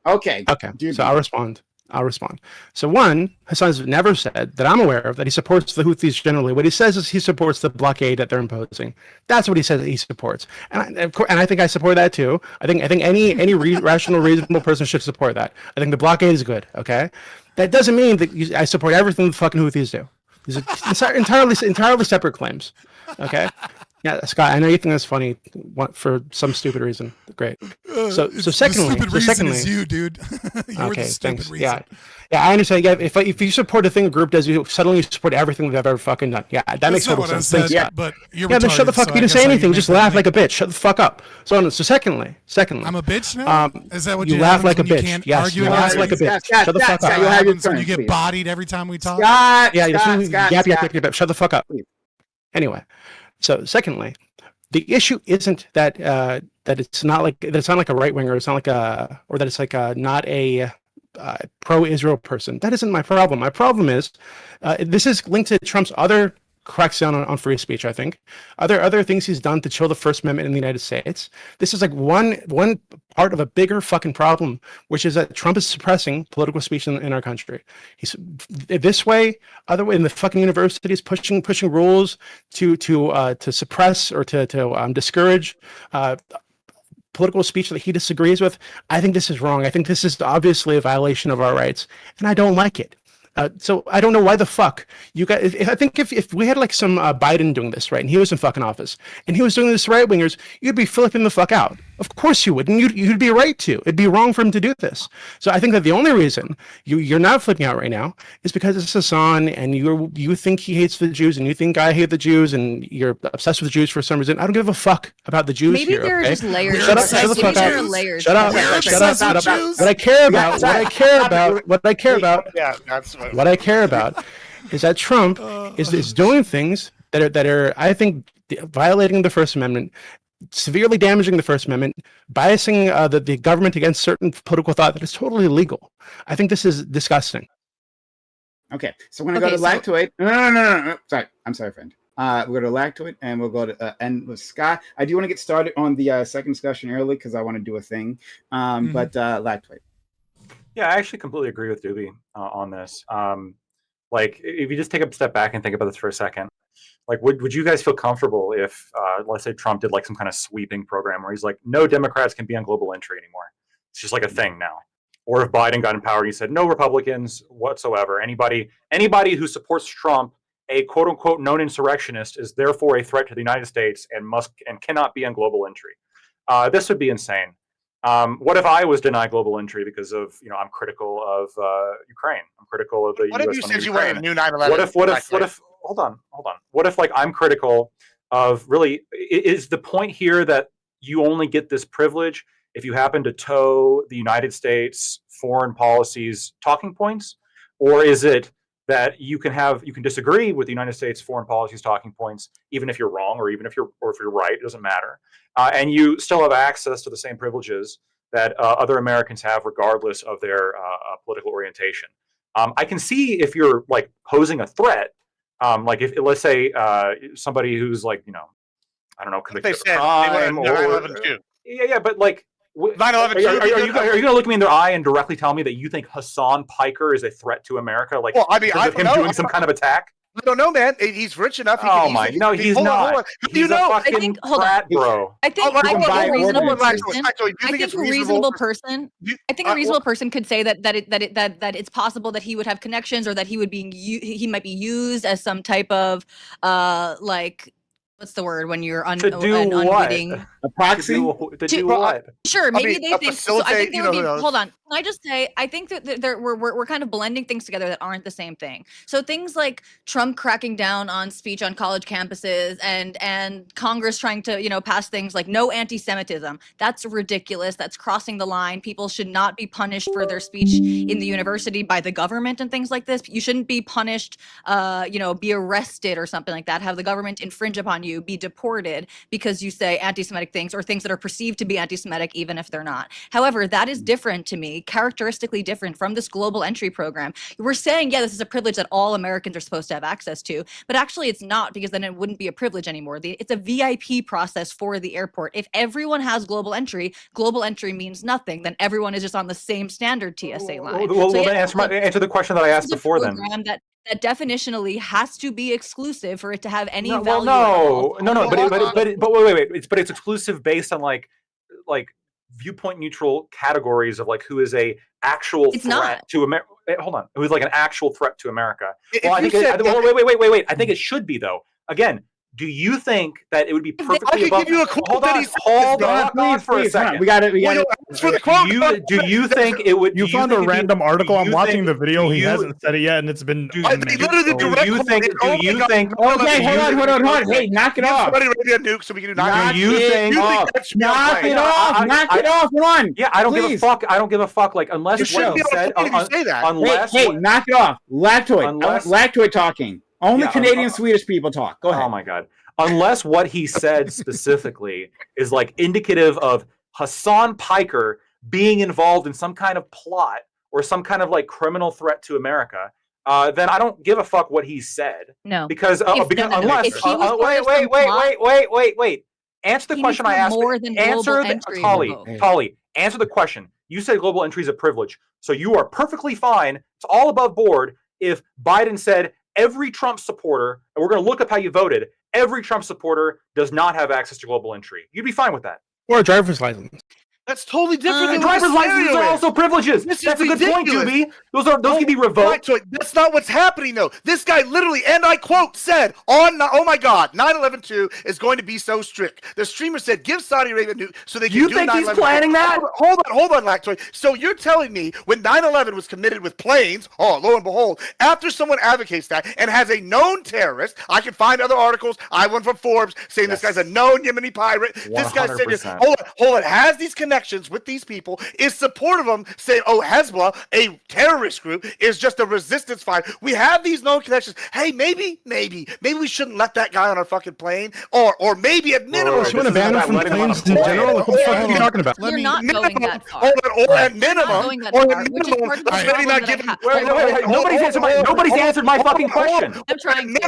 Okay. So I'll respond. So one, Hassan's never said that I'm aware of that he supports the Houthis generally. What he says is he supports the blockade that they're imposing. That's what he says that he supports, and I think I support that too. I think any rational, reasonable person should support that. I think the blockade is good. Okay, that doesn't mean that I support everything the fucking Houthis do. These are entirely separate claims. Okay. Yeah, Scott, I know you think that's funny for some stupid reason. Great. So secondly, the stupid reason is you, dude. You're okay, the stupid thanks. reason. Yeah, I understand. Yeah, if you support a thing a group does, you suddenly support everything they've ever fucking done. Yeah, that makes total sense. Thanks, Scott. But you're then shut the fuck up. You didn't say anything. Just laugh like a bitch. Shut the fuck up. So secondly, I'm a bitch now. Is that what you laugh like a bitch? Yes, you laugh like a bitch. Shut the fuck up. You have your turn. You get bodied every time we talk. Scott. Shut the fuck up. Anyway, so secondly, the issue isn't that it's not like a right winger. It's not like or that it's like not a pro-Israel person. That isn't my problem. My problem is this is linked to Trump's other crackdown on free speech. I think other things he's done to chill the First Amendment in the United States. This is like one part of a bigger fucking problem, which is that Trump is suppressing political speech in our country. He's this way, other way in the fucking universities pushing rules to suppress or to discourage political speech that he disagrees with. I think this is wrong. I think this is obviously a violation of our rights, and I don't like it. So I don't know why the fuck you guys. I think if we had like some Biden doing this, right, and he was in fucking office, and he was doing this to right wingers, you'd be flipping the fuck out. Of course you would, and you'd be right to. It'd be wrong for him to do this. So I think that the only reason you're not flipping out right now is because it's Hassan, and you think he hates the Jews, and you think I hate the Jews, and you're obsessed with the Jews for some reason. I don't give a fuck about the Jews. Maybe here, there are okay? just layers. Shut up! Shut the fuck up! Layers. Shut up! Shut up! Shut up! What I care about. Yeah, that's what. What I care about is that Trump is doing things that are I think violating the First Amendment, severely damaging the First Amendment, biasing the government against certain political thought that is totally illegal. I think this is disgusting. Okay, so we're gonna go to Lactoid. No. Sorry, I'm sorry, friend. We're going to Lactoid, and we'll go to end with Scott. I do want to get started on the second discussion early because I want to do a thing. But Lactoid. Yeah, I actually completely agree with Doobie on this. Like, if you just take a step back and think about this for a second, like, would you guys feel comfortable if, let's say, Trump did like some kind of sweeping program where he's like, no Democrats can be on global entry anymore? It's just like a thing now. Or if Biden got in power, he said no Republicans whatsoever. Anybody who supports Trump, a quote unquote known insurrectionist, is therefore a threat to the United States and cannot be on global entry. This would be insane. What if I was denied global entry because of, I'm critical of Ukraine? I'm critical of the What US if you said you Ukraine. wanted a new 9/11? What if hold on. What if like I'm critical of really, is the point here that you only get this privilege if you happen to toe the United States foreign policy's talking points? Or is it that you can disagree with the United States foreign policy's talking points, even if you're wrong, or even if you're right, it doesn't matter. And you still have access to the same privileges that other Americans have, regardless of their political orientation. I can see if you're like posing a threat, like if let's say somebody who's like, I don't know, convicted of crime, yeah, but like. 9/11 Are you going to look me in the eye and directly tell me that you think Hassan Piker is a threat to America? Like, well, I mean, because of him doing some kind of attack? I don't know, man. He's rich enough. Oh my, no, he's not. You know, I think, hold on, bro. I think a reasonable person could say that it's possible that he would have connections, or that he might be used as some type of like. What's the word when you're unwitting? A proxy? To do what? Sure, maybe they think. So I think there would be. Hold on. Can I just say? I think that we're kind of blending things together that aren't the same thing. So things like Trump cracking down on speech on college campuses, and Congress trying to pass things like no anti-Semitism. That's ridiculous. That's crossing the line. People should not be punished for their speech in the university by the government and things like this. You shouldn't be punished. Be arrested or something like that. Have the government infringe upon you. Be deported because you say anti-Semitic things, or things that are perceived to be anti-Semitic even if they're not. However, that is different to me, characteristically different from this global entry program. We're saying, this is a privilege that all Americans are supposed to have access to, but actually it's not, because then it wouldn't be a privilege anymore. It's a VIP process for the airport. If everyone has global entry means nothing. Then everyone is just on the same standard TSA line. Well, then answer the question that I asked before then. That definitionally has to be exclusive for it to have any value. But wait. But it's exclusive based on like viewpoint neutral categories of like who is a actual threat to America. Hold on, who is like an actual threat to America? Well, I think wait. I think it should be, though. Again, do you think that it would be perfectly above? Give you a quote hold on for a second. We got it. For the quote. Do you think it would? You found a random article. I'm watching the video. He hasn't said it yet, and it's been. Do you think? Okay, hold on. Hey, knock it off. Somebody ready to nuke so we can do knock it off. Knock it off. One. Yeah, I don't give a fuck. I don't give a fuck. Like unless what he said. Unless hey, knock it off. Lactoid talking. Only Canadian Swedish people talk. Go ahead. Oh my god. Unless what he said specifically is like indicative of Hassan Piker being involved in some kind of plot or some kind of like criminal threat to America, then I don't give a fuck what he said. No. Because unless wait. Answer the question I asked. Tolly, answer the question. You said global entry is a privilege. So you are perfectly fine. It's all above board if Biden said every Trump supporter, and we're going to look up how you voted, every Trump supporter does not have access to global entry. You'd be fine with that. Or a driver's license. That's totally different. Than driver's what the licenses scenario are is. also privileges. This That's is a good point, ridiculous. Doobie. Those can be revoked. That's not what's happening, though. This guy literally, and I quote, said, oh my God, 9/11/2 is going to be so strict. The streamer said, give Saudi Arabia nuke so they can You do think he's 9/11. planning that? Hold on, Lactoid. So you're telling me when 9/11 was committed with planes, lo and behold, after someone advocates that and has a known terrorist, I can find other articles. I went from Forbes saying this guy's a known Yemeni pirate. This guy said, 100%. hold on, has these connections with these people, is supportive of them, saying, Hezbollah, a terrorist group, is just a resistance fighter. We have these known connections. Hey, maybe we shouldn't let that guy on our fucking plane, or maybe at minimum, you want to ban him from planes in general? Like, what the fuck are you talking about? You're not going that far. Or at minimum, maybe not giving. Wait. Nobody's answered my fucking question. I'm trying to.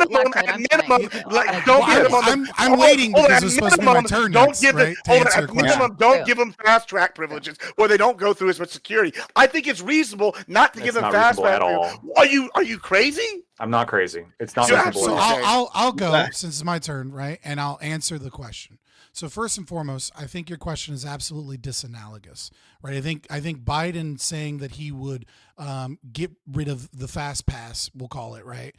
I'm waiting because it's supposed to be my turn next, right? To answer your question. Don't give them fast track privileges where they don't go through as much security. I think it's reasonable not to give them fast track. Are you crazy? I'm not crazy. It's not So reasonable. I'll go since it's my turn, right? And I'll answer the question. So first and foremost, I think your question is absolutely disanalogous, right? I think Biden saying that he would get rid of the fast pass, we'll call it, right,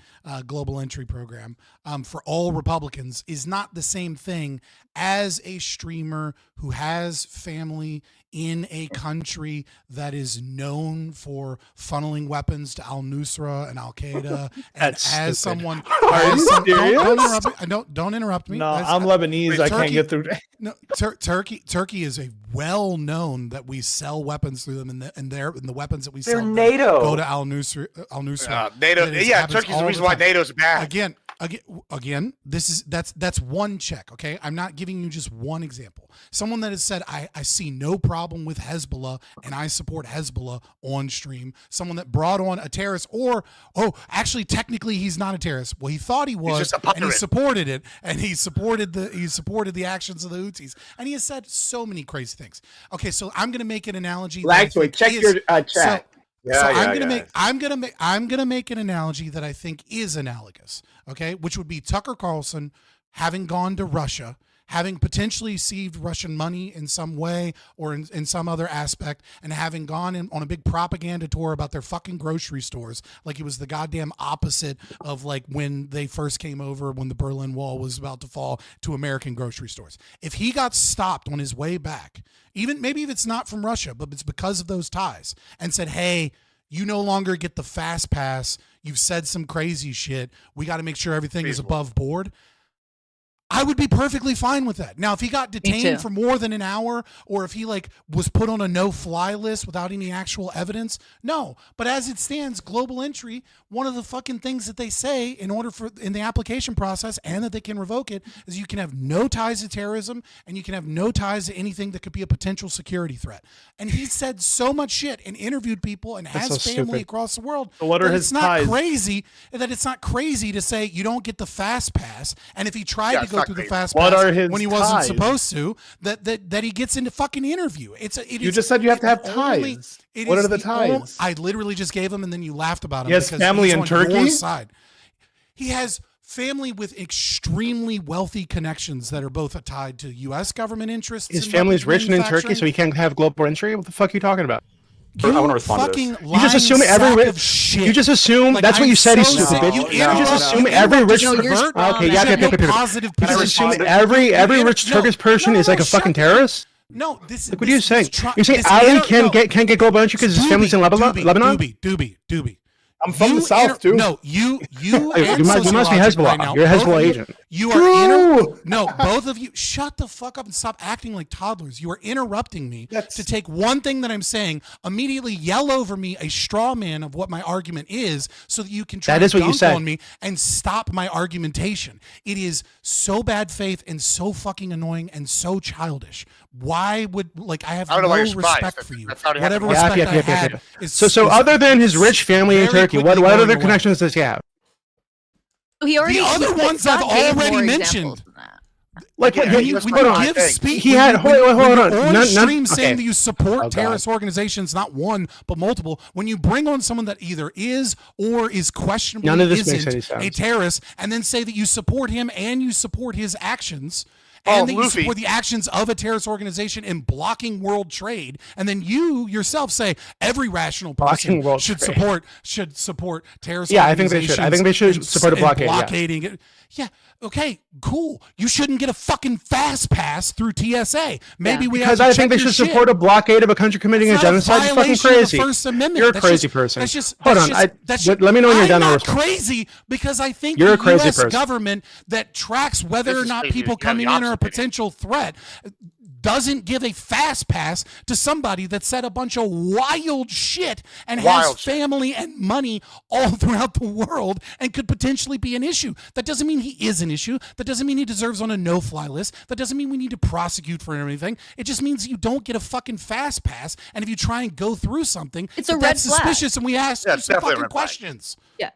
global entry program for all Republicans is not the same thing as a streamer who has family in a country that is known for funneling weapons to Al-Nusra and Al-Qaeda. And as someone, Are you serious? Don't interrupt me. No, I'm Lebanese. I can't get through. No, Turkey is a well known that we sell weapons through them, and the weapons that we sell NATO go to Al-Nusra. NATO, Turkey's the reason why NATO's bad. Again, that's one check. Okay, I'm not giving you just one example. Someone that has said I see no problem with Hezbollah and I support Hezbollah on stream. Someone that brought on a terrorist, or actually technically he's not a terrorist. Well, he thought he was, and he supported it, and he supported the actions of the Houthis, and he has said so many crazy things. Okay, so I'm going to make an analogy. Lactoid, check your chat. I'm gonna make an analogy that I think is analogous, okay, which would be Tucker Carlson having gone to Russia, having potentially received Russian money in some way or in some other aspect, and having gone on a big propaganda tour about their fucking grocery stores, like it was the goddamn opposite of like when they first came over, when the Berlin Wall was about to fall, to American grocery stores. If he got stopped on his way back, even maybe if it's not from Russia, but it's because of those ties, and said, hey, you no longer get the fast pass, you've said some crazy shit, we got to make sure everything is above board, I would be perfectly fine with that. Now, if he got detained for more than an hour, or if he like was put on a no-fly list without any actual evidence, no. But as it stands, global entry, one of the fucking things that they say in the application process, and that they can revoke it, is you can have no ties to terrorism and you can have no ties to anything that could be a potential security threat. And he said so much shit and interviewed people and has family across the world. So what are his ties? It's not crazy to say you don't get the fast pass, and if he tried to go through the fast What pass are his when he wasn't ties? supposed to, that he gets into fucking interview. You just said you have to have ties. What are the ties? I literally just gave him, and then you laughed about him. He has because family he's in on Turkey? your side. He has family with extremely wealthy connections that are both tied to U.S. government interests. His family's rich and in Turkey, so he can't have global entry. What the fuck are you talking about? I want to respond to this. You just assume every rich. You just assume that's what you said. He's stupid, bitch. You just assume every rich. Okay, yeah. You just assume every rich Turkish person is like a fucking terrorist. No, this. Like, what are you saying? You're saying Ali can't get global entry because his family's in Lebanon. Doobie. I'm from the south too. No, you you must be Hezbollah. Right now. You're a Hezbollah agent. You are no, both of you. Shut the fuck up and stop acting like toddlers. You are interrupting me to take one thing that I'm saying, immediately yell over me a straw man of what my argument is, so that you can try to dunk on me and stop my argumentation. It is so bad faith and so fucking annoying and so childish. Why would I have no respect for you? Whatever respect I had is so other than his rich family in Turkey, what other connections does he have? He already, the other ones I've already mentioned. Like when you give speech, he had hold on. On stream saying that you support terrorist organizations, not one but multiple. When you bring on someone that either is or is questionably isn't a terrorist, and then say that you support him and you support his actions, and that you support the actions of a terrorist organization in blocking world trade, and then you yourself say every rational person should support terrorist organizations. I think they should support a blockade. Blockading it. Yeah. Okay. Cool. You shouldn't get a fucking fast pass through TSA. Maybe we because have to I check think they your should shit. support a blockade of a country committing a genocide. It's fucking crazy. First Amendment. You're a That's crazy just- person. That's just Hold that's on. just- Let me know when you're I'm done. I'll not respond. crazy because I think You're the a crazy U.S. person. government that tracks whether This or is not crazy. people You have the coming in are a opposite opinion. potential threat doesn't give a fast pass to somebody that said a bunch of wild shit and has family and money all throughout the world and could potentially be an issue. That doesn't mean he is an issue. That doesn't mean he deserves on a no-fly list. That doesn't mean we need to prosecute for anything. It just means you don't get a fucking fast pass. And if you try and go through something, It's a that's red flag. suspicious, and we ask you some fucking questions. Yeah.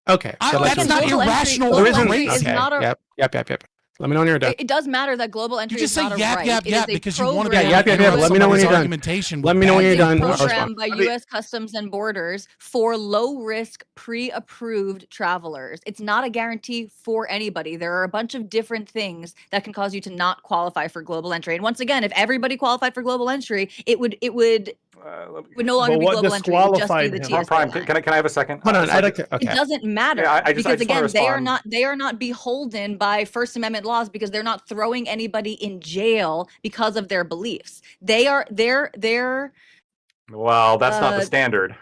Okay. So That's not global irrational entry- or global entry crazy. is not a- Yep. Let me know when you're done. It does matter that global entry just is not say a yap, right. yap, It yap is a because you want to program. be able to Let me know when you're done. argumentation Let me know when you're It's a done. I'll program respond. by U.S. Customs and Borders for low-risk, pre-approved travelers. It's not a guarantee for anybody. There are a bunch of different things that can cause you to not qualify for global entry. And once again, if everybody qualified for global entry, it would no longer be global entry. It would just be the TSA Prime, line. can I have a second? Hold on. I'd like to. It Okay. doesn't matter Yeah, I because just wanna again, respond. they are not beholden by First Amendment laws because they're not throwing anybody in jail because of their beliefs. They're Well, that's not the standard.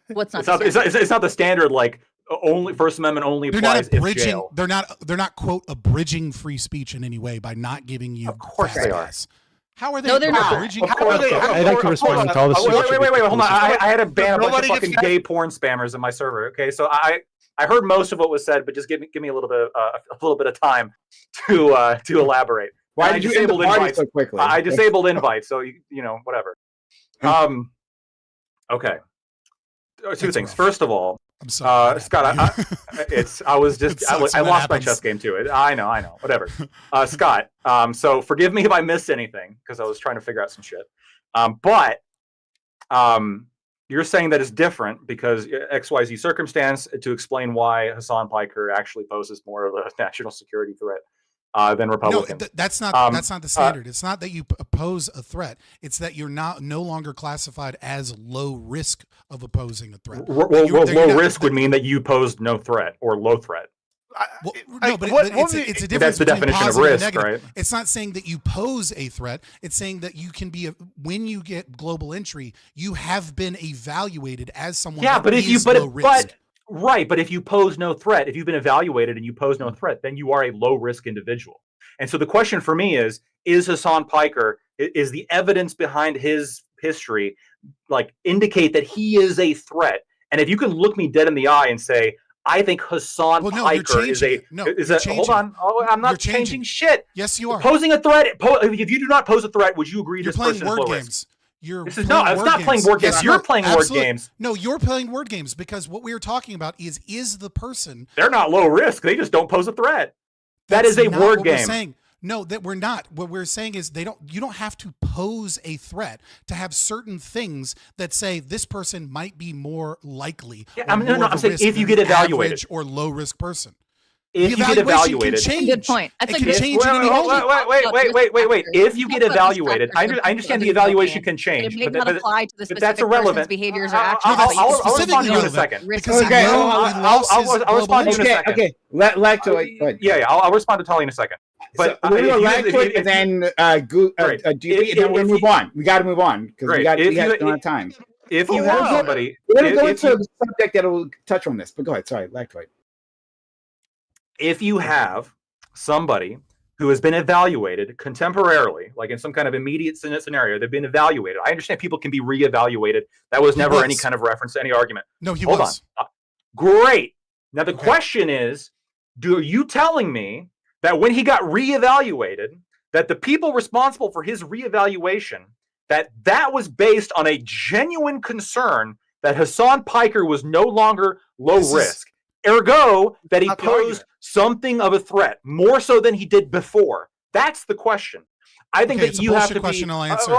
what's not It's not, the standard? it's not the standard, like, only First Amendment only They're applies not if abridging. jail. They're not quote abridging free speech in any way by not giving you. Of course they are. How are they? No, they're not. abridging? Of course they are. I'd like to respond to all this. Wait, hold on. I had to ban a bunch of Nobody gets fucking that. gay porn spammers in my server. Okay, so I heard most of what was said, but just give me a little bit of time to elaborate. Why And did you end the party so quickly? I disabled invites, so you know, whatever. Okay. Two things. First of all, I'm sorry. Scott, I lost my chess game too. I know. Whatever. Scott, so forgive me if I missed anything because I was trying to figure out some shit. But you're saying that it's different because XYZ circumstance to explain why Hassan Piker actually poses more of a national security threat than Republicans. No, that's not the standard. It's not that you oppose a threat. It's that you're no longer classified as low risk of opposing a threat. Low risk would mean that you posed no threat or low threat. It's a difference. That's the between definition of positive and risk, negative. right? It's not saying that you pose a threat. It's saying that you can be when you get global entry, you have been evaluated as someone. Yeah, that but if you is low risk. but if you pose no threat, if you've been evaluated and you pose no threat, then you are a low risk individual. And so the question for me is Hassan Piker, is the evidence behind his history like indicate that he is a threat? And if you can look me dead in the eye and say, I think Hassan Piker is a hold on. Oh, I'm not changing shit. Yes, you are. Posing a threat. If you do not pose a threat, would you agree You're this playing person is word low games. risk? It's It's not playing word games. You're playing word games. No, you're playing word games because what we are talking about is the person. They're not low risk. They just don't pose a threat. That is a not word what game. We're saying. No, that we're not. What we're saying is you don't have to pose a threat to have certain things that say this person might be more likely. Yeah, I'm saying if you get evaluated or low risk person. If you get evaluated, Good point. That's Wait, a good wait. If you get evaluated, I understand the evaluation can change, It may not apply to the but specific that's person's irrelevant. behaviors or actions. I'll respond to you in a second. I'll respond to you in a second. Okay. Lactoid. Yeah, I'll respond to Tully in a second. But we're gonna Lactoid and then GP, and then we'll move on. We got to move on because we got a lot of time. If you have somebody, we're gonna go into a subject that will touch on this. But go ahead. Sorry, Lactoid. If you have somebody who has been evaluated contemporarily, like in some kind of immediate scenario, they've been evaluated. I understand people can be reevaluated. That was never any kind of reference to any argument. No, he Hold was. on. Great. Now the question is, are you telling me that when he got reevaluated, that the people responsible for his reevaluation, that was based on a genuine concern that Hassan Piker was no longer low risk? Ergo, that he posed something of a threat, more so than he did before. That's the question. I think that you have to question be. I'll answer. No.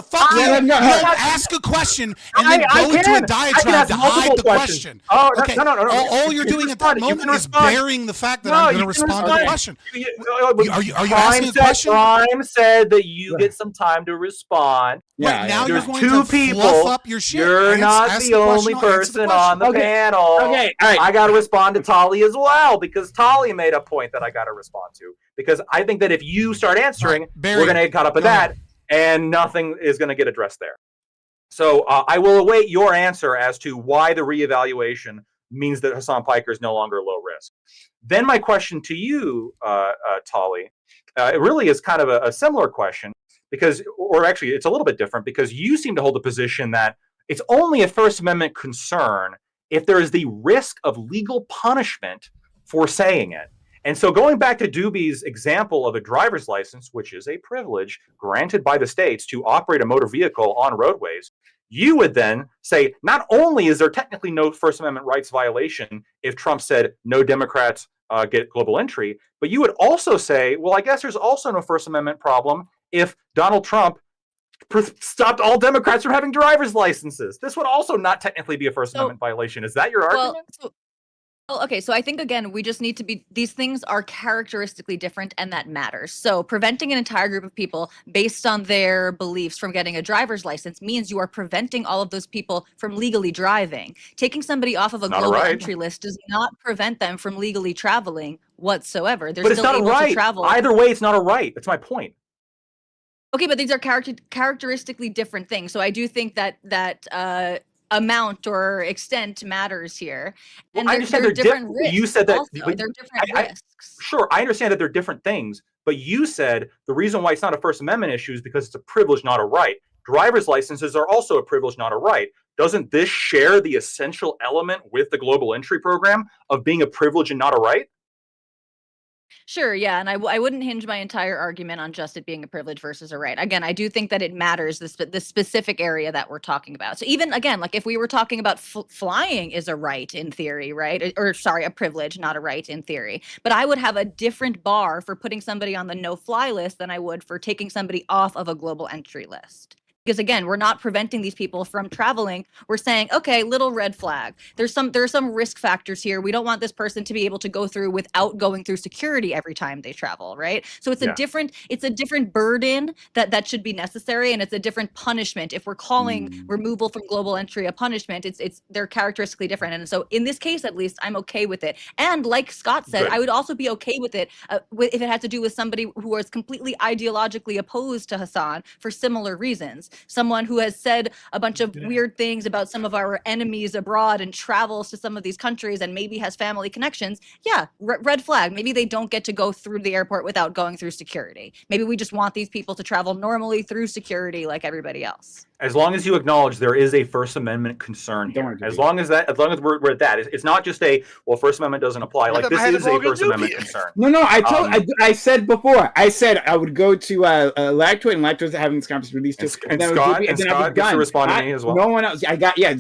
Fuck you. You don't ask a question and then go into a diatribe to hide the question. Oh, okay. No. All you're doing at that moment is bearing the fact that I'm going to respond to the question. Are you asking a question? Prime said that you get some time to respond. Right, now you're There's going two to people. fluff up your shit. You're not the only person on the panel. Okay, all right. I got to respond to Tali as well because Tali made a point that I got to respond to. Because I think that if you start answering, we're going to get caught up in that, and nothing is going to get addressed there. So I will await your answer as to why the reevaluation means that Hassan Piker is no longer low risk. Then my question to you, Tali, it really is kind of a similar question because, or actually it's a little bit different because you seem to hold the position that it's only a First Amendment concern if there is the risk of legal punishment for saying it. And so going back to Doobie's example of a driver's license, which is a privilege granted by the states to operate a motor vehicle on roadways, you would then say, not only is there technically no First Amendment rights violation if Trump said no Democrats get global entry, but you would also say, well, I guess there's also no First Amendment problem if Donald Trump stopped all Democrats from having driver's licenses. This would also not technically be a First Amendment violation. Is that your argument? Well, okay, so I think, again, we just need to be, these things are characteristically different and that matters. So preventing an entire group of people based on their beliefs from getting a driver's license means you are preventing all of those people from legally driving. Taking somebody off of a global entry list does not prevent them from legally traveling whatsoever. They're but it's still not a able right. to travel. Either way, it's not a right. That's my point. Okay, but these are characteristically different things. So I do think that amount or extent matters here. And I understand they're different risks. You said that also. They're different risks. Sure, I understand that they're different things, but you said the reason why it's not a First Amendment issue is because it's a privilege, not a right. Driver's licenses are also a privilege, not a right. Doesn't this share the essential element with the global entry program of being a privilege and not a right? Sure, yeah, and I wouldn't hinge my entire argument on just it being a privilege versus a right. Again, I do think that it matters, the specific area that we're talking about. So even, again, like if we were talking about flying is a right in theory, right? Or sorry, a privilege, not a right in theory. But I would have a different bar for putting somebody on the no-fly list than I would for taking somebody off of a global entry list. Because again, we're not preventing these people from traveling. We're saying, okay, little red flag. There are some risk factors here. We don't want this person to be able to go through without going through security every time they travel, right? So it's a different burden that should be necessary, and it's a different punishment. If we're calling removal from global entry a punishment, they're characteristically different. And so in this case, at least, I'm okay with it. And like Scott said, I would also be okay with it if it had to do with somebody who was completely ideologically opposed to Hassan for similar reasons. Someone who has said a bunch of weird things about some of our enemies abroad and travels to some of these countries and maybe has family connections. Yeah, red flag. Maybe they don't get to go through the airport without going through security. Maybe we just want these people to travel normally through security like everybody else. As long as you acknowledge there is a First Amendment concern here, as long as we're at that, it's not just First Amendment doesn't apply. Like this is a First Amendment concern. No, I said before. I said I would go to Lactoid, and Lactoid's having this conversation with these two. And Scott gets to respond to me as well. No one else.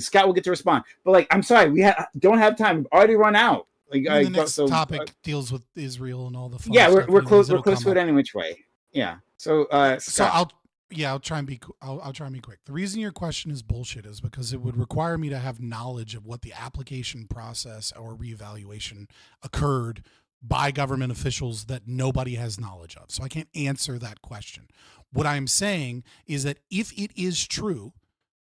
Scott will get to respond. But I'm sorry, we don't have time. We've already run out. The next topic deals with Israel and all the fun stuff. We're close. We're close to it any which way. Yeah. So I'll try and be quick. The reason your question is bullshit is because it would require me to have knowledge of what the application process or reevaluation occurred by government officials that nobody has knowledge of. So I can't answer that question. What I'm saying is that if it is true,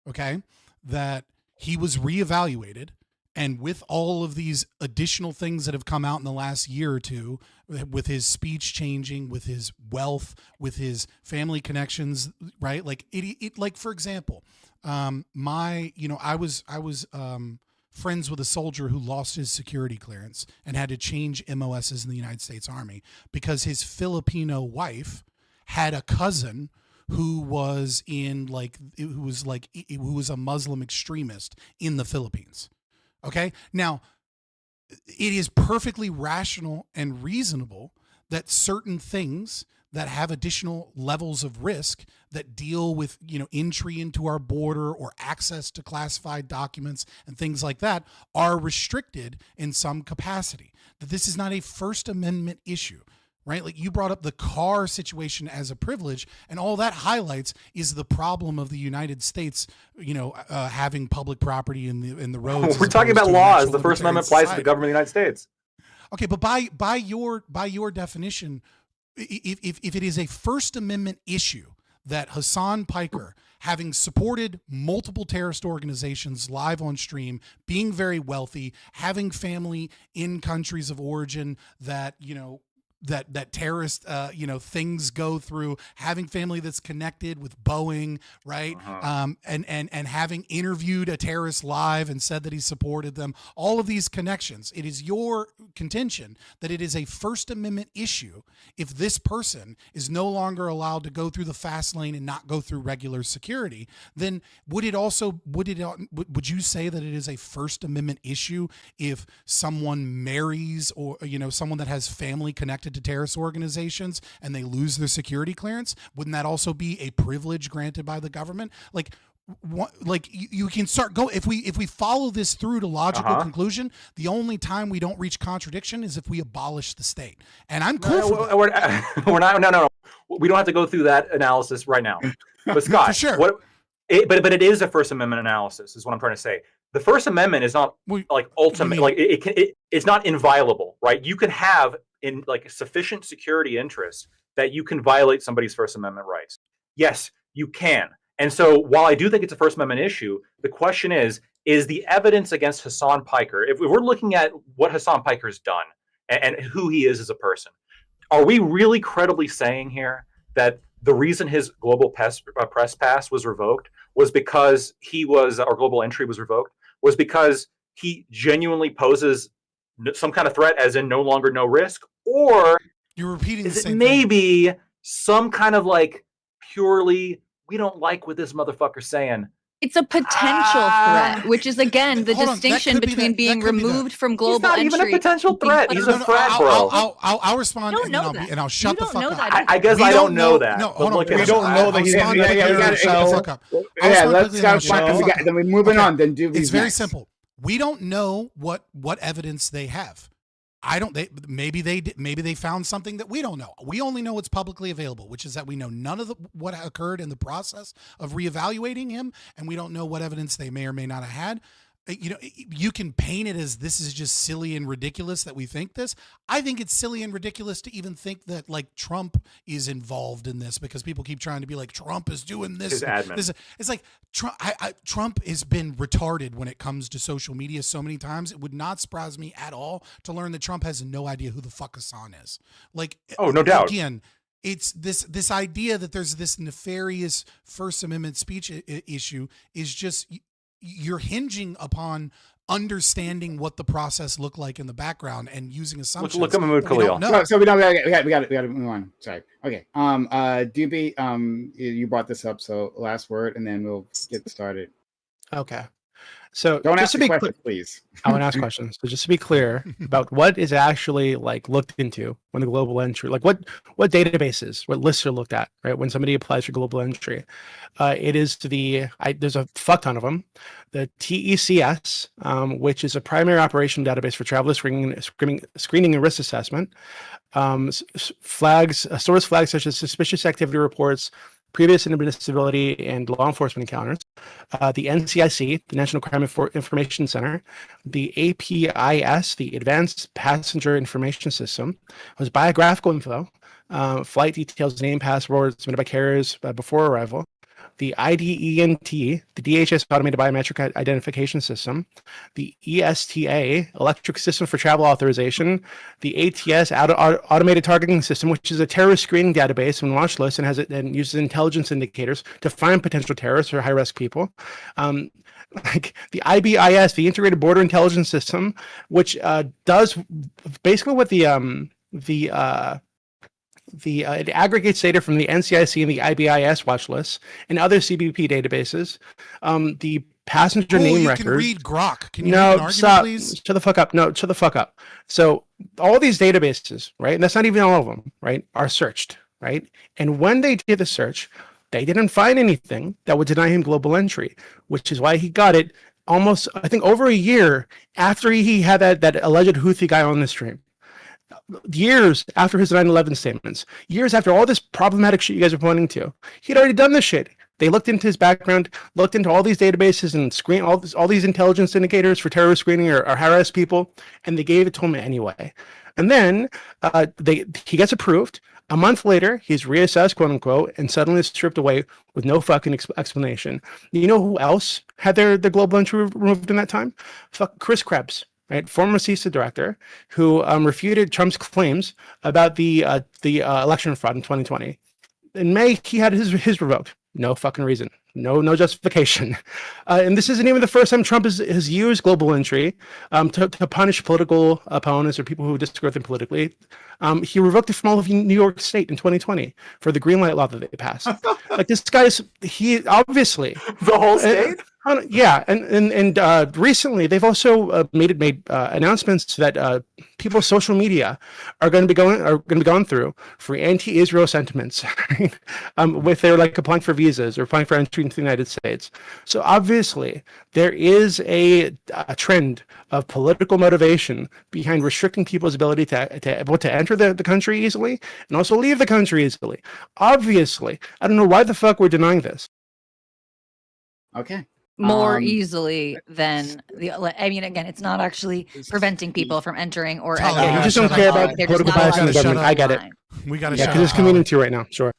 okay, that he was reevaluated, and with all of these additional things that have come out in the last year or two, with his speech changing, with his wealth, with his family connections, right? Like like for example, I was friends with a soldier who lost his security clearance and had to change MOSs in the United States Army because his Filipino wife had a cousin who was who was a Muslim extremist in the Philippines. Okay. Now, it is perfectly rational and reasonable that certain things that have additional levels of risk that deal with, entry into our border or access to classified documents and things like that are restricted in some capacity. That this is not a First Amendment issue, right? Like you brought up the car situation as a privilege, and all that highlights is the problem of the United States, having public property in the roads. We're talking about laws. The First Amendment applies to the government of the United States. Okay, but by your definition, if it is a First Amendment issue that Hassan Piker, having supported multiple terrorist organizations live on stream, being very wealthy, having family in countries of origin that that terrorist things go through, having family that's connected with Boeing, right? And having interviewed a terrorist live and said that he supported them, all of these connections. It is your contention that it is a First Amendment issue if this person is no longer allowed to go through the fast lane and not go through regular security. Then would you say that it is a First Amendment issue if someone marries or someone that has family connected to terrorist organizations and they lose their security clearance? Wouldn't that also be a privilege granted by the government? You can start if we follow this through to logical conclusion, the only time we don't reach contradiction is if we abolish the state. And I'm cool. We're not. No. We don't have to go through that analysis right now. But Scott, for sure. but it is a First Amendment analysis, is what I'm trying to say. The First Amendment is not ultimate. It's not inviolable, right? You can have in sufficient security interests that you can violate somebody's First Amendment rights. Yes, you can. And so while I do think it's a First Amendment issue, the question is the evidence against Hassan Piker, if we're looking at what Hassan Piker's done and who he is as a person, are we really credibly saying here that the reason his global press pass was revoked was because our global entry was revoked, was because he genuinely poses some kind of threat, as in no longer no risk? Or you're repeating is it maybe some kind of purely, we don't like what this motherfucker's saying? It's a potential threat, which is again the distinction between being removed from global entry. He's not even a potential threat. He's a threat, bro. I'll respond and I'll shut the fuck up. I guess I don't know that. No, hold on. We don't know that he's shut the fuck up. Let's go. Then we're moving on. Then do these. It's very simple. We don't know what evidence they have. Maybe they found something that we don't know. We only know what's publicly available, which is that we know none of what occurred in the process of reevaluating him, and we don't know what evidence they may or may not have had. You can paint it as this is just silly and ridiculous that we think this. I think it's silly and ridiculous to even think that Trump is involved in this, because people keep trying to be like, Trump is doing this. His admin. It's like Trump has been retarded when it comes to social media so many times. It would not surprise me at all to learn that Trump has no idea who the fuck Hassan is. Oh, no doubt. Again, it's this idea that there's this nefarious First Amendment speech issue is just, you're hinging upon understanding what the process looked like in the background and using assumptions. Look at Mahmoud Khalil. So we got to move on. Sorry. Okay. Doobie, you brought this up, so last word, and then we'll get started. Okay. So don't just ask questions, please. I want to ask questions. So just to be clear about what is actually looked into when the global entry, what databases, what lists are looked at, right? When somebody applies for global entry, it is there's a fuck ton of them. The TECS, which is a primary operation database for traveler screening and risk assessment, stores flags such as suspicious activity reports, previous inadmissibility, and law enforcement encounters. The NCIC, the National Crime Information Center, the APIS, the Advanced Passenger Information System, was biographical info, flight details, name, passport submitted by carriers before arrival. The IDENT, the DHS Automated Biometric Identification System, the ESTA, Electric System for Travel Authorization, the ATS, Automated Targeting System, which is a terrorist screening database and watch list and uses intelligence indicators to find potential terrorists or high-risk people. The IBIS, the Integrated Border Intelligence System, which does basically what it aggregates data from the NCIC and the IBIS watch lists and other CBP databases. The passenger name record. You can read Grok. Can you make an argument, please? Shut the fuck up. No, shut the fuck up. So all these databases, right, and that's not even all of them, right, are searched, right? And when they did the search, they didn't find anything that would deny him global entry, which is why he got it almost, I think, over a year after he had that alleged Houthi guy on the stream. years after his 9/11 statements, years after all this problematic shit you guys are pointing to. He'd already done this shit. They looked into his background, looked into all these databases and screen all these intelligence indicators for terrorist screening or harass people, and they gave it to him anyway. And then he gets approved. A month later, he's reassessed, quote unquote, and suddenly stripped away with no fucking explanation. You know who else had their global entry removed in that time? Chris Krebs, right, former CISA director, who refuted Trump's claims about the election fraud in 2020. In May, he had his revoked. No fucking reason. No justification. And this isn't even the first time Trump has used global entry to punish political opponents or people who disagree with him politically. He revoked it from all of New York State in 2020 for the green light law that they passed. Like, this guy's, he obviously the whole state. Yeah, and recently they've also made announcements that people's social media are going to be going through for anti-Israel sentiments, with their applying for visas or applying for entry into the United States. So obviously there is a trend of political motivation behind restricting people's ability to enter the country easily and also leave the country easily. Obviously, I don't know why the fuck we're denying this. Okay. More easily than I mean, again, it's not actually preventing people from entering or entering. You just don't care about political bias in the government. I get it. We got to because it's convenient to you right now. Sure.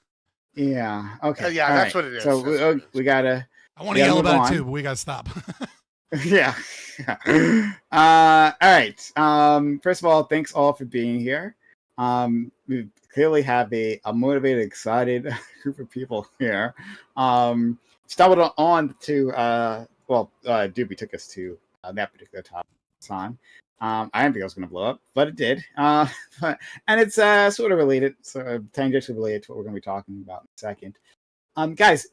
Yeah. Okay. Yeah, All that's right. what it is. So we gotta. I want to yell about it too, but we got to stop. Yeah. All right. First of all, thanks all for being here. We clearly have a motivated, excited group of people here. Stumbled on to Doobie took us to that particular topic time. I didn't think I was going to blow up, but it did. And it's sort of related, tangentially related to what we're going to be talking about in a second. Guys,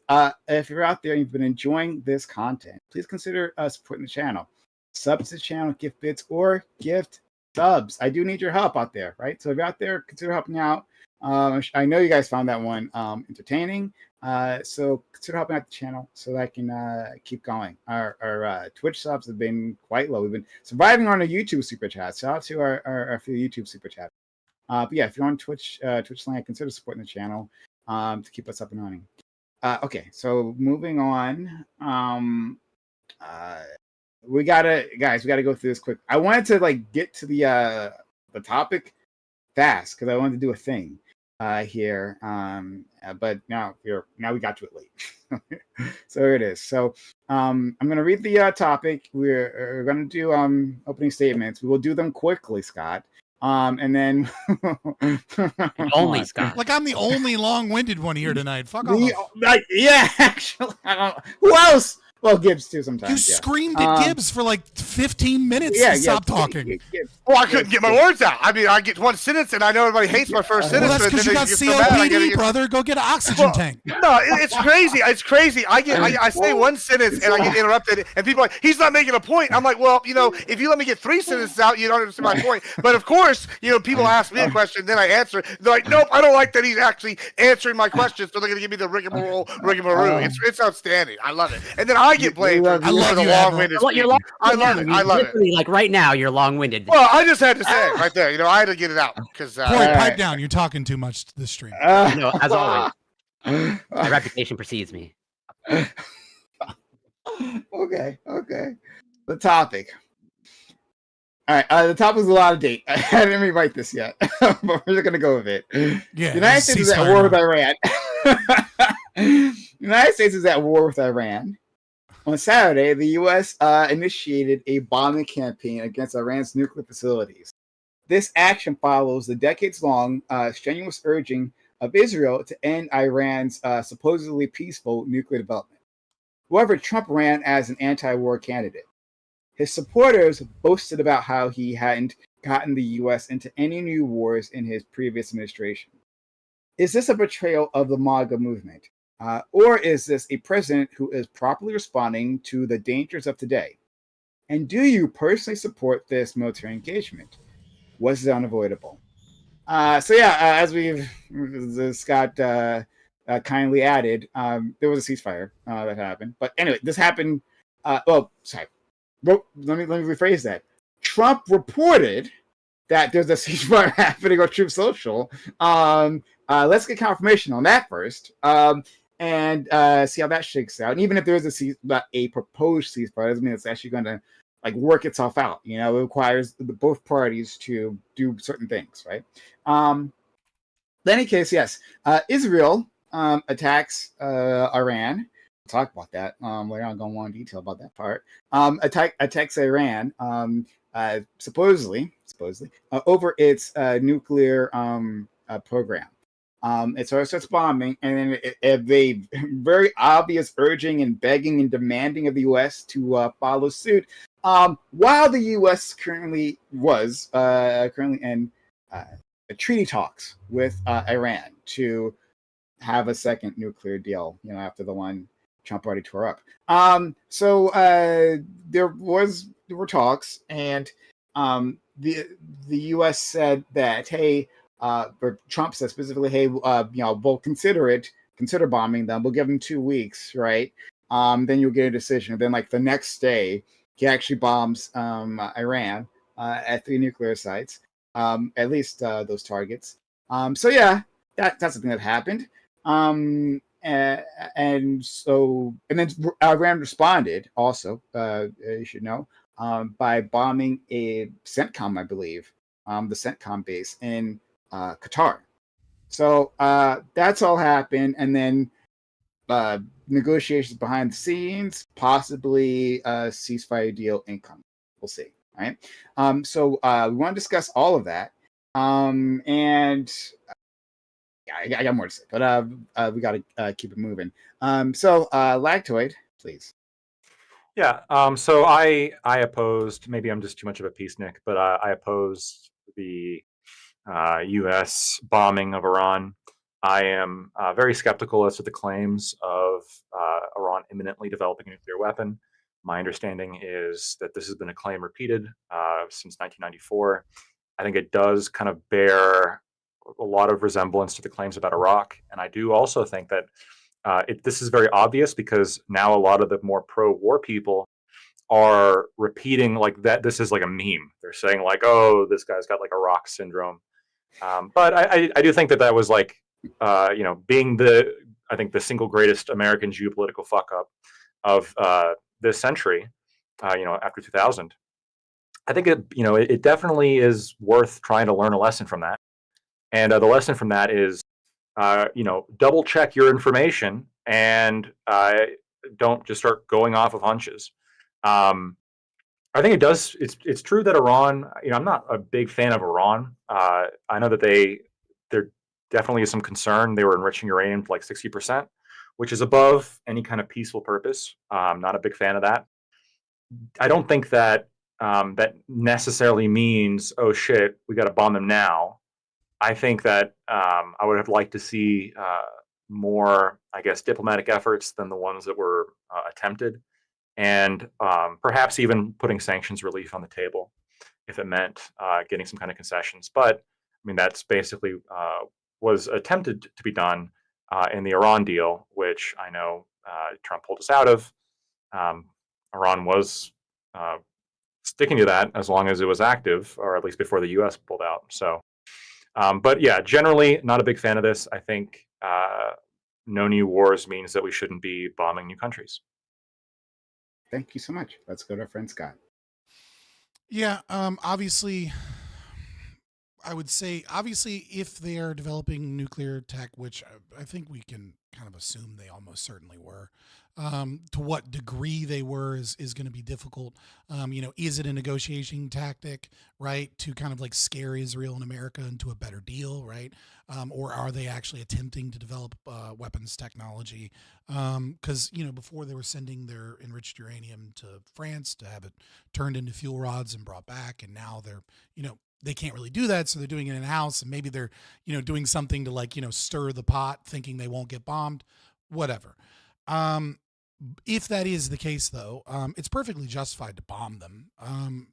if you're out there and you've been enjoying this content, please consider supporting the channel. Sub to the channel, gift bits, or gift subs. I do need your help out there, right? So if you're out there, consider helping out. I know you guys found that one entertaining. So consider helping out the channel so that I can keep going. Our Twitch subs have been quite low. We've been surviving on a YouTube super chat. Shout out to our few YouTube super chat. But yeah, if you're on Twitch land, consider supporting the channel to keep us up and running. Okay, so moving on. We gotta go through this quick. I wanted to get to the topic fast because I wanted to do a thing here. But now we got to it late. So here it is. So I'm gonna read the topic. We're gonna do opening statements. We will do them quickly, Scott. And then only Scott. Like, I'm the only long-winded one here tonight. Fuck off. Yeah, actually, who else? Well, Gibbs too sometimes. You screamed at Gibbs for 15 minutes to stop talking. Well, I couldn't get my words out. I mean, I get one sentence, and I know everybody hates my first sentence. Well, that's because you got COPD, brother. Go get an oxygen tank. No, it's crazy. It's crazy. I say one sentence, and I get interrupted, and people are like, he's not making a point. I'm like, well, if you let me get 3 sentences out, you don't understand my point. But of course, people ask me a question, then I answer. They're like, nope, I don't like that he's actually answering my question, so they're going to give me the rigmarole. It's outstanding. I love it. And then I get blamed for the long-winded. I love it. I love it. Like right now, you're long-winded. Well, I just had to say it right there. I had to get it out because. Pipe down. You're talking too much to this stream. As always, my reputation precedes me. Okay. The topic. All right. The topic is a lot of date. I didn't even write this yet, but we're just gonna go with it. Yeah. The United States is at war with Iran. The United States is at war with Iran. On Saturday, the U.S. Initiated a bombing campaign against Iran's nuclear facilities. This action follows the decades-long strenuous urging of Israel to end Iran's supposedly peaceful nuclear development. However, Trump ran as an anti-war candidate. His supporters boasted about how he hadn't gotten the U.S. into any new wars in his previous administration. Is this a betrayal of the MAGA movement? Or is this a president who is properly responding to the dangers of today? And do you personally support this military engagement? Was it unavoidable? As Scott kindly added, there was a ceasefire that happened. But anyway, this happened. Let me rephrase that. Trump reported that there's a ceasefire happening on Truth Social. Let's get confirmation on that first, and see how that shakes out. And even if there's a proposed ceasefire, doesn't mean it's actually going to like work itself out. You know, it requires both parties to do certain things, right? In any case, yes, Israel attacks Iran. We'll talk about that later on. Going more in detail about that part. Attacks Iran. Supposedly over its nuclear program. It sort of starts bombing, and then they very obvious urging and begging and demanding of the U.S. to follow suit. While the U.S. currently in treaty talks with Iran to have a second nuclear deal, you know, after the one Trump already tore up. So there were talks, and the U.S. said that, hey, or Trump said specifically, hey, we'll consider bombing them. We'll give them 2 weeks, right? Then you'll get a decision. And then, like the next day, he actually bombs Iran at 3 nuclear sites, at least those targets. So yeah, that's something that happened. And then Iran responded also, you should know, by bombing a CENTCOM, I believe, the CENTCOM base in Qatar. So that's all happened, and then negotiations behind the scenes, possibly a ceasefire deal incoming. We'll see. All right. So we want to discuss all of that, and I got more to say, but we got to keep it moving. So Lactoid, please. Yeah. So I opposed. Maybe I'm just too much of a peacenik, but I opposed the U.S. bombing of Iran. I am very skeptical as to the claims of Iran imminently developing a nuclear weapon. My understanding is that this has been a claim repeated since 1994. I think it does kind of bear a lot of resemblance to the claims about Iraq. And I do also think that this is very obvious because now a lot of the more pro-war people are repeating like that. This is like a meme. They're saying like, oh, this guy's got like Iraq syndrome. But I do think that was like, being I think the single greatest American geopolitical fuck up of this century, after 2000. I think it definitely is worth trying to learn a lesson from that. And the lesson from that is, double check your information and don't just start going off of hunches. I think it does. It's true that Iran. I'm not a big fan of Iran. I know that there definitely is some concern. They were enriching uranium to like 60%, which is above any kind of peaceful purpose. I'm not a big fan of that. I don't think that that necessarily means, oh shit, we got to bomb them now. I think that I would have liked to see more, I guess, diplomatic efforts than the ones that were attempted, and perhaps even putting sanctions relief on the table if it meant getting some kind of concessions. But I mean, that's basically was attempted to be done in the Iran deal, which I know Trump pulled us out of. Iran was sticking to that as long as it was active, or at least before the U.S. pulled out. So. But yeah, generally not a big fan of this. I think no new wars means that we shouldn't be bombing new countries. Thank you so much. Let's go to our friend Scott. Yeah, obviously, I would say, if they are developing nuclear tech, which I think we can kind of assume they almost certainly were, to what degree they were is going to be difficult. Is it a negotiating tactic, right, to kind of like scare Israel and America into a better deal, right? Or are they actually attempting to develop weapons technology? Because, before they were sending their enriched uranium to France to have it turned into fuel rods and brought back, and now they're, they can't really do that, so they're doing it in-house, and maybe they're, doing something to like, stir the pot, thinking they won't get bombed, whatever. if that is the case, though, it's perfectly justified to bomb them.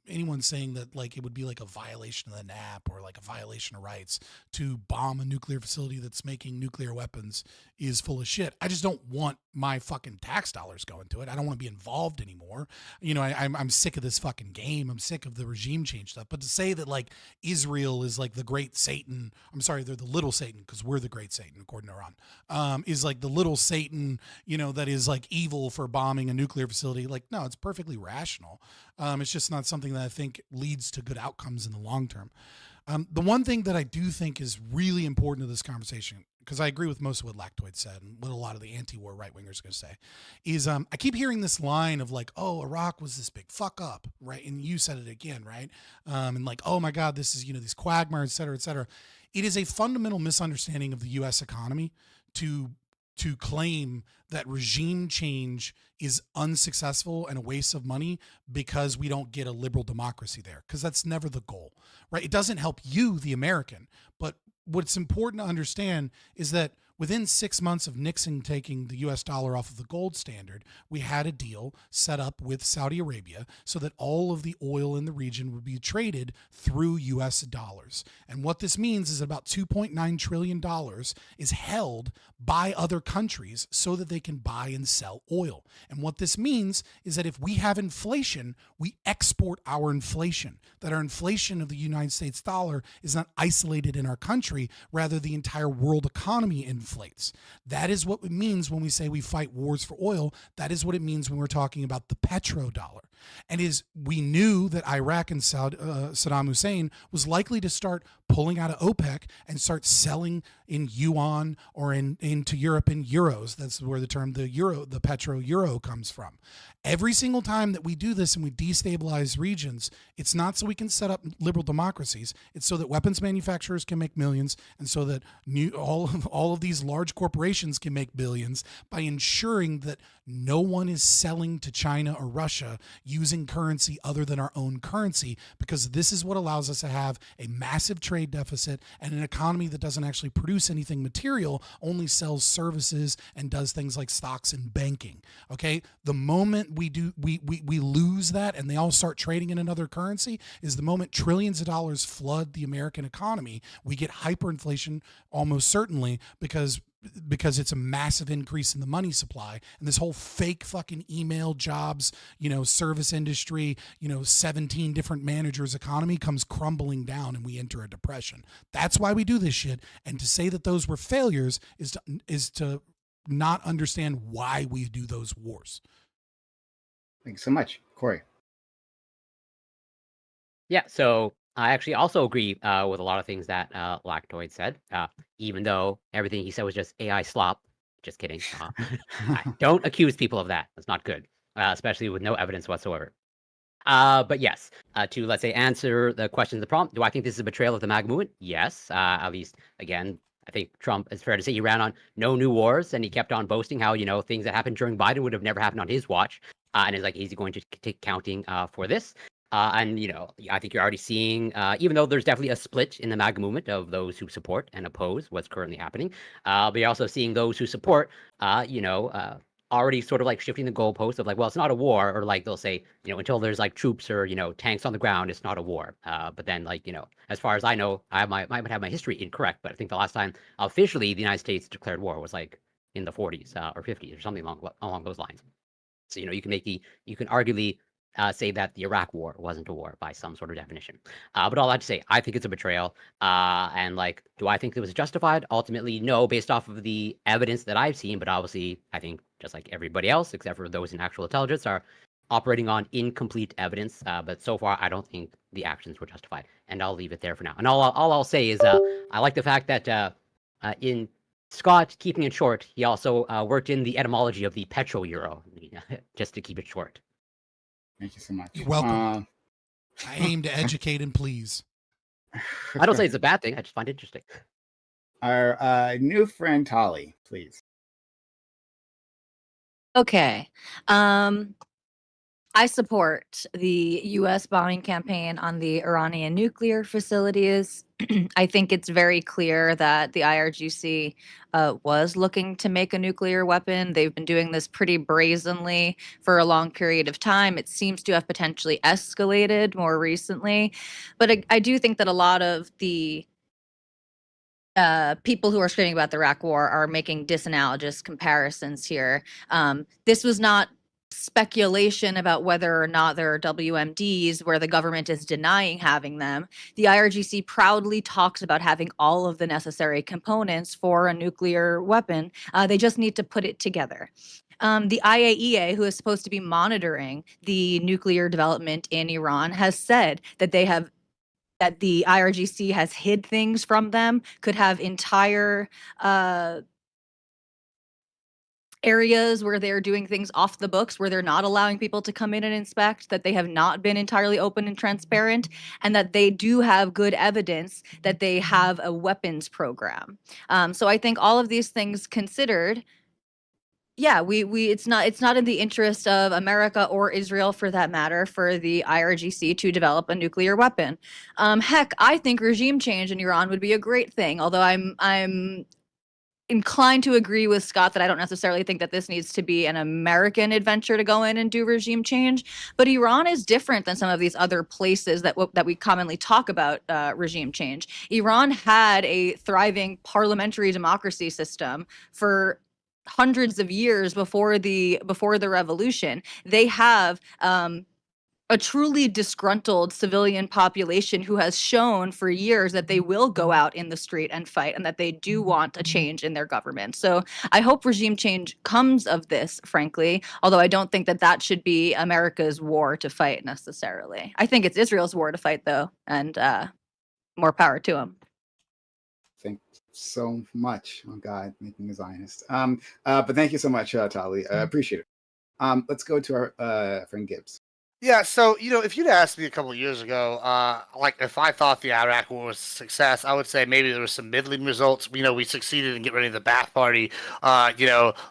Anyone saying that like it would be like a violation of the NAP or like a violation of rights to bomb a nuclear facility that's making nuclear weapons is full of shit. I just don't want my fucking tax dollars going to it. I don't want to be involved anymore. You know, I'm sick of this fucking game. I'm sick of the regime change stuff. But to say that like Israel is like the great Satan, I'm sorry, they're the little Satan because we're the great Satan according to Iran, is like the little Satan, you know, that is like evil for bombing a nuclear facility. Like, no, it's perfectly rational. It's just not something that I think leads to good outcomes in the long term. The one thing that I do think is really important to this conversation, because I agree with most of what Lactoid said and what a lot of the anti-war right-wingers are going to say, is I keep hearing this line of like, oh, Iraq was this big fuck up, right? And you said it again, right? And like, oh my God, this is, you know, these quagmires, et cetera, et cetera. It is a fundamental misunderstanding of the U.S. economy to claim that regime change is unsuccessful and a waste of money because we don't get a liberal democracy there, because that's never the goal, right? It doesn't help you, the American, but what's important to understand is that within 6 months of Nixon taking the US dollar off of the gold standard, we had a deal set up with Saudi Arabia so that all of the oil in the region would be traded through US dollars. And what this means is about $2.9 trillion is held by other countries so that they can buy and sell oil. And what this means is that if we have inflation, we export our inflation, that our inflation of the United States dollar is not isolated in our country, rather the entire world economy inflates. That is what it means when we say we fight wars for oil. That is what it means when we're talking about the petrodollar. And we knew that Iraq and Saddam Hussein was likely to start pulling out of OPEC and start selling in yuan or into Europe in euros. That's where the term the petro euro comes from. Every single time that we do this and we destabilize regions, it's not so we can set up liberal democracies. It's so that weapons manufacturers can make millions, and so that all of these large corporations can make billions by ensuring that no one is selling to China or Russia using currency other than our own currency, because this is what allows us to have a massive trade deficit and an economy that doesn't actually produce anything material, only sells services and does things like stocks and banking. Okay, the moment we lose that and they all start trading in another currency is the moment trillions of dollars flood the American economy. We get hyperinflation almost certainly because it's a massive increase in the money supply, and this whole fake fucking email jobs, service industry, 17 different managers economy comes crumbling down and we enter a depression. That's why we do this shit. And to say that those were failures is to not understand why we do those wars. Thanks so much. Corey. Yeah, so I actually also agree with a lot of things that Lactoid said, even though everything he said was just AI slop. Just kidding. Don't accuse people of that. That's not good, especially with no evidence whatsoever. But yes, to, let's say, answer the question of the prompt, do I think this is a betrayal of the MAGA movement? Yes, at least, again, I think Trump, it's fair to say, he ran on no new wars, and he kept on boasting how, things that happened during Biden would have never happened on his watch. And it's like, is he going to take counting for this? And, I think you're already seeing, even though there's definitely a split in the MAGA movement of those who support and oppose what's currently happening, but you're also seeing those who support, already sort of like shifting the goalposts of like, well, it's not a war, or like they'll say, until there's like troops or, tanks on the ground, it's not a war. But then like, as far as I know, I might have my history incorrect, but I think the last time officially the United States declared war was like in the 40s or 50s or something along those lines. So, you can arguably say that the Iraq war wasn't a war by some sort of definition. But all that to say, I think it's a betrayal. And like, do I think it was justified? Ultimately, no, based off of the evidence that I've seen. But obviously, I think just like everybody else, except for those in actual intelligence, are operating on incomplete evidence. But so far, I don't think the actions were justified. And I'll leave it there for now. And all I'll say is I like the fact that in Scott, keeping it short, he also worked in the etymology of the petro-euro, just to keep it short. Thank you so much. You're welcome. I aim to educate and please. I don't say it's a bad thing. I just find it interesting. Our new friend Tolly, please. Okay. I support the U.S. bombing campaign on the Iranian nuclear facilities. I think it's very clear that the IRGC was looking to make a nuclear weapon. They've been doing this pretty brazenly for a long period of time. It seems to have potentially escalated more recently. But I do think that a lot of the people who are screaming about the Iraq War are making disanalogous comparisons here. This was not speculation about whether or not there are WMDs where the government is denying having them. The IRGC proudly talks about having all of the necessary components for a nuclear weapon. They just need to put it together. The IAEA, who is supposed to be monitoring the nuclear development in Iran, has said that that the IRGC has hid things from them, could have entire areas where they're doing things off the books, where they're not allowing people to come in and inspect, that they have not been entirely open and transparent, and that they do have good evidence that they have a weapons program. So I think all of these things considered, yeah, it's not in the interest of America or Israel, for that matter, for the IRGC to develop a nuclear weapon. Heck, I think regime change in Iran would be a great thing, although I'm inclined to agree with Scott that I don't necessarily think that this needs to be an American adventure to go in and do regime change. But Iran is different than some of these other places that we commonly talk about regime change. Iran had a thriving parliamentary democracy system for hundreds of years before the revolution. They have a truly disgruntled civilian population who has shown for years that they will go out in the street and fight, and that they do want a change in their government. So I hope regime change comes of this, frankly, although I don't think that that should be America's war to fight necessarily. I think it's Israel's war to fight, though, and more power to them. Thank so much. Oh God, making a Zionist. But thank you so much, Tali. I appreciate it. Let's go to our friend Gibbs. Yeah, so if you'd asked me a couple of years ago, like if I thought the Iraq War was a success, I would say maybe there were some middling results. We succeeded in getting rid of the Ba'ath Party.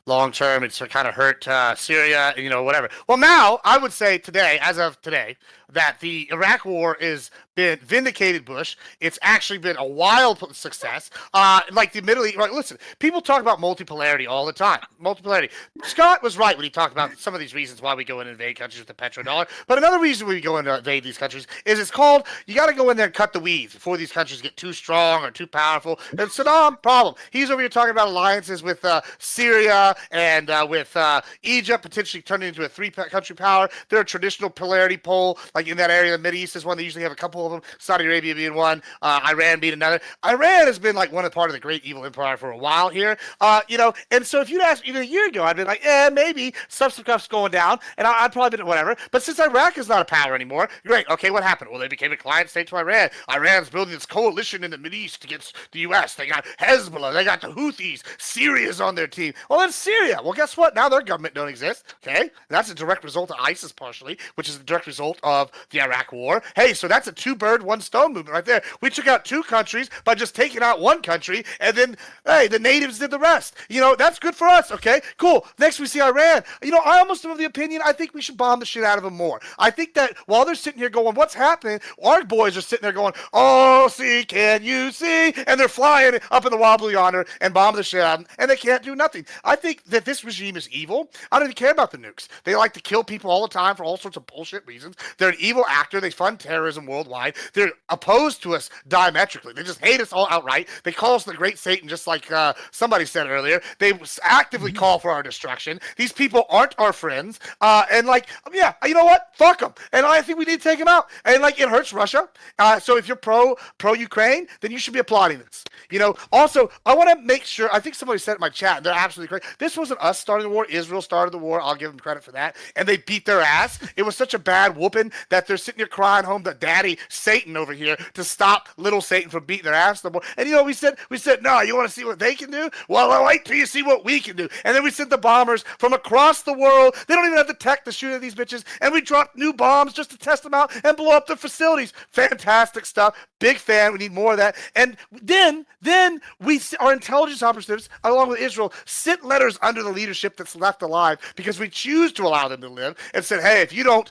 Long term, it's kind of hurt Syria, whatever. Well, now I would say today, as of today, that the Iraq War is been vindicated Bush. It's actually been a wild success. Like the Middle East, listen, people talk about multipolarity all the time. Multipolarity. Scott was right when he talked about some of these reasons why we go in and invade countries with the petrodollar. But another reason we go in and invade these countries is it's called, you got to go in there and cut the weeds before these countries get too strong or too powerful. And Saddam, problem. He's over here talking about alliances with Syria and with Egypt, potentially turning into a three-country power. They're a traditional polarity pole, like in that area, the Mideast is one. They usually have a couple of them. Saudi Arabia being one, Iran being another. Iran has been like one of part of the great evil empire for a while here, And so if you'd asked even a year ago, I'd been like, maybe some stuff's going down, and I'd probably been whatever. But since Iraq is not a power anymore, great. Okay, what happened? Well, they became a client state to Iran. Iran's building this coalition in the Mideast against the U.S. They got Hezbollah. They got the Houthis. Syria's on their team. Well, then Syria. Well, guess what? Now their government don't exist. Okay, and that's a direct result of ISIS partially, which is a direct result of the Iraq War. Hey, so that's a two-bird, one-stone movement right there. We took out two countries by just taking out one country, and then, hey, the natives did the rest. That's good for us, okay? Cool. Next, we see Iran. I almost am of the opinion, I think we should bomb the shit out of them more. I think that while they're sitting here going, what's happening? Our boys are sitting there going, oh, see, can you see? And they're flying up in the wobbly yonder and bomb the shit out of them, and they can't do nothing. I think that this regime is evil. I don't even care about the nukes. They like to kill people all the time for all sorts of bullshit reasons. They're an evil actor. They fund terrorism worldwide. They're opposed to us diametrically. They just hate us all outright. They call us the great Satan, just like somebody said earlier. They actively call for our destruction. These people aren't our friends. You know what? Fuck them. And I think we need to take them out. And it hurts Russia. So if you're pro Ukraine, then you should be applauding this. Also, I want to make sure, I think somebody said it in my chat, and they're absolutely correct. This wasn't us starting the war. Israel started the war. I'll give them credit for that. And they beat their ass. It was such a bad whooping that they're sitting here crying home to Daddy Satan over here to stop little Satan from beating their ass no more. And we said, no, you want to see what they can do? Well, I'll wait till you see what we can do. And then we sent the bombers from across the world. They don't even have the tech to shoot at these bitches. And we dropped new bombs just to test them out and blow up their facilities. Fantastic stuff. Big fan. We need more of that. And then our intelligence operatives, along with Israel, sent letters under the leadership that's left alive because we choose to allow them to live and said, hey, if you don't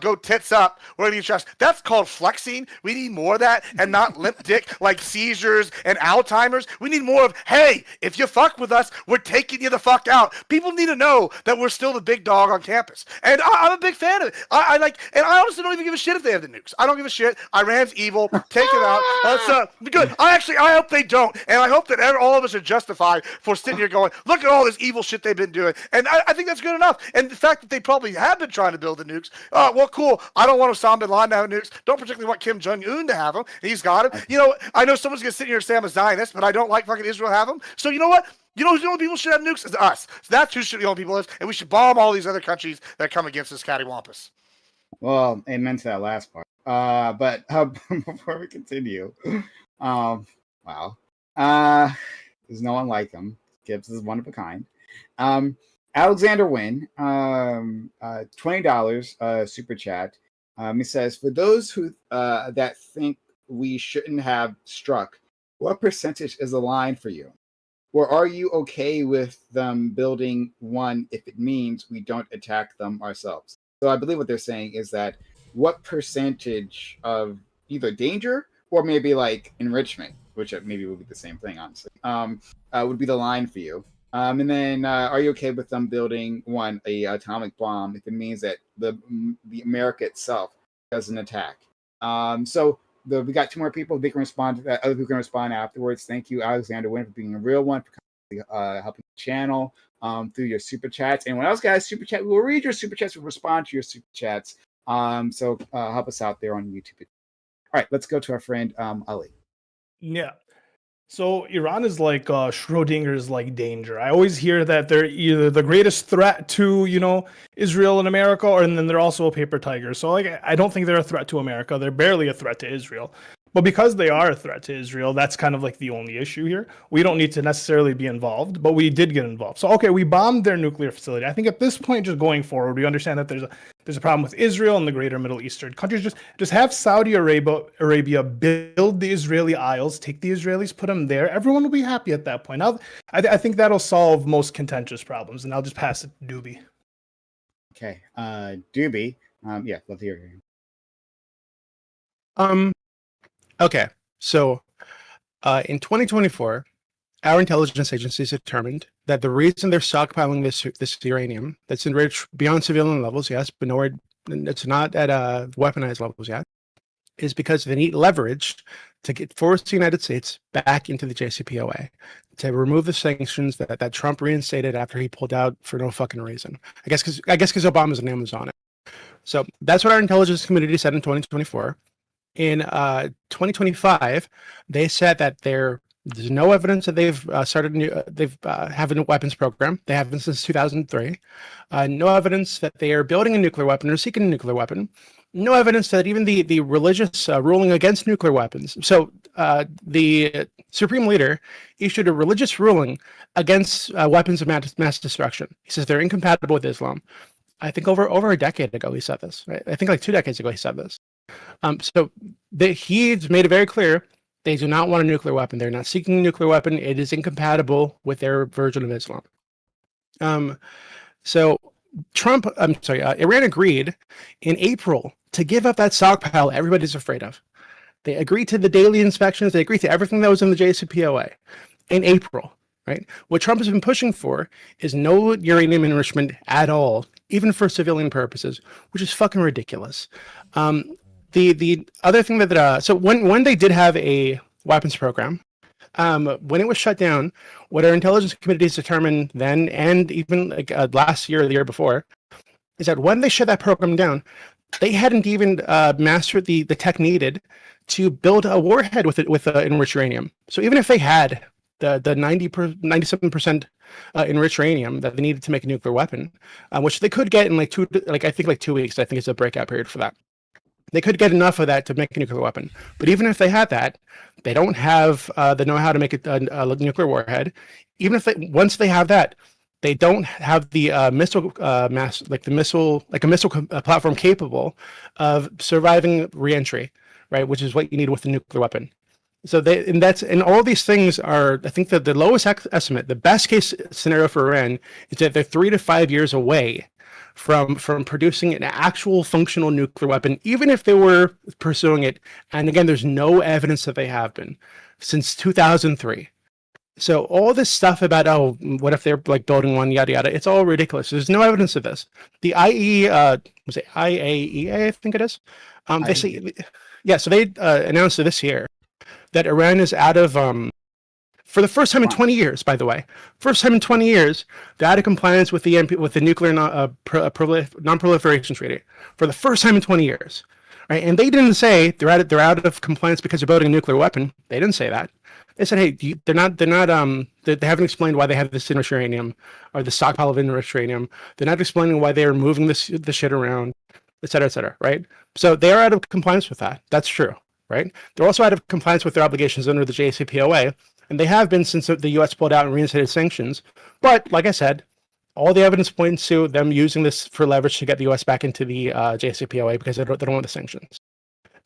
go tits up, we're going to get your ass. That's called flexing. We need more of that and not limp dick like seizures and Alzheimer's. We need more of, hey, if you fuck with us, we're taking you the fuck out. People need to know that we're still the big dog on campus. And I'm a big fan of it. I honestly don't even give a shit if they have the nukes. I don't give a shit. Iran's evil. Take it out. That's good. I hope they don't. And I hope that all of us are justified for sitting here going, look at all this evil shit they've been doing. And I think that's good enough. And the fact that they probably have been trying to build the nukes, well, cool. I don't want Osama bin Laden to have nukes. Don't particularly want Kim Jong-un to have them. He's got them. I know someone's going to sit here and say I'm a Zionist, but I don't like fucking Israel have them. So you know what? You know who's the only people who should have nukes? Is us. So that's who should the only people is. And we should bomb all these other countries that come against us cattywampus. Well, amen to that last part. But before we continue, wow. There's no one like him. Gibbs is one of a kind. Alexander Wynn, $20 super chat. He says, for those who that think we shouldn't have struck, what percentage is the line for you? Or are you okay with them building one if it means we don't attack them ourselves? So I believe what they're saying is that what percentage of either danger or maybe like enrichment, which maybe would be the same thing, honestly, would be the line for you. And then are you okay with them building a atomic bomb if it means that the America itself doesn't attack? We got two more people. They can respond to that. Other people can respond afterwards. Thank you, Alexander Wynn, for being a real one, for helping the channel through your super chats. And when else guys super chat, we will read your super chats. We'll respond to your super chats. So help us out there on YouTube. All right, let's go to our friend Ali. Yeah. So Iran is like Schrodinger's like danger. I always hear that they're either the greatest threat to, Israel and America, and then they're also a paper tiger. So I don't think they're a threat to America. They're barely a threat to Israel. But because they are a threat to Israel, that's kind of like the only issue here. We don't need to necessarily be involved, but we did get involved. So, okay, we bombed their nuclear facility. I think at this point, just going forward, we understand that there's a problem with Israel and the greater Middle Eastern countries. Just have Saudi Arabia build the Israeli Isles, take the Israelis, put them there. Everyone will be happy at that point. I think that'll solve most contentious problems, and I'll just pass it to Doobie. Okay, Doobie. Yeah, love to hear you. Okay, so in 2024, our intelligence agencies determined that the reason they're stockpiling this uranium that's enriched beyond civilian levels, yes, but it's not at weaponized levels yet, is because they need leverage to force the United States back into the JCPOA, to remove the sanctions that Trump reinstated after he pulled out for no fucking reason. I guess because Obama's name was on it. So that's what our intelligence community said in 2024. In 2025, they said that there's no evidence that they've have a weapons program. They haven't since 2003. No evidence that they are building a nuclear weapon or seeking a nuclear weapon. No evidence that even the religious ruling against nuclear weapons. So the Supreme Leader issued a religious ruling against weapons of mass destruction. He says they're incompatible with Islam. I think over a decade ago he said this. Right? I think like 2 decades ago he said this. So he's made it very clear they do not want a nuclear weapon. They're not seeking a nuclear weapon. It is incompatible with their version of Islam. So Iran agreed in April to give up that stockpile everybody's afraid of. They agreed to the daily inspections. They agreed to everything that was in the JCPOA in April, right? What Trump has been pushing for is no uranium enrichment at all, even for civilian purposes, which is fucking ridiculous. The other thing so when they did have a weapons program, when it was shut down, what our intelligence committees determined then, and even last year or the year before, is that when they shut that program down, they hadn't even mastered the tech needed to build a warhead with enriched uranium. So even if they had the 97% enriched uranium that they needed to make a nuclear weapon, which they could get in 2 weeks. I think it's a breakout period for that. They could get enough of that to make a nuclear weapon. But even if they had that, they don't have the know-how to make a nuclear warhead. Even if once they have that, they don't have the missile mass, like a missile platform capable of surviving reentry, right? Which is what you need with a nuclear weapon. So and all these things are, I think that the lowest estimate, the best case scenario for Iran is that they're 3 to 5 years away from producing an actual functional nuclear weapon, even if they were pursuing it. And again, there's no evidence that they have been since 2003. So all this stuff about, oh, what if they're like building one, yada, yada, it's all ridiculous. There's no evidence of this. The IAEA, I think it is. They say, yeah, so they announced this year that Iran is out of, for the first time in 20 years, by the way, first time in 20 years, they're out of compliance with the nuclear non-proliferation treaty for the first time in 20 years, right? And they didn't say they're out of compliance because they're building a nuclear weapon. They didn't say that. They said, hey, they haven't explained why they have this enriched uranium or the stockpile of enriched uranium. They're not explaining why they're moving the shit around, et cetera, right? So they are out of compliance with that. That's true, right? They're also out of compliance with their obligations under the JCPOA, and they have been since the U.S. pulled out and reinstated sanctions. But like I said, all the evidence points to them using this for leverage to get the U.S. back into the JCPOA because they don't want the sanctions.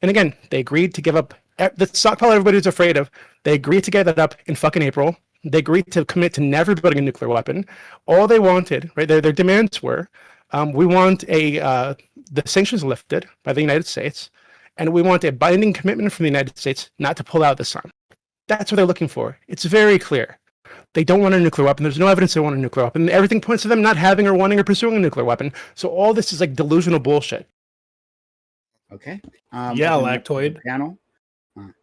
And again, they agreed to give up the stockpile everybody's afraid of. They agreed to give that up in fucking April. They agreed to commit to never building a nuclear weapon. All they wanted, right? Their demands were, we want the sanctions lifted by the United States, and we want a binding commitment from the United States not to pull out this time. That's what they're looking for. It's very clear. They don't want a nuclear weapon. There's no evidence they want a nuclear weapon. Everything points to them not having or wanting or pursuing a nuclear weapon. So all this is like delusional bullshit. Okay. Lactoid. Panel.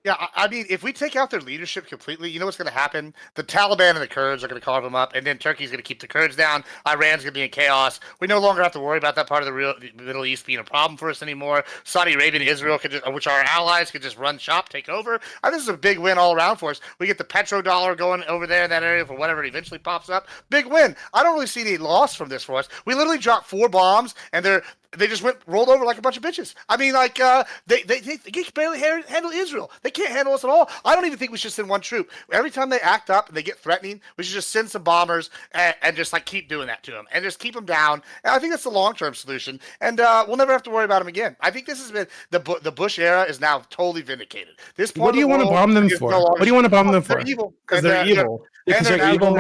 Yeah, I mean, if we take out their leadership completely, you know what's going to happen? The Taliban and the Kurds are going to carve them up, and then Turkey's going to keep the Kurds down. Iran's going to be in chaos. We no longer have to worry about that part of the Middle East being a problem for us anymore. Saudi Arabia and Israel, which are our allies, could just run shop, take over. This is a big win all around for us. We get the petrodollar going over there in that area for whatever eventually pops up. Big win. I don't really see any loss from this for us. We literally dropped 4 bombs, and they just rolled over like a bunch of bitches. I mean, like, they can barely handle Israel. They can't handle us at all. I don't even think we should send one troop. Every time they act up and they get threatening, we should just send some bombers and just, like, keep doing that to them. And just keep them down. And I think that's the long-term solution. And we'll never have to worry about them again. I think this has been, the Bush era is now totally vindicated. What do you want to bomb them for? What do you want to bomb them for? They're evil. Because they're evil. Because they're evil.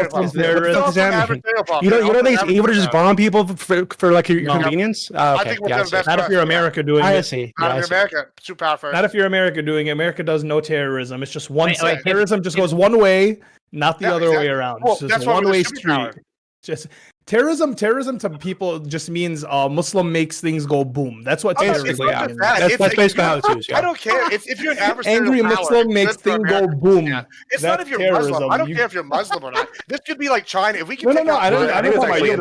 You don't think it's evil to just bomb people for like your convenience? Okay, not if you're America doing it. I see. Not if you're America, superpower first. Not if you're America doing it. America does no terrorism. It's just one side. Terrorism just goes one way, not the other way around. It's just one-way street. Just terrorism to people just means Muslim makes things go boom. That's what terrorism is. That's basically how it is. I don't care. If you're an adversarial angry Muslim makes things go boom. Yeah. It's not if you're Muslim. I don't care if you're Muslim or not. This could be like China. If we can No, I don't know about you.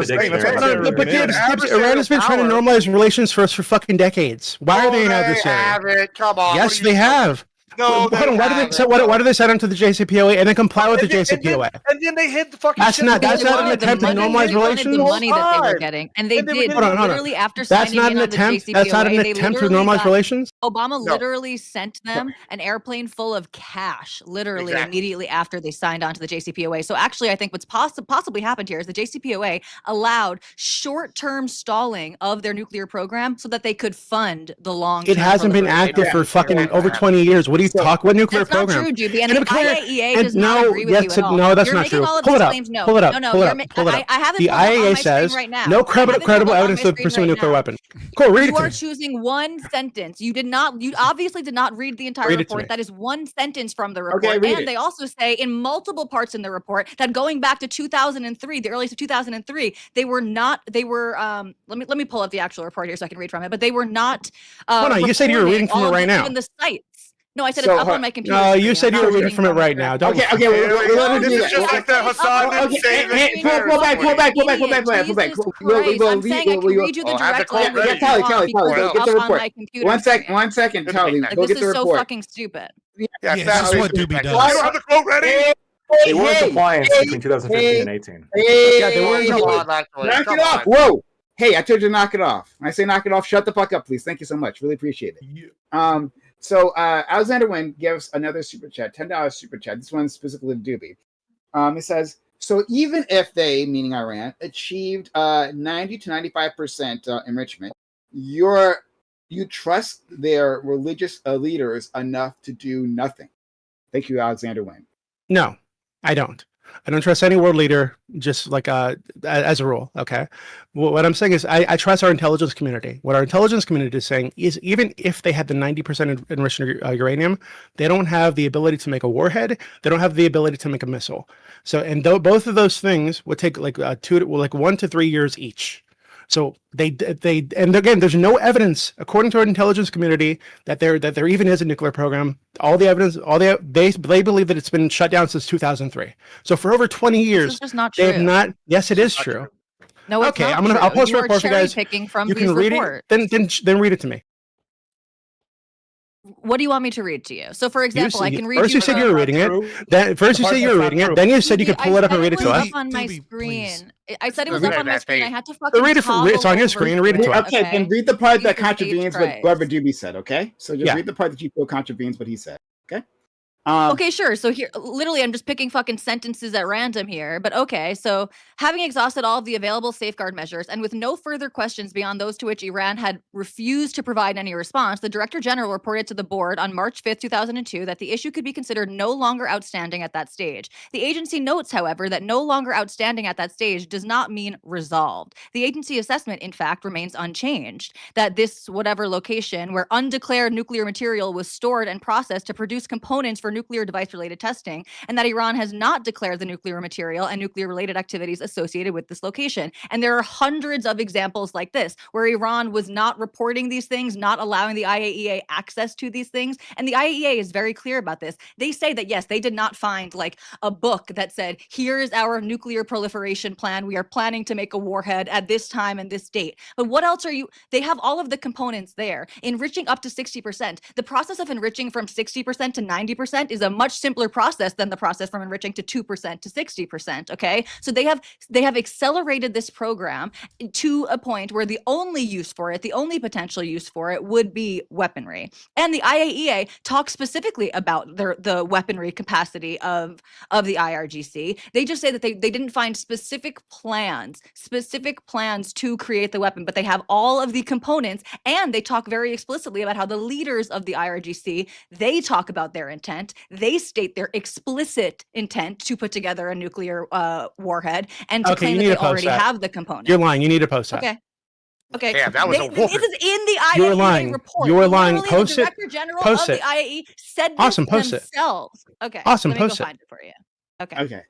But Iran has been trying to normalize relations for us for fucking decades. Why are they not this way? Come on. Yes, they have. No, why do they sign onto the JCPOA and then comply with the JCPOA? And then they hit the fucking. That's not an attempt to normalize relations. The money that they were getting, and they did literally after signing on the JCPOA. That's not an attempt to normalize relations. Obama literally sent them an airplane full of cash, literally immediately after they signed on to the JCPOA. So actually, I think what's possibly happened here is the JCPOA allowed short-term stalling of their nuclear program so that they could fund the long-term. It hasn't been active for fucking over 20 years. What do you talk? What nuclear program? That's not true, Juby. And the IAEA does not agree with you at all. No, that's You're not making true. all of Pull these it up. claims. No. Pull it up. No, Pull it up. Pull it up. I have it the pulled up on my IAEA screen says right now. no credible evidence of pursuing a nuclear weapon. Cool. Read it You to are me. choosing one sentence. You obviously did not read the entire report. That is one sentence from the report. And they also say in multiple parts in the report that going back to 2003, the earliest of 2003, let me pull up the actual report here so I can read from it, but they were not Hold on, you said you were reading from it right now. Even the sites. No, I said it's up on my computer. No, you said you were reading from it right now. Okay, this is just like the Hassan didn't say this. Pull back. I'm saying I can read you the direct language. Kelly, go get the report. One second, Kelly. Go get the report. This is so fucking stupid. Yeah, that's what Doobie does. I don't have the quote ready. They were in compliance between 2015 and 18. Yeah, they were in compliance. Knock it off. Whoa. Hey, I told you to knock it off. When I say knock it off, shut the fuck up, please. Thank you so much. Really appreciate it. So Alexander Wynn gives another super chat, $10 super chat. This one's specifically to Doobie. It says, so even if they, meaning Iran, achieved 90 to 95% enrichment, you trust their religious leaders enough to do nothing. Thank you, Alexander Wynn. No, I don't. I don't trust any world leader, just like as a rule. Okay, what I'm saying is I trust our intelligence community. What our intelligence community is saying is even if they had the 90% enriched uranium, they don't have the ability to make a warhead. They don't have the ability to make a missile. So, and both of those things would take like 1 to 3 years each. So they and again, there's no evidence, according to our intelligence community, that there even is a nuclear program. All the evidence, they believe that it's been shut down since 2003. So for over 20 years, This is just not they have true. not. Yes, it is true. No, it's okay, not I'll true. post You a are report for you guys. cherry-picking from You these can read reports. it. Then read it to me. What do you want me to read to you? So, for example, I can read First you said you were reading it. Then first you said you were reading it. Then you said you could pull it up and read it to us. on my screen. I said it was up on my screen. I had to So fucking read it toggle it's on your over screen. to Read it to us. Okay, then read the part that Jesus H. contravenes what Christ. Barbara Doobie said, okay? So just Yeah. read the part that you feel contravenes what he said, okay? Okay, sure. So here, literally, I'm just picking fucking sentences at random here. But okay, so having exhausted all of the available safeguard measures and with no further questions beyond those to which Iran had refused to provide any response, the Director General reported to the board on March 5th, 2002, that the issue could be considered no longer outstanding at that stage. The agency notes, however, that no longer outstanding at that stage does not mean resolved. The agency assessment, in fact, remains unchanged. That this whatever location where undeclared nuclear material was stored and processed to produce components for nuclear device-related testing, and that Iran has not declared the nuclear material and nuclear-related activities associated with this location. And there are hundreds of examples like this, where Iran was not reporting these things, not allowing the IAEA access to these things. And the IAEA is very clear about this. They say that, yes, they did not find like a book that said, here is our nuclear proliferation plan. We are planning to make a warhead at this time and this date. But what else are you? They have all of the components there. Enriching up to 60%. The process of enriching from 60% to 90% is a much simpler process than the process from enriching to 2% to 60%. Okay, so they have accelerated this program to a point where the only use for it, the only potential use for it, would be weaponry. And the IAEA talks specifically about the weaponry capacity of the IRGC. They just say that they didn't find specific plans to create the weapon, but they have all of the components, and they talk very explicitly about how the leaders of the IRGC, they talk about their intent. They state their explicit intent to put together a nuclear warhead and to claim that they already have the components. You're lying. You need to post that. Okay. Damn, that was a This is in the IAEA You're lying. report. You are lying. Literally, Post the it. Director General Post of it. the IAEA said this Awesome. Post it. themselves. Okay. Awesome. Let me Post go it. find it for you. Okay. Okay.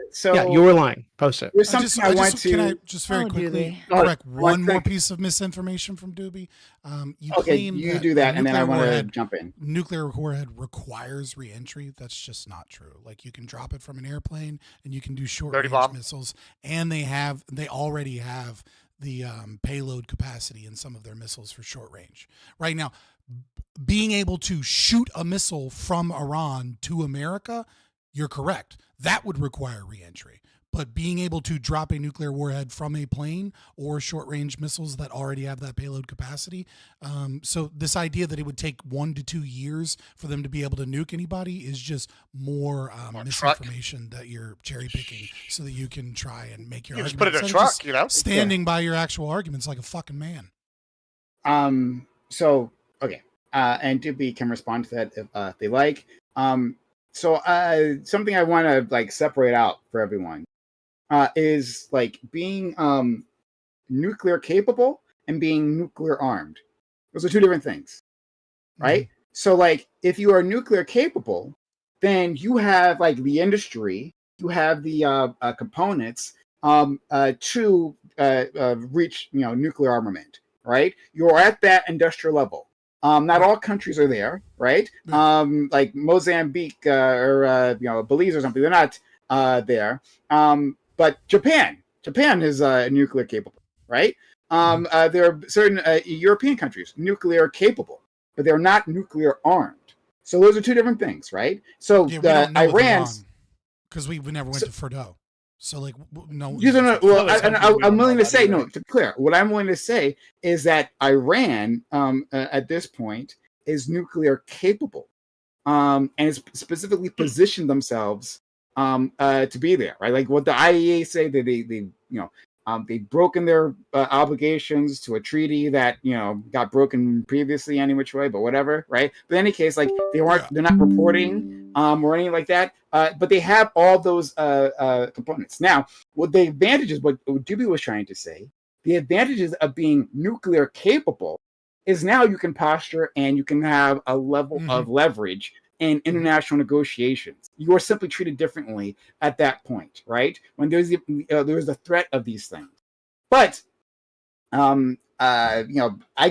So yeah, you were lying. Post it. There's something I want to. Can I just very quickly correct one more piece of misinformation from Doobie? You claim you that do that, and then I nuclear want to warhead- jump in. Nuclear warhead requires reentry. That's just not true. Like you can drop it from an airplane, and you can do short-range missiles, and they already have the payload capacity in some of their missiles for short range. Right now, being able to shoot a missile from Iran to America, you're correct. That would require reentry. But being able to drop a nuclear warhead from a plane or short-range missiles that already have that payload capacity, so this idea that it would take 1 to 2 years for them to be able to nuke anybody is just more misinformation that you're cherry-picking so that you can try and make your You just arguments. put it in a Instead of truck, you know? standing by your actual arguments like a fucking man. So okay, and Doobie can respond to that if they like. So something I want to like separate out for everyone is like being nuclear capable and being nuclear armed. Those are two different things, right? Mm-hmm. So like if you are nuclear capable, then you have like the industry, you have the components to reach nuclear armament, right? You're at that industrial level. Not all countries are there, right? Like Mozambique or Belize or something, they're not there. But Japan is nuclear capable, right? There are certain European countries nuclear capable, but they're not nuclear armed. So those are two different things, right? So Iran's, because we never went to Fordo. So like no. You don't know. Well, I'm willing to say no. To clear, what I'm willing to say is that Iran, at this point, is nuclear capable, and has specifically positioned themselves to be there. Right, like what the IEA say that they've broken their obligations to a treaty that got broken previously any which way, but whatever, right? But in any case, like they're not reporting or anything like that. But they have all those components. Now, what the advantages, what Doobie was trying to say, the advantages of being nuclear capable is now you can posture and you can have a level of leverage in international negotiations. You are simply treated differently at that point, right? When there's the threat of these things. But I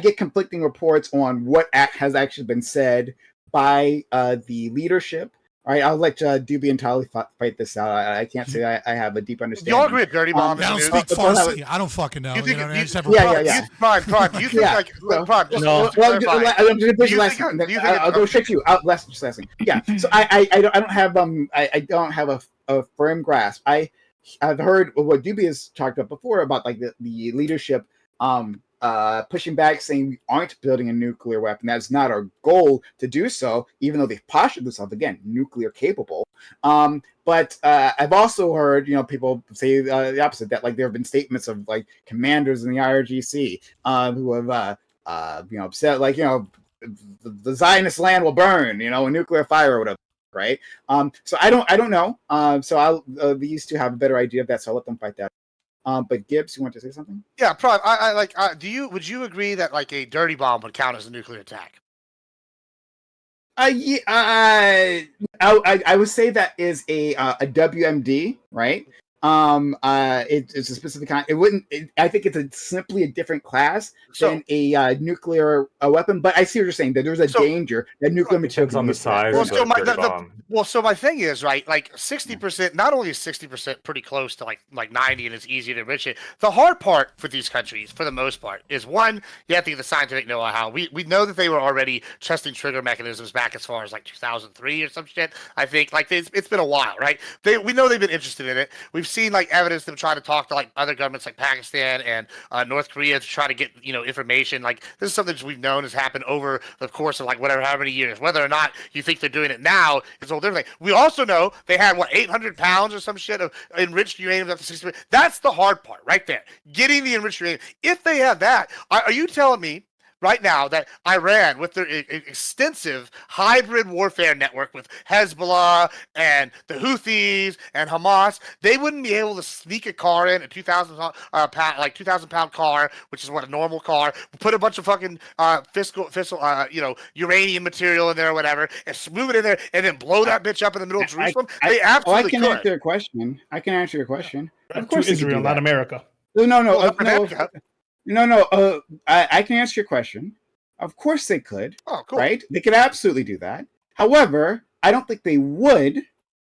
get conflicting reports on what has actually been said by the leadership. All right, I'll let Doobie and Tali fight this out. I can't say I have a deep understanding. You all agree with dirty bomb? I don't speak Farsi. I don't fucking know. You think, I just have Prime, you think like Prime? No. Well, I'm just finish last thing. I'll go straight to you. Last thing. Yeah. So I don't have a firm grasp. I've heard what Doobie has talked about before about like the leadership pushing back, saying we aren't building a nuclear weapon. That's not our goal to do so, even though they've postured themselves again nuclear capable. But I've also heard people say the opposite, that like there have been statements of like commanders in the IRGC who have said like the Zionist land will burn, a nuclear fire or whatever. Right. So I don't know. So I'll these two have a better idea of that. So I'll let them fight that. But Gibbs, you want to say something? Yeah, Prime. Would you agree that like a dirty bomb would count as a nuclear attack? Yeah, I would say that is a WMD, right? It's a specific kind. It wouldn't. I think it's simply a different class than a nuclear weapon. But I see what you're saying. That there's a danger that nuclear material depends on the size. So my thing is right. Like 60%. Not only is 60% pretty close to like 90, and it's easy to enrich it. The hard part for these countries, for the most part, is one, you have to get the scientific know-how. We know that they were already testing trigger mechanisms back as far as like 2003 or some shit. I think like it's been a while, right? We know they've been interested in it. We've seen like evidence of them trying to talk to like other governments like Pakistan and North Korea to try to get information. Like this is something that we've known has happened over the course of like how many years. Whether or not you think they're doing it now is a whole different thing. We also know they had 800 pounds or some shit of enriched uranium up to 60%. That's the hard part right there. Getting the enriched uranium. If they have that, are you telling me right now that Iran, with their extensive hybrid warfare network with Hezbollah and the Houthis and Hamas, they wouldn't be able to sneak a car in, a 2,000-pound car, which is what a normal car, put a bunch of fucking uranium material in there or whatever, and move it in there, and then blow that bitch up in the middle of Jerusalem? They absolutely could. Answer your question. I can answer your question. Of course, Israel, not America. No. I can answer your question. Of course they could. Oh, cool. Right? They could absolutely do that. However, I don't think they would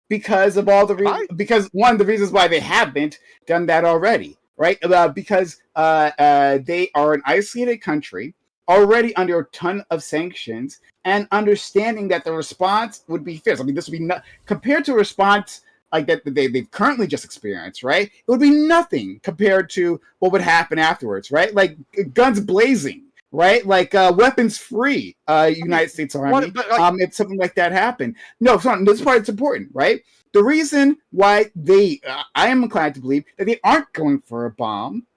because of all the reasons. Because one of the reasons why they haven't done that already, right? Because they are an isolated country already under a ton of sanctions, and understanding that the response would be fierce. I mean, this would be compared to a response like that they've currently just experienced, right? It would be nothing compared to what would happen afterwards, right? Like guns blazing, right? Like weapons free United States Army. If something like that happened. No, this part is important, right? The reason why I am inclined to believe that they aren't going for a bomb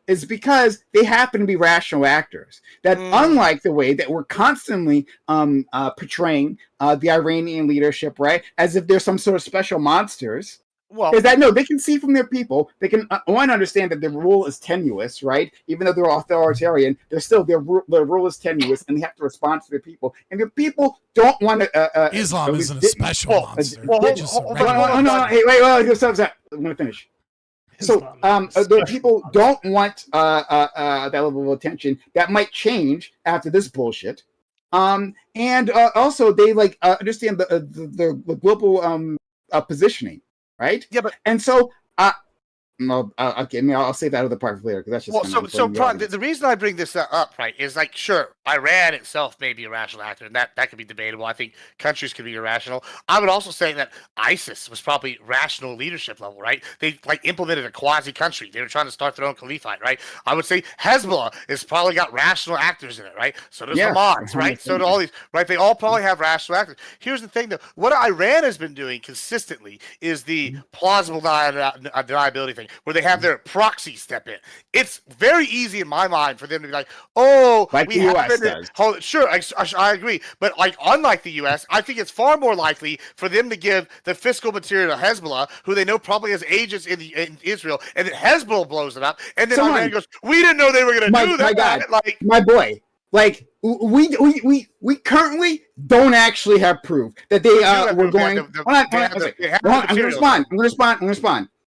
is because they happen to be rational actors. That unlike the way that we're constantly portraying the Iranian leadership, right, as if they're some sort of special monsters. Well, is that no? They can see from their people. They can understand that their rule is tenuous, right? Even though they're authoritarian, they're still their rule is tenuous, and they have to respond to their people. And their people don't want to. Islam isn't a special monster. No. Hey, wait. I'm going to finish. So the people don't want that level of attention. That might change after this bullshit. And also they understand the global positioning, right? Yeah, but and so No, okay. I mean, I'll save that other part for later because that's just. Well, so Prawn, the reason I bring this up, right, is like, sure, Iran itself may be a rational actor, and that could be debatable. I think countries could be irrational. I would also say that ISIS was probably rational leadership level, right? They like implemented a quasi country. They were trying to start their own caliphate, right? I would say Hezbollah has probably got rational actors in it, right? So does Hamas, right? So do all these, right? They all probably have rational actors. Here's the thing, though: what Iran has been doing consistently is the plausible deniability thing, where they have their proxy step in. It's very easy in my mind for them to be like, "Oh, like we the have US been." does. Sure, I agree, but like unlike the U.S., I think it's far more likely for them to give the fiscal material to Hezbollah, who they know probably has agents in Israel, and then Hezbollah blows it up, and then Iran goes, "We didn't know they were going to do that." My God, like my boy. Like we currently don't actually have proof that they were going. I'm gonna respond.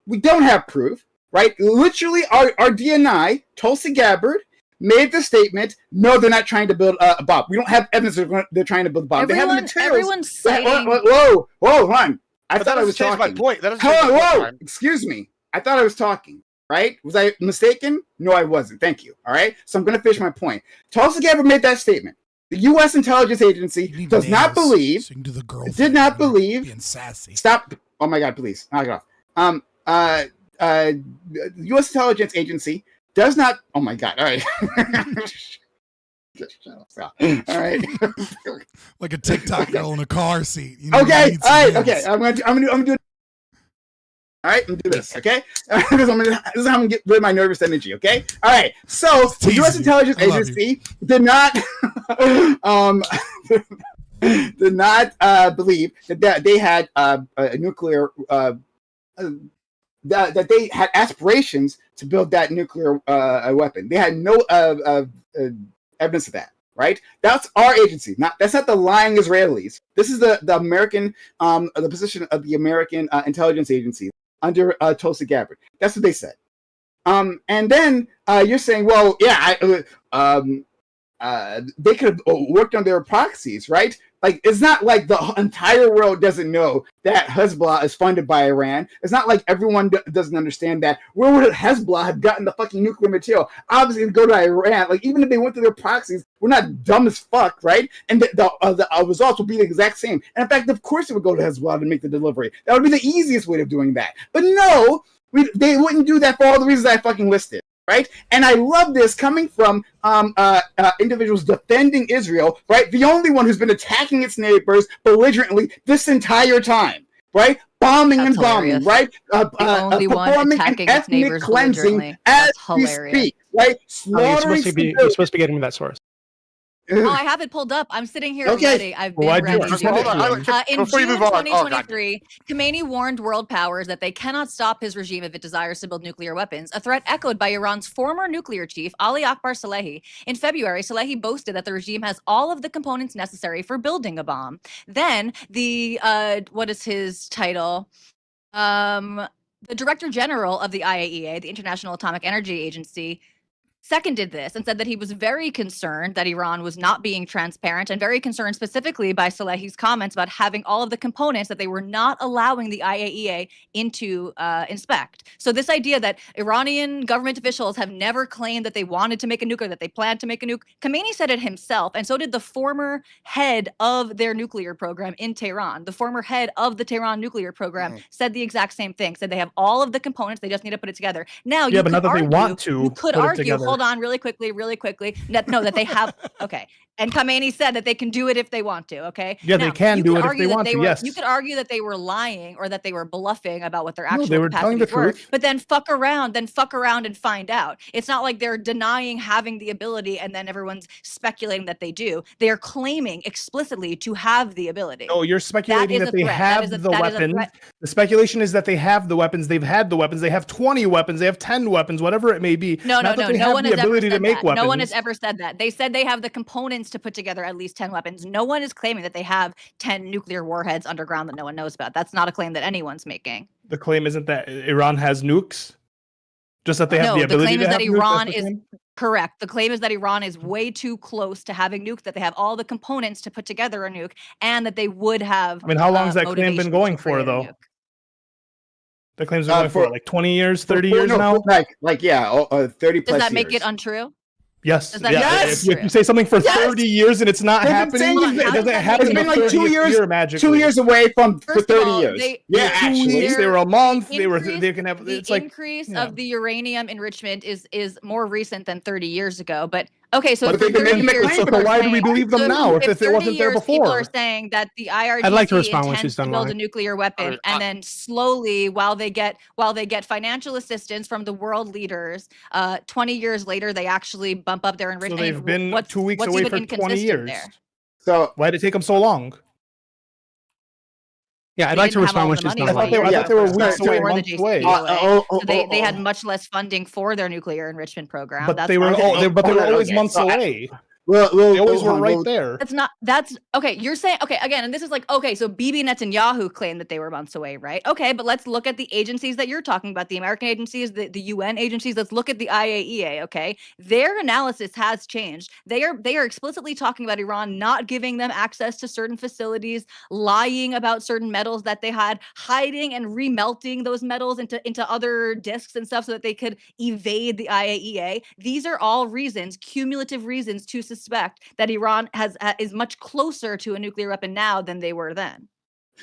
We don't have proof, right? Literally, our DNI, Tulsi Gabbard, made the statement. No, they're not trying to build a bomb. We don't have evidence they're trying to build a bomb. They have the materials. Everyone's citing. Whoa, hold on. I thought I was talking. My point. Whoa, excuse me. I thought I was talking. Right? Was I mistaken? No, I wasn't. Thank you. All right. So I'm going to finish my point. Tulsi Gabbard made that statement. The U.S. intelligence agency does not believe. Did not believe. Being sassy. Stop. Oh my God! Please knock it off. The U.S. intelligence agency does not. Oh my God! All right. All right. Like a TikTok girl in a car seat. You know, okay. All right. Okay. I'm gonna do. All right, I'm gonna do this, okay? This is how I'm gonna get rid of my nervous energy, okay? All right. So the U.S. intelligence agency did not believe that they had a nuclear that they had aspirations to build that nuclear weapon. They had no evidence of that. Right? That's our agency. That's not the lying Israelis. This is the American the position of the American intelligence agency under Tulsi Gabbard. That's what they said. And then you're saying, well, yeah, they could have worked on their proxies, right? Like, it's not like the entire world doesn't know that Hezbollah is funded by Iran. It's not like everyone doesn't understand that. Where would Hezbollah have gotten the fucking nuclear material? Obviously, to go to Iran, like, even if they went to their proxies, we're not dumb as fuck, right? And the results would be the exact same. And in fact, of course, it would go to Hezbollah to make the delivery. That would be the easiest way of doing that. But no, they wouldn't do that for all the reasons I fucking listed. Right, and I love this coming from individuals defending Israel. Right, the only one who's been attacking its neighbors belligerently this entire time. Right, bombing and bombing. Right, the only one attacking its neighbors belligerently. As That's hilarious. we speak. Right, slaughtering. You're supposed to be getting me that source. Oh, I have it pulled up. I'm sitting here ready. I've been ready. In June 2023, Khomeini warned world powers that they cannot stop his regime if it desires to build nuclear weapons, a threat echoed by Iran's former nuclear chief, Ali Akbar Salehi. In February, Salehi boasted that the regime has all of the components necessary for building a bomb. Then the, what is his title? The Director General of the IAEA, the International Atomic Energy Agency, seconded this and said that he was very concerned that Iran was not being transparent and very concerned specifically by Salehi's comments about having all of the components that they were not allowing the IAEA into inspect. So this idea that Iranian government officials have never claimed that they wanted to make a nuke or that they planned to make a nuke, Khomeini said it himself, and so did the former head of their nuclear program in Tehran. The former head of the Tehran nuclear program said the exact same thing, said they have all of the components, they just need to put it together. Now, yeah, but not that they want to. You could argue, hold on really quickly, that they have, okay. And Khomeini said that they can do it if they want to, okay? Yeah, now, they can do it if they want to, yes. You could argue that they were lying or that they were bluffing about what their actual they were telling the were, truth. but then fuck around and find out. It's not like they're denying having the ability and then everyone's speculating that they do. They are claiming explicitly to have the ability. Oh, you're speculating that they have the weapons. The speculation is that they have the weapons. They've had the weapons. They have 20 weapons. They have 10 weapons, whatever it may be. No one has ever said that. No one has ever said that. They said they have the components to put together at least 10 weapons. No one is claiming that they have 10 nuclear warheads underground that no one knows about. That's not a claim that anyone's making. The claim isn't that Iran has nukes, just that they have the ability to have nukes. No, the claim is that Iran is correct. The claim is that Iran is way too close to having nukes, that they have all the components to put together a nuke, and that they would have. I mean, how long has that claim been going for, though? The claims are going for like 20 years, 30 years now. 30 plus Does that make years. it untrue? Yes. Does that Yes. make it If you say something for 30 years and it's not They've been happening, saying it doesn't happen. It's been like 2 years. Year magically. 2 years away for First 30 of all, years. they- Yeah, Two actually. weeks, they were a month. They can have. The It's like increase yeah. of the uranium enrichment is more recent than 30 years ago. But okay, so But if they've been 30 making the years, claim, people are why do we saying- believe them so now if it 30 wasn't there years, People are before? saying that the IRGC I'd like to respond when intends she's to done, build Laurie. a nuclear weapon, and then slowly, while they get financial assistance from the world leaders, 20 years later they actually bump up their So enrichment. they've been what's, 2 weeks what's away even for 20 inconsistent years. there? So why did it take them so long? Yeah, I'd They like to didn't have all respond when the she's money done. I thought away. they were weeks Before away, the months away. JCPOA. So they had much less funding for their nuclear enrichment program. But That's they were why- always months away. Well, they always were right there. That's okay. You're saying okay again, and this is like okay. So Bibi Netanyahu claimed that they were months away, right? Okay, but let's look at the agencies that you're talking about, the American agencies, the UN agencies. Let's look at the IAEA. Okay, their analysis has changed. They are explicitly talking about Iran not giving them access to certain facilities, lying about certain metals that they had, hiding and remelting those metals into other disks and stuff so that they could evade the IAEA. These are all reasons, cumulative reasons to suspect that Iran is much closer to a nuclear weapon now than they were then.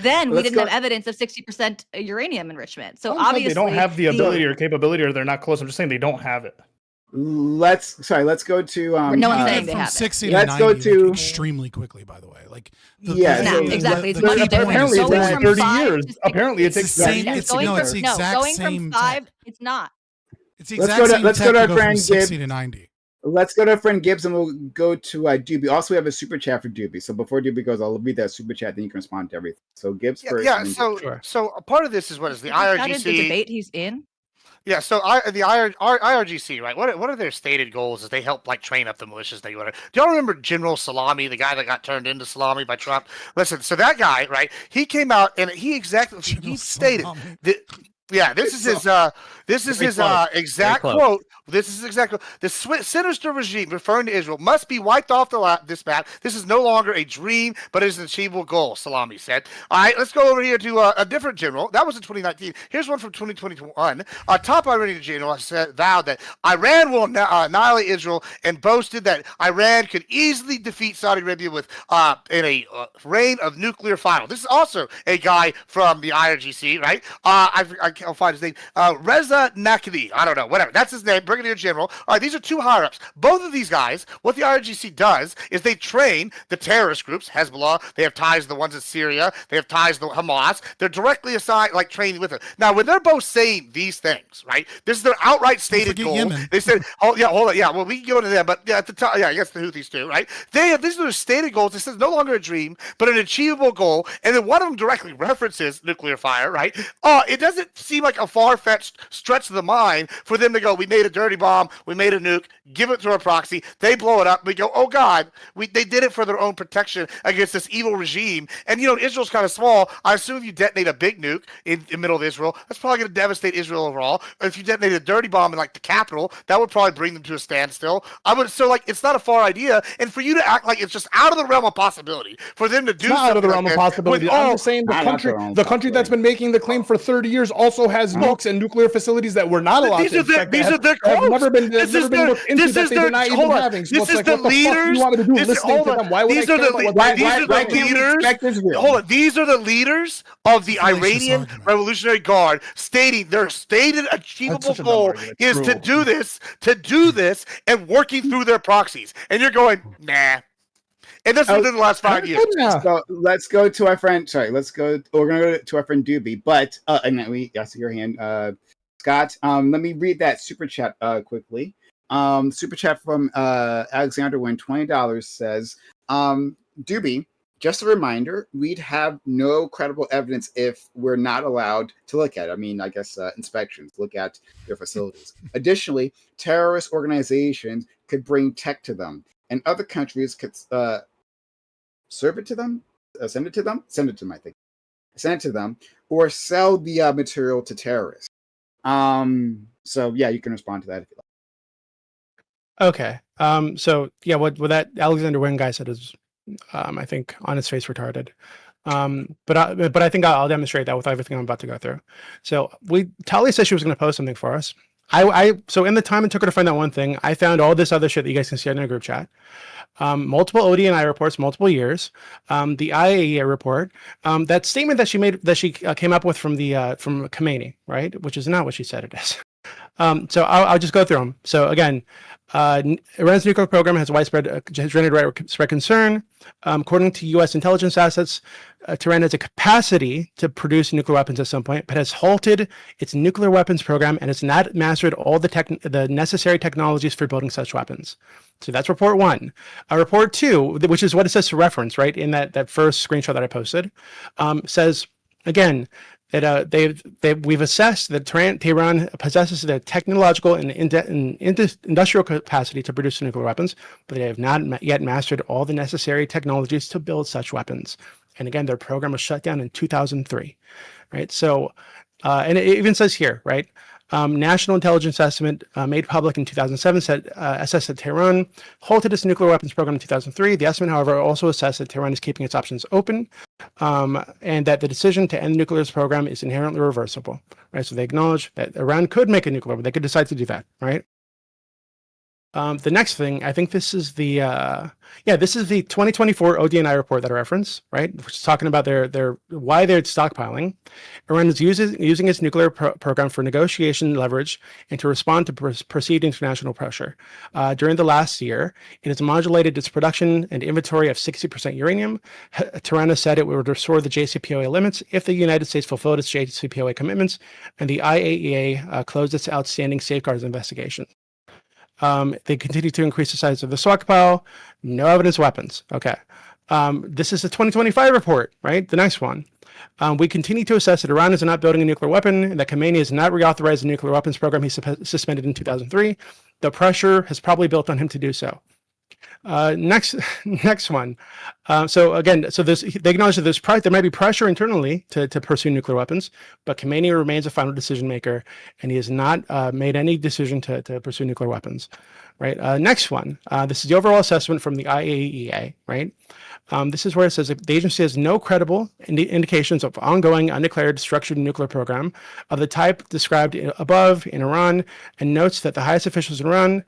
Then we didn't have evidence of 60% uranium enrichment. So obviously they don't have the ability or capability, or they're not close. I'm just saying they don't have it. Let's go to no one's saying they from have 60 it. to Let's 90 go to like, extremely quickly. By the way, like exactly. It's much different. Apparently, it Going takes from 30 5 years. to 60 Apparently, it takes 30 years. It's the exact going same from 5, it's not. It's the exact same let's tech go to to our go from friend 60 Gibbs. to 90. Let's go to our friend Gibbs, and we'll go to Doobie. Also, we have a super chat for Doobie. So before Doobie goes, I'll read that super chat, then you can respond to everything. So Gibbs first. Yeah. and then So Gibbs. so a part of this is what is the That is the IRGC debate he's in. Yeah, so IRGC, right? What are their stated goals? Is they help like train up the militias they want to. Do y'all remember General Salami, the guy that got turned into Salami by Trump? Listen, so that guy, right? He came out and he stated that. Yeah, this is his exact quote. This is exactly the sinister regime referring to Israel must be wiped off this map. This is no longer a dream, but is an achievable goal, Salami said. All right, let's go over here to a different general. That was in 2019. Here's one from 2021. A top Iranian general vowed that Iran will annihilate Israel and boasted that Iran could easily defeat Saudi Arabia with in a reign of nuclear fire. This is also a guy from the IRGC, right? I'll find his name. Reza Nakdi. I don't know. Whatever. That's his name. Brigadier General. All right. These are two higher ups. Both of these guys, what the IRGC does is they train the terrorist groups, Hezbollah. They have ties to the ones in Syria. They have ties to Hamas. They're directly assigned, like training with it. Now, when they're both saying these things, right? This is their outright stated goal. Yemen. They said, hold on. Yeah. Well, we can go into them, but yeah, at the top, yeah, I guess the Houthis too, right? These are their stated goals. It says no longer a dream, but an achievable goal. And then one of them directly references nuclear fire, right? It doesn't seem like a far-fetched stretch of the mind for them to go, we made a dirty bomb, we made a nuke, give it to a proxy, they blow it up, we go, oh God, they did it for their own protection against this evil regime. And Israel's kind of small. I assume if you detonate a big nuke in the middle of Israel, that's probably going to devastate Israel overall. If you detonate a dirty bomb in like the capital, that would probably bring them to a standstill. It's not a far idea, and for you to act like it's just out of the realm of possibility for them to do It's not out of the realm of possibility. I'm just saying the country that's been making the claim for 30 years also has nukes and nuclear facilities that were not allowed to inspect. These are their have quotes. never been looked into that they deny even having. So it's like, what the fuck do you want me to do listening to them? Why would I care about what they do? Hold on. These are the leaders of the Iranian Revolutionary Guard stating their stated achievable goal is to do this, and working through their proxies. And you're going, nah. And that's within the last 5 years. So let's go to our friend. Sorry, we're gonna go to our friend Doobie. But and then I see your hand, Scott. Let me read that super chat quickly. Super chat from Alexander Wynn, $20 says, Doobie, just a reminder, we'd have no credible evidence if we're not allowed to look at it. I mean, I guess inspections, look at their facilities. Additionally, terrorist organizations could bring tech to them, and other countries could serve it to them, send it to them, I think. Send it to them, or sell the material to terrorists. So yeah, you can respond to that if you like. Okay. So yeah, what that Alexander Wynn guy said is, I think on his face retarded. But I think I'll demonstrate that with everything I'm about to go through. So Tali said she was going to post something for us. So in the time it took her to find that one thing, I found all this other shit that you guys can see in our group chat. Multiple ODNI reports, multiple years. The IAEA report, that statement that she came up with from Khomeini, right? Which is not what she said it is. So I'll just go through them. So again, Iran's nuclear program has generated widespread concern. According to U.S. intelligence assets, Tehran has a capacity to produce nuclear weapons at some point, but has halted its nuclear weapons program and has not mastered all the necessary technologies for building such weapons. So that's report one. Report two, which is what it says to reference, right, in that first screenshot that I posted, says, again, that we've assessed that Tehran possesses the technological and industrial capacity to produce nuclear weapons, but they have not yet mastered all the necessary technologies to build such weapons. And again, their program was shut down in 2003, right? So, and it even says here, right? National intelligence estimate made public in 2007 assessed that Tehran halted its nuclear weapons program in 2003. The estimate, however, also assessed that Tehran is keeping its options open, and that the decision to end the nuclear program is inherently reversible. Right, so they acknowledge that Iran could make a nuclear, but they could decide to do that. Right. The next thing, I think this is the 2024 ODNI report that I reference, right? Which is talking about why they're stockpiling. Iran is using its nuclear program for negotiation leverage and to respond to perceived international pressure. During the last year, it has modulated its production and inventory of 60% uranium. Tehran has said it would restore the JCPOA limits if the United States fulfilled its JCPOA commitments and the IAEA closed its outstanding safeguards investigation. They continue to increase the size of the stockpile. No evidence of weapons. Okay. This is the 2025 report, right? The next one. We continue to assess that Iran is not building a nuclear weapon and that Khomeini has not reauthorized the nuclear weapons program he suspended in 2003. The pressure has probably built on him to do so. Next one. So they acknowledge that there might be pressure internally to pursue nuclear weapons, but Khomeini remains a final decision maker, and he has not made any decision to pursue nuclear weapons. Right. Next one. This is the overall assessment from the IAEA. Right. This is where it says that the agency has no credible indications of ongoing undeclared structured nuclear program of the type described above in Iran, and notes that the highest officials in Iran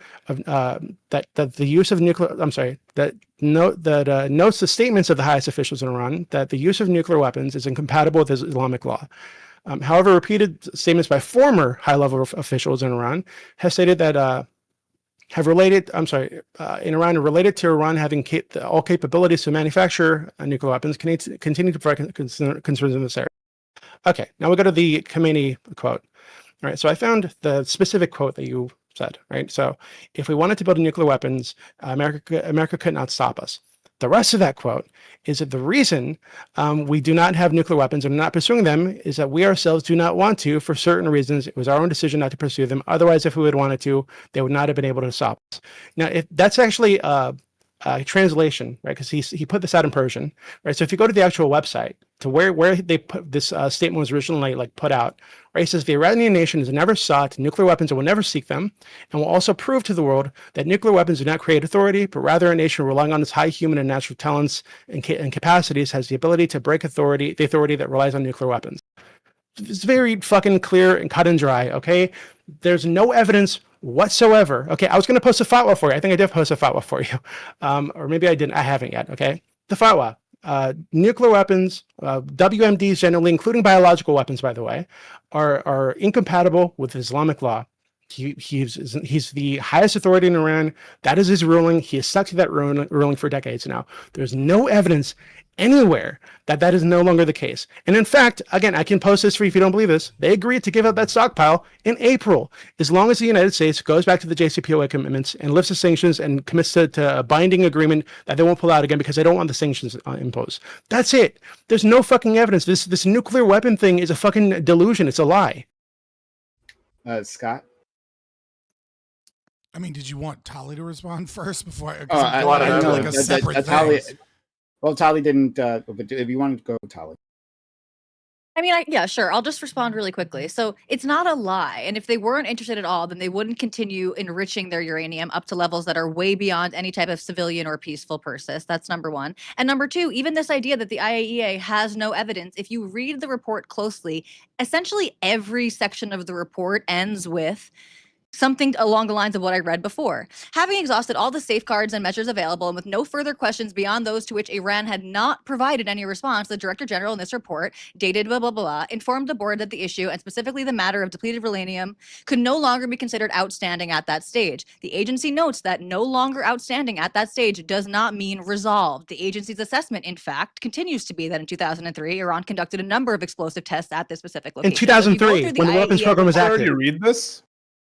that the use of nuclear. Notes the statements of the highest officials in Iran that the use of nuclear weapons is incompatible with Islamic law. However, repeated statements by former high-level officials in Iran have stated that. In Iran, related to Iran having all capabilities to manufacture nuclear weapons, continue to provide concerns in this area. Okay, now we go to the Khomeini quote. All right, so I found the specific quote that you said. Right, so if we wanted to build nuclear weapons, America could not stop us. The rest of that quote is that the reason we do not have nuclear weapons and are not pursuing them is that we ourselves do not want to for certain reasons. It was our own decision not to pursue them. Otherwise, if we had wanted to, they would not have been able to stop us. Now, that's actually a translation, right? Because he put this out in Persian, right? So if you go to the actual website to where they put this statement was originally put out, right? It says the Iranian nation has never sought nuclear weapons and will never seek them, and will also prove to the world that nuclear weapons do not create authority, but rather a nation relying on its high human and natural talents and capacities has the ability to break the authority that relies on nuclear weapons. It's very fucking clear and cut and dry. Okay, there's no evidence whatsoever. Okay, I was going to post a fatwa for you. I think I did post a fatwa for you, or maybe I didn't. I haven't yet. Okay, the fatwa. Nuclear weapons, WMDs generally, including biological weapons, by the way, are incompatible with Islamic law. He's the highest authority in Iran. That is his ruling. He has stuck to that ruling for decades now. There's no evidence anywhere that is no longer the case. And in fact, again, I can post this for you if you don't believe this. They agreed to give up that stockpile in April, as long as the United States goes back to the JCPOA commitments and lifts the sanctions and commits to a binding agreement that they won't pull out again because they don't want the sanctions imposed. That's it. There's no fucking evidence. This nuclear weapon thing is a fucking delusion. It's a lie. Scott? I mean, did you want Tali to respond first before a separate thing? Well, Tali didn't. But if you wanted to go, Tali. I mean, yeah, sure. I'll just respond really quickly. So it's not a lie. And if they weren't interested at all, then they wouldn't continue enriching their uranium up to levels that are way beyond any type of civilian or peaceful purpose. That's number one. And number two, even this idea that the IAEA has no evidence, if you read the report closely, essentially every section of the report ends with something along the lines of what I read before. Having exhausted all the safeguards and measures available and with no further questions beyond those to which Iran had not provided any response, the Director General in this report, dated blah, blah, blah, informed the board that the issue, and specifically the matter of depleted uranium, could no longer be considered outstanding at that stage. The agency notes that no longer outstanding at that stage does not mean resolved. The agency's assessment, in fact, continues to be that in 2003, Iran conducted a number of explosive tests at this specific location. In 2003, when the weapons program was active. You read this?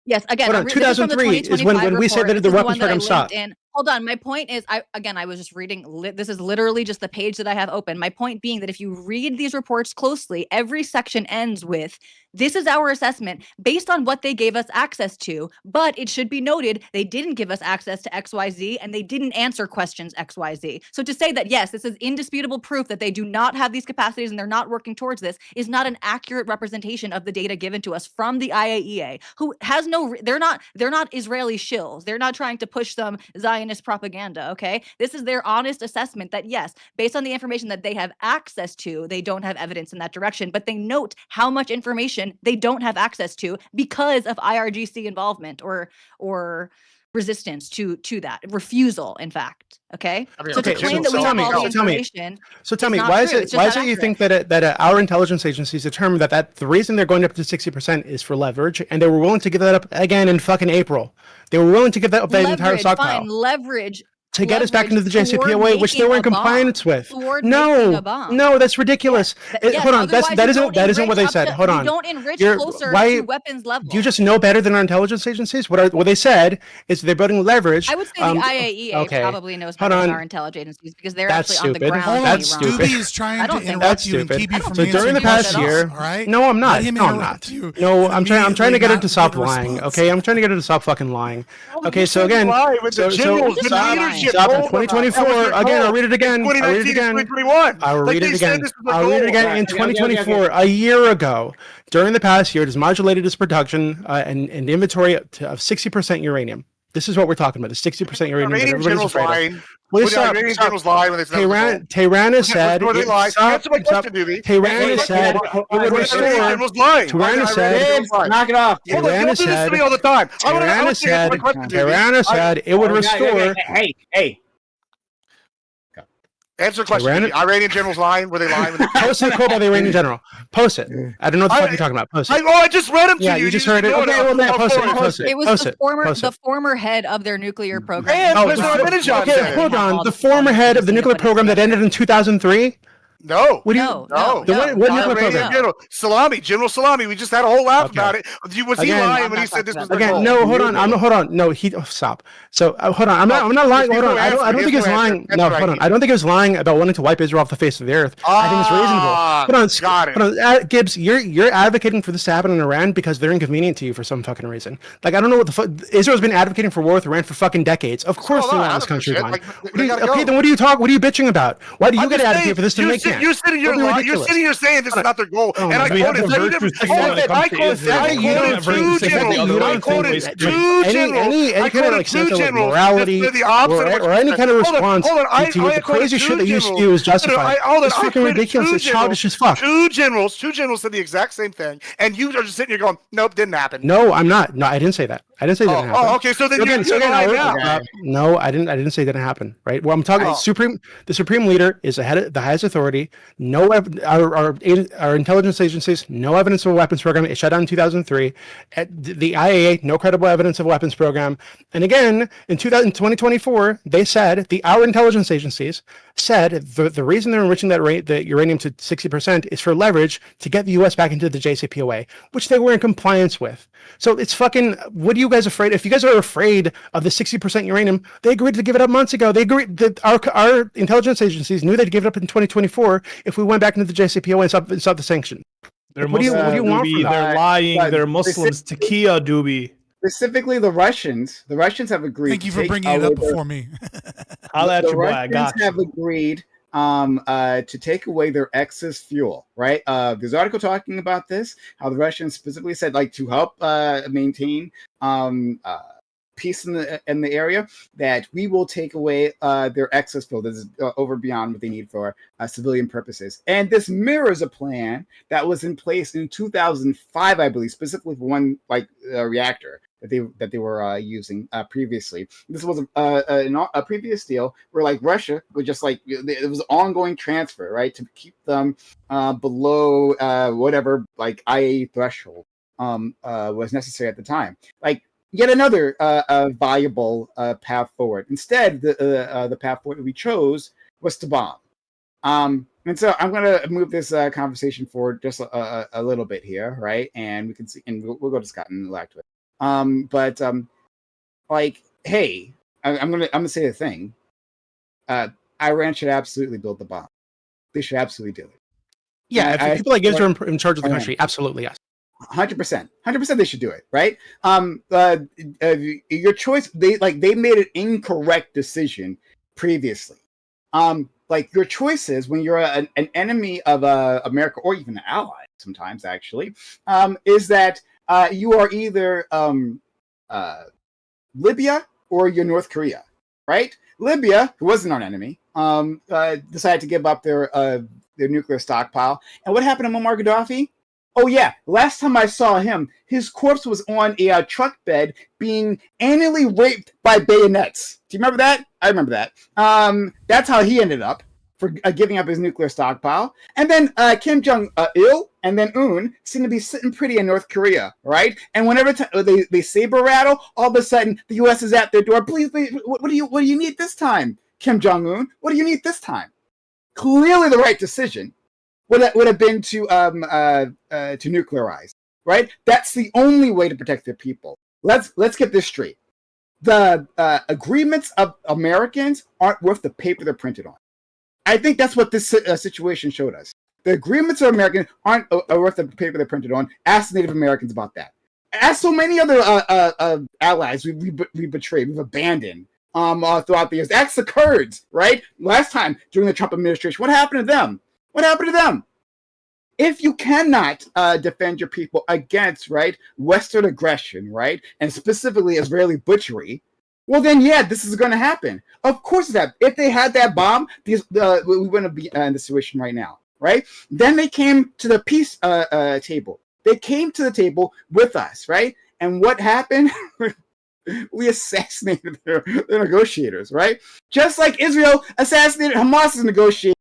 Yes, again, Hold on, this is from the 2003 is when we said report. that the This is weapons one that I program stopped. linked in. Hold on, my point is, I was just reading, this is literally just the page that I have open. My point being that if you read these reports closely, every section ends with, this is our assessment based on what they gave us access to, but it should be noted, they didn't give us access to XYZ, and they didn't answer questions XYZ. So to say that, yes, this is indisputable proof that they do not have these capacities and they're not working towards this is not an accurate representation of the data given to us from the IAEA, who has no, they're not Israeli shills. They're not trying to push some Zionist propaganda, okay? This is their honest assessment that, yes, based on the information that they have access to, they don't have evidence in that direction, but they note how much information they don't have access to because of IRGC involvement or resistance to that refusal, in fact. Okay, so to claim that we have all the information. So tell me, why is it you think that our intelligence agencies determined that the reason they're going up to 60% is for leverage, and they were willing to give that up again in fucking April? They were willing to give that up, that entire stockpile. Fine, leverage. To get us back into the JCPOA, which they were in compliance with. No, that's ridiculous. Hold on, that isn't what they said. Hold on. Don't enrich closer to weapons level. Do you just know better than our intelligence agencies? What they said is they're building leverage. I would say the IAEA probably knows better than our intelligence agencies because they're actually on the ground. That's stupid. Doobie is trying to interrupt you and keep you from answering during the past year, no, I'm not. No, I'm not. No, I'm trying to get her to stop lying. Okay, I'm trying to get her to stop fucking lying. Okay, so again, stop in 2024. Again, I'll read it again. I'll read it again. I'll read it again. I'll read it again. In 2024, a year ago, during the past year, it has modulated its production and inventory of 60% uranium. This is what we're talking about, the 60% uranium that everybody's afraid of. Please stop. Tehran has said it would restore. Tehran has said, knock it off. Tehran has said it would restore. Hey. Answer the question. The Iranian general's lying. Were they lying? Post the quote by the Iranian general. Post it. I don't know what the fuck you're talking about. Post it. I just read him to you. Yeah, you just heard it. Okay, well, now post it. It was the former head of their nuclear program. Okay, hold on. The former head of the nuclear program that ended in 2003? No. What nuclear program? Salami, General Salami. We just had a whole laugh about it. Was he lying when he said this was the goal? No, hold on. Hold on. No, stop. So hold on. I'm not lying. Hold on. I don't think he's lying. No, hold on. I don't think he's lying about wanting to wipe Israel off the face of the earth. I think it's reasonable. Hold on. Gibbs, you're advocating for this to happen in Iran because they're inconvenient to you for some fucking reason. Like, I don't know what the fuck. Israel's been advocating for war with Iran for fucking decades. Of course they want this country gone. Okay, then what are you bitching about? Why do you get advocaate for this to make? You're sitting here saying this is not their goal, and I quoted two generals. Morality or any kind of response to the crazy shit that you spew is justified. It's fucking ridiculous. It's childish as fuck. Two generals said the exact same thing, and you are just sitting here going, "Nope, didn't happen." No, I'm not. No, I didn't say that. I didn't say that didn't happen. Oh, okay. So then you're lying now. No, I didn't say that didn't happen. Right. Well, I'm talking. The supreme leader is the highest authority. No, our intelligence agencies, no evidence of a weapons program. It shut down in 2003. At the IAEA, no credible evidence of a weapons program. And again, in 2024, they said our intelligence agencies said the reason they're enriching the uranium to 60% is for leverage to get the U.S. back into the JCPOA, which they were in compliance with. So it's fucking. What are you guys afraid? If you guys are afraid of the 60% uranium, they agreed to give it up months ago. They agreed that our intelligence agencies knew they'd give it up in 2024 if we went back into the JCPOA and stop the sanction. What do you want from them? They're lying. They're Muslims. Takia, Doobie. Specifically, the Russians have agreed. Thank you for bringing it up before me. The Russians have agreed to take away their excess fuel, right? There's an article talking about this, how the Russians specifically said, like, to help maintain peace in the area, that we will take away their excess fuel. This is over beyond what they need for civilian purposes. And this mirrors a plan that was in place in 2005, I believe, specifically for one reactor that they were using previously. This was a previous deal where, like, Russia would just, like, it was ongoing transfer, right, to keep them below whatever, like, IAEA threshold was necessary at the time. Like, yet another viable path forward. Instead, the path forward we chose was to bomb. And so I'm going to move this conversation forward just a little bit here, right? And we can see, and we'll go to Scott and elect with. Like, hey, I'm gonna say the thing. Iran should absolutely build the bomb. They should absolutely do it. Yeah, if people like Israel are in charge of the country, absolutely yes. 100%, they should do it, right? Your choice, they made an incorrect decision previously. Like, your choices when you're an enemy of America, or even an ally sometimes, actually, is that you are either Libya or you're North Korea, right? Libya, who wasn't our enemy, decided to give up their nuclear stockpile. And what happened to Muammar Gaddafi? Oh yeah, last time I saw him, his corpse was on a truck bed being anally raped by bayonets. Do you remember that? I remember that. That's how he ended up, for giving up his nuclear stockpile. And then Kim Jong-il and then Un seem to be sitting pretty in North Korea, right? And whenever they saber rattle, all of a sudden the U.S. is at their door. Please, what do you need this time, Kim Jong-un? What do you need this time? Clearly the right decision would have been to nuclearize, right? That's the only way to protect their people. Let's get this straight. The agreements of Americans aren't worth the paper they're printed on. I think that's what this situation showed us. The agreements of Americans aren't worth the paper they're printed on. Ask Native Americans about that. Ask so many other allies we betrayed, we've abandoned throughout the years. Ask the Kurds, right? Last time during the Trump administration, what happened to them? What happened to them? If you cannot defend your people against, right, Western aggression, right, and specifically Israeli butchery, well, then, yeah, this is going to happen. Of course, if they had that bomb, we wouldn't be in this situation right now, right? Then they came to the peace table. They came to the table with us, right? And what happened? We assassinated their negotiators, right? Just like Israel assassinated Hamas's negotiators.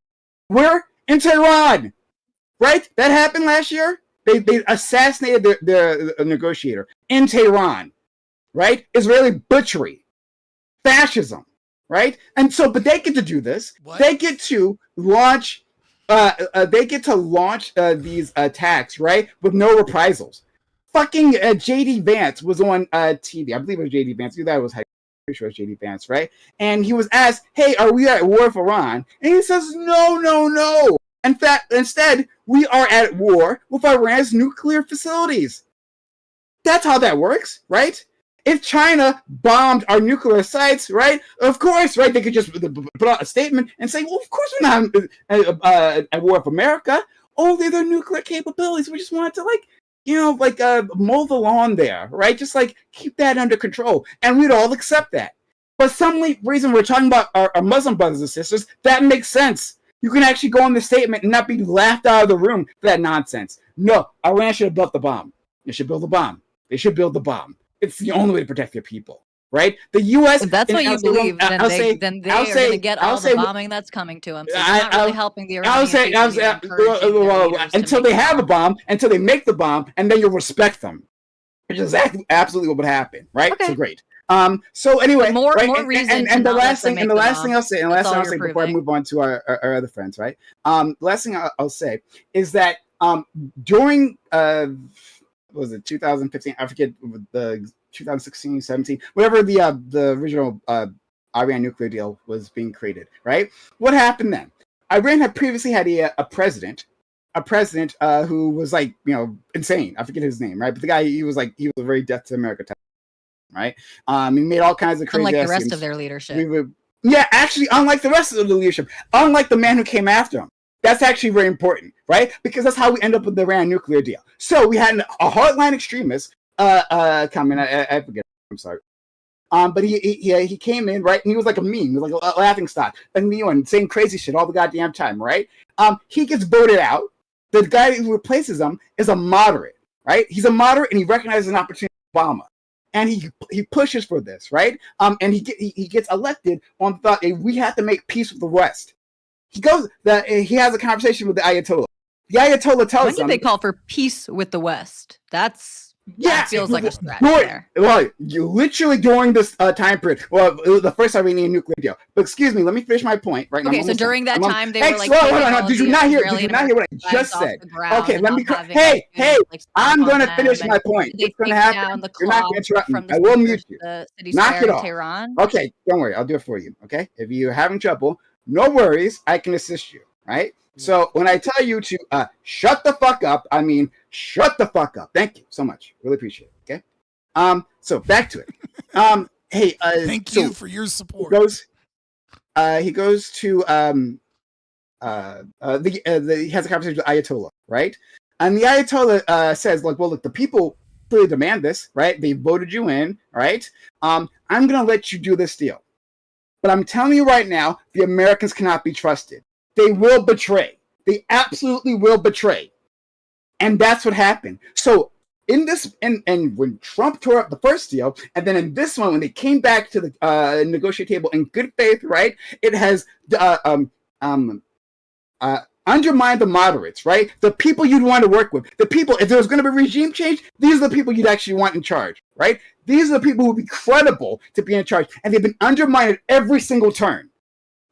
We're in Tehran, right? That happened last year. They assassinated their negotiator in Tehran, right? Israeli butchery. Fascism, right? And so, but they get to do this. What? They get to launch. These attacks, right, with no reprisals. Fucking JD Vance was on TV. I believe it was JD Vance. That was pretty sure it was JD Vance, right? And he was asked, "Hey, are we at war with Iran?" And he says, "No, no, no. In fact, instead, we are at war with Iran's nuclear facilities." That's how that works, right? If China bombed our nuclear sites, right, of course, right, they could just put out a statement and say, well, of course we're not at war with America. Oh, they're their nuclear capabilities. We just wanted to, mow the lawn there, right? Just, keep that under control. And we'd all accept that. For some reason, we're talking about our Muslim brothers and sisters. That makes sense. You can actually go on the statement and not be laughed out of the room for that nonsense. No, Iran should have built the bomb. They should build the bomb. They should build the bomb. It's the only way to protect your people, right? The U.S. If that's what you believe, then they are going to get all the bombing that's coming to them. So it's not really helping the Iranians. Until they have a bomb, until they make the bomb, and then you'll respect them, which is absolutely what would happen, right? Okay. So great. So anyway, more reason. And the last thing I'll say before I move on to our other friends, right? Last thing I'll say is that during what was it 2015? I forget the 2016, 17, whatever the original Iran nuclear deal was being created, right? What happened then? Iran had previously had a president who was insane. I forget his name, right? But the guy, he was a very death to America type, right? He made all kinds of crazy. Unlike the rest of their leadership. Yeah, actually, unlike the rest of the leadership, unlike the man who came after him. That's actually very important, right? Because that's how we end up with the Iran nuclear deal. So we had a hardline extremist coming. I forget. I'm sorry. But he came in, right, and he was like a meme. He was like a laughing stock, like me, and saying crazy shit all the goddamn time, right? He gets voted out. The guy who replaces him is a moderate, right? He's a moderate, and he recognizes an opportunity for Obama, and he pushes for this, right? And he gets elected on the thought that we have to make peace with the West. He has a conversation with the Ayatollah. The Ayatollah tells him they call for peace with the West. That feels like a stretch there. Well, literally during this time period, the first Iranian nuclear deal. But excuse me, let me finish my point. Right now. Okay, so during that time, they were like, did you not hear what I just said? Okay, let me. Hey, I'm going to finish my point. It's going to happen. You're not going to interrupt me. I will mute you. Knock it off. Okay, don't worry. I'll do it for you. Okay, if you're having trouble, no worries. I can assist you. Right. So when I tell you to shut the fuck up, I mean shut the fuck up. Thank you so much. Really appreciate it. Okay. So back to it. Hey, thank you for your support. He goes to he has a conversation with Ayatollah, right? And the Ayatollah says, like, well, look, the people clearly demand this, right? They voted you in, right? I'm gonna let you do this deal. But I'm telling you right now, the Americans cannot be trusted. They will betray. They absolutely will betray. And that's what happened. So in this, and when Trump tore up the first deal, and then in this one, when they came back to the negotiate table in good faith, right? It has undermined the moderates, right? The people you'd want to work with. The people, if there was going to be regime change, these are the people you'd actually want in charge, right? These are the people who would be credible to be in charge. And they've been undermined at every single turn.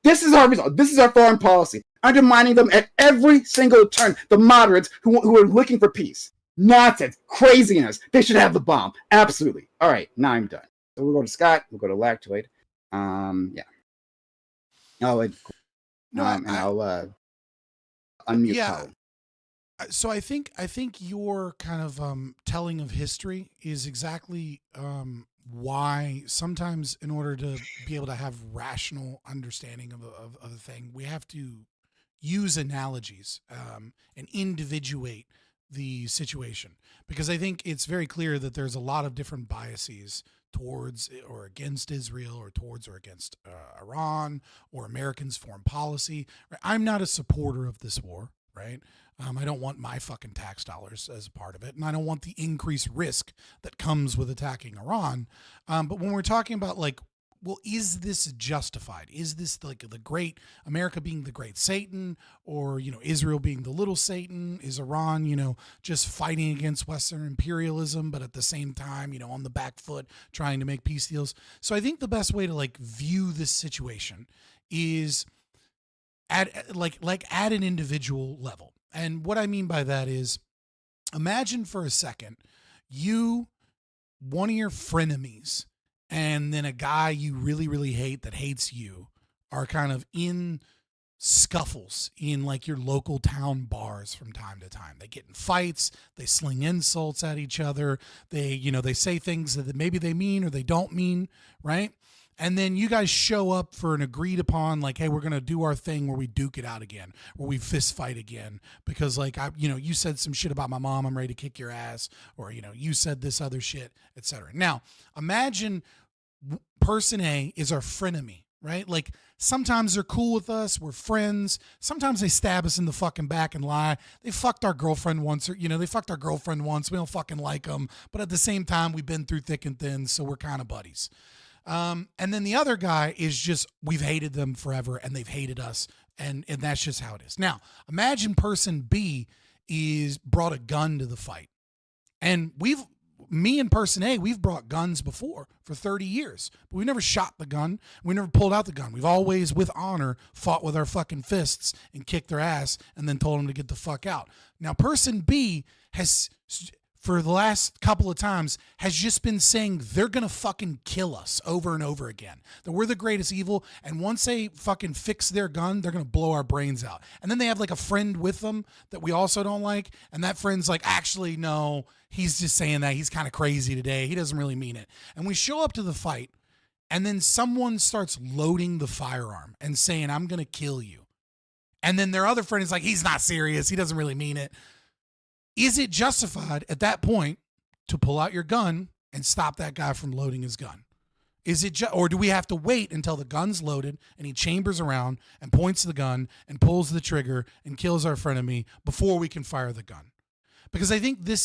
This is our result. This is our foreign policy. Undermining them at every single turn. The moderates who are looking for peace. Nonsense. Craziness. They should have the bomb. Absolutely. All right. Now I'm done. So we'll go to Scott. We'll go to Lactoid. Yeah. Oh, and I'll unmute Paul. So I think your kind of telling of history is exactly why sometimes in order to be able to have rational understanding of a thing, we have to use analogies and individuate the situation, because I think it's very clear that there's a lot of different biases towards or against Israel or towards or against Iran or Americans' foreign policy. Right? I'm not a supporter of this war, right? I don't want my fucking tax dollars as a part of it, and I don't want the increased risk that comes with attacking Iran. But when we're talking about, like, well, is this justified? Is this like the great America being the great Satan, or, you know, Israel being the little Satan? Is Iran, you know, just fighting against Western imperialism, but at the same time, you know, on the back foot trying to make peace deals? So I think the best way to like view this situation is at an individual level. And what I mean by that is, imagine for a second, one of your frenemies, and then a guy you really, really hate that hates you are kind of in scuffles in like your local town bars from time to time. They get in fights, they sling insults at each other, they say things that maybe they mean or they don't mean, right? And then you guys show up for an agreed upon, like, hey, we're going to do our thing where we duke it out again, where we fist fight again. Because, like, you said some shit about my mom, I'm ready to kick your ass. Or, you said this other shit, etc. Now, imagine person A is our frenemy, right? Like, sometimes they're cool with us. We're friends. Sometimes they stab us in the fucking back and lie. They fucked our girlfriend once, or, they fucked our girlfriend once. We don't fucking like them. But at the same time, we've been through thick and thin, so we're kind of buddies. And then the other guy is just, we've hated them forever and they've hated us. And that's just how it is. Now, imagine person B is brought a gun to the fight. And me and person A, we've brought guns before for 30 years, but we've never shot the gun. We never pulled out the gun. We've always, with honor, fought with our fucking fists and kicked their ass and then told them to get the fuck out. Now, person B has, for the last couple of times, has just been saying they're going to fucking kill us over and over again. That we're the greatest evil, and once they fucking fix their gun, they're going to blow our brains out. And then they have like a friend with them that we also don't like, and that friend's like, actually, no, he's just saying that. He's kind of crazy today. He doesn't really mean it. And we show up to the fight, and then someone starts loading the firearm and saying, I'm going to kill you. And then their other friend is like, he's not serious. He doesn't really mean it. Is it justified at that point to pull out your gun and stop that guy from loading his gun? Is it or do we have to wait until the gun's loaded and he chambers around and points the gun and pulls the trigger and kills our frenemy before we can fire the gun? Because I think this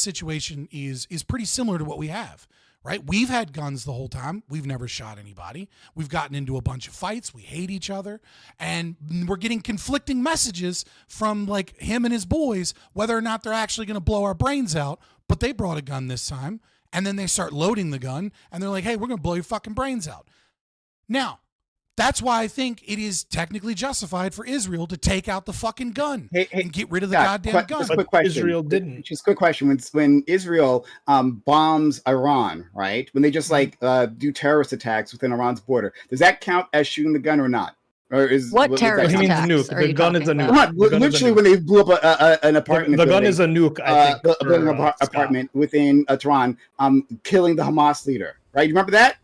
situation is pretty similar to what we have, right? We've had guns the whole time. We've never shot anybody. We've gotten into a bunch of fights. We hate each other. And we're getting conflicting messages from like him and his boys, whether or not they're actually going to blow our brains out. But they brought a gun this time. And then they start loading the gun, and they're like, hey, we're going to blow your fucking brains out. Now, that's why I think it is technically justified for Israel to take out the fucking gun and get rid of the goddamn gun. Quick question. Israel didn't. Just a quick question. When Israel bombs Iran, right? When they just do terrorist attacks within Iran's border, does that count as shooting the gun or not? Or is what terrorist He means attacks nuke. are The you gun is a talking nuke. about? Literally, when they blew up an apartment, The gun is a nuke. I think. Building an apartment within Tehran, killing the Hamas leader. Right? You remember that?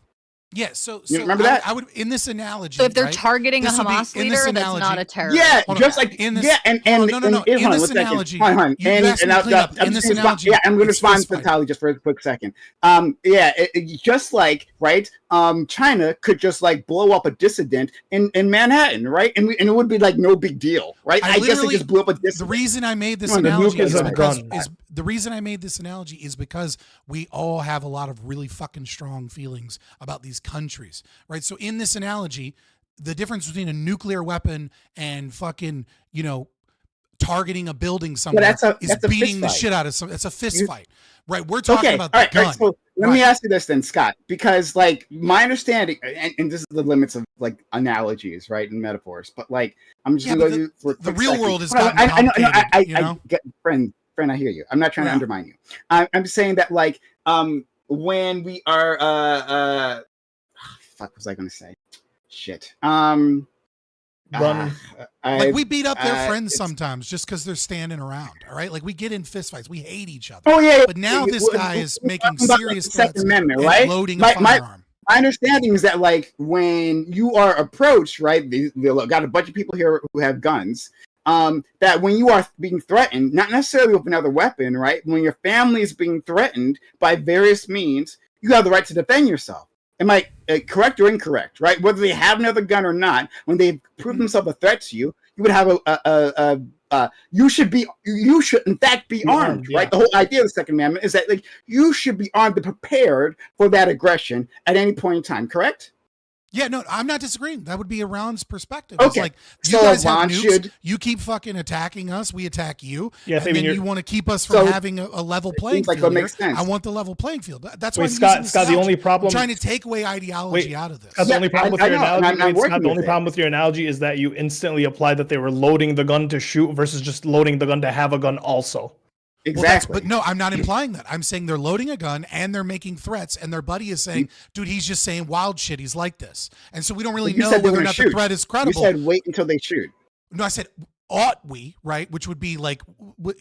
Yeah, so You remember that? I would in this analogy. So if they're right, targeting a this would be- Hamas in leader, this that's analogy- not a terrorist. Yeah, Hold just on. like In this- yeah, and no. In hold this on, one second. analogy, Hold on. you asked me to clean up. In this analogy, I'm going to it's respond fist to fight. Tali just for a quick second. Just like right, China could just like blow up a dissident in Manhattan, right, and it would be like no big deal, right? I guess they literally- just blew up a dissident. The reason I made this Come on, the analogy nuke is a gun. the reason I made this analogy is because we all have a lot of really fucking strong feelings about these countries, right? So in this analogy, the difference between a nuclear weapon and fucking, targeting a building somewhere that's a beating fist the fight. shit out of some. It's a fist fight, right? We're talking about the all right, gun. so let me ask you this then, Scott, because like my understanding, and this is the limits of like analogies, right, and metaphors, but like I'm just gonna go for a the quick real second. world has Hold on, gotten complicated, I get friend, I hear you. I'm not trying to undermine you. I'm saying that like when we are fuck was I gonna say? Shit. Like we beat up their friends sometimes just because they're standing around. All right, like we get in fistfights. We hate each other. Oh yeah. But now this guy is making serious the Second threats Amendment, and right? loading a firearm. My understanding is that like when you are approached, right? They got a bunch of people here who have guns. That when you are being threatened, not necessarily with another weapon, right? When your family is being threatened by various means, you have the right to defend yourself. Am I correct or incorrect, right? Whether they have another gun or not, when they prove themselves a threat to you, you would have you should in fact be armed, yeah. right? The whole idea of the Second Amendment is that like you should be armed and prepared for that aggression at any point in time, correct? Yeah, no, I'm not disagreeing. That would be Iran's perspective. Okay. It's like, you So guys have Iran nukes, you keep fucking attacking us, we attack you, Yeah, and then you want to keep us from So, having a level playing like field that makes here. sense. I want the level playing field. That's Wait, why I'm Scott, using this the only analogy. problem- I'm trying to take away ideology out of this. Scott, the only problem with I your know, and analogy, I'm Scott, working the only with problem with your analogy is that you instantly applied that they were loading the gun to shoot versus just loading the gun to have a gun also. Exactly. But no, I'm not implying that. I'm saying they're loading a gun and they're making threats, and their buddy is saying, dude, he's just saying wild shit. He's like this. And so we don't really You know said they whether or were not the shoot. threat is credible. You said wait until they shoot. No, I said ought we, right? Which would be like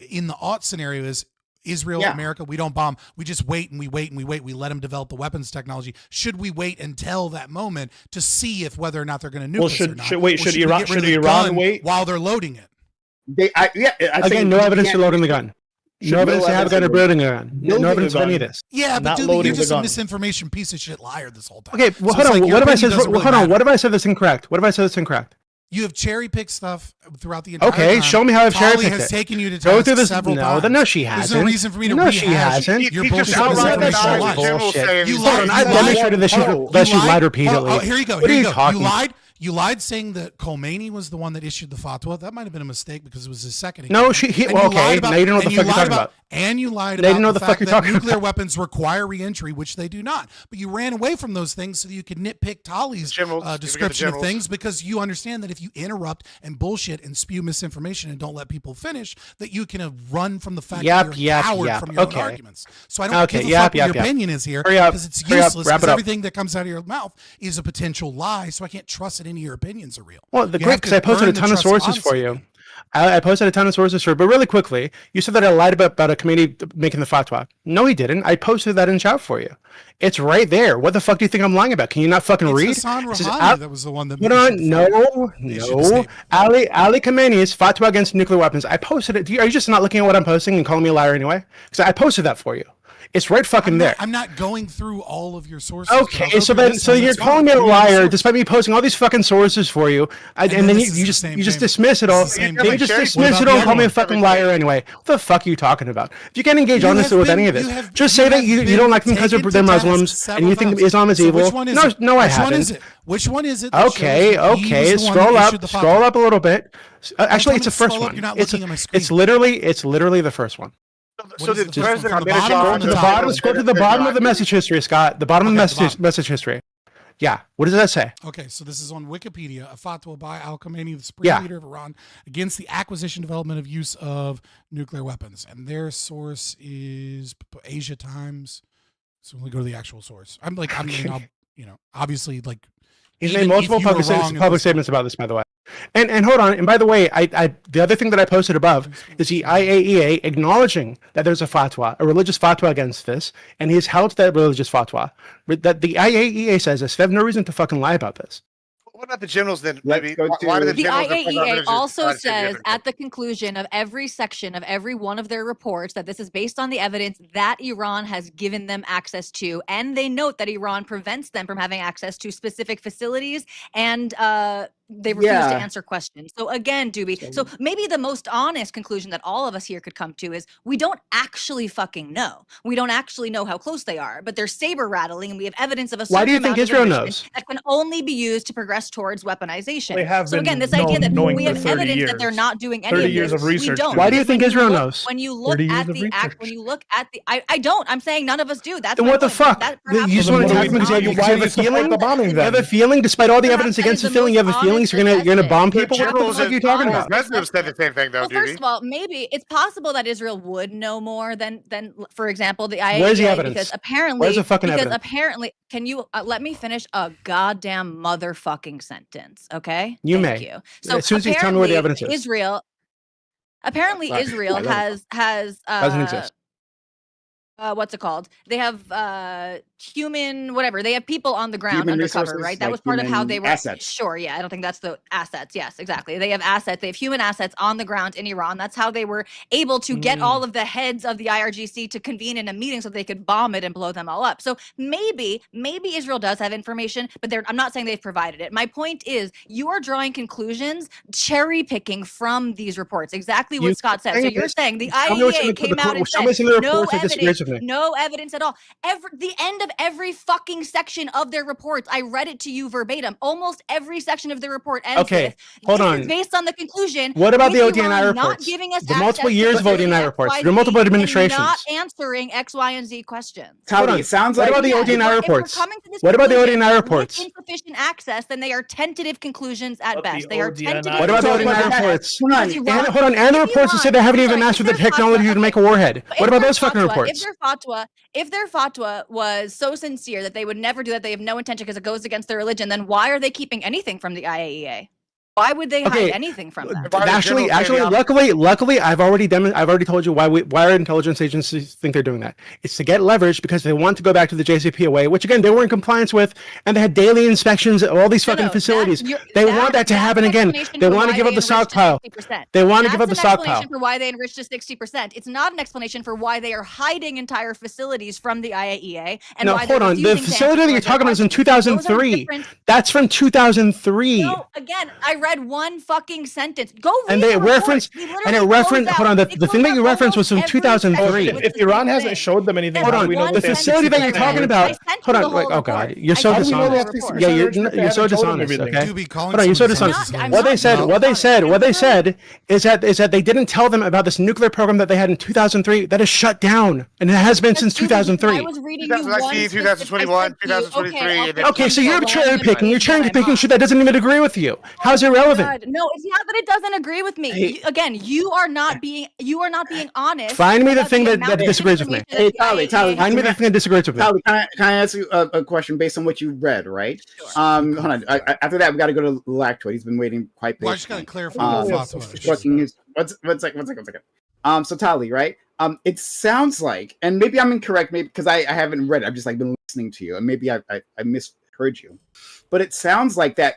in the ought scenario is Israel, Yeah. America, we don't bomb. We just wait and we wait and we wait. We let them develop the weapons technology. Should we wait until that moment to see if whether or not they're going to nuke us or not? Should Or should we Iran get rid of should the Iran gun wait? while they're loading it? I Again, think no you evidence can't- to loading the gun. Should No evidence to have a gun or building a gun. Building No a evidence of any of gun. this. Yeah, but Not dude, loading you're the just a gun. misinformation piece of shit liar this whole time. Okay, well, So hold it's on. like What your if I opinion said? doesn't really Hold on. matter. What if I said this incorrect? What if I said this incorrect? You have cherry picked stuff throughout the entire Okay, time. show me how I've cherry Tali picked has it. taken you to Go task through this. several No, times. no, she There's hasn't. no reason for me to No, rehash she hasn't. your He bullshit just outright misinformation denies lies. General saying You he's lied. not I've an demonstrated that she You lied Oh, repeatedly. here you go. What are Here you you go. talking? You lied saying that Khomeini was the one that issued the fatwa. That might have been a mistake because it was his second. No, engagement. he- And well, you okay, lied about- now you don't know what and the fuck you you're lied talking about. And you lied Now you about know the the fuck fact you're that talking nuclear about. weapons require reentry, which they do not. But you ran away from those things so that you could nitpick Tali's Generals, you forget the description of generals. things because you understand that if you interrupt and bullshit and spew misinformation and don't let people finish, that you can run from the fact that you're a coward from your own arguments. So I don't give a fuck what your opinion is here because it's useless because everything that comes out of your mouth is a potential lie. So I can't trust that any of your opinions are real. Well, You great, have because to I posted earn a the ton of trust of sources for honesty. you. I posted a ton of sources for it, but really quickly, you said that I lied about a committee making the fatwa. No, he didn't. I posted that in chat for you. It's right there. What the fuck do you think I'm lying about? Can you not fucking read? Hassan It says, Rouhani that was the one that. Hold on, no. Ali Khamenei's fatwa against nuclear weapons. I posted it. Are you just not looking at what I'm posting and calling me a liar anyway? Because I posted that for you. It's right fucking there. I'm not going through all of your sources. Okay, so you're calling me a liar despite me posting all these fucking sources for you, and then you just dismiss it all. Then you just dismiss it all and call me a fucking liar anyway. What the fuck are you talking about? If you can't engage honestly with any of this, just say that you don't like them because they're Muslims and you think Islam is evil. No, I haven't. Which one is it? Okay. Scroll up a little bit. Actually, it's the first one. It's literally the first one. So did President Scroll to the bottom of the message history, Scott. The bottom of the message history. Yeah. What does that say? Okay, so this is on Wikipedia. A fatwa by Al Khamenei, the supreme leader of Iran, against the acquisition, development, of use of nuclear weapons. And their source is Asia Times. So we go to the actual source. Obviously, like. He's made multiple public statements about this, by the way. And hold on. And by the way, the other thing that I posted above is the IAEA acknowledging that there's a fatwa, a religious fatwa against this, and he's held that religious fatwa. That the IAEA says this. They have no reason to fucking lie about this. What about the generals then? The IAEA also says at the conclusion of every section of every one of their reports that this is based on the evidence that Iran has given them access to, and they note that Iran prevents them from having access to specific facilities and they refuse to answer questions. So again, Doobie, so maybe the most honest conclusion that all of us here could come to is we don't actually fucking know. We don't actually know how close they are, but they're saber rattling and we have evidence of a certain Why do you think Israel knows? that can only be used to progress towards weaponization. They have so been again, this idea that knowing we for have 30 evidence years. that they're not doing any 30 of years this, of research. we don't. Why do you think When Israel look- knows? When you look at the act, when you look at the, I don't. I'm saying none of us do. That's Then my what the point. fuck? That You perhaps just is want to what attack me because you have a feeling? bombing You have a feeling, despite all the evidence against the feeling, you have a feeling you're gonna bomb people? What the fuck are you talking about? President said the same thing, though, Well, first of all, maybe it's possible that Israel would know more than, for example, the IAEA. Where's the evidence? Because apparently, Where's the fucking evidence? apparently, can you let me finish a goddamn motherfucking sentence? Okay, You Thank may. you. So As soon as you tell me where the apparently evidence is. Israel has Doesn't exist. what's it called? They have human whatever. They have people on the ground Human undercover, resources, right? That like was part of how human they were. assets. Sure, yeah. I don't think that's the assets. Yes, exactly. They have assets. They have human assets on the ground in Iran. That's how they were able to get all of the heads of the IRGC to convene in a meeting so they could bomb it and blow them all up. So maybe Israel does have information, but I'm not saying they've provided it. My point is you are drawing conclusions, cherry picking from these reports. Exactly what Scott said. So you're saying the IAEA came out and said no evidence at all. The end of every fucking section of their reports, I read it to you verbatim. Almost every section of the report ends with, hold this on. is based on the conclusion. What about the with ODNI Iran reports? Not giving us The multiple access years to of ODNI X, reports. Y, There are multiple Z, and administrations. Not answering X, Y, and Z questions. Tony, it sounds What like about the ODNI If we're reports? coming to this What about the conclusion ODNI with reports? insufficient access, then they are tentative conclusions at best. They are tentative. What about the conclusions. ODNI reports? Because Hold on. And the reports that say they haven't even mastered the technology to make a warhead. What about those fucking reports? If their fatwa was so sincere that they would never do that, they have no intention because it goes against their religion, then why are they keeping anything from the IAEA? Why would they hide anything from them? Actually, luckily, I've already told you why our intelligence agencies think they're doing that. It's to get leverage because they want to go back to the JCPOA, which again they were in compliance with, and they had daily inspections of all these fucking facilities. They want that to happen again. They want to give up the stockpile. They want to give up the stockpile. That's an explanation for why they enriched to 60%. It's not an explanation for why they are hiding entire facilities from the IAEA. And no, why hold on. The facility that you're talking about is in 2003. That's from 2003. No, again, I read one fucking sentence. Go read and they the referenced and it referenced. Hold on, the thing that you referenced was from 2003. If Iran hasn't showed them anything, hold on, the facility that you're talking about. Hold on, wait, oh god, you're so dishonest. Yeah, you're so dishonest. Okay, hold on, you're so dishonest. What they said is that they didn't tell them about this nuclear program that they had in 2003 that is shut down, and it has been since 2003. I was reading 2021, 2023. Okay, so you're cherry picking. You're cherry picking shit that doesn't even agree with you. How's it irrelevant. God. No, it's not that it doesn't agree with me. Hey. Again, you are not being honest. Find me the about thing that amount of disagrees with me. information that Hey, the Tali, Find me the thing that disagrees with me. Tali, can I ask you a question based on what you read, right? Hold on. After that, we got to go to Lactoid. He's been waiting quite patiently. Well, I just got to clarify the fatwa. Working his, one second. So Tali, right? It sounds like, and maybe I'm incorrect, maybe because I haven't read it. I've just like been listening to you, and maybe I misheard you. But it sounds like that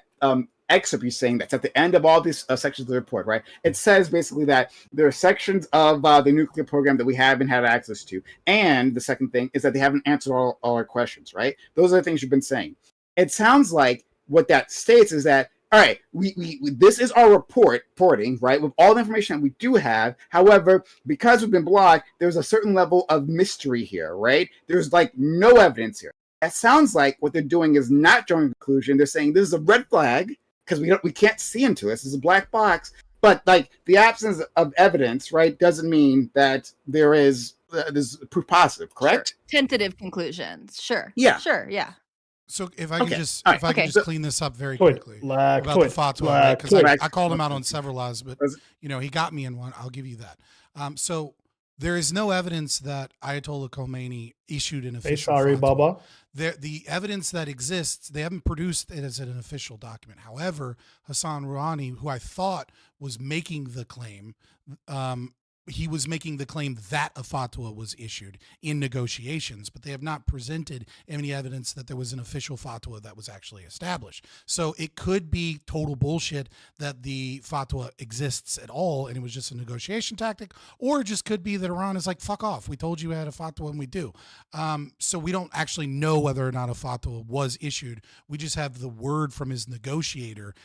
excerpt you're saying that's at the end of all these sections of the report, right? It says basically that there are sections of the nuclear program that we haven't had access to, and the second thing is that they haven't answered all our questions, right? Those are the things you've been saying. It sounds like what that states is that, all right, we this is our reporting, right, with all the information that we do have. However, because we've been blocked, there's a certain level of mystery here, right? There's like no evidence here. That sounds like what they're doing is not drawing a conclusion. They're saying this is a red flag because we can't see into this. It's a black box. But like the absence of evidence, right, doesn't mean that there's proof positive, correct? Sure. Tentative conclusions. Sure. Yeah. Sure. Yeah. So if I could just clean this up very Quick. quickly Black about the quick. fatwa, Black because quick. I called him out on several lies, but he got me in one. I'll give you that. So there is no evidence that Ayatollah Khomeini issued an official. Sorry, fatwa. Baba. The evidence that exists, they haven't produced it as an official document. However, Hassan Rouhani, who I thought was making the claim, he was making the claim that a fatwa was issued in negotiations, but they have not presented any evidence that there was an official fatwa that was actually established. So it could be total bullshit that the fatwa exists at all and it was just a negotiation tactic, or it just could be that Iran is like, fuck off. We told you we had a fatwa and we do. So we don't actually know whether or not a fatwa was issued. We just have the word from his negotiator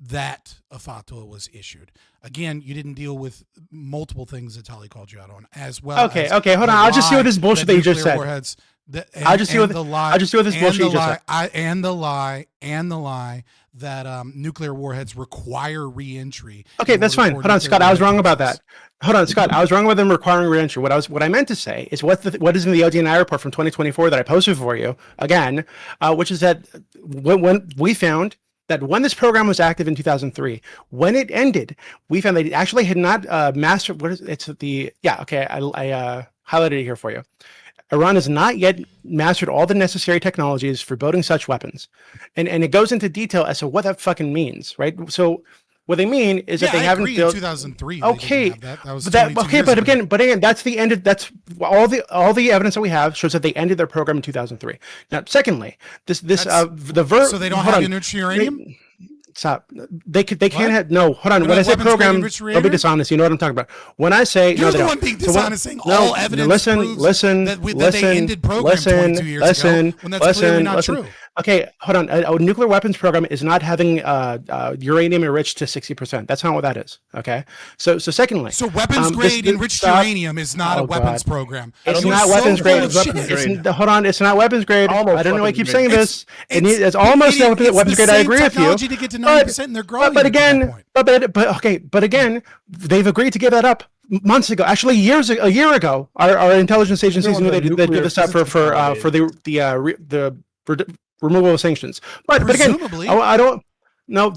that a fatwa was issued. Again, you didn't deal with multiple things that Tali called you out on, as well. Okay, hold on. I'll just see what this bullshit that you just said. I'll just see what this bullshit you just said. And the lie that nuclear warheads require re-entry. Okay, that's fine. Hold on, Scott. I was wrong about that. Hold on, Scott. I was wrong about them requiring re-entry. What I meant to say is what is in the ODNI report from 2024 that I posted for you again, which is that when we found that when this program was active in 2003, when it ended, we found that it actually had not mastered. I highlighted it here for you. Iran has not yet mastered all the necessary technologies for building such weapons, and it goes into detail as to what that fucking means, right? So what they mean is that they haven't built. In 2003. Okay, that was but again, that's the end. That's all the evidence that we have shows that they ended their program in 2003. Now, secondly, so they don't have enriched uranium. Stop. They can't have. No, hold on. When I say program, don't be dishonest. You know what I'm talking about. When I say you're the one being dishonest, saying all evidence listen, that they ended program 22 years ago, when that's clearly not true. Okay, hold on. A nuclear weapons program is not having uranium enriched to 60%. That's not what that is. Okay. So secondly, weapons grade enriched uranium is not a weapons program. It's not weapons grade. Hold on. It's not weapons grade. I don't know why I keep saying this. It's almost weapons grade. I agree with you. To get to 90%, and they're growing. But again, they've agreed to give that up months ago. Actually, a year ago, our intelligence agencies knew they did this up for the removal of sanctions. But again, I don't. No,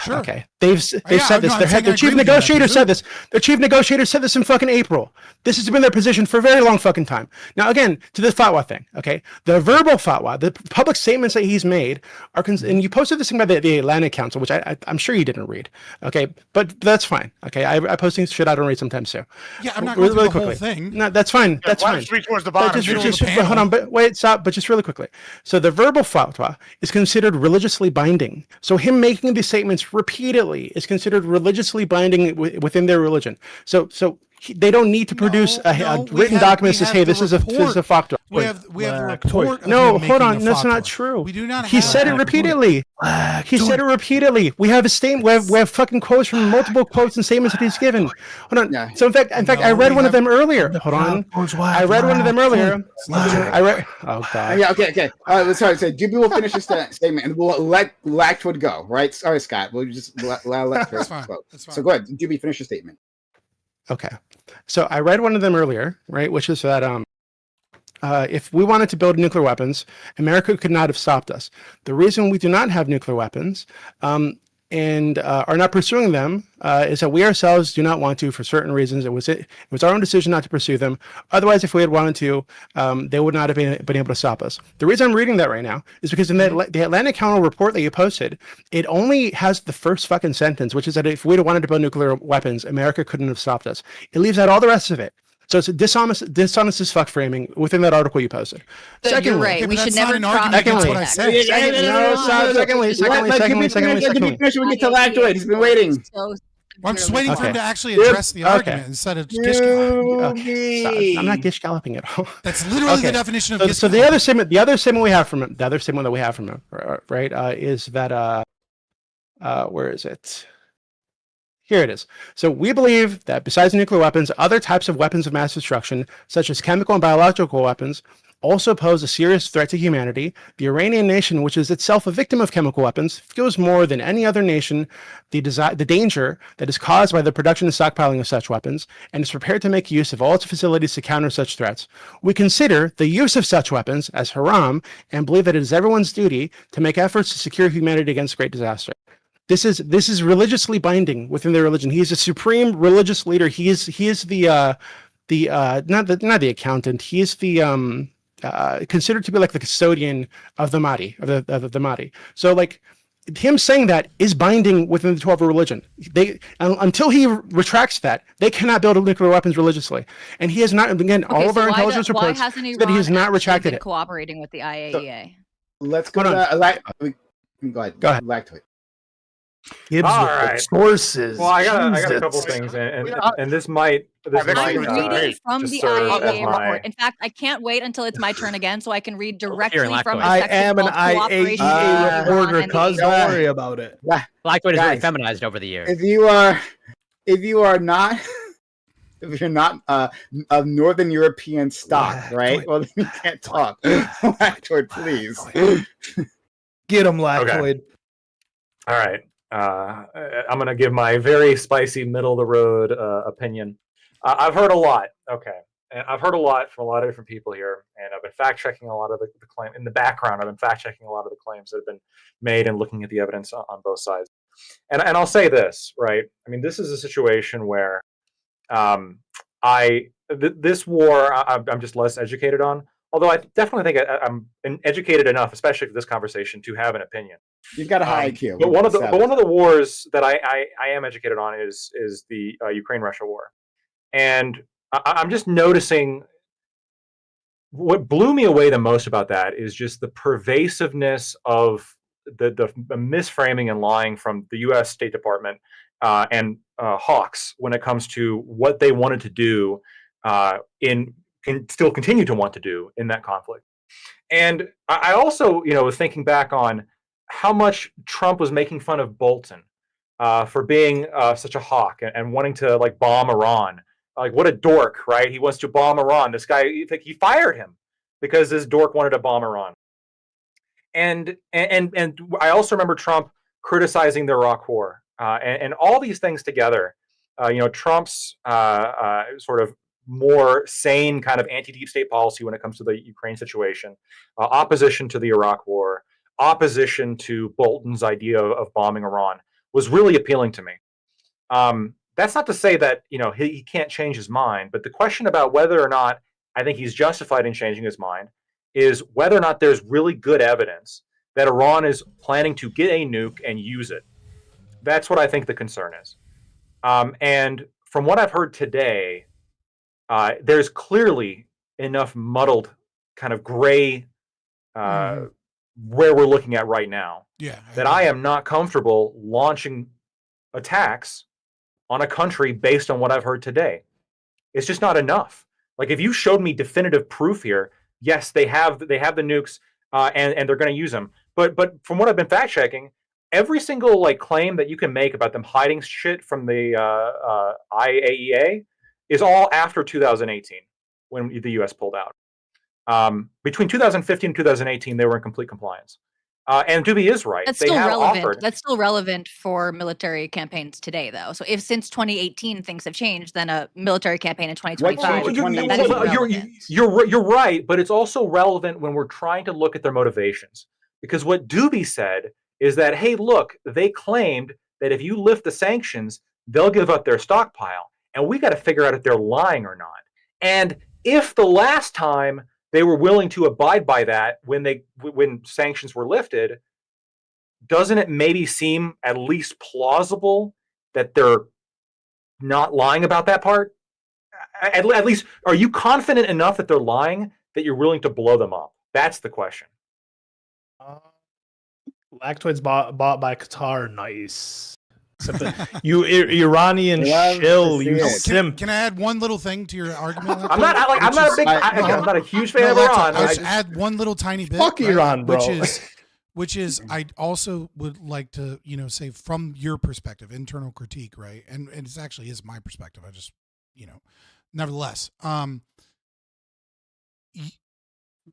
okay. They've said this. Their chief negotiator said this. Their chief negotiator said this in fucking April. This has been their position for a very long fucking time. Now, again, to the fatwa thing, okay? The verbal fatwa, the public statements that he's made are, and you posted this thing by the Atlantic Council, which I'm sure you didn't read, okay? But that's fine, okay? I post things shit I don't read sometimes too. Yeah, I'm not going through the whole thing. No, that's fine. That's fine. Just reach towards the bottom. Hold on, but wait, stop. But just really quickly. So the verbal fatwa is considered religiously binding. So him making these statements repeatedly is considered religiously binding within their religion. So they don't need to produce a written document that says, "Hey, this is a fatwa." We have the report. No, hold on. That's not true. We do not. He said it repeatedly. He said it repeatedly. We have a statement. We have fucking quotes from multiple quotes and statements that he's given. Hold on. So in fact, I read one of them earlier. Hold on. I read one of them earlier. I read. Oh god. Yeah. Okay. Sorry. Doobie will finish his statement, and we'll let Lactwood go. Right. Sorry, Scott. We'll just let her go. So go ahead. Doobie, finish your statement. Okay. So I read one of them earlier, right? Which is that if we wanted to build nuclear weapons, America could not have stopped us. The reason we do not have nuclear weapons and are not pursuing them is that we ourselves do not want to for certain reasons. It was our own decision not to pursue them. Otherwise, if we had wanted to, they would not have been able to stop us. The reason I'm reading that right now is because in the Atlantic Council report that you posted, it only has the first fucking sentence, which is that if we'd have wanted to build nuclear weapons, America couldn't have stopped us. It leaves out all the rest of it. So it's a dishonest as fuck framing within that article you posted. You're right. We should never drop Secondly, we get to Lactoid. He's been waiting. I'm just waiting for him to actually address the argument instead of gish galloping. I'm not gish galloping at all. That's literally the definition of gish so the other statement we have from him, right, is that where is it? Here it is. So we believe that besides nuclear weapons, other types of weapons of mass destruction, such as chemical and biological weapons, also pose a serious threat to humanity. The Iranian nation, which is itself a victim of chemical weapons, feels more than any other nation the danger that is caused by the production and stockpiling of such weapons, and is prepared to make use of all its facilities to counter such threats. We consider the use of such weapons as haram and believe that it is everyone's duty to make efforts to secure humanity against great disaster. This is religiously binding within their religion. He's a supreme religious leader. He is the not the accountant. He is the considered to be like the custodian of the Mahdi, of the Mahdi. So like him saying that is binding within the 12 religion. They until he retracts that, they cannot build nuclear weapons religiously. And he has not. Again, all of our intelligence reports that he has not retracted it. Cooperating with the IAEA. Let's go to go ahead. Lactoid. Gibbs all right. Sources. Well, I got a couple things, and this might. I'm reading from the IAEA report. In fact, I can't wait until it's my turn again, so I can read directly from the I section am an called Cooperation IAEA with Iran reporter, and the cuz. EU. Don't worry about it. Lactoid is really Guys, feminized over the years. If you are not if you're not of Northern European stock, right? Well, then you can't talk. Lactoid, please. Get him, Lactoid. Okay. All right. I'm going to give my very spicy, middle of the road opinion. I've heard a lot. Okay. And I've heard a lot from a lot of different people here. And I've been fact checking a lot of the claim in the background. I've been fact checking a lot of the claims that have been made and looking at the evidence on both sides. And I'll say this, right? I mean, this is a situation where this war I'm just less educated on. Although I definitely think I'm educated enough, especially for this conversation, to have an opinion. You've got a high IQ. But one of the wars that I am educated on is the Ukraine-Russia war, and I'm just noticing what blew me away the most about that is just the pervasiveness of the misframing and lying from the U.S. State Department and hawks when it comes to what they wanted to do can still continue to want to do in that conflict. And I also, was thinking back on how much Trump was making fun of Bolton for being such a hawk and wanting to like bomb Iran. Like what a dork, right? He wants to bomb Iran. This guy, he fired him because this dork wanted to bomb Iran. And I also remember Trump criticizing the Iraq War and all these things together. Trump's sort of more sane kind of anti-deep state policy when it comes to the Ukraine situation, opposition to the Iraq War, opposition to Bolton's idea of bombing Iran was really appealing to me. That's not to say that he can't change his mind, but the question about whether or not I think he's justified in changing his mind is whether or not there's really good evidence that Iran is planning to get a nuke and use it. That's what I think the concern is. And from what I've heard today, there's clearly enough muddled kind of gray where we're looking at right now that I am not comfortable launching attacks on a country based on what I've heard today. It's just not enough. Like if you showed me definitive proof here, yes, they have the nukes and they're going to use them. But from what I've been fact checking, every single claim that you can make about them hiding shit from the IAEA is all after 2018 when the U.S. pulled out. Between 2015 and 2018, they were in complete compliance. And Doobie is right. That's still relevant. That's still relevant for military campaigns today, though. So if since 2018 things have changed, then a military campaign in 2025. You're right, but it's also relevant when we're trying to look at their motivations. Because what Doobie said is that, hey, look, they claimed that if you lift the sanctions, they'll give up their stockpile. And we got to figure out if they're lying or not. And if the last time they were willing to abide by that when sanctions were lifted, doesn't it maybe seem at least plausible that they're not lying about that part? At least, are you confident enough that they're lying that you're willing to blow them up? That's the question. Lactoids bought by Qatar, nice. Except that you Iranian shill, you simp. Can I add one little thing to your argument? I'm not a huge fan of Iran. I'll just add one little tiny bit. Fuck Iran, bro. Which is, I also would like to, say from your perspective, internal critique, right? And it actually is my perspective. I just, nevertheless,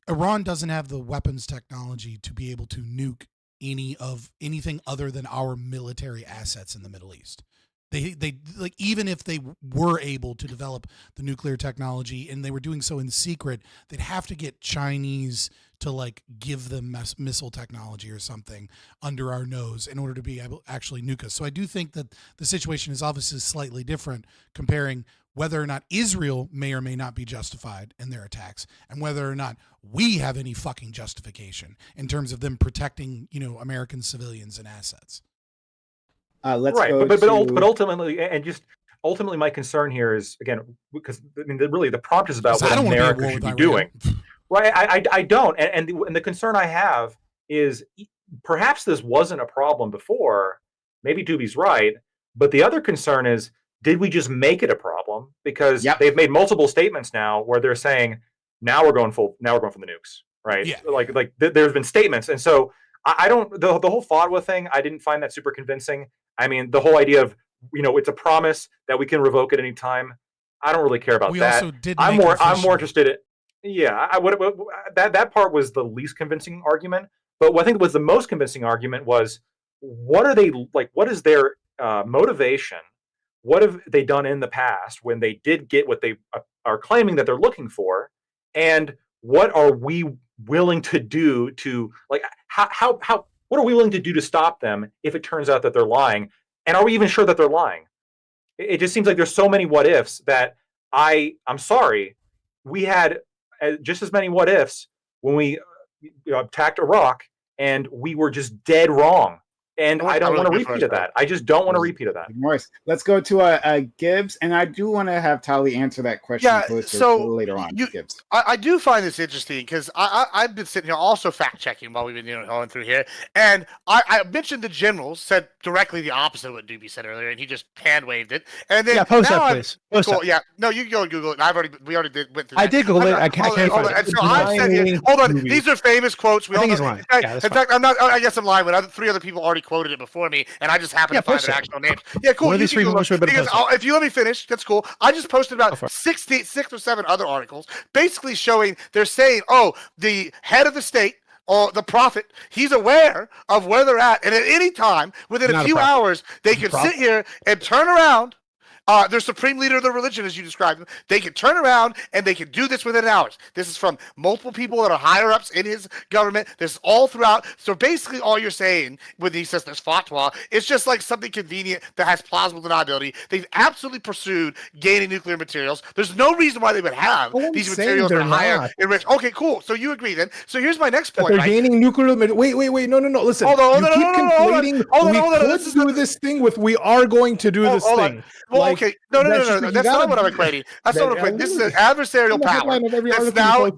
Iran doesn't have the weapons technology to be able to nuke anything other than our military assets in the Middle East. They like, even if they were able to develop the nuclear technology and they were doing so in secret, they'd have to get Chinese to like give them missile technology or something under our nose in order to be able to actually nuke us. So I do think that the situation is obviously slightly different, comparing whether or not Israel may or may not be justified in their attacks and whether or not we have any fucking justification in terms of them protecting, American civilians and assets. But ultimately, my concern here is, again, because really the prompt is about what America should be doing. Right, I don't, and the concern I have is perhaps this wasn't a problem before. Maybe Doobie's right, but the other concern is, did we just make it a problem? Because they've made multiple statements now where they're saying, now we're going for the nukes, right? Yeah. Like there's been statements, and so I don't the whole FATWA thing. I didn't find that super convincing. I mean, the whole idea of it's a promise that we can revoke at any time. I don't really care about that. Also did I'm more interested in. Yeah, that part was the least convincing argument. But what I think was the most convincing argument was, what are they like? What is their motivation? What have they done in the past when they did get what they are claiming that they're looking for? And what are we willing to do to, like, what are we willing to do to stop them if it turns out that they're lying? And are we even sure that they're lying? It just seems like there's so many what ifs that I'm sorry, we had just as many what ifs when we attacked Iraq, and we were just dead wrong. And I don't want to repeat of that. I just don't want to repeat of that. Morris, let's go to Gibbs, and I do want to have Tali answer that question later on. Gibbs, I do find this interesting because I've been sitting here also fact checking while we've been going through here, and I mentioned the generals said directly the opposite of what Doobie said earlier, and he just hand waved it. And then post that, please. Cool. Yeah, no, you can go and Google it. We already went through that. I did Google it. I can't find it. And so I'm saying here, hold on. These are famous quotes. I think he's lying. In fact, I'm not. I guess I'm lying. But 3 other people already quoted it before me, and I just happen to find their actual names. Yeah, cool. If you let me finish, that's cool. I just posted about 6 or 7 other articles, basically showing they're saying, the head of the state, or the prophet, he's aware of where they're at, and at any time, within a few hours, they can sit here and turn around. Their supreme leader of the religion, as you described him, they can turn around and they can do this within hours. This is from multiple people that are higher ups in his government. This is all throughout. So basically all you're saying when he says there's fatwa, it's just like something convenient that has plausible deniability. They've absolutely pursued gaining nuclear materials. There's no reason why they would have these materials that are higher enriched. Okay, cool. So you agree then. So here's my next point. They're gaining nuclear. Wait. No. Listen. Hold on. Hold on. Let's do this thing with we are going to do this thing. Well, okay. No. That's not what I'm equating. That's not what I'm equating. This is an adversarial power. That's now.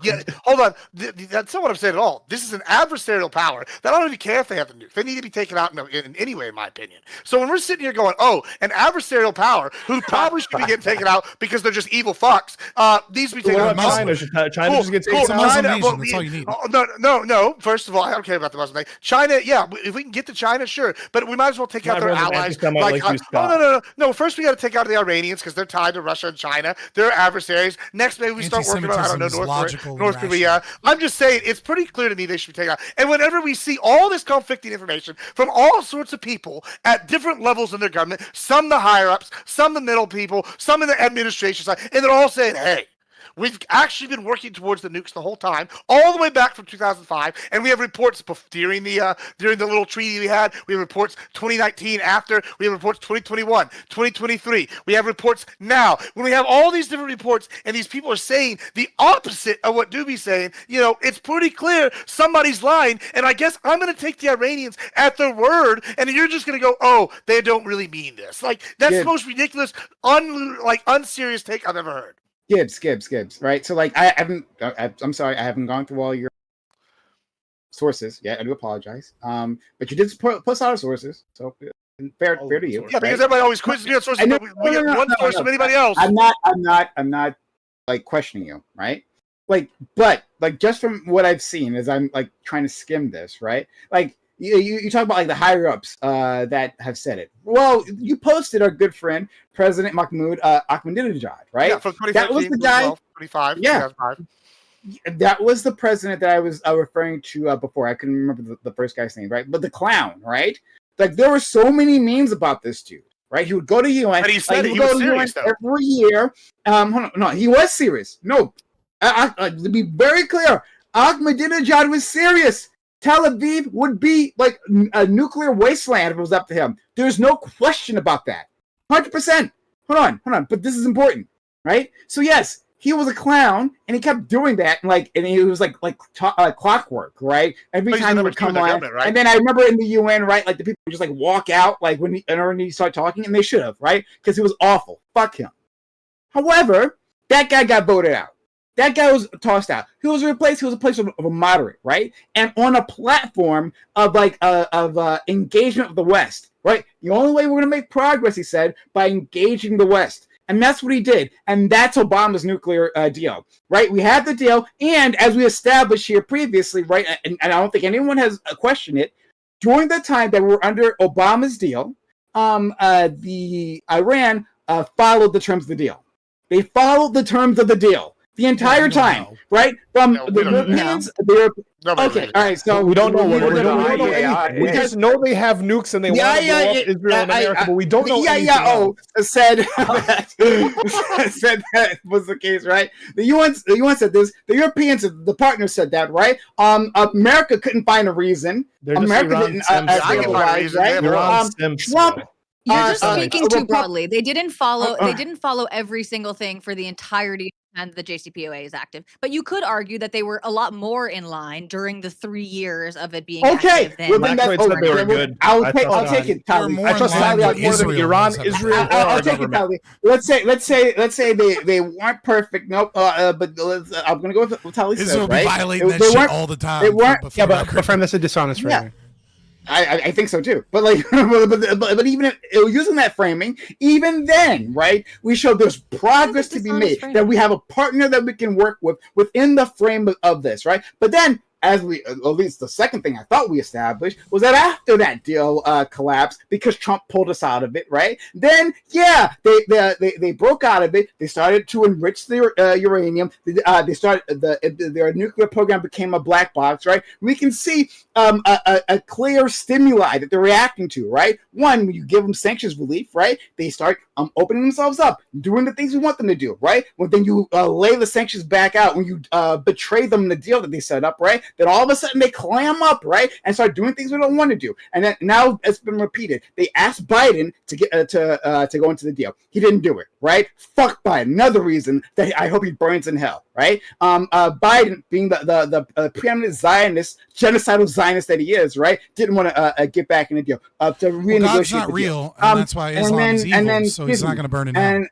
Hold on. That's not what I'm saying at all. This is an adversarial power that I don't even care if they have the nukes. They need to be taken out in any way, in my opinion. So when we're sitting here going, an adversarial power who probably should be getting taken out because they're just evil fucks, needs to be taken out. China just gets taken out. That's all you need. No. First of all, I don't care about the Muslim nation. China, yeah, if we can get to China, sure, but we might as well take out their allies. No. First, we got to take out the Iranians because they're tied to Russia and China. They're adversaries. Next, maybe we start working on, I don't know, North Korea. I'm just saying, it's pretty clear to me they should be taken out. And whenever we see all this conflicting information from all sorts of people at different levels in their government, some the higher ups, some the middle people, some in the administration side, and they're all saying, hey, We've actually been working towards the nukes the whole time, all the way back from 2005, and we have reports during the little treaty we had. We have reports 2019 after. We have reports 2021, 2023. We have reports now. When we have all these different reports, and these people are saying the opposite of what Doobie's saying, it's pretty clear somebody's lying. And I guess I'm going to take the Iranians at their word, and you're just going to go, oh, they don't really mean this. Like, that's the most ridiculous, unserious take I've ever heard. Gibbs, right? So, like, I'm sorry, I haven't gone through all your sources yet. I do apologize. But you did post a lot of sources, so fair to you. Yeah, because everybody always quizzes me on sources, but we get one source from anybody else. I'm not like questioning you, right? But just from what I've seen as I'm like trying to skim this, right? Like you talk about like the higher ups that have said it. Well, you posted our good friend President Mahmoud Ahmadinejad, right? Yeah, from 2013, that was the guy. 25. Yeah. 2005. That was the president that I was referring to before. I couldn't remember the first guy's name, right? But the clown, right? Like there were so many memes about this dude, right? He would go to UN. But he said he he was serious, though. every year. Hold on, no, he was serious. No, to be very clear, Ahmadinejad was serious. Tel Aviv would be like a nuclear wasteland if it was up to him. There's no question about that. 100%. Hold on. But this is important, right? So yes, he was a clown, and he kept doing that, and he was like clockwork, right? Every time he would come on, right? And then I remember in the UN, right, like the people would just like walk out, like when he started talking, and they should have, right? Because he was awful. Fuck him. However, that guy got voted out. That guy was tossed out. He was replaced. He was a place of a moderate, right? And on a platform of engagement with the West, right? The only way we're going to make progress, he said, by engaging the West. And that's what he did. And that's Obama's nuclear deal, right? We had the deal. And as we established here previously, right, and I don't think anyone has questioned it, during the time that we were under Obama's deal, the Iran followed the terms of the deal. They followed the terms of the deal. The entire time, right? From the Europeans, okay, all right. So we don't know anything. We just know they have nukes and they want to blow up Israel and America, but we don't know anything else. Said that was the case, right? The UN said this. The Europeans, the partners said that, right? America couldn't find a reason. America didn't realize, right? Trump. You're just speaking too broadly. They didn't follow. They didn't follow every single thing for the entirety. And the JCPOA is active, but you could argue that they were a lot more in line during the 3 years of it being active. Well, then that's they were good. I'll take it, Tali. I trust Tali more than Iran, Israel. I'll take it, Tali. Let's say they weren't perfect. Nope. But I'm gonna go with what Tali said. Israel right? be violating that shit all the time. They weren't. Yeah, but friend, that's a dishonest framing. I think so too, but but even using that framing, even then, right? We showed there's progress to be made. That we have a partner that we can work with within the frame of this, right? But then, as we, at least the second thing I thought we established was that after that deal collapsed because Trump pulled us out of it, right? Then, yeah, they broke out of it. They started to enrich the uranium. They started their nuclear program became a black box, right? We can see a clear stimuli that they're reacting to, right? One, when you give them sanctions relief, right? They start opening themselves up, doing the things we want them to do, right? When then you lay the sanctions back out, when you betray them in the deal that they set up, right? Then all of a sudden they clam up, right, and start doing things we don't want to do. And then now it's been repeated. They asked Biden to get to go into the deal. He didn't do it, right? Fuck Biden. Another reason that I hope he burns in hell, right? Biden, being the preeminent Zionist, genocidal Zionist that he is, right, didn't want to get back in the deal to renegotiate. God's not real, and that's why Islam is evil. So he's not going to burn in hell.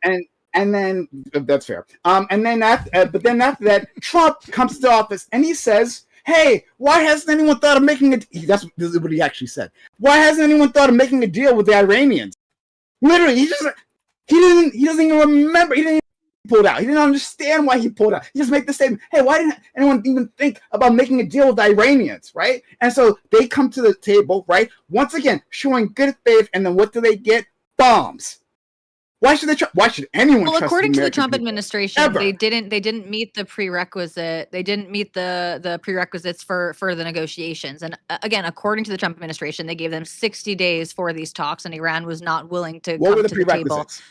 And then that's fair. And then but then after that, Trump comes to office and he says, "Hey, why hasn't anyone thought of making a?" This is what he actually said. Why hasn't anyone thought of making a deal with the Iranians? Literally, he doesn't even remember. He didn't even pull out. He didn't understand why he pulled out. He just made the statement, "Hey, why didn't anyone even think about making a deal with the Iranians?" Right? And so they come to the table, right? Once again, showing good faith, and then what do they get? Bombs. Why should they? Why should anyone? Well, trust according to the American Trump people? administration, Ever. they didn't meet the prerequisite. They didn't meet the prerequisites for the negotiations. And again, according to the Trump administration, they gave them 60 days for these talks, and Iran was not willing to What come were the to the table. prerequisites?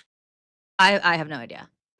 I have no idea.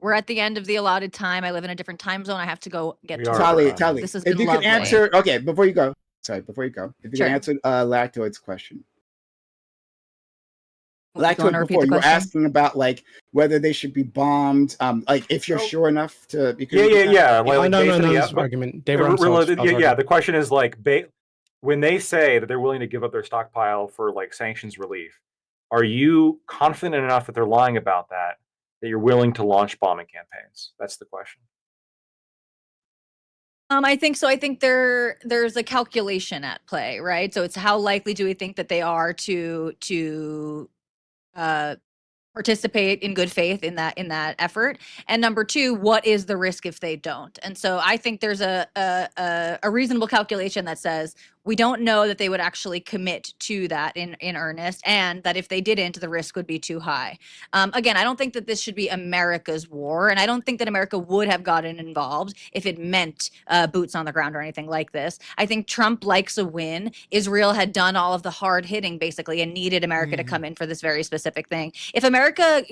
We're at the end of the allotted time. I live in a different time zone. I have to go get to work. Tali, This has if been you lovely. can answer, okay, before you go, if you Sure. can answer Lactoid's question. You wanna Lactoid, repeat before the you were question? asking about like whether they should be bombed, like if you're sure enough to. Yeah. no, basically, this argument. David Yeah, himself. the question is like, when they say that they're willing to give up their stockpile for like sanctions relief, are you confident enough that they're lying about that you're willing to launch bombing campaigns? That's the question. I think so. I think there's a calculation at play, right? So it's how likely do we think that they are to participate in good faith in that effort, and number two, what is the risk if they don't? And so I think there's a reasonable calculation that says we don't know that they would actually commit to that in earnest, and that if they didn't, the risk would be too high. Again, I don't think that this should be America's war, and I don't think that America would have gotten involved if it meant boots on the ground or anything like this. I think Trump likes a win. Israel had done all of the hard hitting basically and needed America to come in for this very specific thing. If America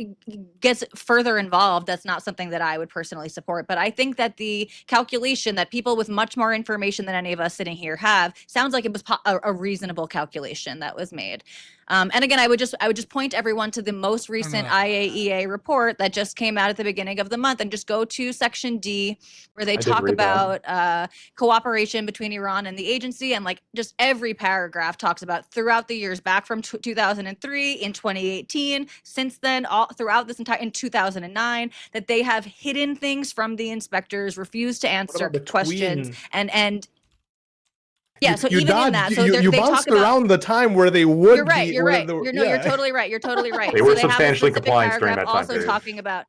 gets further involved, that's not something that I would personally support. But I think that the calculation that people with much more information than any of us sitting here have sounds like it was a reasonable calculation that was made. And again, I would just point everyone to the most recent IAEA report that just came out at the beginning of the month, and just go to section D, where they talk about cooperation between Iran and the agency, and like just every paragraph talks about throughout the years back from 2003, in 2018, since then, all throughout this entire in 2009, that they have hidden things from the inspectors, refused to answer questions, and yeah, so you even in dodged, that, so you they talk bounced about around the time where they would. You're right. be, You're where right. the- You're yeah. totally right. You're totally right. They So were have a substantially specific compliant during paragraph that time also period. talking about.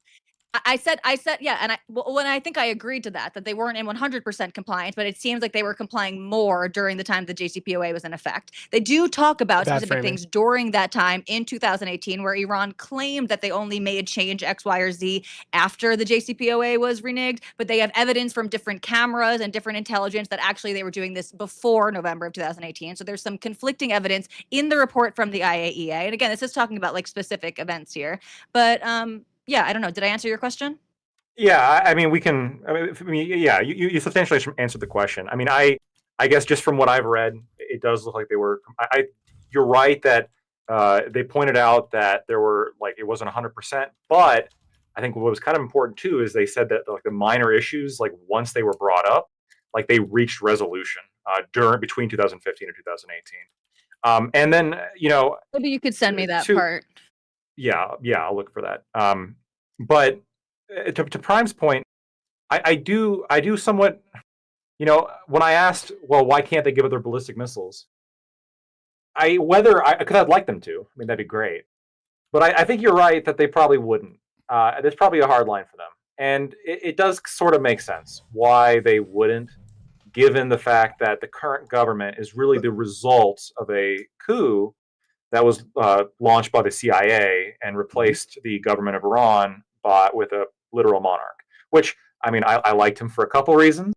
I said, yeah, and I think I agreed to that they weren't in 100% compliance, but it seems like they were complying more during the time the JCPOA was in effect. They do talk about Bad specific framing. things during that time in 2018, where Iran claimed that they only made change X, Y, or Z after the JCPOA was reneged, but they have evidence from different cameras and different intelligence that actually they were doing this before November of 2018. So there's some conflicting evidence in the report from the IAEA. And again, this is talking about like specific events here, but yeah, I don't know. Did I answer your question? Yeah, I mean, yeah, you substantially answered the question. I mean, I guess just from what I've read, it does look like they were. You're right that they pointed out that there were like it wasn't 100%, but I think what was kind of important too is they said that like the minor issues, like once they were brought up, like they reached resolution between 2015 and 2018. And then Maybe you could send me that part. Yeah, I'll look for that. But to Prime's point, I do somewhat, when I asked, well, why can't they give up their ballistic missiles? Because I'd like them to. I mean, that'd be great. But I think you're right that they probably wouldn't. There's probably a hard line for them, and it does sort of make sense why they wouldn't, given the fact that the current government is really the result of a coup that was launched by the CIA and replaced the government of Iran with a literal monarch. Which, I mean, I liked him for a couple reasons,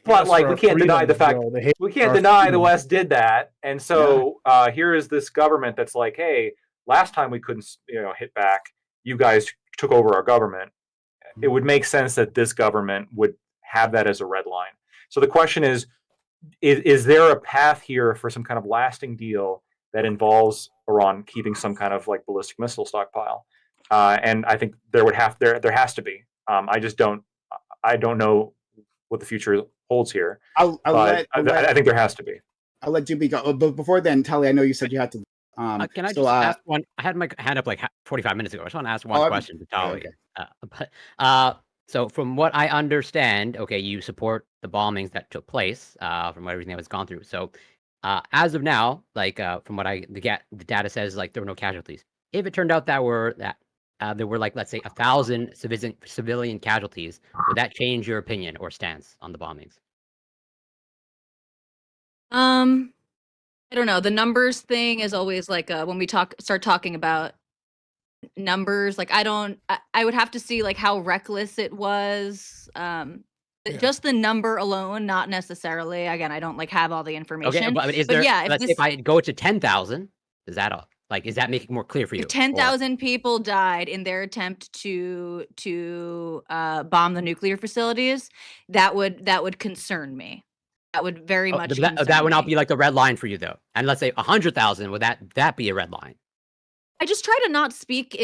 but like we can't deny the fact the West did that, and so here is this government that's like, hey, last time we couldn't hit back, you guys took over our government. It would make sense that this government would have that as a red line. So the question is there a path here for some kind of lasting deal that involves Iran keeping some kind of like ballistic missile stockpile? And I think there has to be. I don't know what the future holds here. I think there has to be. I'll let Jimmy go. But before then, Tali, I know you said you had to. Can I just ask one? I had my hand up like 45 minutes ago. I just want to ask one question to Tali. Okay. So from what I understand, okay, you support the bombings that took place from everything that was gone through. So as of now, like from what the data says, like there were no casualties. If it turned out there were like, let's say 1,000 civilian casualties, would that change your opinion or stance on the bombings? I don't know. The numbers thing is always like when we start talking about numbers, like I would have to see like how reckless it was. Just the number alone, not necessarily. Again, I don't like have all the information. Okay, but if if I go to 10,000, is that Like, is that making it more clear for you? If 10,000 people died in their attempt to bomb the nuclear facilities, that would concern me. That would very much concern that would not me. be like the red line for you, though. And let's say 100,000, would that be a red line? I just try to not speak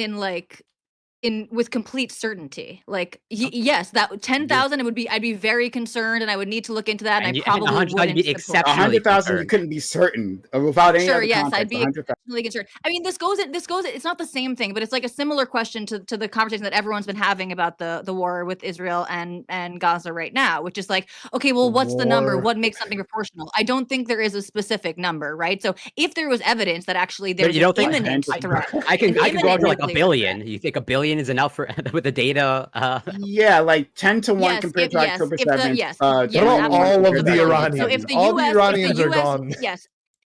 with complete certainty. Like, yes, that 10,000, I'd be very concerned, and I would need to look into that, and I probably wouldn't be exceptionally 100,000. You couldn't be certain without any Sure, other yes, context. I'd be exceptionally concerned. I mean, this goes. It's not the same thing, but it's like a similar question to the conversation that everyone's been having about the war with Israel and Gaza right now, which is like, okay, well, what's the number? What makes something proportional? I don't think there is a specific number, right? So if there was evidence that actually there's an imminent threat, I can go up to like a billion. You think a billion is enough for with the data? Yeah, like 10 to 1 compared to October 7th. All of the Iranians. So if the all the US Iranians are gone. Yes.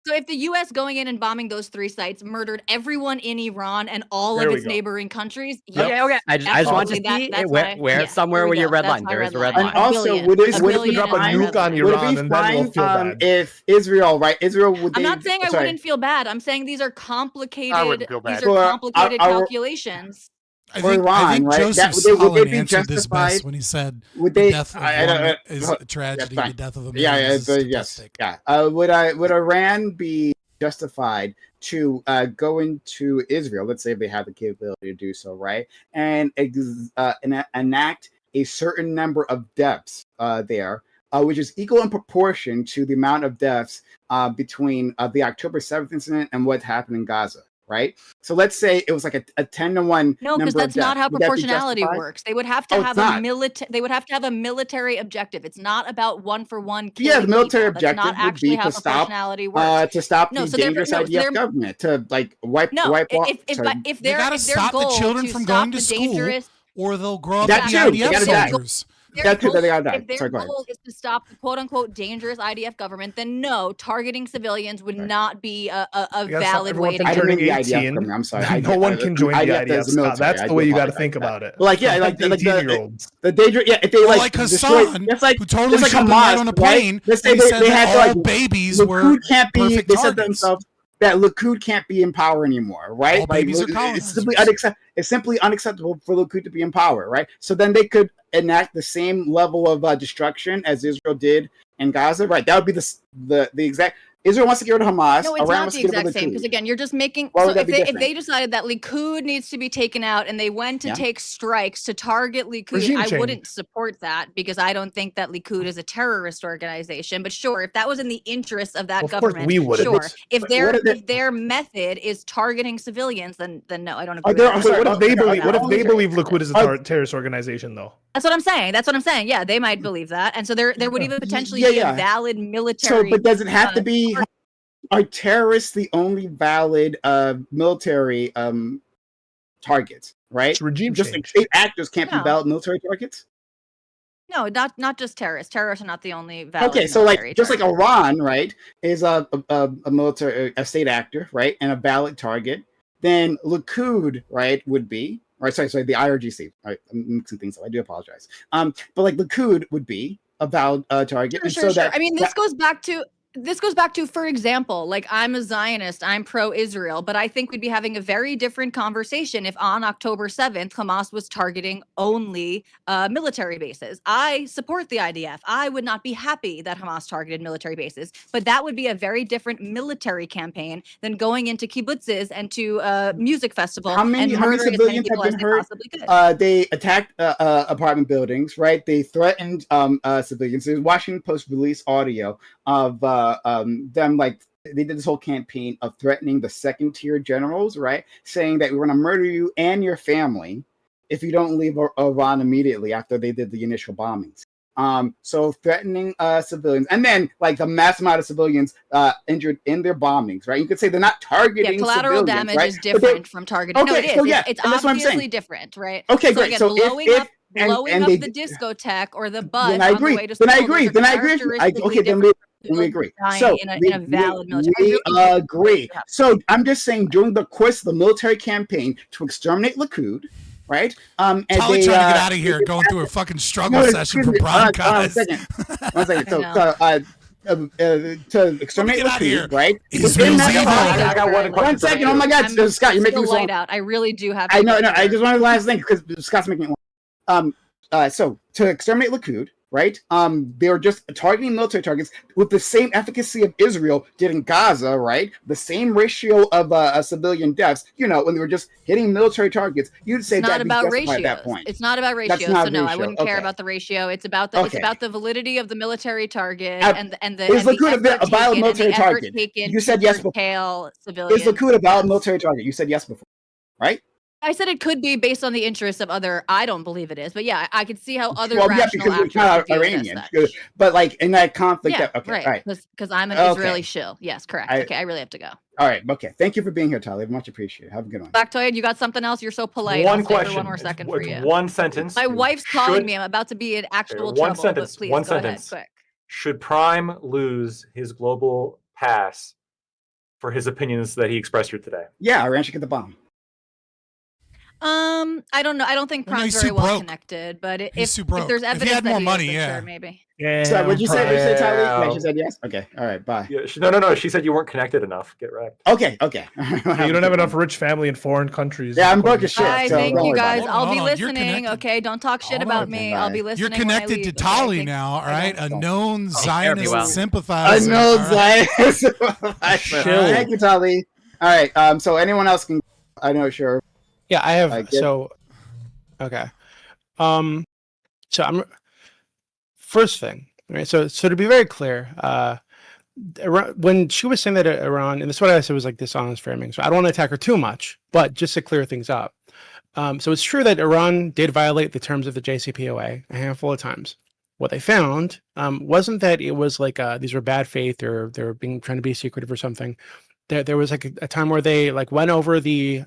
So if the U.S. going in and bombing those 3 sites murdered everyone in Iran and all There of we its go. neighboring countries, Okay. I just want to see where somewhere where your red line. There is a red line. And also, would it drop a nuke on would it Iran be and then we'll fine feel bad. if Israel, would I'm they? not saying I sorry. wouldn't feel bad. I'm saying these are complicated. I wouldn't feel bad. These are For complicated our- calculations. I For think Iran, right? Joseph would they Stalin be answered this justified? best when he said Would the they? death of I one don't- is a tragedy, fine. the death of a man Yeah, is a yes, statistic. yeah. Would Iran be justified to go into Israel? Let's say if they have the capability to do so, right? And enact a certain number of deaths there, which is equal in proportion to the amount of deaths between the October 7th incident and what happened in Gaza. Right. So let's say it was like a 10 to 1. No, because that's not how proportionality works. They would have to have a They would have to have a military objective. It's not about one-for-one. Yeah, the military objective That's not would actually be how to stop proportionality works. the dangerous IDF government to like wipe off. If They gotta stop the children from going to school, or they'll grow up That to be too, they IDF gotta die. soldiers. That's true that they gotta die. If their Sorry, go ahead. goal is to stop the quote-unquote dangerous IDF government, then no, targeting civilians would not be a valid way to from turning the IDF 18. government. I'm sorry. No one can join the IDF IDF. is the Scott. military. That's I the do way you got to apologize think for that. about it. Well, like yeah, like 18-year-olds. the danger. Yeah, if they like destroy, Hassan, just like who totally just like should have been right Hamas, on a right? plane. Let's say He said they that had to, all like babies were Likud can't be. perfect They said targets. themselves that Likud can't be in power anymore, right? All babies are it's simply unacceptable for Likud to be in power, right? So then they could enact the same level of destruction as Israel did in Gaza, right? That would be the exact. Israel wants to get rid of Hamas. No, it's Iran not wants the to get rid exact of same Likud. because again, you're just making. Why So would that if be they, if different? they decided that Likud needs to be taken out and they went to Yeah. take strikes to target Likud, Regime I change. wouldn't support that because I don't think that Likud is a terrorist organization. But sure, if that was in the interest of that Of course government, we wouldn't. sure. If But their what are the- if their method is targeting civilians, then no, I don't agree. Are there- with I'm that. sorry, What if they believe? What if they are- believe Likud is a terrorist organization, though? That's what I'm saying. That's what I'm saying. Yeah, they might believe that, and so there would even potentially Yeah, be yeah. a valid So, military. but does it have to be? Are terrorists the only valid military targets? Right? It's regime Just change. like state actors can't be No. valid military targets. No, not just terrorists. Terrorists are not the only valid. Okay, so like military just like target. Iran, right, is a military a state actor, right, and a valid target. Then Likud, right, would be right. Sorry, the IRGC. Right, I'm mixing things up. I do apologize. But like Likud would be a valid target. And Sure. so that I mean, this goes back to, for example, like I'm a Zionist, I'm pro-Israel, but I think we'd be having a very different conversation if on October 7th, Hamas was targeting only military bases. I support the IDF. I would not be happy that Hamas targeted military bases, but that would be a very different military campaign than going into kibbutzes and to a music festival how many and murdering as many civilians people have as been they hurt? possibly could. They attacked apartment buildings, right? They threatened civilians. There's Washington Post released audio of them like they did this whole campaign of threatening the second tier generals, right? Saying that we're going to murder you and your family if you don't leave Iran immediately after they did the initial bombings. So threatening civilians, and then like the mass amount of civilians injured in their bombings, right? You could say they're not targeting collateral civilians, damage right? is But they- different from targeting. No, Okay, it is. so yeah, It's and that's what I'm obviously saying. different, right? Okay, so great. Again, So blowing if up and up they- the discotheque or the bus then I on agree. the way to Then I school, agree. those are Then I agree. characteristically Okay, then different we agree. dying So in a valid military. I we really agree. So I'm just saying, during the course of the military campaign to exterminate Likud, right? And Totally they, trying to get out of here, going through a fucking struggle session from One broadcast. second. So to exterminate Get out of here. Lakud, right? Israel's evil. I got one question. 1 second. Oh my God, Scott, you're making still me so. white out. I really do have. I know. I just wanted the last thing because Scott's making it. So to exterminate Lakud, right? They were just targeting military targets with the same efficacy of Israel did in Gaza, right? The same ratio of civilian deaths. You know, when they were just hitting military targets, you'd say It's not that'd be about justified ratios. at that point. It's not about That's ratios. not So no, I ratio. wouldn't care Okay. about the ratio. It's about the Okay. validity of the military target Ab- and the Is and the Lakud effort a valid taken and military the effort target? taken You said to yes before. curtail civilians. Is Lakud a valid military target? You said yes before, right? I said it could be based on the interests of other. I don't believe it is, but yeah, I could see how other Well, yeah, rational because actors it's not would view it as Iranian. such. But like in that conflict, Yeah, okay, right. all right. Because I'm an Okay. Israeli shill. Yes, correct. Okay, I really have to go. All right, okay. Thank you for being here, Tyler. Much appreciated. Have a good one. Factoid, you got something else? You're so polite. One I'll stay for question. one more second for you. One sentence. My wife's calling Should- me. I'm about to be in actual One trouble. sentence. But please One go sentence. ahead, quick. Should Prime lose his global pass for his opinions that he expressed here today? Yeah, Iran should get the bomb. I don't know. I don't think Well, no, Prime's he's very too well broke. connected, but He's if too broke. there's If he evidence had that more he money, is, then yeah. sure, maybe. Yeah. So what'd you say? What'd you say, Tyler? Yeah. Yeah, she said yes. Okay. All right. Bye. Yeah, no. She said you weren't connected enough. Get wrecked. Okay. Okay. You don't have enough rich family in foreign countries. Yeah, I'm broke as shit. Bye. so Thank don't you worry about guys. it. I'll be Hold on, you're listening. connected. Okay, don't talk shit Hold about on, me. bye. I'll be listening. You're connected when I to leave, Tali okay? now, all right? A known care, Zionist well. sympathizer. I know all right? Zionist. Chill. Thank you, Tali. All right. So anyone else can? I know, sure. Yeah, I have. I get- So, okay. So I'm first thing, right? So to be very clear, when she was saying that Iran, and this is what I said was like dishonest framing. So I don't want to attack her too much, but just to clear things up. So it's true that Iran did violate the terms of the JCPOA a handful of times. What they found wasn't that it was like these were bad faith or they were trying to be secretive or something. There was like a time where they like went over the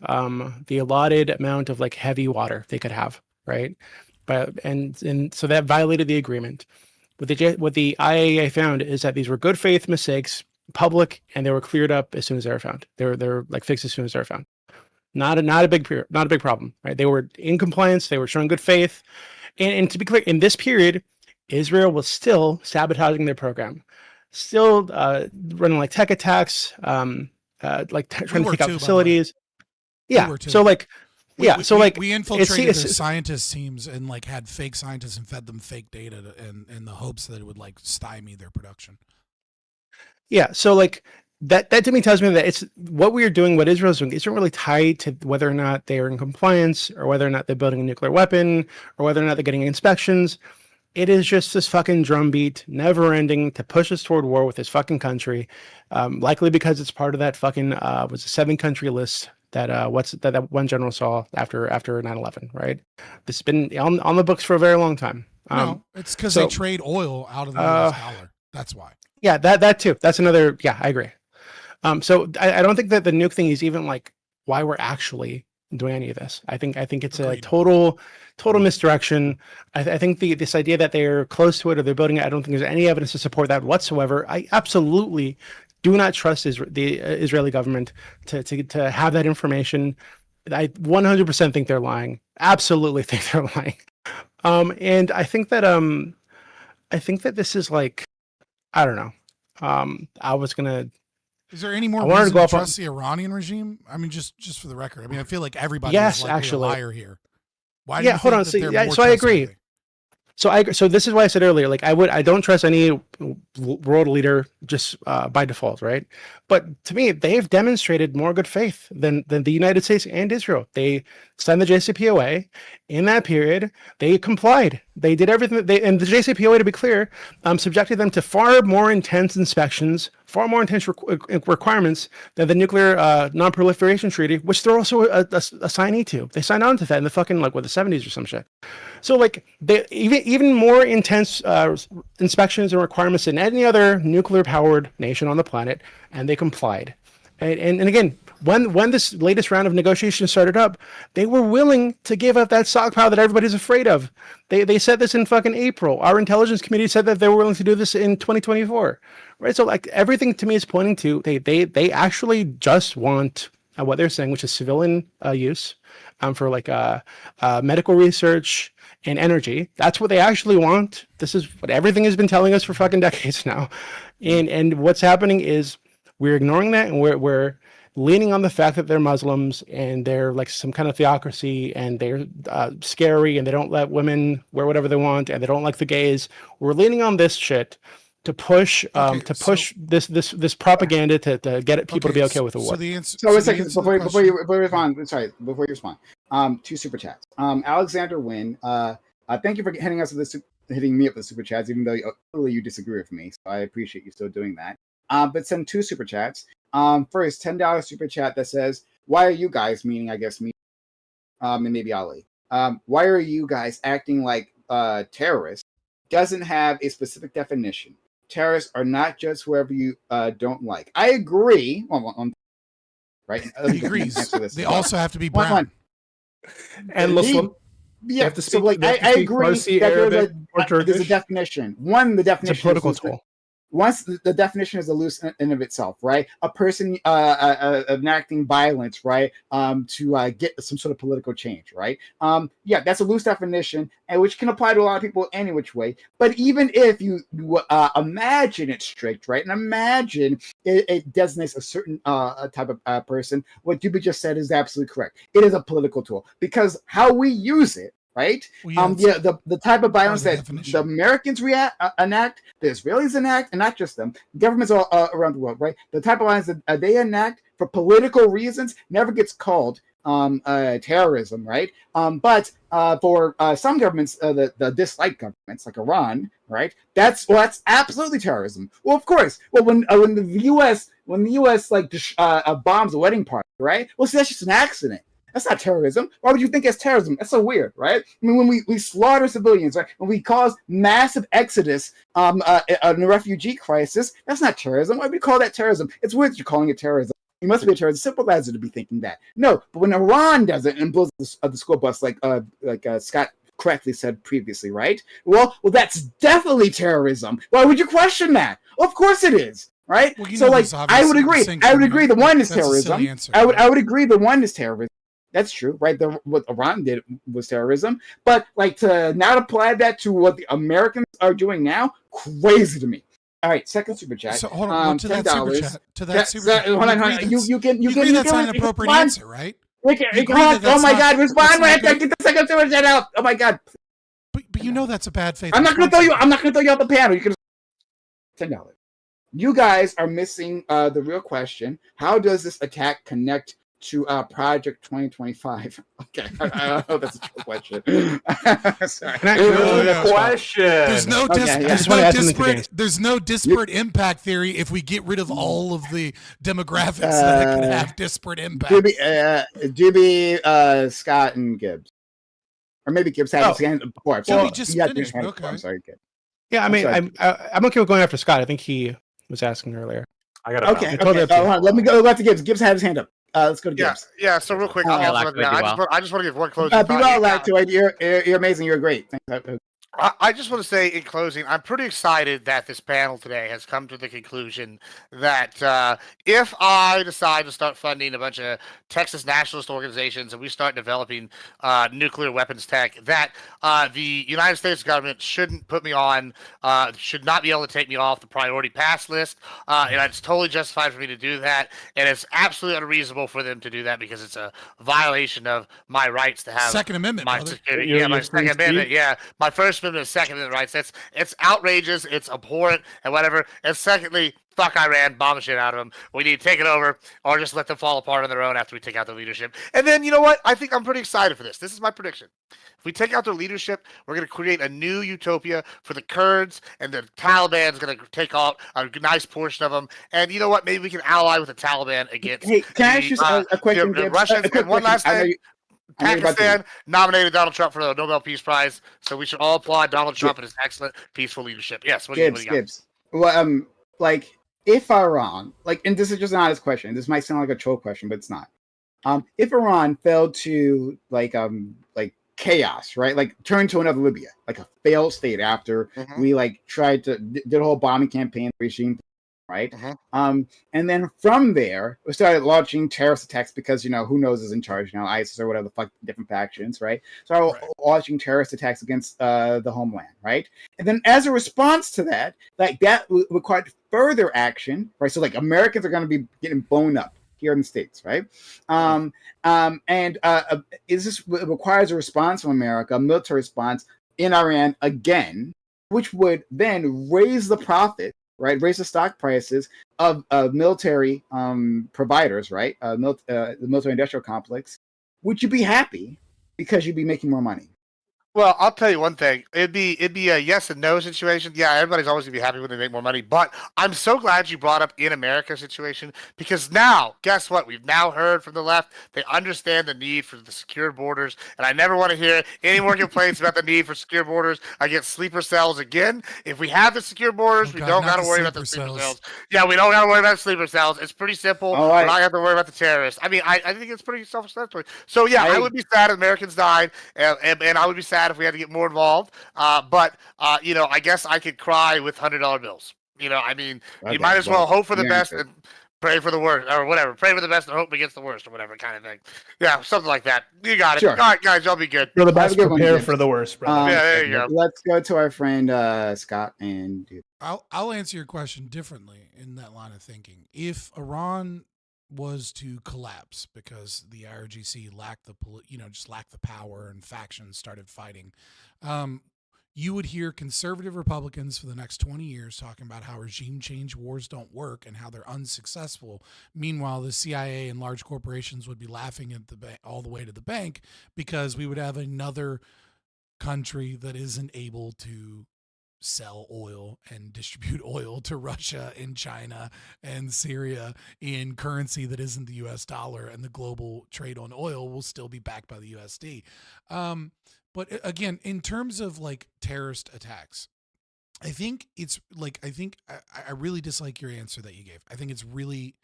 allotted amount of like heavy water they could have, right? But and so that violated the agreement. What the IAEA found is that these were good faith mistakes, public, and they were cleared up as soon as they were found. They're like fixed as soon as they were found. Not a big problem, right? They were in compliance. They were showing good faith, and to be clear, in this period, Israel was still sabotaging their program, still running like tech attacks, trying to take out facilities. Yeah. So like, we infiltrated their scientist teams and like had fake scientists and fed them fake data in the hopes that it would like stymie their production. Yeah. So like that to me tells me that it's what we are doing, what Israel's doing, isn't really tied to whether or not they are in compliance or whether or not they're building a nuclear weapon or whether or not they're getting inspections. It is just this fucking drumbeat, never ending to push us toward war with this fucking country. Likely because it's part of that fucking was a 7-country list that that one general saw after 9/11, right? This has been on the books for a very long time. No, it's because they trade oil out of the US dollar. That's why. Yeah, that too. That's another. Yeah, I agree. So I don't think that the nuke thing is even like why we're actually doing any of this. I think it's a total misdirection. I think this idea that they're close to it or they're building it, I don't think there's any evidence to support that whatsoever. I absolutely do not trust the Israeli government to have that information. I 100% think they're lying. Absolutely think they're lying. And I think that this is like, I don't know. I was gonna. Is there any more I wanted reason to go to off on- trust the Iranian regime? I mean, just for the record. I mean, I feel like everybody Yes, is likely actually. a liar here. Why do you Hold think on. that So, they're yeah, more so I agree. trustworthy? So this is why I said earlier, like I don't trust any world leader just by default, right? But to me, they've demonstrated more good faith than the United States and Israel. They signed the JCPOA. In that period, they complied. They did everything that and the JCPOA, to be clear, subjected them to far more intense inspections, far more intense requirements than the Nuclear Non-Proliferation Treaty, which they're also a signee to. They signed on to that in the fucking the 70s or some shit. So like they even more intense inspections and requirements than any other nuclear powered nation on the planet, and they complied. And again, when this latest round of negotiations started up, they were willing to give up that stockpile that everybody's afraid of. They said this in fucking April. Our intelligence committee said that they were willing to do this in 2024. Right? So like everything to me is pointing to they actually just want what they're saying, which is civilian use for like medical research and energy. That's what they actually want. This is what everything has been telling us for fucking decades now. And what's happening is we're ignoring that, and we're leaning on the fact that they're Muslims and they're like some kind of theocracy, and they're scary, and they don't let women wear whatever they want, and they don't like the gays. We're leaning on this shit to push this propaganda to get people to be okay with the war. So the answer. So a second before you respond. Sorry, before you respond. 2 super chats. Alexander Wynn. Thank you for hitting us with hitting me up with the super chats, even though clearly you disagree with me. So I appreciate you still doing that. But send 2 super chats. First, $10 super chat that says, "Why are you guys," meaning I guess me, and maybe Ali. Why are you guys acting like terrorists? Doesn't have a specific definition. Terrorists are not just whoever you don't like. I agree. Right? He agrees. They also have to be brown. And Muslim. Yeah, so like I agree Farsi, that Arabic, or there's a definition. One, the definition it's a political tool. Once the definition is a loose in of itself, right? A person enacting violence, right, to get some sort of political change, right? Yeah, that's a loose definition, and which can apply to a lot of people any which way. But even if you imagine it's strict, right, and imagine it designates a certain type of person, what Duby just said is absolutely correct. It is a political tool because how we use it. Right? The type of violence that the Americans enact, the Israelis enact, and not just them, governments all around the world, right? The type of violence that they enact for political reasons never gets called terrorism, right? But for some governments, the dislike governments like Iran, right? That's absolutely terrorism. Well, of course. Well, when the U.S. like bombs a wedding party, right? Well, see, that's just an accident. That's not terrorism. Why would you think it's terrorism? That's so weird, right? I mean, when we slaughter civilians, right? When we cause massive exodus in a refugee crisis, that's not terrorism. Why would we call that terrorism? It's weird that you're calling it terrorism. You must be a terrorist sympathizer to be thinking that. No, but when Iran does it and blows the school bus, like Scott correctly said previously, right? Well, that's definitely terrorism. Why would you question that? Well, of course it is. Right? Well, so, like, I would agree. I would agree the one is terrorism. I would agree the one is terrorism. That's true, right? What Iran did was terrorism. But, like, to not apply that to what the Americans are doing now, crazy to me. All right, second super chat. So hold on, to that super chat. To that super chat. Hold on. You can that's not an appropriate answer, right? Oh my God! Respond when I get the second super chat out. Oh my God! But you know that's a bad faith. I'm not going to throw you. I'm not going to throw you out the panel. You can $10. You guys are missing the real question. How does this attack connect to Project 2025? Okay, I hope that's a true question. Sorry. There's no disparate impact theory if we get rid of all of the demographics that could have disparate impact. Juby, Scott, and Gibbs. Or maybe Gibbs had his hand before. Well, just finished. Okay. I'm sorry, Gibbs. Yeah, I mean, I'm okay with going after Scott. I think he was asking earlier. I got it. Okay. Let me go back to Gibbs. Gibbs had his hand up. Let's go to Gibbs. Yeah. So real quick, I just want to give one closing. Be well, Lacto. You're amazing. You're great. Thanks. I just want to say in closing, I'm pretty excited that this panel today has come to the conclusion that if I decide to start funding a bunch of Texas nationalist organizations and we start developing nuclear weapons tech, that the United States government shouldn't put me on, should not be able to take me off the priority pass list. And it's totally justified for me to do that. And it's absolutely unreasonable for them to do that because it's a violation of my rights to have Second Amendment, my security. Yeah, my Second Amendment. Yeah, my First Amendment, Second Amendment rights. It's outrageous. It's abhorrent and whatever. And secondly, fuck Iran, bomb the shit out of them. We need to take it over or just let them fall apart on their own after we take out their leadership. And then, you know what? I think I'm pretty excited for this. This is my prediction. If we take out their leadership, we're going to create a new utopia for the Kurds, and the Taliban's going to take out a nice portion of them. And you know what? Maybe we can ally with the Taliban against Can I ask you a question? The Russians. And one last thing. Pakistan nominated Donald Trump for the Nobel Peace Prize, so we should all applaud Donald Trump and his excellent peaceful leadership. Yes, what do you got? Gibbs. Well, like, if Iran, like, and this is just an honest question. This might sound like a troll question, but it's not. If Iran failed to like chaos, right? Like turn to another Libya, like a failed state after we like tried to did a whole bombing campaign regime, right? And then from there, we started launching terrorist attacks because, who knows is in charge now, ISIS or whatever the fuck, different factions, right? So launching terrorist attacks against the homeland, right? And then as a response to that, that required further action, right? So Americans are going to be getting blown up here in the States, right? This requires a response from America, a military response in Iran again, which would then raise the profit, right? Raise the stock prices of military providers, right? The military industrial complex. Would you be happy because you'd be making more money? Well, I'll tell you one thing. It'd be a yes and no situation. Yeah, everybody's always gonna be happy when they make more money. But I'm so glad you brought up in America situation, because now, guess what? We've now heard from the left. They understand the need for the secure borders, and I never want to hear any more complaints about the need for secure borders. I get sleeper cells again. If we have the secure borders, we don't got to worry about the sleeper cells. Yeah, we don't got to worry about sleeper cells. It's pretty simple. We're not going to have to worry about the terrorists. I mean, I think it's pretty self-explanatory. So yeah, I would be sad if Americans died, and I would be sad if we had to get more involved. But I guess I could cry with $100 bills. I mean, you might as well hope for the best and pray for the worst, or whatever. Pray for the best and hope against the worst, or whatever kind of thing. Yeah, something like that. You got it. Sure. All right, guys, y'all be good. For the best, prepare for the worst, brother. Yeah, there you go. Let's go to our friend Scott and. I'll answer your question differently in that line of thinking. If Iran was to collapse because the IRGC lacked the power and factions started fighting, you would hear conservative Republicans for the next 20 years talking about how regime change wars don't work and how they're unsuccessful. Meanwhile, the CIA and large corporations would be laughing at all the way to the bank, because we would have another country that isn't able to sell oil and distribute oil to Russia and China and Syria in currency that isn't the US dollar, and the global trade on oil will still be backed by the USD. But again, in terms of terrorist attacks, I think I really dislike your answer that you gave. I think it's really,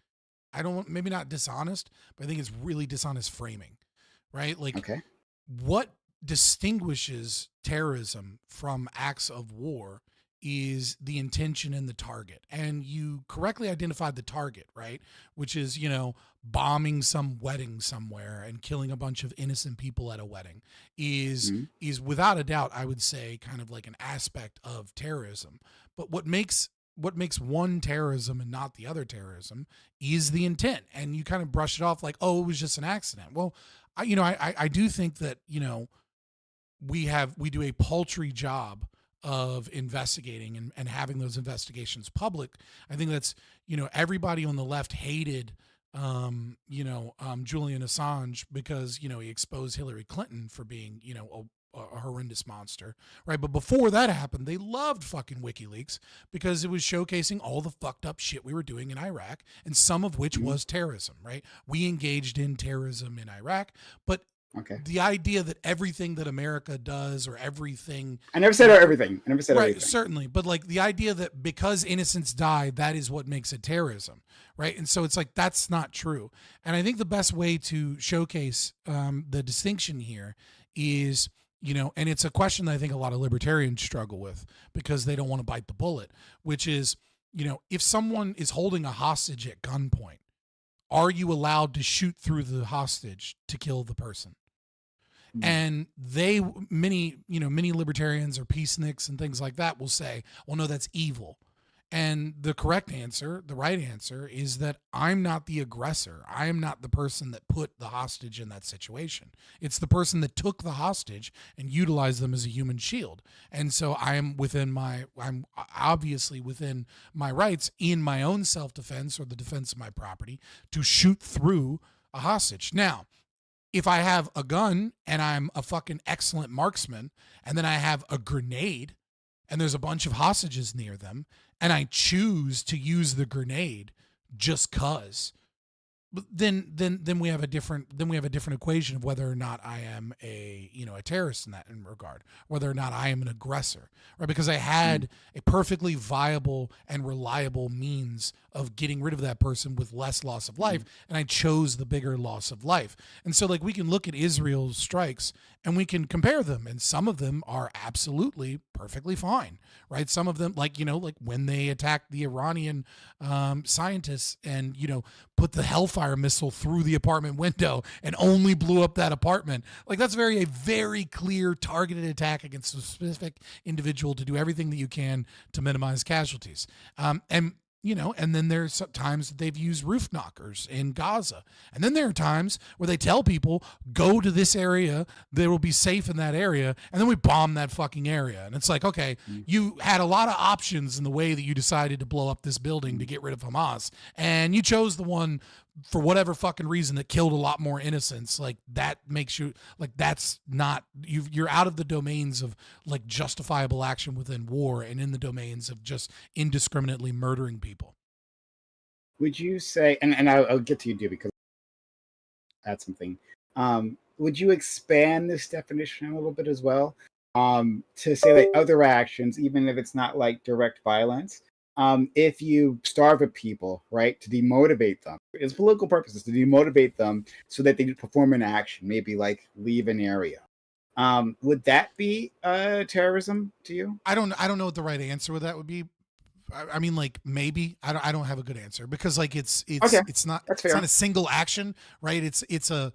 maybe not dishonest, but I think it's really dishonest framing, right? What distinguishes terrorism from acts of war is the intention and the target. And you correctly identified the target, right? Which is, bombing some wedding somewhere and killing a bunch of innocent people at a wedding is without a doubt, I would say, kind of like an aspect of terrorism. But what makes one terrorism and not the other terrorism is the intent. And you kind of brush it off like, oh, it was just an accident. Well, I do think that, we do a paltry job of investigating and having those investigations public. I think that's, everybody on the left hated, Julian Assange because, he exposed Hillary Clinton for being, a horrendous monster, right? But before that happened, they loved fucking WikiLeaks because it was showcasing all the fucked up shit we were doing in Iraq, and some of which was terrorism, right? We engaged in terrorism in Iraq, but the idea that everything that America does or everything... I never said everything. Everything. Certainly. But the idea that because innocents die, that is what makes it terrorism, right? And so it's that's not true. And I think the best way to showcase the distinction here is, and it's a question that I think a lot of libertarians struggle with because they don't want to bite the bullet, which is, if someone is holding a hostage at gunpoint, are you allowed to shoot through the hostage to kill the person? And many libertarians or peaceniks and things like that will say, well, no, that's evil. And the correct answer, the right answer, is that I'm not the aggressor. I am not the person that put the hostage in that situation. It's the person that took the hostage and utilized them as a human shield. And so I'm obviously within my rights in my own self-defense or the defense of my property to shoot through a hostage. Now, if I have a gun and I'm a fucking excellent marksman, and then I have a grenade and there's a bunch of hostages near them, and I choose to use the grenade just cause, then we have a different equation of whether or not I am a terrorist in regard, whether or not I am an aggressor, right? Because I had a perfectly viable and reliable means of getting rid of that person with less loss of life, and I chose the bigger loss of life. And so we can look at Israel's strikes and we can compare them, and some of them are absolutely perfectly fine, right? Some of them, like, like when they attacked the Iranian scientists and, put the Hellfire missile through the apartment window and only blew up that apartment. Like, that's a very clear targeted attack against a specific individual to do everything that you can to minimize casualties. And then there's times that they've used roof knockers in Gaza. And then there are times where they tell people, go to this area, they will be safe in that area, and then we bomb that fucking area. And it's like, okay, you had a lot of options in the way that you decided to blow up this building to get rid of Hamas, and you chose the one for whatever fucking reason that killed a lot more innocents. Like, that makes you, like, that's not, you're out of the domains of like justifiable action within war and in the domains of just indiscriminately murdering people. Would you say, and I'll get to you, Dewey, because add something. Would you expand this definition a little bit as well, to say that other actions, even if it's not like direct violence, if you starve at people, right, to demotivate them, it's political purposes, to demotivate them so that they perform an action, maybe like leave an area, would that be terrorism to you? I don't know what the right answer with that would be. I mean, like, maybe I don't have a good answer, because like it's not a single action, right? It's a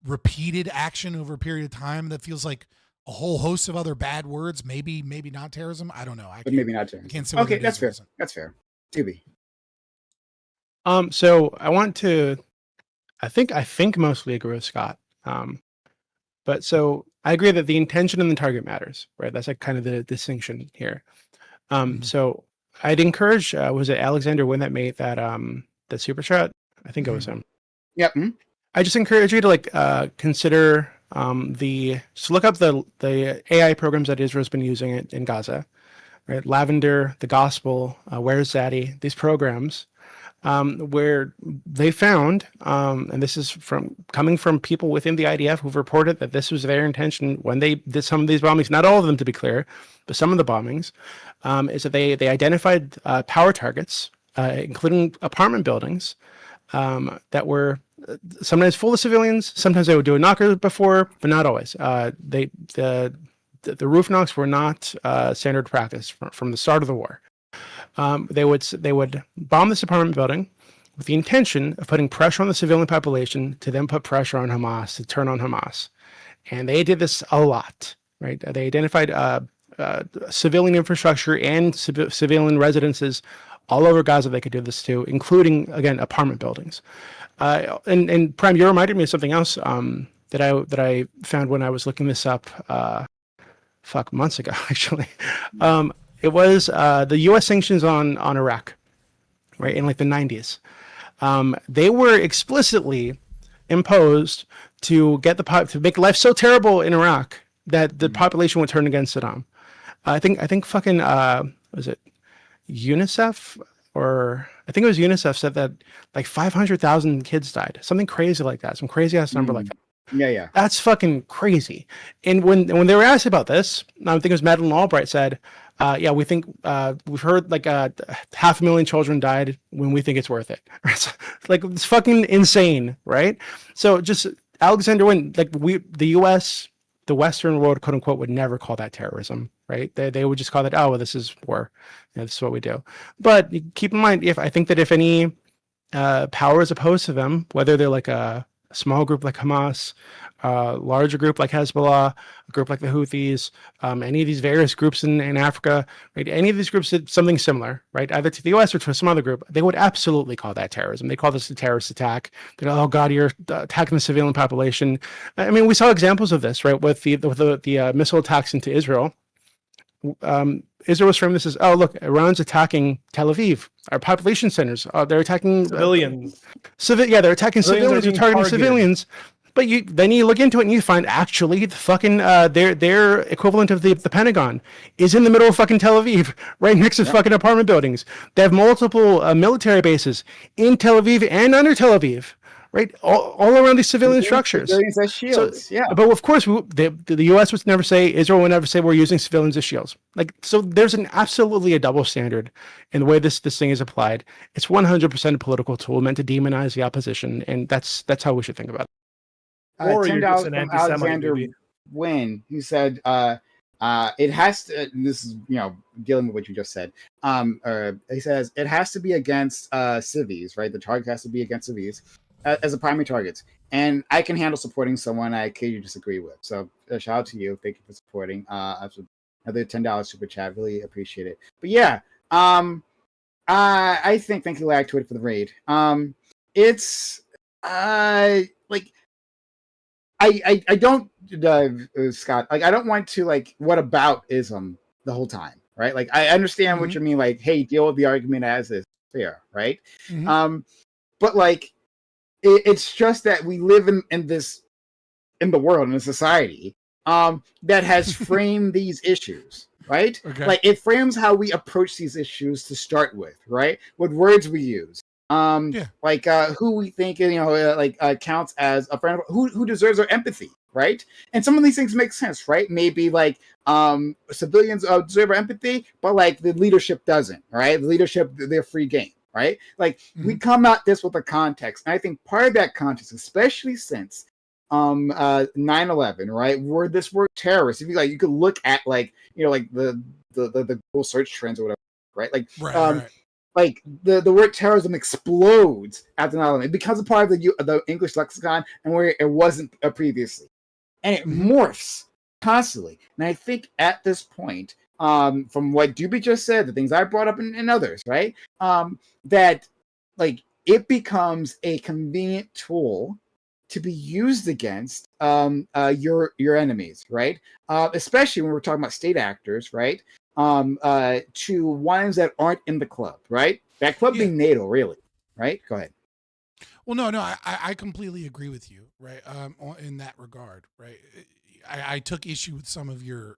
repeated action over a period of time that feels like a whole host of other bad words. Maybe not terrorism. I don't know. But maybe not terrorism. I can't say. Okay, that's fair. That's fair. Dewey. So I want to, I think mostly agree with Scott. But so I agree that the intention and the target matters, right? That's like kind of the distinction here. So I'd encourage, was it Alexander Wynn that made that the super chat? I think it was him. Yep. I just encourage you to like consider so look up the AI programs that Israel's been using in Gaza, right? Lavender, the Gospel, Where's Zaddy? These programs, where they found, and this is coming from people within the IDF who've reported that this was their intention when they did some of these bombings, not all of them to be clear, but some of the bombings, is that they identified power targets, including apartment buildings, that were sometimes full of civilians. Sometimes they would do a knocker before, but not always. The roof knocks were not standard practice from the start of the war. They would bomb this apartment building with the intention of putting pressure on the civilian population to then put pressure on Hamas, to turn on Hamas. And they did this a lot, right? They identified civilian infrastructure and civilian residences all over Gaza they could do this to, including, again, apartment buildings. And Prime, you reminded me of something else that I found when I was looking this up months ago, actually. It was the U.S. sanctions on Iraq, right, in like the 90s. They were explicitly imposed to to make life so terrible in Iraq that the population would turn against Saddam. I think fucking was it UNICEF, or I think it was UNICEF, said that like 500,000 kids died, something crazy like that, some crazy ass number like that. Yeah. That's fucking crazy. And when they were asked about this, I think it was Madeleine Albright said, we think we've heard like 500,000 children died when we think it's worth it. Like, it's fucking insane, right? So just Alexander Wynn, like the U.S., the Western world, quote unquote, would never call that terrorism, right? They would just call that, oh, well, this is war. This is what we do. But keep in mind, if any power is opposed to them, whether they're like a small group like Hamas, a larger group like Hezbollah, a group like the Houthis, any of these various groups in Africa, right? Any of these groups did something similar, right? Either to the U.S. or to some other group, they would absolutely call that terrorism. They call this a terrorist attack. They're, oh God, you're attacking the civilian population. I mean, we saw examples of this, right? With the missile attacks into Israel. Israel was framing this as, oh, look, Iran's attacking Tel Aviv, our population centers. They're attacking civilians. They're attacking civilians. They're targeting civilians. But then you look into it and you find actually the fucking their equivalent of the Pentagon is in the middle of fucking Tel Aviv, right next to fucking apartment buildings. They have multiple military bases in Tel Aviv and under Tel Aviv, right, all around these civilian structures. Civilians as shields, yeah. But of course, the U.S. would never say, Israel would never say we're using civilians as shields. Like, so there's absolutely a double standard in the way this thing is applied. It's 100% a political tool meant to demonize the opposition, and that's how we should think about it. Or you're just an anti-Semite, Alexander, maybe. Wynn, who said, it has to, this is, dealing with what you just said. He says it has to be against civies, right? The target has to be against civies as a primary target. And I can handle supporting someone I occasionally disagree with. So shout out to you. Thank you for supporting. Another $10 super chat. Really appreciate it. But yeah, I think, thank you, Lactoid, for the raid. It's like, I don't, Scott, like, I don't want to, like, what about ism the whole time, right? Like, I understand what you mean, like, hey, deal with the argument as is fair, right? But, like, it's just that we live in the world, in a society, that has framed these issues, right? Okay. Like, it frames how we approach these issues to start with, right? What words we use. Like who we think counts as a friend, who deserves our empathy, right? And some of these things make sense, right? Maybe like civilians deserve our empathy, but like the leadership doesn't, right? The leadership, they're free game, right? Like we come at this with a context, and I think part of that context, especially since 9/11, right, where this word terrorist, if you like, you could look at like the Google search trends or whatever, right? Like right. Like the word terrorism explodes after 9/11. It becomes a part of the English lexicon, and where it wasn't previously, and it morphs constantly. And I think at this point, from what Doobie just said, the things I brought up and others, right, that like it becomes a convenient tool to be used against your enemies, right? Especially when we're talking about state actors, right? To ones that aren't in the club, right? That club being NATO, really, right? Go ahead. Well, no, I completely agree with you, right? In that regard, right? I took issue with some of your,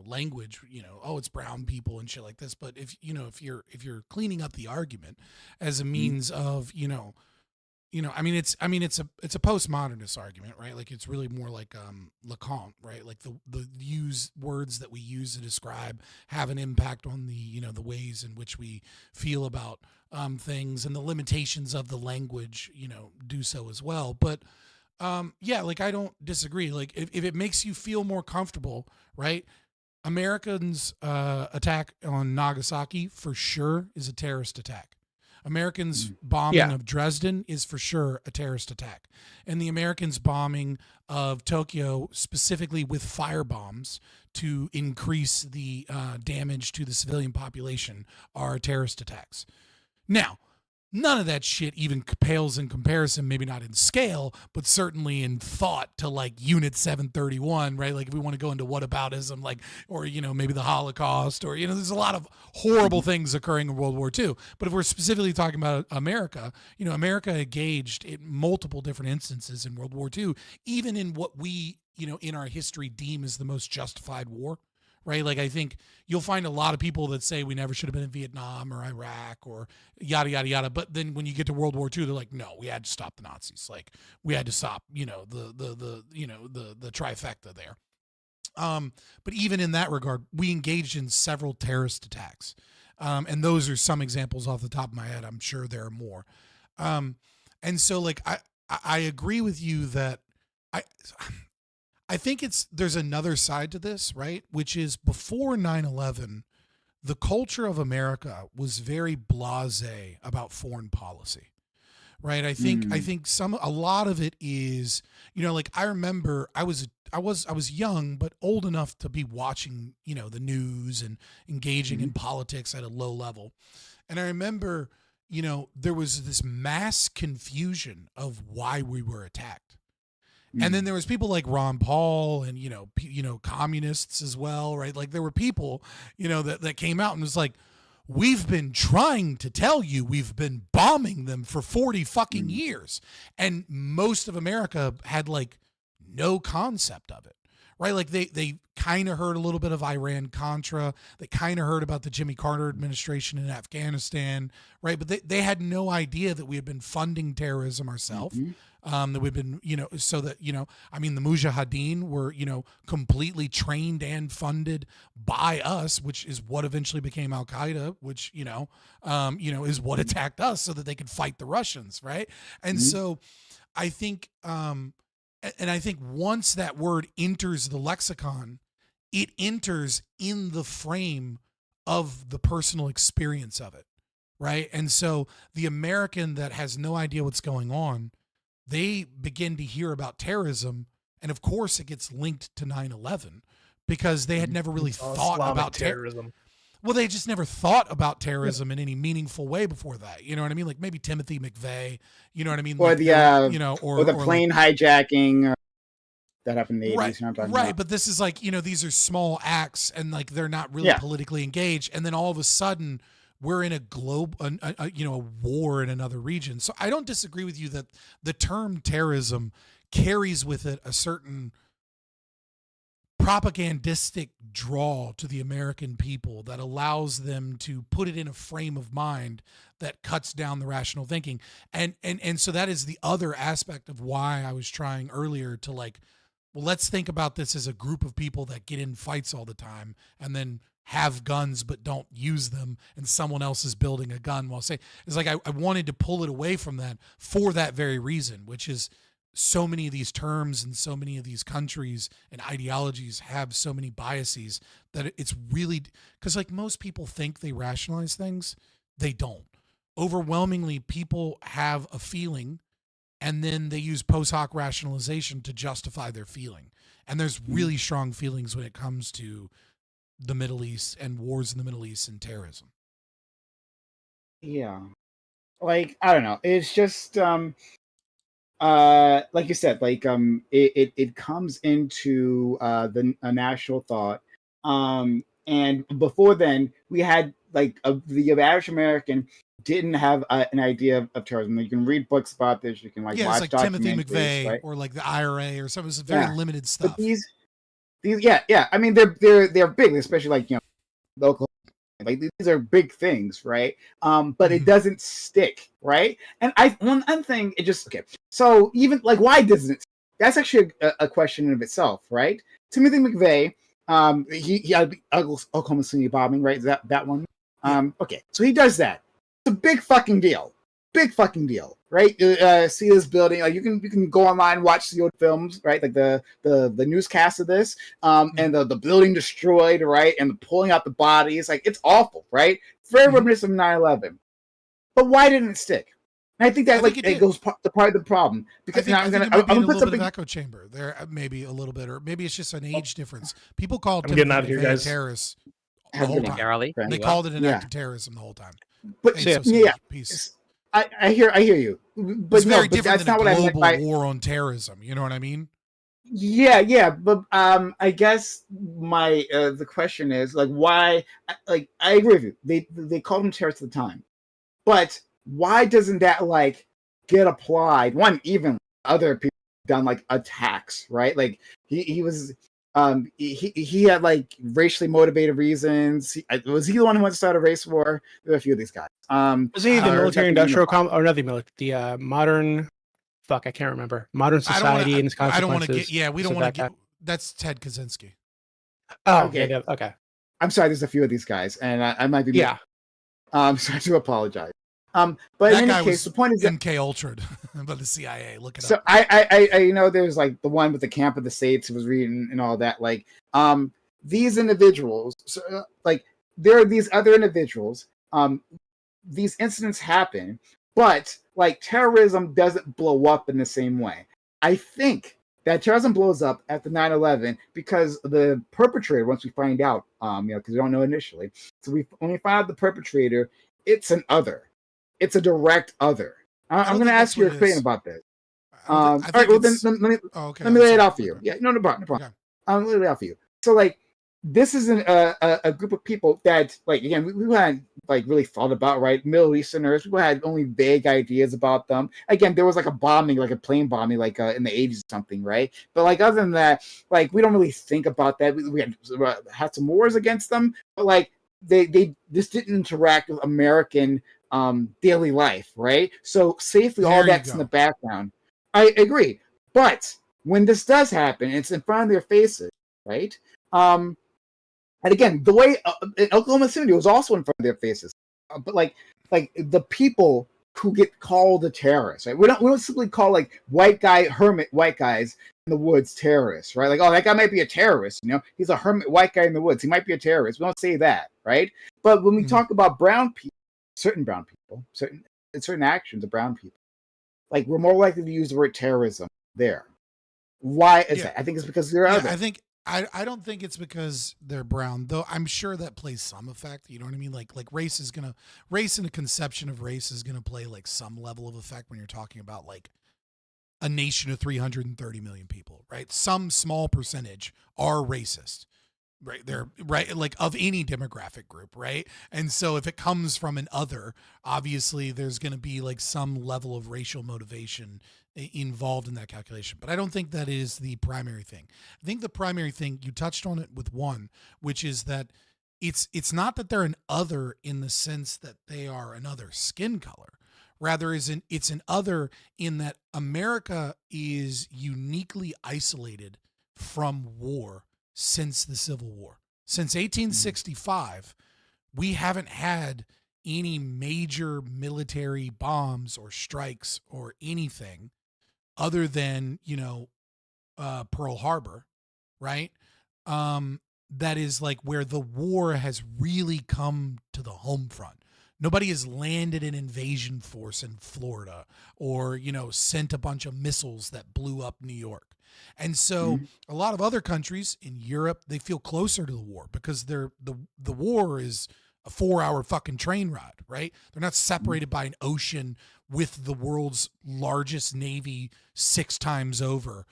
language, oh, it's brown people and shit like this. But if you're cleaning up the argument as a means of, it's a postmodernist argument, right? Like it's really more like Lacan, right? Like the use words that we use to describe have an impact on the the ways in which we feel about things, and the limitations of the language do so as well. But like I don't disagree. Like if it makes you feel more comfortable, right? Americans' attack on Nagasaki for sure is a terrorist attack. Americans' bombing of Dresden is for sure a terrorist attack. And the Americans' bombing of Tokyo, specifically with firebombs to increase the damage to the civilian population, are terrorist attacks. Now, none of that shit even pales in comparison, maybe not in scale, but certainly in thought to like Unit 731, right? Like if we want to go into whataboutism, like, or, maybe the Holocaust, or, there's a lot of horrible things occurring in World War II. But if we're specifically talking about America, America engaged in multiple different instances in World War II, even in what we, in our history deem as the most justified war. Right? Like, I think you'll find a lot of people that say we never should have been in Vietnam or Iraq or yada, yada, yada. But then when you get to World War II, they're like, no, we had to stop the Nazis. Like, we had to stop, the trifecta there. But even in that regard, we engaged in several terrorist attacks. And those are some examples off the top of my head. I'm sure there are more. And so, like, I agree with you that I think there's another side to this, right? Which is before 9/11, the culture of America was very blasé about foreign policy, right? I think a lot of it is, like I remember I was young but old enough to be watching, the news and engaging in politics at a low level, and I remember, there was this mass confusion of why we were attacked. And then there was people like Ron Paul and, communists as well, right? Like there were people, that came out and was like, we've been trying to tell you we've been bombing them for 40 fucking years. And most of America had like no concept of it, right? Like they kind of heard a little bit of Iran-Contra. They kind of heard about the Jimmy Carter administration in Afghanistan, right? But they had no idea that we had been funding terrorism ourselves. That we've been, so that, the Mujahideen were, completely trained and funded by us, which is what eventually became Al-Qaeda, which, is what attacked us so that they could fight the Russians. Right. And so I think, And I think once that word enters the lexicon, it enters in the frame of the personal experience of it, right? And so the American that has no idea what's going on, they begin to hear about terrorism, and of course it gets linked to 9/11 because they had never really thought about terrorism. Well, they just never thought about terrorism in any meaningful way before that. You know what I mean? Like maybe Timothy McVeigh. You know what I mean? Or like the or the plane like, hijacking that happened in the 80s. right, You know what I'm talking right. about? But this is like, these are small acts, and like they're not really politically engaged. And then all of a sudden, we're in a a war in another region. So I don't disagree with you that the term terrorism carries with it a certain propagandistic draw to the American people that allows them to put it in a frame of mind that cuts down the rational thinking. And so that is the other aspect of why I was trying earlier to like, well, let's think about this as a group of people that get in fights all the time and then have guns but don't use them, and someone else is building a gun while saying, it's like I wanted to pull it away from that for that very reason, which is so many of these terms and so many of these countries and ideologies have so many biases that it's really, because like most people think they rationalize things, they don't. Overwhelmingly, people have a feeling and then they use post hoc rationalization to justify their feeling. And there's really strong feelings when it comes to the Middle East and wars in the Middle East and terrorism. Yeah. Like, I don't know. It's just like you said, like it comes into a national thought. And before then, we had like the average American didn't have an idea of terrorism. You can read books about this. You can like watch it's like Timothy documentaries, McVeigh, right? or like the IRA or something. It's very limited stuff. But these, yeah. I mean, they're big, especially like local. Like these are big things, right? But it doesn't stick, right? And one thing, it just okay. So even like, why doesn't it? That's actually a question in of itself, right? Timothy McVeigh, he had Oklahoma City bombing, right? Is that one? Okay, so he does that. It's a big fucking deal, right? See this building, like you can go online and watch the old films, right? Like the newscast of this, and the building destroyed, right? And pulling out the bodies, like it's awful, right? Very reminiscent of 9/11. But why didn't it stick? And I think that it goes to part of the problem, because now I'm gonna put little something bit of echo chamber there, maybe a little bit, or maybe it's just an age difference. People called I'm getting out of here, guys. terrorists the whole time. They called it an act of terrorism the whole time. But peace. I hear you, but it's very different that's than not what I meant global by war on terrorism. You know what I mean? Yeah, but I guess my the question is like, why? Like, I agree with you. They called him terrorists at the time, but why doesn't that like get applied? One, even other people done like attacks, right? Like he was. He had like racially motivated reasons. Was he the one who wanted to start a race war? There were a few of these guys. Was he the military-industrial or not the modern? Fuck, I can't remember. Modern society and its consequences. I don't want to get. Yeah, we don't want to get. That's Ted Kaczynski. Oh, okay. Yeah, okay. I'm sorry. There's a few of these guys, and I might be. Yeah. So I do apologize. But that in any case, the point is that MK Ultra by the CIA. Look it so up. I there's like the one with the Camp of the States who was reading and all that. Like these individuals, so, like there are these other individuals. These incidents happen, but like terrorism doesn't blow up in the same way. I think that terrorism blows up after 9/11 because the perpetrator, once we find out, because we don't know initially, so when we find out the perpetrator, it's an other. It's a direct other. I'm going to ask your opinion about this. All right, well then let me lay it out for you. Yeah, no problem. I'm lay it out for you. So like, this is a group of people that like, again, we hadn't like really thought about, right? Middle Easterners. People had only vague ideas about them. Again, there was like a bombing, like a plane bombing, like in the 80s or something, right? But like other than that, like we don't really think about that. We had some wars against them, but like they just didn't interact with American daily life, right? So safely, all that's in the background. I agree, but when this does happen, it's in front of their faces, right? And again, the way in Oklahoma City was also in front of their faces, but like the people who get called a terrorist, right? We don't simply call like hermit white guys in the woods terrorists, right? Like, oh, that guy might be a terrorist, you know, he's a hermit white guy in the woods, he might be a terrorist. We don't say that, right? But when we talk about brown people, certain actions of brown people, like we're more likely to use the word terrorism there. Why is that? I think it's because they're other. I don't think it's because they're brown, though. I'm sure that plays some effect. You know what I mean? Like race and a conception of race is gonna play like some level of effect when you're talking about like a nation of 330 million people, right? Some small percentage are racist, right? They're right, like of any demographic group, right? And so if it comes from an other, obviously there's gonna be like some level of racial motivation involved in that calculation. But I don't think that is the primary thing. I think the primary thing, you touched on it with one, which is that it's not that they're an other in the sense that they are another skin color. Rather, it's an other in that America is uniquely isolated from war since the Civil War. Since 1865, we haven't had any major military bombs or strikes or anything other than, Pearl Harbor, right? That is like where the war has really come to the home front. Nobody has landed an invasion force in Florida or, sent a bunch of missiles that blew up New York. And so a lot of other countries in Europe, they feel closer to the war because the war is a 4-hour fucking train ride, right? They're not separated by an ocean with the world's largest navy 6 times over,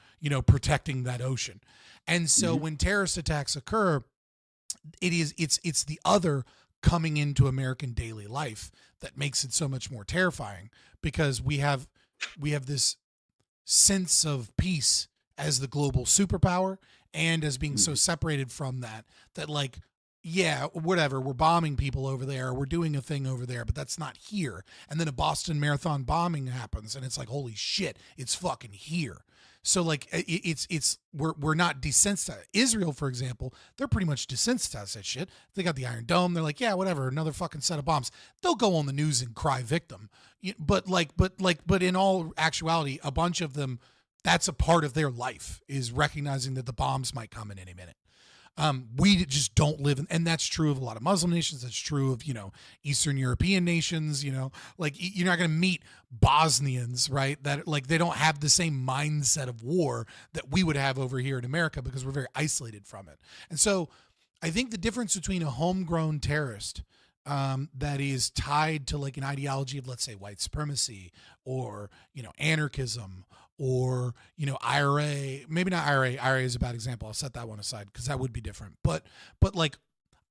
protecting that ocean. And so when terrorist attacks occur, it's the other coming into American daily life that makes it so much more terrifying, because we have this sense of peace as the global superpower and as being so separated from that like, yeah, whatever, we're bombing people over there, we're doing a thing over there, but that's not here. And then a Boston Marathon bombing happens and it's like, holy shit, it's fucking here. So like we're not desensitized. Israel, for example, they're pretty much desensitized to that shit. They got the Iron Dome. They're like, yeah, whatever, another fucking set of bombs. They'll go on the news and cry victim. But in all actuality, a bunch of them, that's a part of their life, is recognizing that the bombs might come in any minute. We just don't live in, and that's true of a lot of Muslim nations. That's true of, Eastern European nations, like you're not going to meet Bosnians, right? That like, they don't have the same mindset of war that we would have over here in America because we're very isolated from it. And so I think the difference between a homegrown terrorist that is tied to like an ideology of, let's say, white supremacy or, anarchism or, IRA, maybe not IRA. IRA is a bad example. I'll set that one aside because that would be different. But like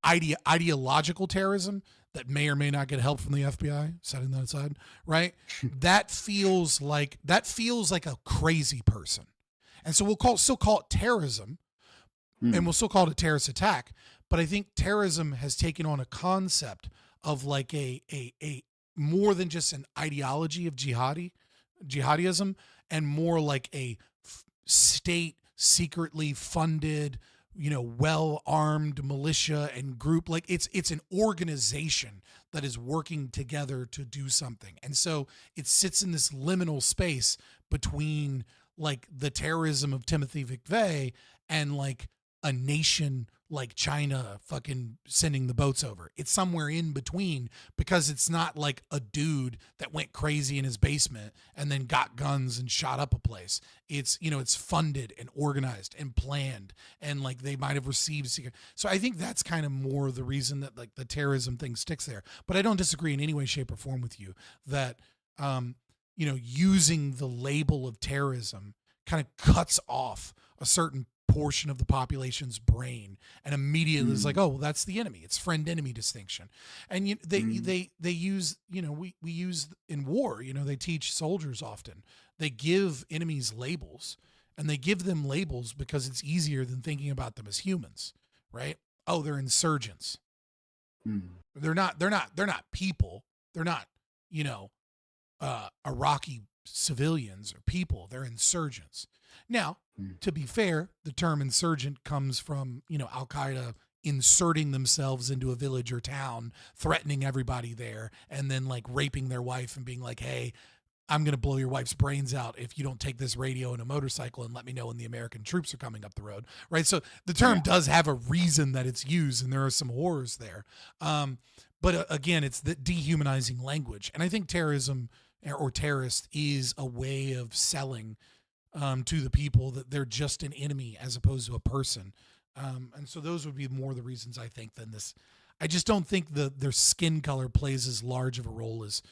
ideological terrorism that may or may not get help from the FBI, setting that aside, right? that feels like a crazy person. And so we'll still call it terrorism, and we'll still call it a terrorist attack. But I think terrorism has taken on a concept of like a more than just an ideology of jihadism, and more like a state secretly funded, well-armed militia and group. Like it's an organization that is working together to do something. And so it sits in this liminal space between like the terrorism of Timothy McVeigh and like a nation like China fucking sending the boats over. It's somewhere in between, because it's not like a dude that went crazy in his basement and then got guns and shot up a place. It's, it's funded and organized and planned, and like they might have received secret. So I think that's kind of more the reason that like the terrorism thing sticks there. But I don't disagree in any way, shape, or form with you that, using the label of terrorism kind of cuts off a certain portion of the population's brain and immediately is like, oh, well, that's the enemy. It's friend enemy distinction. And they use, we use in war, they teach soldiers often, they give enemies labels, and they give them labels because it's easier than thinking about them as humans, right? Oh, they're insurgents. They're not people. They're not, Iraqi civilians or people. They're insurgents. Now, to be fair, the term insurgent comes from, Al-Qaeda inserting themselves into a village or town, threatening everybody there, and then like raping their wife and being like, hey, I'm going to blow your wife's brains out if you don't take this radio and a motorcycle and let me know when the American troops are coming up the road, right? So the term does have a reason that it's used, and there are some horrors there. But again, it's the dehumanizing language. And I think terrorism or terrorist is a way of selling to the people that they're just an enemy as opposed to a person. And so those would be more the reasons, I think, than this. I just don't think their skin color plays as large of a role as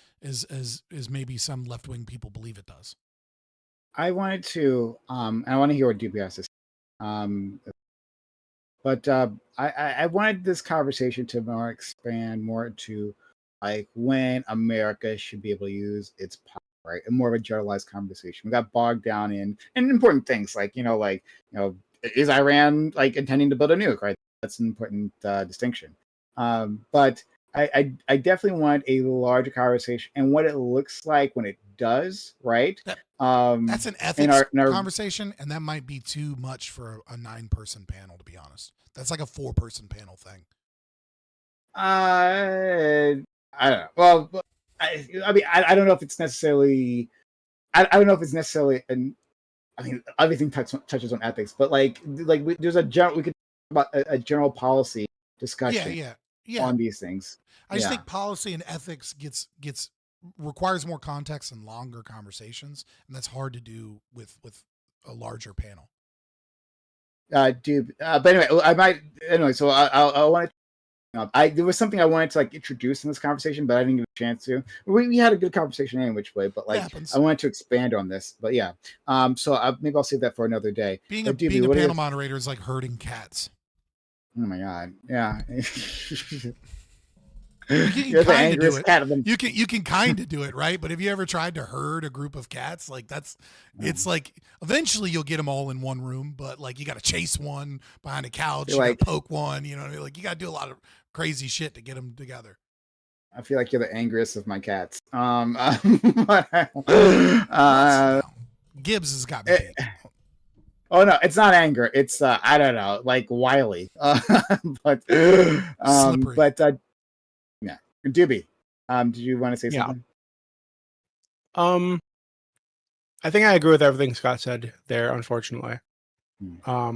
maybe some left-wing people believe it does. I wanted to, I want to hear what DP has to say. But I wanted this conversation to expand more to like when America should be able to use its power, right? And more of a generalized conversation. We got bogged down in important things like, is Iran like intending to build a nuke, right? That's an important distinction. But I definitely want a larger conversation and what it looks like when it does, right? That's an ethics conversation, and that might be too much for a 9-person panel, to be honest. That's like a 4-person panel thing. I don't know. Well, I mean, I don't know if it's necessarily. I don't know if it's necessarily. I mean, everything touches on ethics, but like there's a general. We could talk about a general policy discussion. Yeah. On these things. I just think policy and ethics requires more context and longer conversations, and that's hard to do with a larger panel. But anyway, I might anyway. So I want to. There was something I wanted to like introduce in this conversation, but I didn't get a chance to. We had a good conversation in which way, but like I wanted to expand on this. But yeah, so maybe I'll save that for another day. Being a panel moderator is like herding cats. Oh my god! Yeah. You can kind of do it. You can kind of do it, right? But have you ever tried to herd a group of cats? Like it's like eventually you'll get them all in one room, but like you got to chase one behind a couch, you got to poke one. You know what I mean? Like you got to do a lot of crazy shit to get them together. I feel like you're the angriest of my cats. Gibbs has got me. Oh no, it's not anger. It's I don't know, like wily. But yeah, Doobie. Did you want to say something? I think I agree with everything Scott said there. Unfortunately, yeah,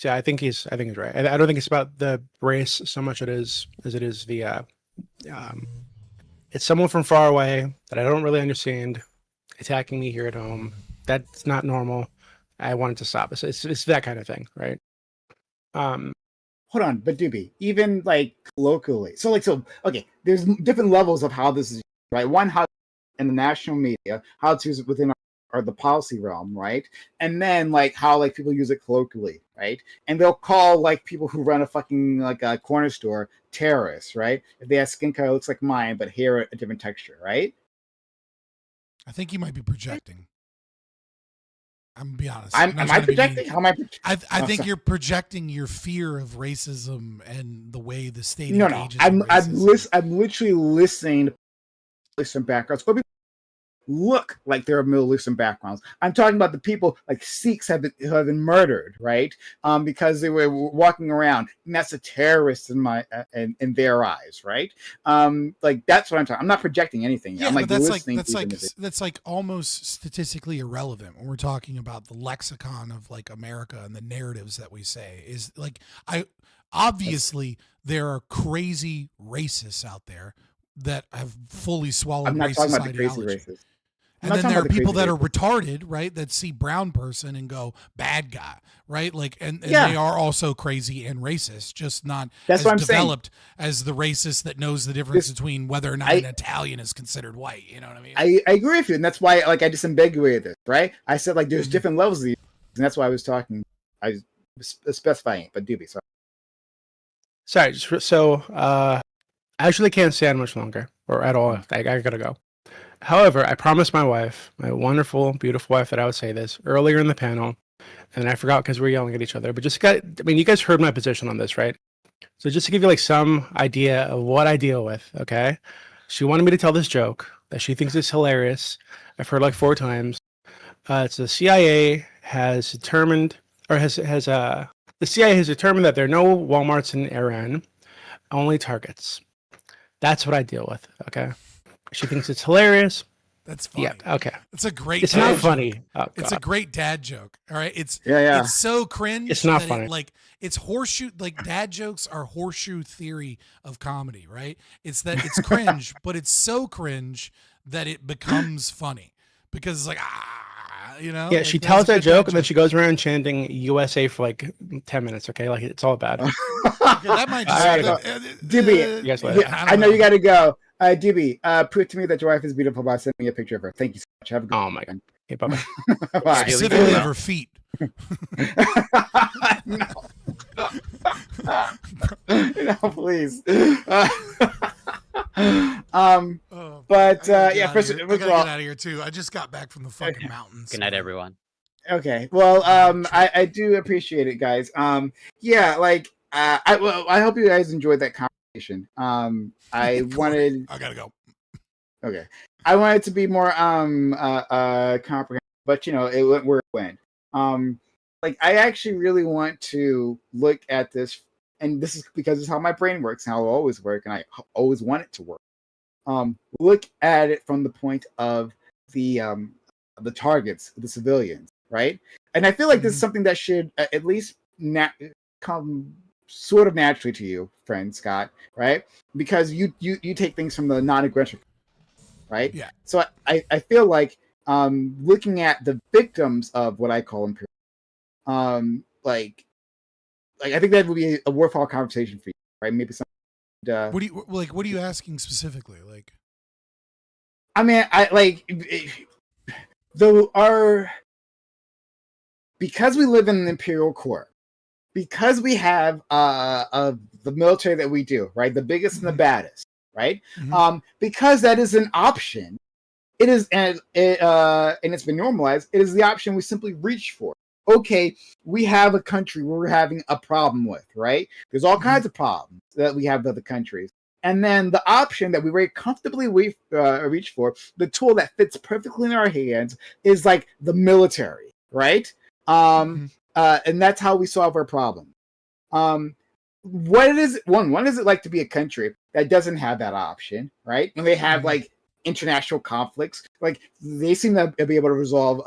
I think he's right. I don't think it's about the race so much as it is the it's someone from far away that I don't really understand attacking me here at home. That's not normal. I wanted to stop. It's that kind of thing, right? Hold on, but Doobie, even like locally, so okay, there's different levels of how this is, right? One, how in the national media, how it's used within or the policy realm, right? And then like how like people use it colloquially, right? And they'll call like people who run a fucking like a corner store terrorists, right? If they have skin color looks like mine, but hair a different texture, right? I think you might be projecting. I'm gonna be honest. Am I projecting? How am I? I think you're projecting your fear of racism and the way the state. No. I'm literally listening to Middle Eastern backgrounds. Or people look like they're Middle Eastern backgrounds. I'm talking about the people like Sikhs who have been murdered, right? Because they were walking around, and that's a terrorist in their eyes, right? Like that's what I'm talking. I'm not projecting anything. Yeah, I'm like that's like almost statistically irrelevant when we're talking about the lexicon of like America and the narratives that we say is like obviously there are crazy racists out there that have fully swallowed I'm not racist talking about the ideology. crazy racists. And then there are people that are retarded, right? That see brown person and go bad guy, right? Like, and they are also crazy and racist, just not as developed as the racist that knows the difference between whether or not an Italian is considered white. You know what I mean? I agree with you, and that's why like I disambiguated this, right? I said like there's different levels of these, and that's why I was talking. I was specifying, but Doobie, sorry. So I actually can't stand much longer or at all. I gotta go. However, I promised my wife, my wonderful, beautiful wife, that I would say this earlier in the panel, and I forgot because we were yelling at each other. But you guys heard my position on this, right? So just to give you like some idea of what I deal with, okay? She wanted me to tell this joke that she thinks is hilarious. I've heard like 4 times. It's the CIA has determined or has The CIA has determined that there are no Walmarts in Iran, only Targets. That's what I deal with. Okay. She thinks it's hilarious. That's funny. Yeah. Okay. It's a great. It's dad not joke. funny. Oh, It's a God. great dad joke. All right. It's Yeah. It's so cringe. It's not that funny. It's horseshoe. Like dad jokes are horseshoe theory of comedy. Right. It's that it's cringe, but it's so cringe that it becomes funny because it's like you know. Yeah, like, she that's tells a that good joke dad and then she goes around chanting USA for like 10 minutes. Okay, like it's all bad. That might just. I gotta go. DB, You guys later. yeah, I know you got to go. DB, prove to me that your wife is beautiful by sending me a picture of her. Thank you so much. Have a good Oh my God. Okay, bye bye. Bye. Specifically of her feet. No, please. But yeah, first I of gotta all, get out of here too. I just got back from the fucking mountains. Good night, everyone. okay. Well, I do appreciate it, guys. Yeah, like I hope you guys enjoyed that conversation. I wanted. I gotta go. Okay, I wanted to be more comprehensive, but you know, it went where it went. Like I actually really want to look at this, and this is because it's how my brain works, how it always work, and I always want it to work. Look at it from the point of the targets, the civilians, right? And I feel like this is something that should at least come sort of naturally to you, friend Scott, right? Because you take things from the non-aggression, right? Yeah. So I feel like looking at the victims of what I call imperialism, like I think that would be a worthwhile conversation for you, right? Maybe some. What do you like? What are you asking specifically? Like, I mean, I like because we live in an imperial core, because we have the military that we do, right? The biggest and the baddest, right? Because that is an option. It is, and it's been normalized. It is the option we simply reach for. Okay, we have a country where we're having a problem with, right? There's all kinds of problems that we have with other countries. And then the option that we very comfortably reach for, the tool that fits perfectly in our hands, is like the military, right? And that's how we solve our problem. What is it like to be a country that doesn't have that option, right? When they have like international conflicts, like they seem to be able to resolve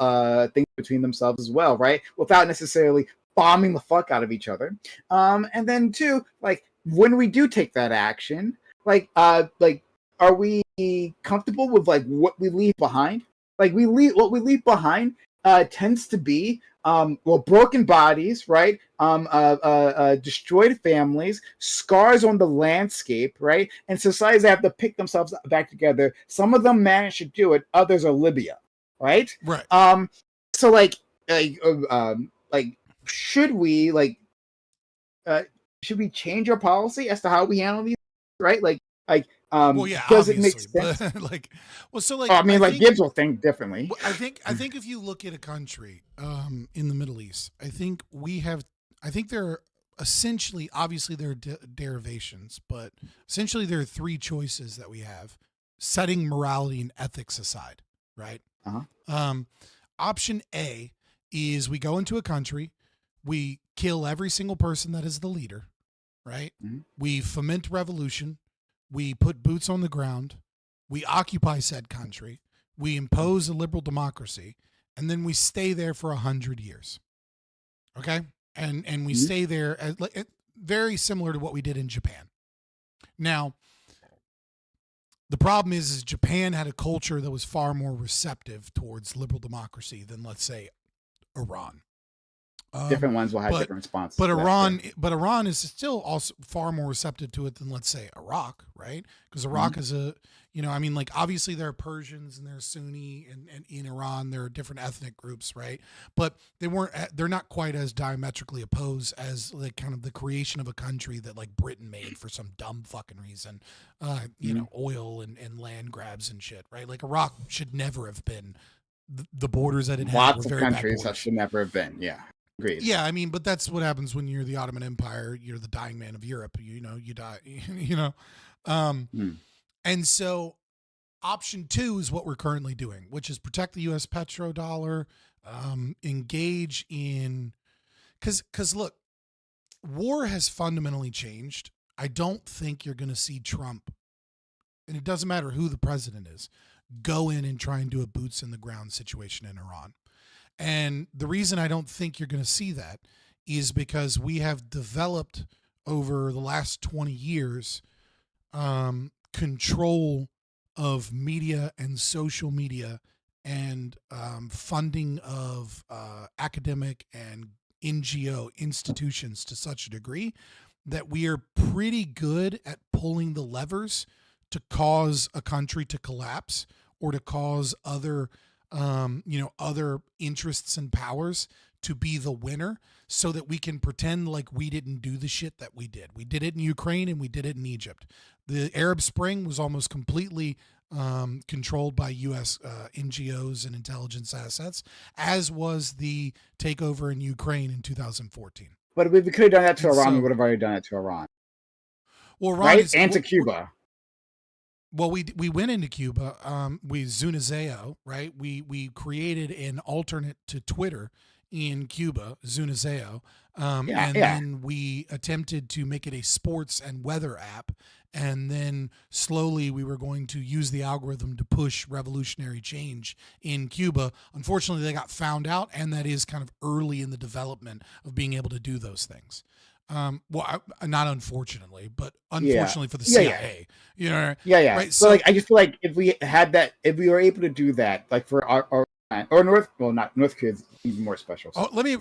things between themselves as well, right? Without necessarily bombing the fuck out of each other. And then two, like when we do take that action, like are we comfortable with like what we leave behind? Like what we leave behind tends to be broken bodies, right? Destroyed families, scars on the landscape, right? And societies have to pick themselves back together. Some of them manage to do it, others are Libya, right? Right. So should we change our policy as to how we handle these, right? well, yeah, does it make sense? But, I mean, think, Gibbs will think differently. I think if you look at a country in the Middle East, I think there are essentially, obviously there are derivations, but essentially there are three choices that we have, setting morality and ethics aside, right? Option A is we go into a country, we kill every single person that is the leader, right? We foment revolution. We put boots on the ground, we occupy said country, we impose a liberal democracy, and then we stay there for 100 years. Okay? And we stay there very similar to what we did in Japan. Now, the problem is Japan had a culture that was far more receptive towards liberal democracy than, let's say, Iran. Different ones will have different responses. But Iran is still also far more receptive to it than, let's say, Iraq, right? Because Iraq is obviously there are Persians and there are Sunni, and in Iran there are different ethnic groups, right? But they're not quite as diametrically opposed as like kind of the creation of a country that like Britain made for some dumb fucking reason, oil and land grabs and shit, right? Like Iraq should never have been the borders that it had. Lots were of very countries bad that should never have been, yeah. Agreed. Yeah, I mean, but that's what happens when you're the Ottoman Empire. You're the dying man of Europe. You die. And so, option 2 is what we're currently doing, which is protect the U.S. petrodollar, engage in, because look, war has fundamentally changed. I don't think you're going to see Trump, and it doesn't matter who the president is, go in and try and do a boots in the ground situation in Iran. And the reason I don't think you're going to see that is because we have developed over the last 20 years control of media and social media and funding of academic and NGO institutions to such a degree that we are pretty good at pulling the levers to cause a country to collapse or to cause other other interests and powers to be the winner, so that we can pretend like we didn't do the shit that we did. We did it in Ukraine and we did it in Egypt. The Arab Spring was almost completely controlled by U.S. NGOs and intelligence assets, as was the takeover in Ukraine in 2014. But if we could have done that to And Iran, so- we would have already done it to Iran. Well, Iran right? is- And to well, Cuba. Well, we went into Cuba. We Zunizeo, right? We created an alternate to Twitter in Cuba, Zunizeo, then we attempted to make it a sports and weather app, and then slowly we were going to use the algorithm to push revolutionary change in Cuba. Unfortunately, they got found out, and that is kind of early in the development of being able to do those things. Not unfortunately, but unfortunately for the CIA. You know, right? So like, I just feel like if we had that, if we were able to do that, like for our North Korea is even more special. Oh, let me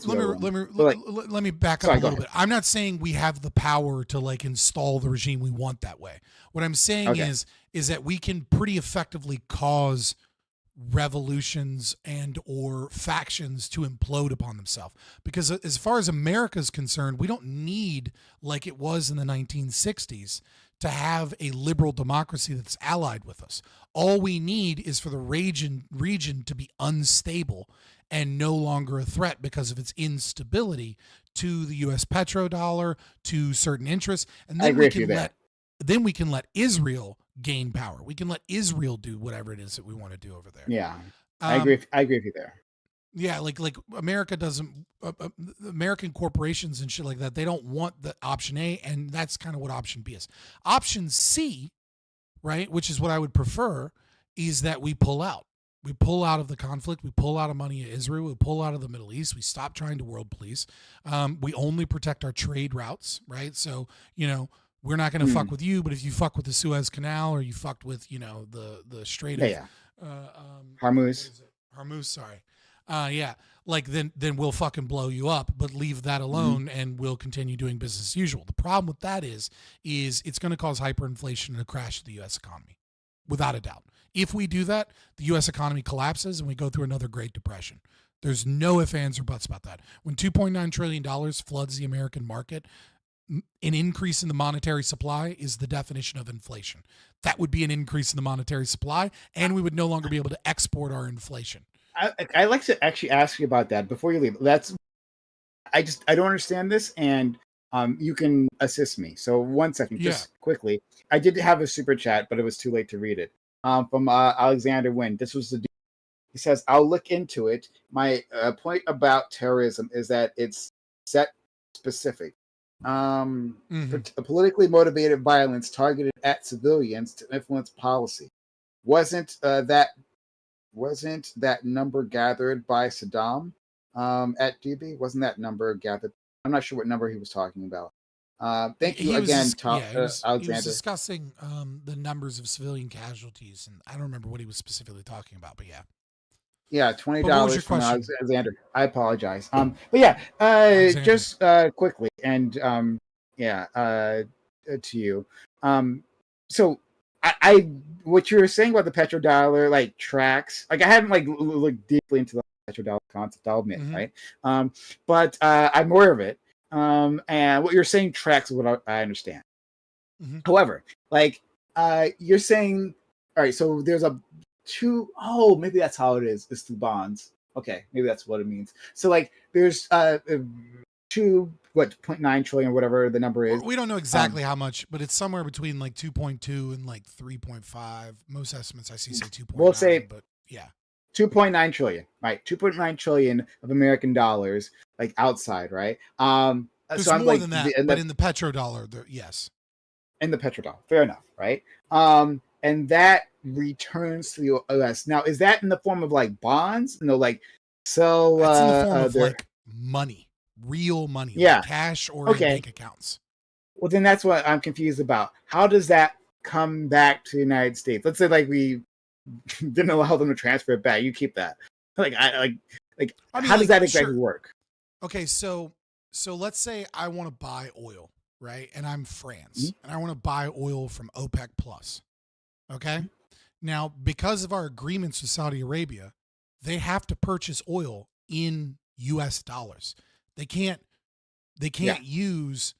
back up a little bit. I'm not saying we have the power to like install the regime we want that way. What I'm saying is that we can pretty effectively cause revolutions and or factions to implode upon themselves, because as far as America is concerned, we don't need, like it was in the 1960s, to have a liberal democracy that's allied with us. All we need is for the region to be unstable and no longer a threat because of its instability to the U.S. petrodollar, to certain interests, and then we can let Israel gain power. We can let Israel do whatever it is that we want to do over there. Yeah, I agree with you there. Yeah, like America doesn't, American corporations and shit like that, they don't want the option A, and that's kind of what option B is. Option C, right, which is what I would prefer, is that we pull out. We pull out of the conflict. We pull out of money in Israel. We pull out of the Middle East. We stop trying to world police. We only protect our trade routes, right? So, we're not going to fuck with you, but if you fuck with the Suez Canal or you fucked with, the Strait of Hormuz. Sorry. Then we'll fucking blow you up, but leave that alone and we'll continue doing business as usual. The problem with that is it's going to cause hyperinflation and a crash of the U.S. economy, without a doubt. If we do that, the U.S. economy collapses and we go through another Great Depression. There's no ifs, ands, or buts about that. When $2.9 trillion floods the American market, an increase in the monetary supply is the definition of inflation. That would be an increase in the monetary supply, and we would no longer be able to export our inflation. I'd like to actually ask you about that before you leave. I don't understand this, and you can assist me. So 1 second, just quickly. I did have a super chat, but it was too late to read it. From Alexander Wynn. This was he says, I'll look into it. My point about terrorism is that it's set specific. Politically motivated violence targeted at civilians to influence policy. Wasn't that number gathered by Saddam at DB? Wasn't that number gathered? I'm not sure what number he was talking about. Thank you again, Alexander. He was discussing the numbers of civilian casualties, and I don't remember what he was specifically talking about, but yeah. Yeah, $20 from Alexander. I apologize. Just quickly, and to you. So I what you were saying about the petrodollar like tracks, like I haven't looked deeply into the petrodollar concept, I'll admit, right? But I'm aware of it. And what you're saying tracks is what I understand. However, you're saying, all right, so there's maybe that's how it is. It's the bonds. Okay, maybe that's what it means. So there's 0.9 trillion, whatever the number is. We don't know exactly how much, but it's somewhere between 2.2 and 3.5. Most estimates I see say 2.9. We'll say, but yeah, 2.9 trillion, right? 2.9 trillion of American dollars, outside, right? There's so I'm more like, than that, but in the petrodollar, yes. In the petrodollar, fair enough, right? And that returns to the U.S. Now, is that in the form of like bonds? Like sell? That's in the form of like money, real money, yeah, like cash or in bank accounts. Well, then that's what I'm confused about. How does that come back to the United States? Let's say like we didn't allow them to transfer it back. You keep that. How does that exactly work? Okay, so let's say I want to buy oil, right? And I'm France, and I want to buy oil from OPEC Plus. Okay? Now, because of our agreements with Saudi Arabia, they have to purchase oil in US dollars. They can't use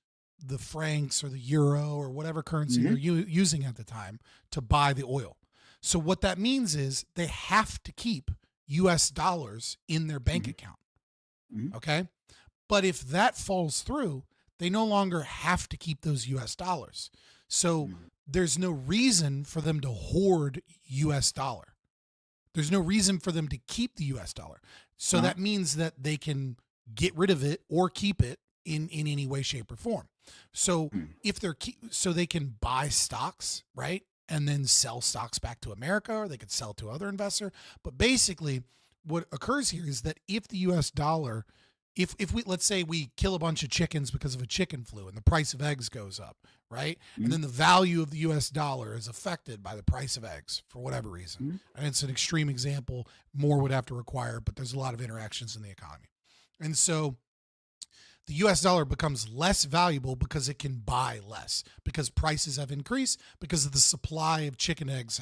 the francs or the euro or whatever currency they're using at the time to buy the oil. So what that means is they have to keep US dollars in their bank account. Okay? But if that falls through, they no longer have to keep those US dollars. So there's no reason for them to hoard US dollar. There's no reason for them to keep the US dollar. So that means that they can get rid of it or keep it in any way, shape, or form. So if so they can buy stocks, right? And then sell stocks back to America, or they could sell to other investor. But basically what occurs here is that if the US dollar, if we, let's say we kill a bunch of chickens because of a chicken flu and the price of eggs goes up, right? And then the value of the US dollar is affected by the price of eggs for whatever reason. And it's an extreme example, more would have to require, but there's a lot of interactions in the economy. And so the US dollar becomes less valuable because it can buy less, because prices have increased, because of the supply of chicken eggs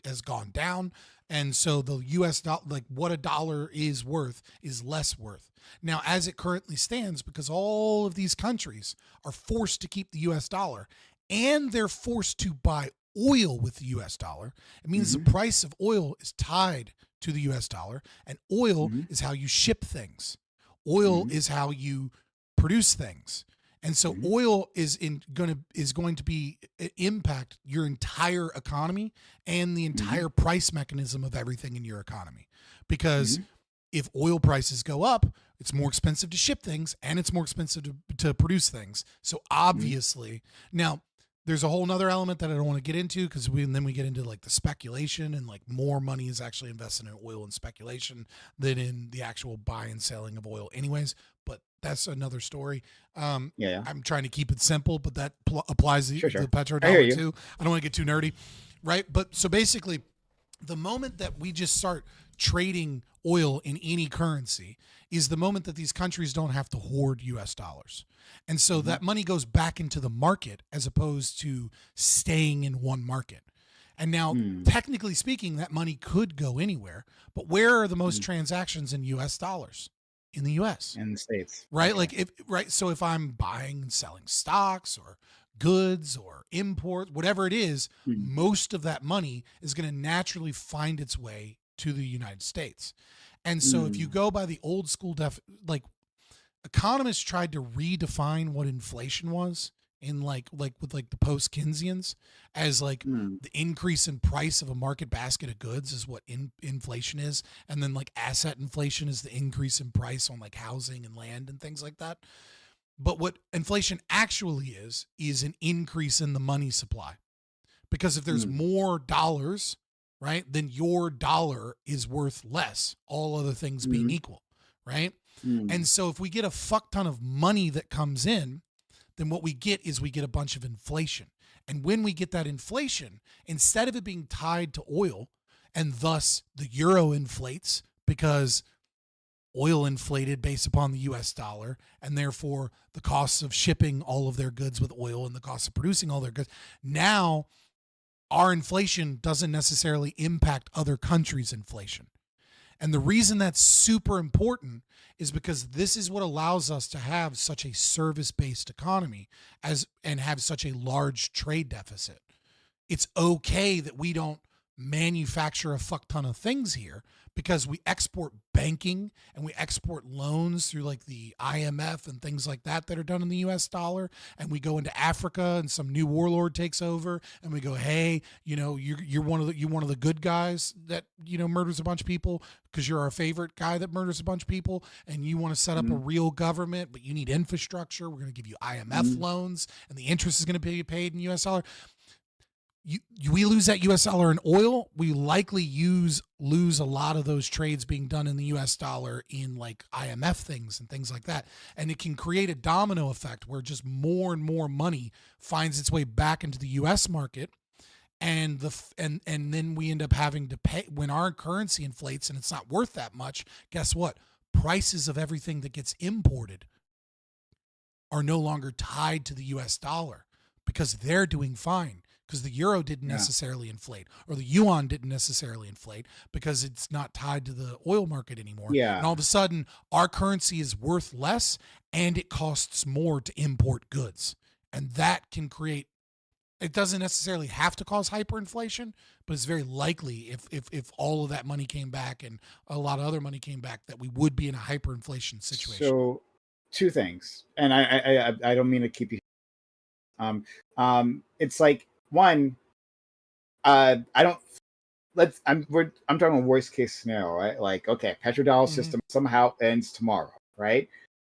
has gone down. And so the US dollar, like what a dollar is worth, is less worth. Now, as it currently stands, because all of these countries are forced to keep the US dollar and they're forced to buy oil with the US dollar, it means the price of oil is tied to the US dollar, and oil is how you ship things. Oil is how you produce things. And so oil is going to be impact your entire economy and the entire price mechanism of everything in your economy. Because if oil prices go up, it's more expensive to ship things and it's more expensive to produce things. So obviously, now there's a whole nother element that I don't want to get into, because then we get into like the speculation, and like more money is actually invested in oil and speculation than in the actual buy and selling of oil anyways. But that's another story. I'm trying to keep it simple, but that applies to the petrodollar too. I don't want to get too nerdy, right? But so basically, the moment that we just start trading oil in any currency is the moment that these countries don't have to hoard US dollars. And so that money goes back into the market as opposed to staying in one market. And now, technically speaking, that money could go anywhere, but where are the most transactions in US dollars? In the US. In the States. Right? Like so if I'm buying and selling stocks or goods or import, whatever it is, most of that money is going to naturally find its way to the United States. And so if you go by the old school economists tried to redefine what inflation was in like with like the post Keynesians as like the increase in price of a market basket of goods is what inflation is, and then like asset inflation is the increase in price on like housing and land and things like that. But what inflation actually is an increase in the money supply, because if there's more dollars, right, then your dollar is worth less, all other things being equal, right? And so if we get a fuck ton of money that comes in, then what we get is we get a bunch of inflation. And when we get that inflation, instead of it being tied to oil, and thus the euro inflates because oil inflated based upon the US dollar, and therefore the costs of shipping all of their goods with oil and the cost of producing all their goods, now our inflation doesn't necessarily impact other countries' inflation. And the reason that's super important is because this is what allows us to have such a service-based economy and have such a large trade deficit. It's okay that we don't manufacture a fuck ton of things here because we export banking and we export loans through like the IMF and things like that are done in the US dollar. And we go into Africa and some new warlord takes over and we go, hey, you're one of the good guys that, murders a bunch of people because you're our favorite guy that murders a bunch of people. And you want to set up a real government, but you need infrastructure. We're going to give you IMF loans and the interest is going to be paid in US dollar. We lose that U.S. dollar in oil. We likely lose a lot of those trades being done in the U.S. dollar in like IMF things and things like that. And it can create a domino effect where just more and more money finds its way back into the U.S. market. And then we end up having to pay when our currency inflates and it's not worth that much. Guess what? Prices of everything that gets imported are no longer tied to the U.S. dollar because they're doing fine. Because the euro didn't necessarily inflate or the yuan didn't necessarily inflate because it's not tied to the oil market anymore. Yeah. And all of a sudden, our currency is worth less and it costs more to import goods. And that can create, it doesn't necessarily have to cause hyperinflation, but it's very likely if all of that money came back and a lot of other money came back that we would be in a hyperinflation situation. So 2 things, and I don't mean to keep you. It's like, one, I'm talking about worst case scenario, right? Like, okay, petrodollar system somehow ends tomorrow, right?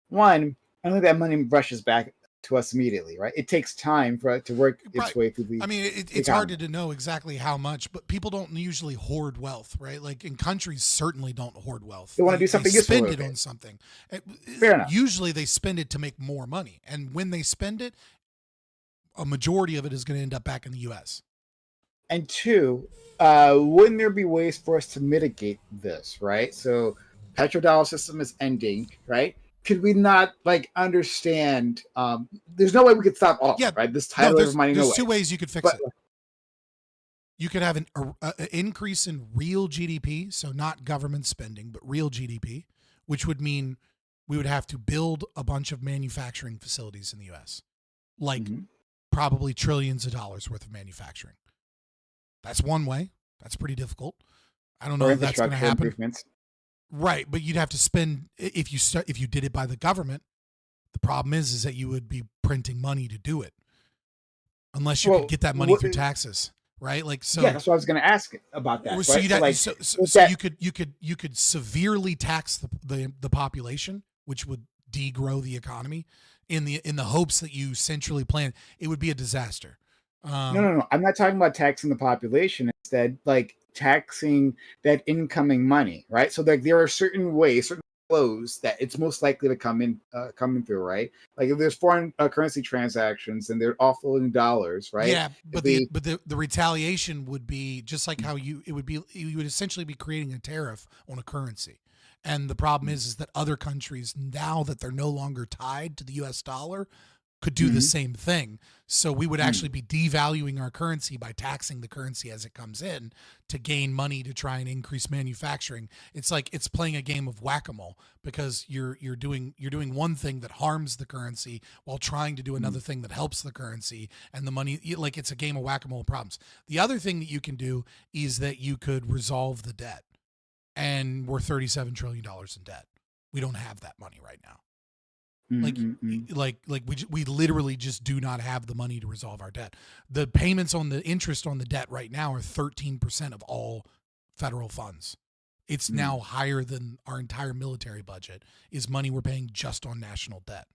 One, I don't think that money rushes back to us immediately, right? It takes time for it to work its way through the. I mean, it's hard to know exactly how much, but people don't usually hoard wealth, right? Like, in countries certainly don't hoard wealth. They want to do something useful. Spend it on something. Fair enough. Usually they spend it to make more money, and when they spend it, a majority of it is going to end up back in the U.S. And 2, wouldn't there be ways for us to mitigate this, right? So petrodollar system is ending, right? Could we not understand? There's no way we could stop all, right? This tidal wave of money. There's 2 ways you could fix it. You could have an increase in real GDP, so not government spending, but real GDP, which would mean we would have to build a bunch of manufacturing facilities in the U.S. Like probably trillions of dollars worth of manufacturing. That's one way. That's pretty difficult. I don't know if that's going to happen. Right, but you'd have to spend if you did it by the government. The problem is that you would be printing money to do it, unless you could get that money through taxes, right? Like so. Yeah, that's what I was going to ask about that. So, right? you could severely tax the population, which would degrow the economy. In the hopes that you centrally plan, it would be a disaster. No. I'm not talking about taxing the population. Instead, taxing that incoming money, right? So there are certain ways, certain flows that it's most likely to coming through, right? Like if there's foreign currency transactions and they're offloading dollars, right? Yeah, but the retaliation would be just like how you would essentially be creating a tariff on a currency. And the problem is that other countries, now that they're no longer tied to the U.S. dollar, could do the same thing. So we would actually be devaluing our currency by taxing the currency as it comes in to gain money to try and increase manufacturing. It's like it's playing a game of whack-a-mole because you're doing one thing that harms the currency while trying to do another thing that helps the currency, and the money, like it's a game of whack-a-mole problems. The other thing that you can do is that you could resolve the debt. And we're $37 trillion in debt. We don't have that money right now. We literally just do not have the money to resolve our debt. The payments on the interest on the debt right now are 13% of all federal funds. It's now higher than our entire military budget is money we're paying just on national debt.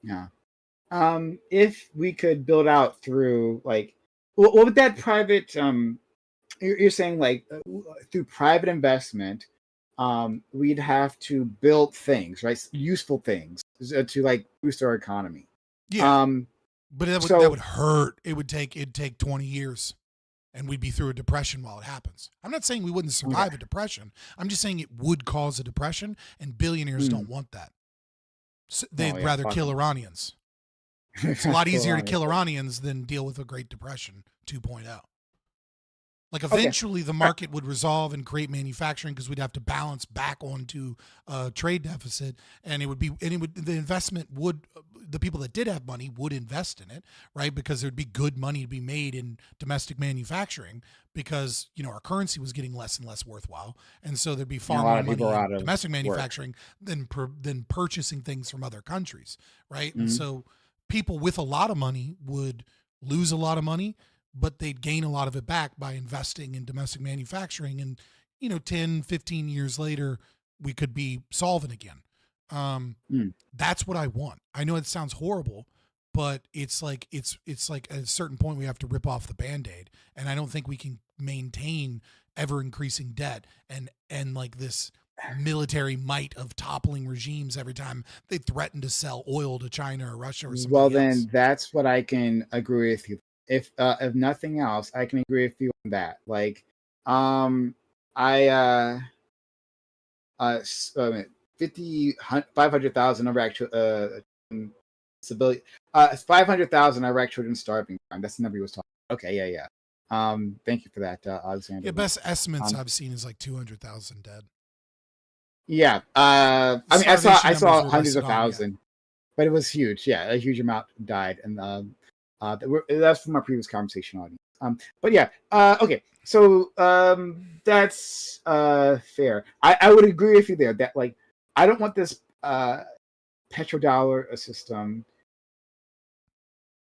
Yeah. If we could build out through what would that private you're saying through private investment, we'd have to build things, right? Useful things to boost our economy. Yeah. But that would hurt. It'd take 20 years and we'd be through a depression while it happens. I'm not saying we wouldn't survive a depression. I'm just saying it would cause a depression, and billionaires don't want that. So they'd rather kill Iranians. It's a lot easier to kill Iranians than deal with a Great Depression 2.0. Like eventually the market would resolve and create manufacturing because we'd have to balance back onto a trade deficit, and the investment would, the people that did have money would invest in it, right? Because there'd be good money to be made in domestic manufacturing because, our currency was getting less and less worthwhile. And so there'd be far more money in domestic manufacturing than purchasing things from other countries, right? And so people with a lot of money would lose a lot of money, but they'd gain a lot of it back by investing in domestic manufacturing. And, 10, 15 years later, we could be solvent again. That's what I want. I know it sounds horrible, but it's like at a certain point we have to rip off the Band-Aid. And I don't think we can maintain ever increasing debt and like this military might of toppling regimes every time they threaten to sell oil to China or Russia or something. Well, then that's what I can agree with you. If nothing else, I can agree with you on that. Like, 500,000 are actually civilian. 500,000 are children starving. That's the number he was talking. Okay, yeah. Thank you for that, Alexander. Yeah, best estimates I've seen is like 200,000 dead. Yeah, I mean, I saw hundreds of thousands, but it was huge. Yeah, a huge amount died, and that's from our previous conversation audience. But yeah, okay. So that's fair. I would agree with you there that like I don't want this petrodollar system.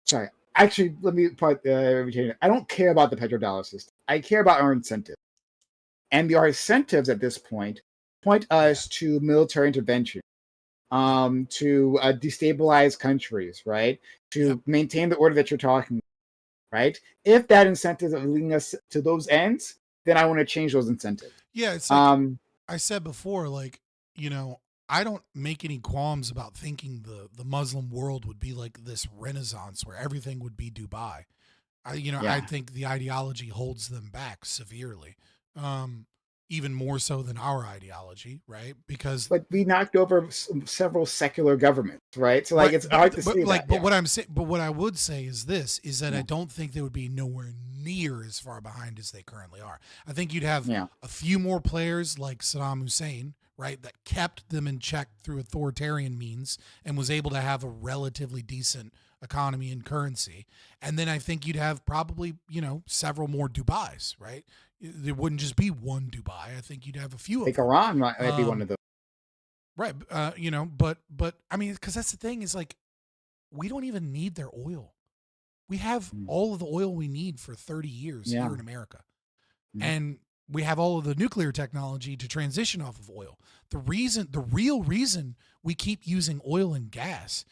Sorry, actually, let me put I don't care about the petrodollar system. I care about our incentives, and our incentives at this point us to military intervention, to destabilize countries, right? To maintain the order that you're talking about, right? If that incentive is leading us to those ends, then I want to change those incentives. Yeah, it's like I said before, like, I don't make any qualms about thinking the Muslim world would be like this renaissance where everything would be Dubai. I think the ideology holds them back severely. Even more so than our ideology, right? But we knocked over several secular governments, right? So like it's hard to say that. But what I would say is this: is that I don't think they would be nowhere near as far behind as they currently are. I think you'd have a few more players like Saddam Hussein, right, that kept them in check through authoritarian means and was able to have a relatively decent economy and currency. And then I think you'd have probably, several more Dubais, right? There wouldn't just be one Dubai. I think you'd have a few of them. Iran might be one of those. Right. But I mean, because that's the thing is like, we don't even need their oil. We have all of the oil we need for 30 years here in America. And we have all of the nuclear technology to transition off of oil. The real reason we keep using oil and gas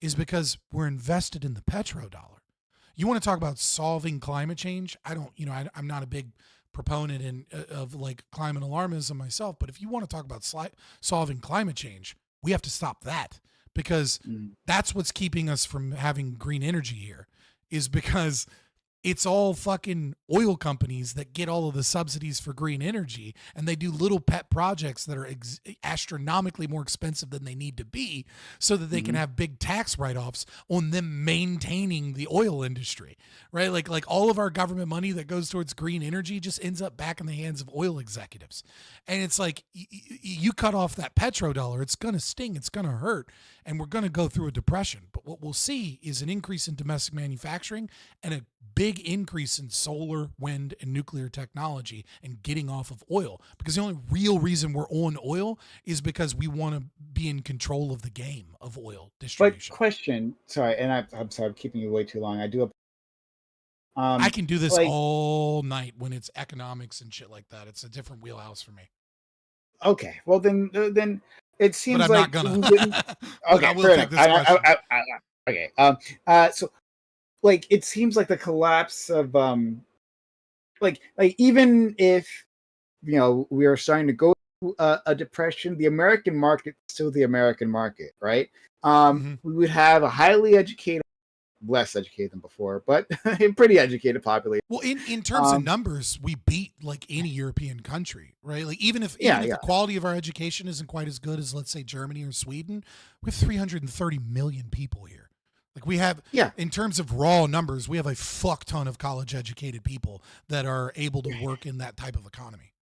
is because we're invested in the petrodollar. You want to talk about solving climate change? I'm not a big proponent of like climate alarmism myself, but if you want to talk about solving climate change, we have to stop that because that's what's keeping us from having green energy here, is because it's all fucking oil companies that get all of the subsidies for green energy, and they do little pet projects that are astronomically more expensive than they need to be so that they can have big tax write-offs on them maintaining the oil industry, right? Like all of our government money that goes towards green energy just ends up back in the hands of oil executives. And it's like you cut off that petrodollar, it's going to sting, it's going to hurt, and we're going to go through a depression. But what we'll see is an increase in domestic manufacturing and a big increase in solar, wind, and nuclear technology and getting off of oil. Because the only real reason we're on oil is because we want to be in control of the game of oil distribution. But question, sorry, and I'm sorry, I'm keeping you way too long. I do. I can do this all night when it's economics and shit like that. It's a different wheelhouse for me. Okay, well then it seems but I'm like not gonna. Okay, I will take this question. Okay. So like it seems like the collapse of like even if we are starting to go through a depression, the American market is still the American market, right? We would have a highly educated, less educated than before, but a pretty educated population. Well, in terms of numbers, we beat like any European country, right? Like even if the quality of our education isn't quite as good as, let's say, Germany or Sweden, we have 330 million people here. Like we have, in terms of raw numbers, we have a fuck ton of college educated people that are able to work in that type of economy.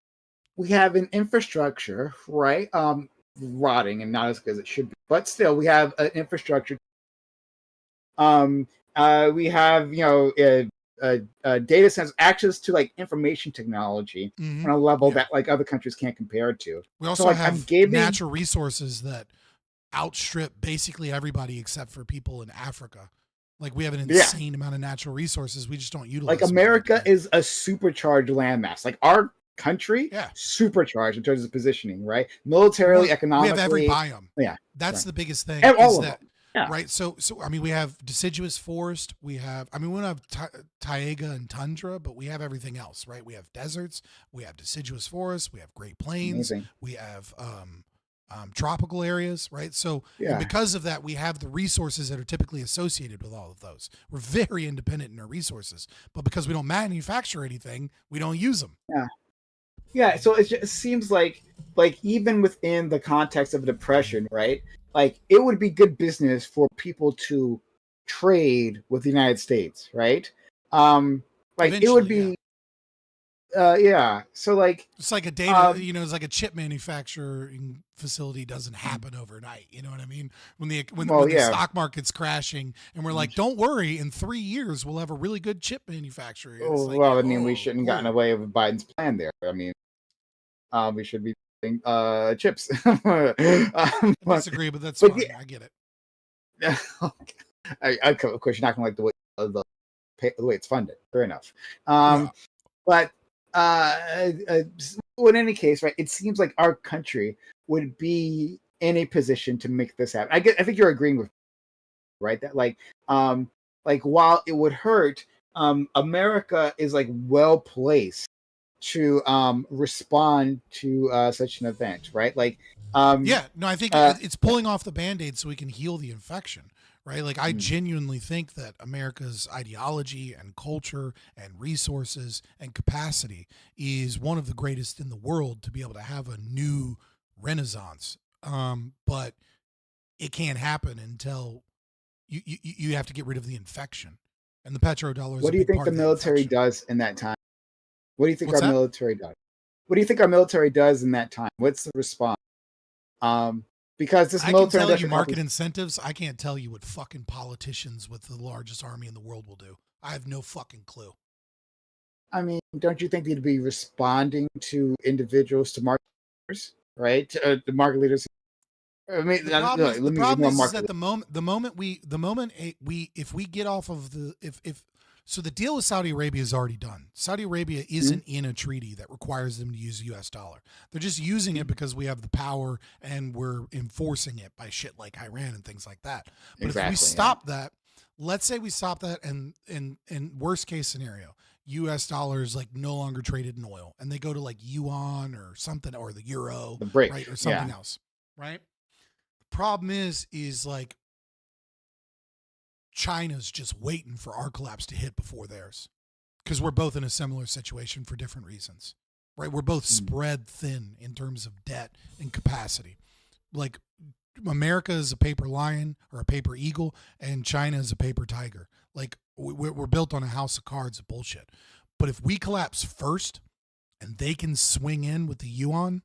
We have an infrastructure, right? Rotting and not as good as it should be, but still we have an infrastructure. We have, data centers, access to like information technology on a level that like other countries can't compare it to. We also have natural resources that outstrip basically everybody except for people in Africa. Like we have an insane amount of natural resources. We just don't utilize. Like America is a supercharged landmass. Like our country, supercharged in terms of positioning, right? Militarily, economically. We have every biome. Yeah. That's the biggest thing. All of them. Yeah. Right. So I mean, we have deciduous forest. We don't have taiga and tundra, but we have everything else, right? We have deserts. We have deciduous forests. We have Great Plains. Amazing. We have tropical areas, right? So and because of that, we have the resources that are typically associated with all of those. We're very independent in our resources, but because we don't manufacture anything, we don't use them. Yeah. So it seems like even within the context of depression, right? Like it would be good business for people to trade with the United States, right? It would be, So like it's like a data, it's like a chip manufacturing facility doesn't happen overnight. You know what I mean? When the stock market's crashing, and we're like, don't worry, in 3 years we'll have a really good chip manufacturer. We shouldn't have gotten away with Biden's plan there. I mean, we should be chips. I disagree, but that's fine. I get it. Of course, you're not going to like the way it's funded. Fair enough. But in any case, right? It seems like our country would be in a position to make this happen. I think you're agreeing with me, right? That like while it would hurt, America is like well placed to respond to such an event, right? I think it's pulling off the Band-Aid so we can heal the infection, right? Like I genuinely think that America's ideology and culture and resources and capacity is one of the greatest in the world to be able to have a new renaissance. But it can't happen until you have to get rid of the infection, and the petrodollar is what do you think the military does in that time? What do you think our military does? What do you think our military does in that time? What's the response? Because this military can tell you market incentives. I can't tell you what fucking politicians with the largest army in the world will do. I have no fucking clue. I mean, don't you think they'd be responding to individuals, to market leaders, right? The market leaders. I mean, the problem is that if we get off of so the deal with Saudi Arabia is already done. Saudi Arabia isn't in a treaty that requires them to use the U.S. dollar. They're just using it because we have the power and we're enforcing it by shit like Iran and things like that. But if we stop that, let's say we stop that, and in worst case scenario, U.S. dollars like no longer traded in oil, and they go to like yuan or something, or the euro, right, or something else, right? The problem is like China's just waiting for our collapse to hit before theirs, because we're both in a similar situation for different reasons, right? We're both spread thin in terms of debt and capacity. Like America is a paper lion or a paper eagle, and China is a paper tiger. Like we're built on a house of cards of bullshit. But if we collapse first, and they can swing in with the yuan,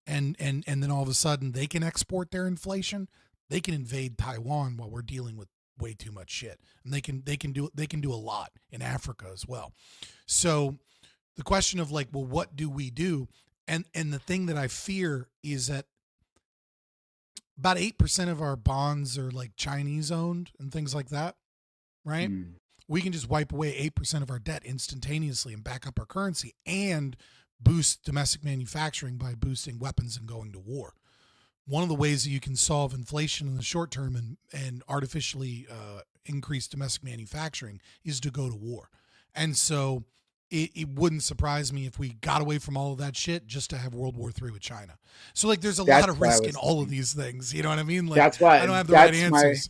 and then all of a sudden they can export their inflation, they can invade Taiwan while we're dealing with way too much shit, and they can do a lot in Africa as well. So the question of like, well, what do we do? And the thing that I fear is that about 8% of our bonds are like Chinese owned and things like that, right? We can just wipe away 8% of our debt instantaneously and back up our currency and boost domestic manufacturing by boosting weapons and going to war. One of the ways that you can solve inflation in the short term and artificially increase domestic manufacturing is to go to war. And so it wouldn't surprise me if we got away from all of that shit just to have World War III with China. So like there's a lot of risk in all of these things. You know what I mean? Like, that's why I don't have the right answers.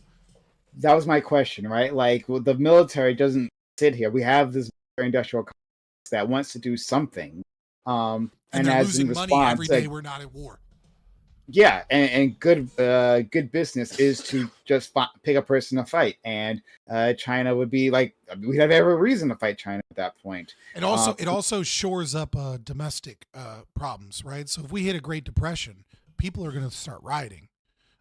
That was my question, right? Like the military doesn't sit here. We have this industrial complex that wants to do something. And they're as losing in money response, every day we're not at war. yeah, and good business is to just pick a person to fight, and China would be like, we'd have every reason to fight China at that point. It also shores up domestic problems, right? So if we hit a Great Depression, people are going to start rioting.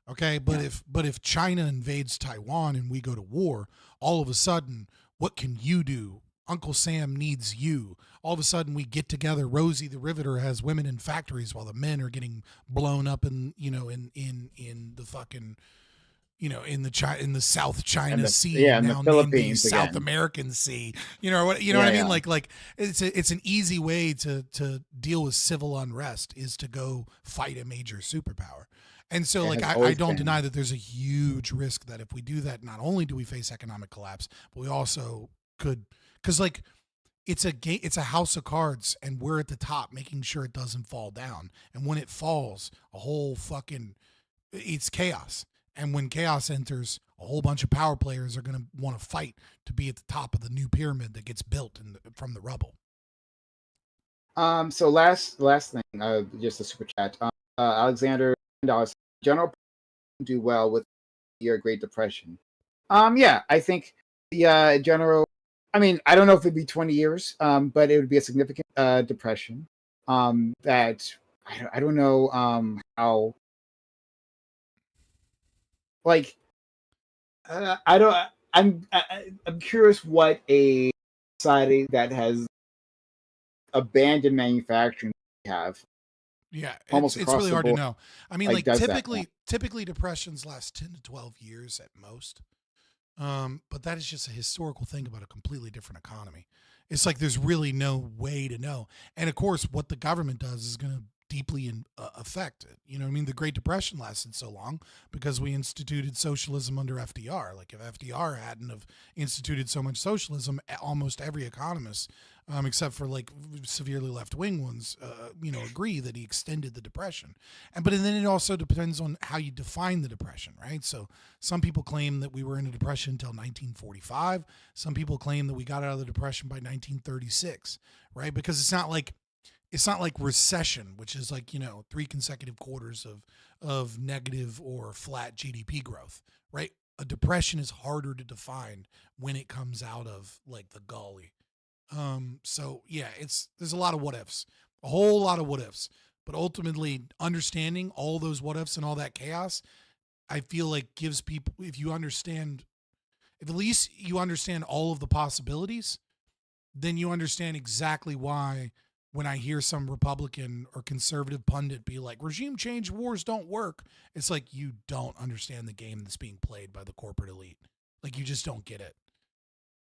Okay, but if China invades Taiwan and we go to war, all of a sudden, what can you do? Uncle Sam needs you. All of a sudden, we get together. Rosie the Riveter has women in factories while the men are getting blown up in the fucking in the South China Sea, yeah, now the Philippines, named the South again. American Sea. You know what I mean? Like it's an easy way to deal with civil unrest is to go fight a major superpower. And so, like, I don't deny that there's a huge risk that if we do that, not only do we face economic collapse, but we also could, because like it's a house of cards, and we're at the top, making sure it doesn't fall down. And when it falls, it's chaos. And when chaos enters, a whole bunch of power players are going to want to fight to be at the top of the new pyramid that gets built from the rubble. So last thing, just a super chat. Alexander general do well with your Great Depression. Yeah, I think the general. I mean, I don't know if it'd be 20 years, but it would be a significant depression. That I don't know how. Like, I'm curious what a society that has abandoned manufacturing have. Yeah, almost it's across really the hard board, to know. I mean, like does that. typically depressions last 10 to 12 years at most. But that is just a historical thing about a completely different economy. It's like there's really no way to know. And of course, what the government does is going to deeply affect it. You know what I mean? The Great Depression lasted so long because we instituted socialism under FDR. Like if FDR hadn't have instituted so much socialism, almost every economist, except for like severely left-wing ones, agree that he extended the Depression. But then it also depends on how you define the Depression, right? So some people claim that we were in a Depression until 1945. Some people claim that we got out of the Depression by 1936, right? Because it's not like recession, which is like, 3 consecutive quarters of negative or flat GDP growth, right? A depression is harder to define when it comes out of like the gully. So yeah, there's a lot of what ifs, a whole lot of what ifs, but ultimately understanding all those what ifs and all that chaos, I feel like gives people, if at least you understand all of the possibilities, then you understand exactly why when I hear some Republican or conservative pundit be like, regime change wars don't work, it's like, you don't understand the game that's being played by the corporate elite. Like, you just don't get it.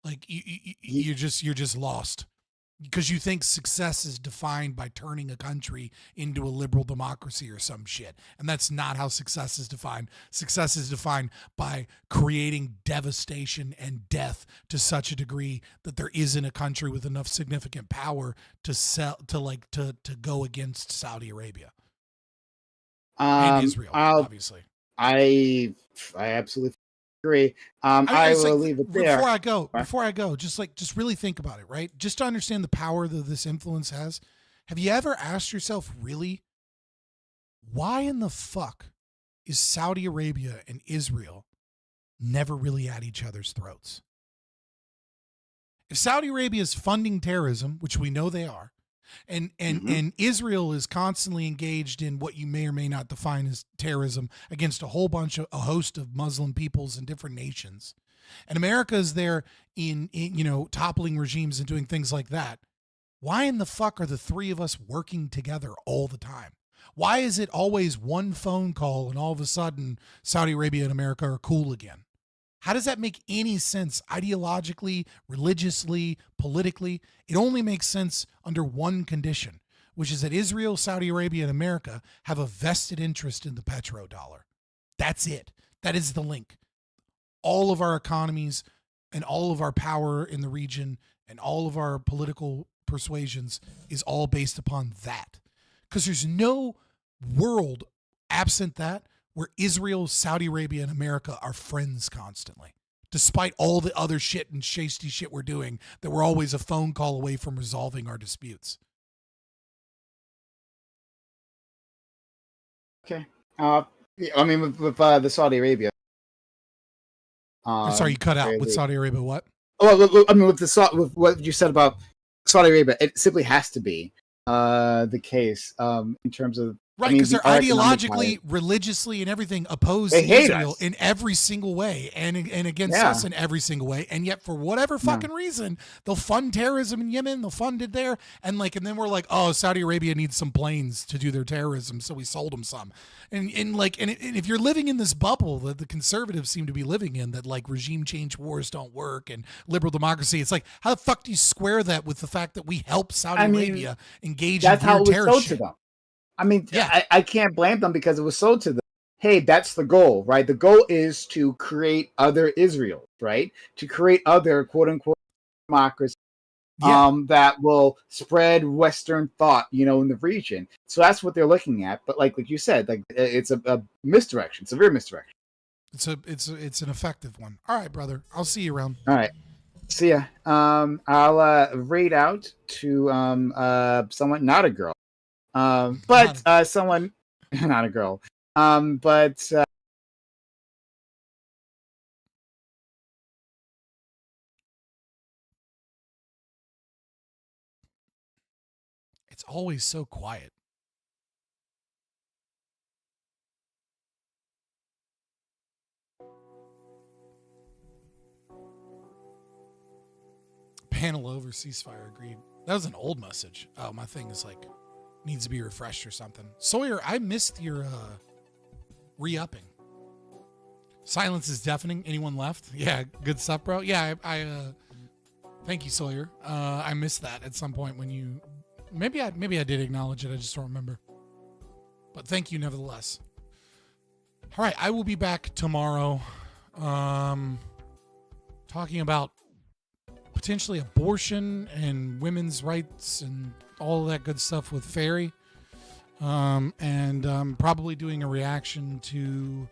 Like, you're just lost because you think success is defined by turning a country into a liberal democracy or some shit. And that's not how success is defined. Success is defined by creating devastation and death to such a degree that there isn't a country with enough significant power to go against Saudi Arabia and Israel, obviously. I absolutely agree. I will leave it there. Before I go, just really think about it, right? Just to understand the power that this influence has. Have you ever asked yourself, really, why in the fuck is Saudi Arabia and Israel never really at each other's throats? If Saudi Arabia is funding terrorism, which we know they are, and Israel is constantly engaged in what you may or may not define as terrorism against a host of Muslim peoples and different nations, and America is there in toppling regimes and doing things like that, why in the fuck are the three of us working together all the time? Why is it always one phone call and all of a sudden Saudi Arabia and America are cool again? How does that make any sense ideologically, religiously, politically? It only makes sense under one condition, which is that Israel, Saudi Arabia, and America have a vested interest in the petrodollar. That's it. That is the link. All of our economies and all of our power in the region and all of our political persuasions is all based upon that. Because there's no world absent that where Israel, Saudi Arabia, and America are friends constantly, despite all the other shit and shasty shit we're doing, that we're always a phone call away from resolving our disputes. Okay. I mean, with the Saudi Arabia. Sorry, you cut out with really- Saudi Arabia. What? Oh, I mean, with what you said about Saudi Arabia, it simply has to be the case in terms of Right, because they're ideologically, religiously, and everything opposed They to hate Israel us. in every single way, and against Yeah. us in every single way. And yet, for whatever fucking reason, they'll fund terrorism in Yemen. They'll fund it there, and then we're like, oh, Saudi Arabia needs some planes to do their terrorism, so we sold them some. And if you're living in this bubble that the conservatives seem to be living in, that like regime change wars don't work and liberal democracy, it's like, how the fuck do you square that with the fact that we help Saudi Arabia engage in That's how weird it was terror sold shit? to them. I mean, I can't blame them because it was sold to them. Hey, that's the goal, right? The goal is to create other Israel, right? To create other quote unquote democracy that will spread Western thought, in the region. So that's what they're looking at. But like you said, like it's a misdirection, severe misdirection. It's an effective one. All right, brother. I'll see you around. All right. See ya. I'll raid out to someone, not a girl. But someone, not a girl. But it's always so quiet. Panel over, ceasefire agreed. That was an old message. Oh, my thing is like needs to be refreshed or something. Sawyer, I missed your re-upping. Silence is deafening. Anyone left? Yeah, good stuff, bro. Yeah, I thank you, Sawyer. I missed that at some point when you maybe I did acknowledge it. I just don't remember. But thank you nevertheless. All right, I will be back tomorrow talking about potentially abortion and women's rights and all of that good stuff with Ferry. And probably doing a reaction to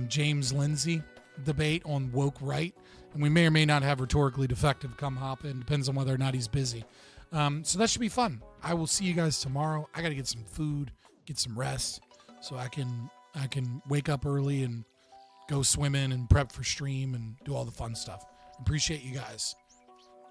James Lindsay debate on woke right. And we may or may not have rhetorically defective come hop in. Depends on whether or not he's busy. So that should be fun. I will see you guys tomorrow. I got to get some food, get some rest so I can wake up early and go swimming and prep for stream and do all the fun stuff. Appreciate you guys.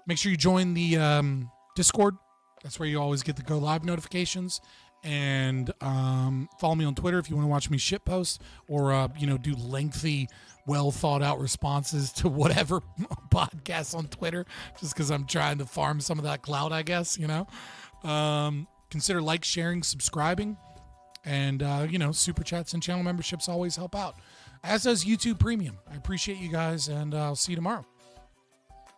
Make sure you join the Discord. That's where you always get the go live notifications. And follow me on Twitter if you want to watch me shit post or do lengthy, well thought out responses to whatever podcasts on Twitter, just because I'm trying to farm some of that clout, I guess. Consider like, sharing, subscribing, and super chats and channel memberships always help out, as does YouTube Premium. I appreciate you guys, and I'll see you tomorrow.